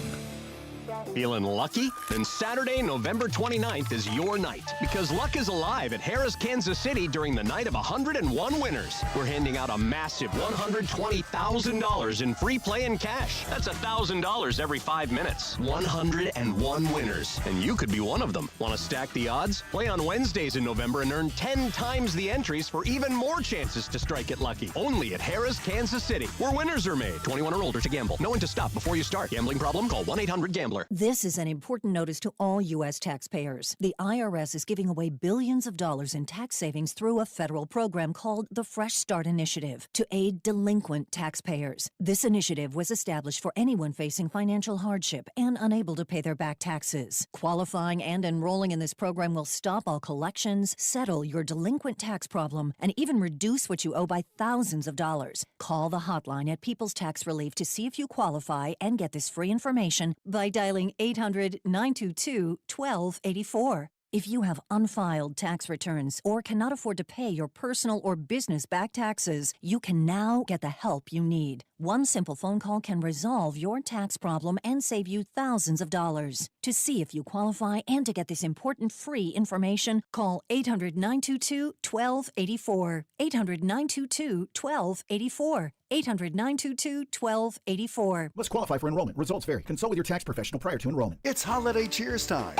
Feeling lucky? Then Saturday, November 29th is your night, because luck is alive at Harrah's Kansas City during the night of 101 winners. We're handing out a massive $120,000 in free play and cash. That's $1,000 every 5 minutes. 101 winners, and you could be one of them. Want to stack the odds? Play on Wednesdays in November and earn 10 times the entries for even more chances to strike it lucky. Only at Harrah's Kansas City, where winners are made. 21 or older to gamble. Know when to stop before you start. Gambling problem? Call 1-800-GAMBLER. This is an important notice to all U.S. taxpayers. The IRS is giving away billions of dollars in tax savings through a federal program called the Fresh Start Initiative to aid delinquent taxpayers. This initiative was established for anyone facing financial hardship and unable to pay their back taxes. Qualifying and enrolling in this program will stop all collections, settle your delinquent tax problem, and even reduce what you owe by thousands of dollars. Call the hotline at People's Tax Relief to see if you qualify and get this free information by dialing 800-922-1284. If you have unfiled tax returns or cannot afford to pay your personal or business back taxes, you can now get the help you need. One simple phone call can resolve your tax problem and save you thousands of dollars. To see if you qualify and to get this important free information, call 800-922-1284. 800-922-1284. 800-922-1284. Must qualify for enrollment. Results vary. Consult with your tax professional prior to enrollment. It's holiday cheers time,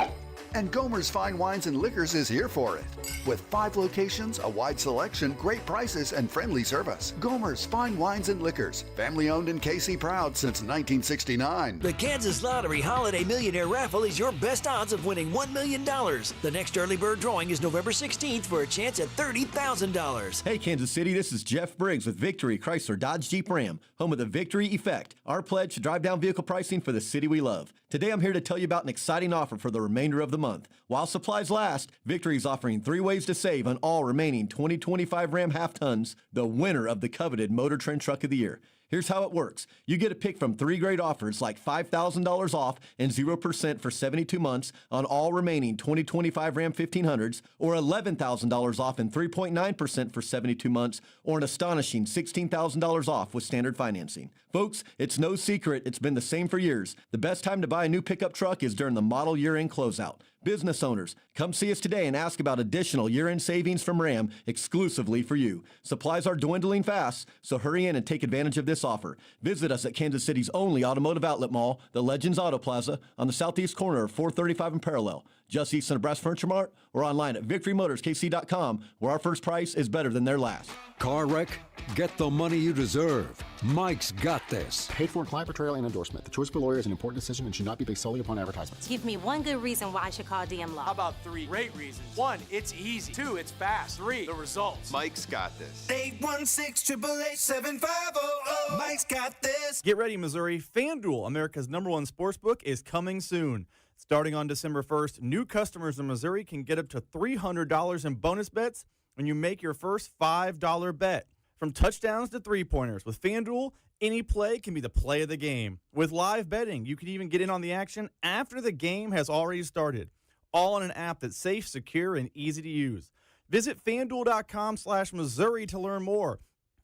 and Gomer's Fine Wines and Liquors is here for it. With 5 locations, a wide selection, great prices, and friendly service. Gomer's Fine Wines and Liquors, family owned and KC proud since 1969. The Kansas Lottery Holiday Millionaire Raffle is your best odds of winning $1 million. The next early bird drawing is November 16th for a chance at $30,000. Hey, Kansas City, this is Jeff Briggs with Victory Chrysler Dodge Jeep Ram, home of the Victory Effect, our pledge to drive down vehicle pricing for the city we love. Today, I'm here to tell you about an exciting offer for the remainder of the month. While supplies last, Victory is offering 3 ways to save on all remaining 2025 Ram half tons, the winner of the coveted Motor Trend Truck of the Year. Here's how it works. You get to pick from 3 great offers like $5,000 off and 0% for 72 months on all remaining 2025 Ram 1500s, or $11,000 off and 3.9% for 72 months, or an astonishing $16,000 off with standard financing. Folks, it's no secret, it's been the same for years. The best time to buy a new pickup truck is during the model year-end closeout. Business owners, come see us today and ask about additional year-end savings from Ram exclusively for you. Supplies are dwindling fast, so hurry in and take advantage of this offer. Visit us at Kansas City's only automotive outlet mall, the Legends Auto Plaza, on the southeast corner of 435 and Parallel, just east of Nebraska Furniture Mart, or online at victorymotorskc.com, where our first price is better than their last. Car wreck? Get the money you deserve. Mike's got this. Paid for in client portrayal and endorsement. The choice of a lawyer is an important decision and should not be based solely upon advertisements. Give me one good reason why I should call DM Law. How about 3 great reasons? 1, it's easy. 2, it's fast. 3, the results. Mike's got this. 816-888-7500. Mike's got this. Get ready, Missouri. FanDuel, America's #1 sportsbook, is coming soon. Starting on December 1st, new customers in Missouri can get up to $300 in bonus bets when you make your first $5 bet. From touchdowns to three-pointers, with FanDuel, any play can be the play of the game. With live betting, you can even get in on the action after the game has already started, all on an app that's safe, secure, and easy to use. Visit FanDuel.com/Missouri to learn more,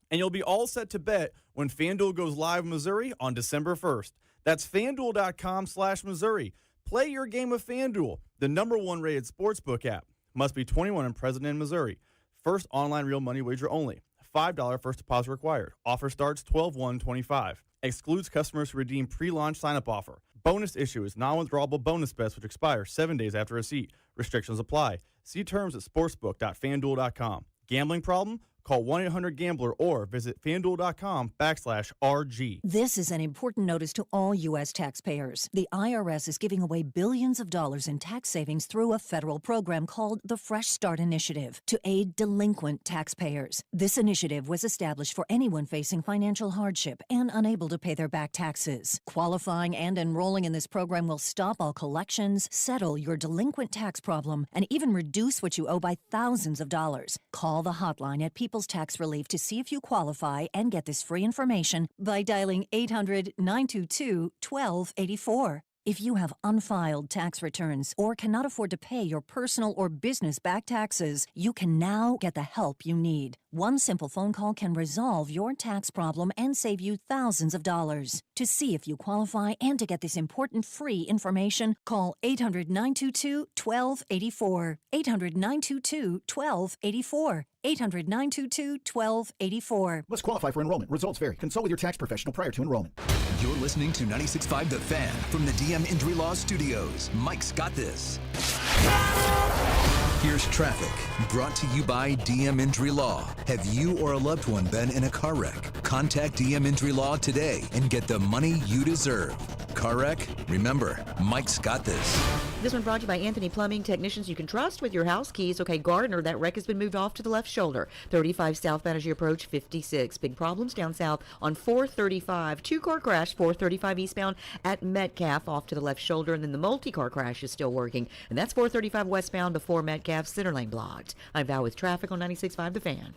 and you'll be all set to bet when FanDuel goes live in Missouri on December 1st. That's FanDuel.com/Missouri. Play your game of FanDuel, the #1 rated sportsbook app. Must be 21 and present in Missouri. First online real money wager only. $5 first deposit required. Offer starts 12/1/25. Excludes customers who redeem pre-launch sign-up offer. Bonus issue is non-withdrawable bonus bets which expire 7 days after receipt. Restrictions apply. See terms at sportsbook.fanduel.com. Gambling problem? Call 1-800-GAMBLER or visit FanDuel.com/RG. This is an important notice to all U.S. taxpayers. The IRS is giving away billions of dollars in tax savings through a federal program called the Fresh Start Initiative to aid delinquent taxpayers. This initiative was established for anyone facing financial hardship and unable to pay their back taxes. Qualifying and enrolling in this program will stop all collections, settle your delinquent tax problem, and even reduce what you owe by thousands of dollars. Call the hotline at People's Tax Relief to see if you qualify and get this free information by dialing 800-922-1284. If you have unfiled tax returns or cannot afford to pay your personal or business back taxes, you can now get the help you need. One simple phone call can resolve your tax problem and save you thousands of dollars. To see if you qualify and to get this important free information, call 800-922-1284. 800-922-1284. 800-922-1284. Must qualify for enrollment. Results vary. Consult with your tax professional prior to enrollment. You're listening to 96.5 The Fan from the DM Injury Law Studios. Mike's got this. Here's traffic, brought to you by DM Injury Law. Have you or a loved one been in a car wreck? Contact DM Injury Law today and get the money you deserve. Car wreck? Remember, Mike's got this. This one brought to you by Anthony Plumbing, technicians you can trust with your house keys. Okay, Gardner, that wreck has been moved off to the left shoulder. 35 southbound as you approach 56. Big problems down south on 435. 2-car crash, 435 eastbound at Metcalf off to the left shoulder. And then the multi-car crash is still working. And that's 435 westbound before Metcalf, center lane blocked. I'm Val with traffic on 96.5 The Fan.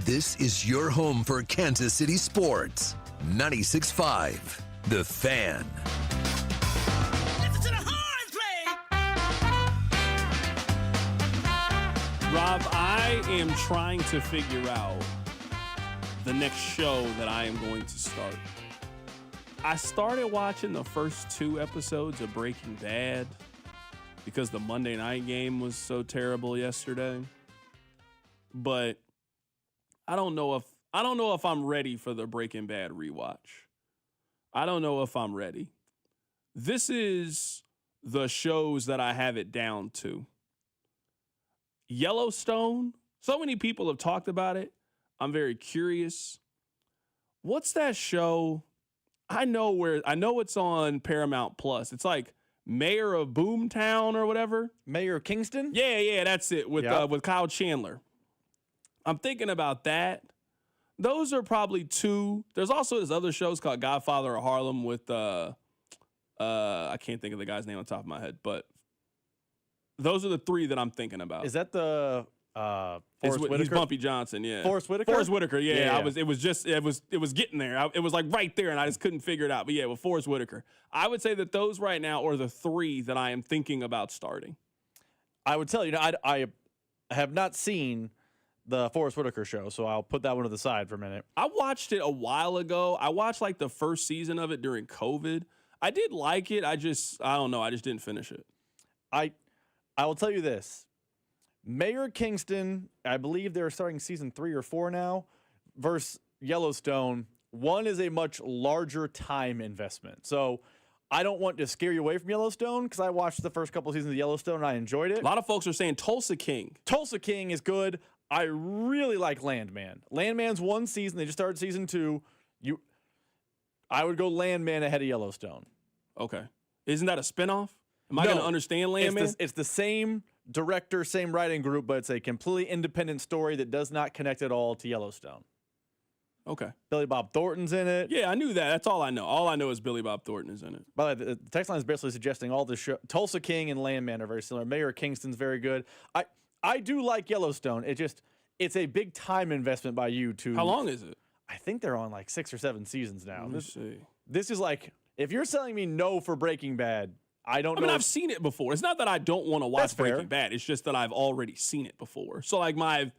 This is your home for Kansas City sports. 96.5 The Fan. Rob, I am trying to figure out the next show that I am going to start. I started watching the first 2 episodes of Breaking Bad because the Monday night game was so terrible yesterday. But I don't know if I'm ready for the Breaking Bad rewatch. I don't know if I'm ready. This is the shows that I have it down to. Yellowstone, so many people have talked about it. I'm very curious. What's that show? I know it's on Paramount Plus. It's like Mayor of Boomtown or whatever. Mayor of Kingston? Yeah, that's it with Kyle Chandler. I'm thinking about that. Those are probably 2. There's also this other show called Godfather of Harlem with I can't think of the guy's name on top of my head, but those are the 3 that I'm thinking about. Is that the Whitaker. He's Bumpy Johnson, yeah. Forrest Whitaker? Forrest Whitaker, yeah. Yeah. It was getting there. It was like right there, and I just couldn't figure it out. But yeah, with Forrest Whitaker. I would say that those right now are the 3 that I am thinking about starting. I would tell you, I have not seen the Forrest Whitaker show, so I'll put that one to the side for a minute. I watched it a while ago. I watched like the first season of it during COVID. I did like it. I don't know. I just didn't finish it. I will tell you this. Mayor Kingston, I believe they're starting season 3 or 4 now, versus Yellowstone. One is a much larger time investment. So I don't want to scare you away from Yellowstone because I watched the first couple of seasons of Yellowstone and I enjoyed it. A lot of folks are saying Tulsa King. Tulsa King is good. I really like Landman. Landman's 1 season. They just started season 2. I would go Landman ahead of Yellowstone. Okay. Isn't that a spinoff? Am I going to understand Landman? It's the same director, same writing group, but it's a completely independent story that does not connect at all to Yellowstone. Okay. Billy Bob Thornton's in it. Yeah, I knew that. That's all I know. All I know is Billy Bob Thornton is in it. By the way, the text line is basically suggesting all the show. Tulsa King and Landman are very similar. Mayor Kingston's very good. I do like Yellowstone. It's a big time investment by you to. How long is it? I think they're on like 6 or 7 seasons now. Let me see. This is like, if you're telling me no for Breaking Bad, I don't know. I mean, I've seen it before. It's not that I don't want to watch Breaking Bad. It's just that I've already seen it before. So like my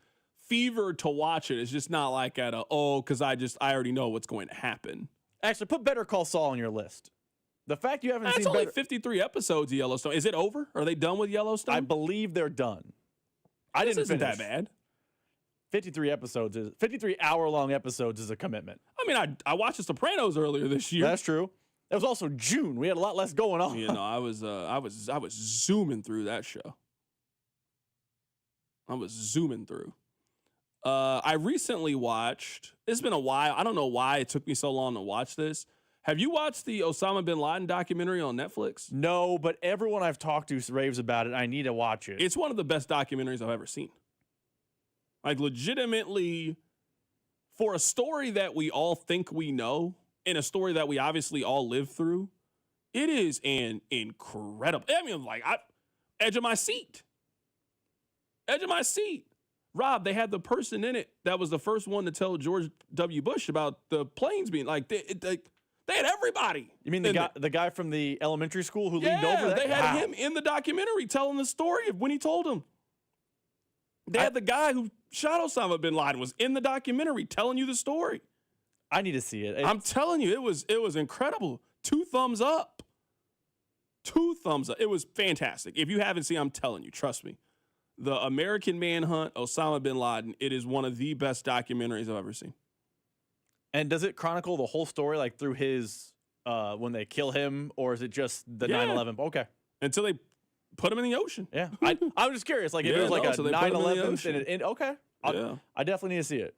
fever to watch it is just not like because I already know what's going to happen. Actually, put Better Call Saul on your list. The fact you haven't seen. It's only 53 episodes of Yellowstone. Is it over? Are they done with Yellowstone? I believe they're done. This isn't that bad. 53 hour-long episodes is a commitment. I mean, I watched The Sopranos earlier this year. That's true. It was also June. We had a lot less going on. You know, I was zooming through that show. I was zooming through. I recently watched. It's been a while. I don't know why it took me so long to watch this. Have you watched the Osama bin Laden documentary on Netflix? No, but everyone I've talked to raves about it. I need to watch it. It's one of the best documentaries I've ever seen. Like, legitimately, for a story that we all think we know, and a story that we obviously all live through, it is an incredible. I mean, like, edge of my seat. Edge of my seat. Rob, they had the person in it that was the first one to tell George W. Bush about the planes being like, they had everybody. You mean the guy from the elementary school who leaned over? Yeah, they had him in the documentary telling the story of when he told him. They had the guy who shot Osama bin Laden was in the documentary telling you the story. I need to see it. I'm telling you, it was incredible. 2 thumbs up. 2 thumbs up. It was fantastic. If you haven't seen, I'm telling you, trust me. The American Manhunt, Osama bin Laden, it is one of the best documentaries I've ever seen. And does it chronicle the whole story, like through his, when they kill him, or is it just the 9/11? Okay. Until they put him in the ocean. Yeah. I'm just curious, like if it was like a 9/11, okay. I definitely need to see it.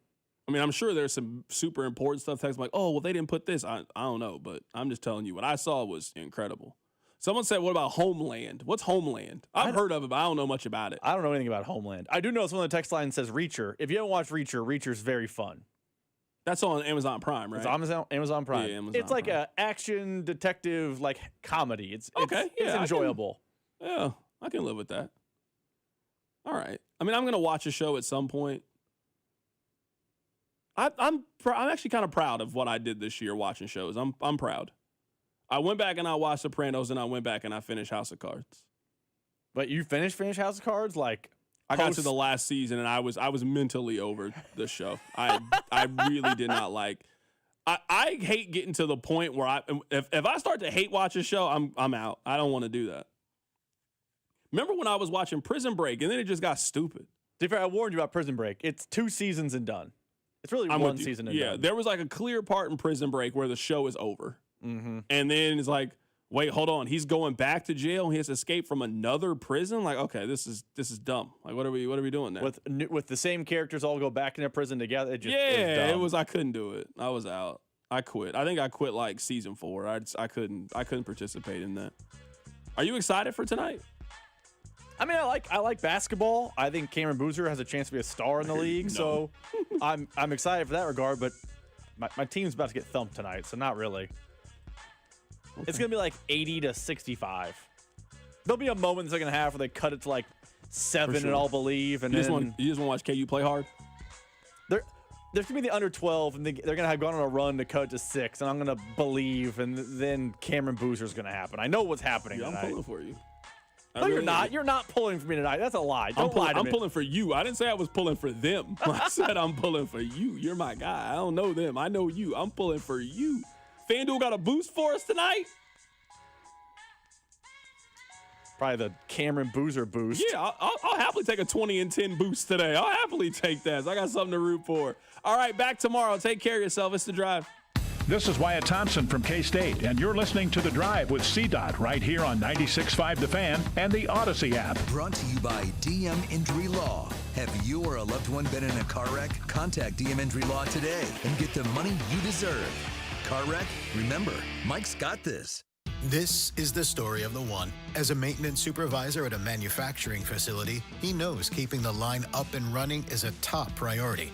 I mean, I'm sure there's some super important stuff. Text like, oh, well, they didn't put this. I don't know, but I'm just telling you, what I saw was incredible. Someone said, what about Homeland? What's Homeland? I've heard of it, but I don't know much about it. I don't know anything about Homeland. I do know someone on the text line says Reacher. If you haven't watched Reacher, Reacher's very fun. That's on Amazon Prime, right? It's Amazon Prime. Yeah, Amazon it's like Prime. a action detective like comedy. It's yeah, enjoyable. I can live with that. All right. I mean, I'm gonna watch a show at some point. I'm actually kind of proud of what I did this year watching shows. I'm proud. I went back and I watched Sopranos, and I went back and I finished House of Cards. But you finished House of Cards? Like, I got to the last season and I was mentally over the show. I really did not like. I hate getting to the point where if I start to hate watch a show, I'm out. I don't want to do that. Remember when I was watching Prison Break and then it just got stupid? To be fair, I warned you about Prison Break. It's 2 seasons and done. It's really one season and done. Yeah, there was like a clear part in Prison Break where the show is over. Mm-hmm. And then it's like, wait, hold on. He's going back to jail. He has escaped from another prison. Like, okay, this is dumb. Like, what are we doing now? With the same characters all go back into prison together. It was. I couldn't do it. I was out. I quit. I think I quit like season 4. I couldn't participate in that. Are you excited for tonight? I mean, I like basketball. I think Cameron Boozer has a chance to be a star in the league. So I'm excited for that regard. But my team's about to get thumped tonight, so not really. Okay. It's going to be like 80-65. There'll be a moment in the second half where they cut it to like 7 sure. in All Believe. And You just then want to watch KU play hard? there's going to be the under 12, and they're going to have gone on a run to cut to 6, and I'm going to believe, and then Cameron Boozer's going to happen. I know what's happening Yeah, tonight. I'm pulling for you. No, you're not. You're not pulling for me tonight. That's a lie. Don't lie to me. I'm pulling for you. I didn't say I was pulling for them. I said I'm pulling for you. You're my guy. I don't know them. I know you. I'm pulling for you. FanDuel got a boost for us tonight? Probably the Cameron Boozer boost. Yeah, I'll happily take a 20-10 boost today. I'll happily take that. So I got something to root for. All right, back tomorrow. Take care of yourself. It's The Drive. This is Wyatt Thompson from K-State, and you're listening to The Drive with CDOT right here on 96.5 The Fan and the Odyssey app. Brought to you by DM Injury Law. Have you or a loved one been in a car wreck? Contact DM Injury Law today and get the money you deserve. Car wreck? Remember, Mike's got this. This is the story of the one. As a maintenance supervisor at a manufacturing facility, he knows keeping the line up and running is a top priority.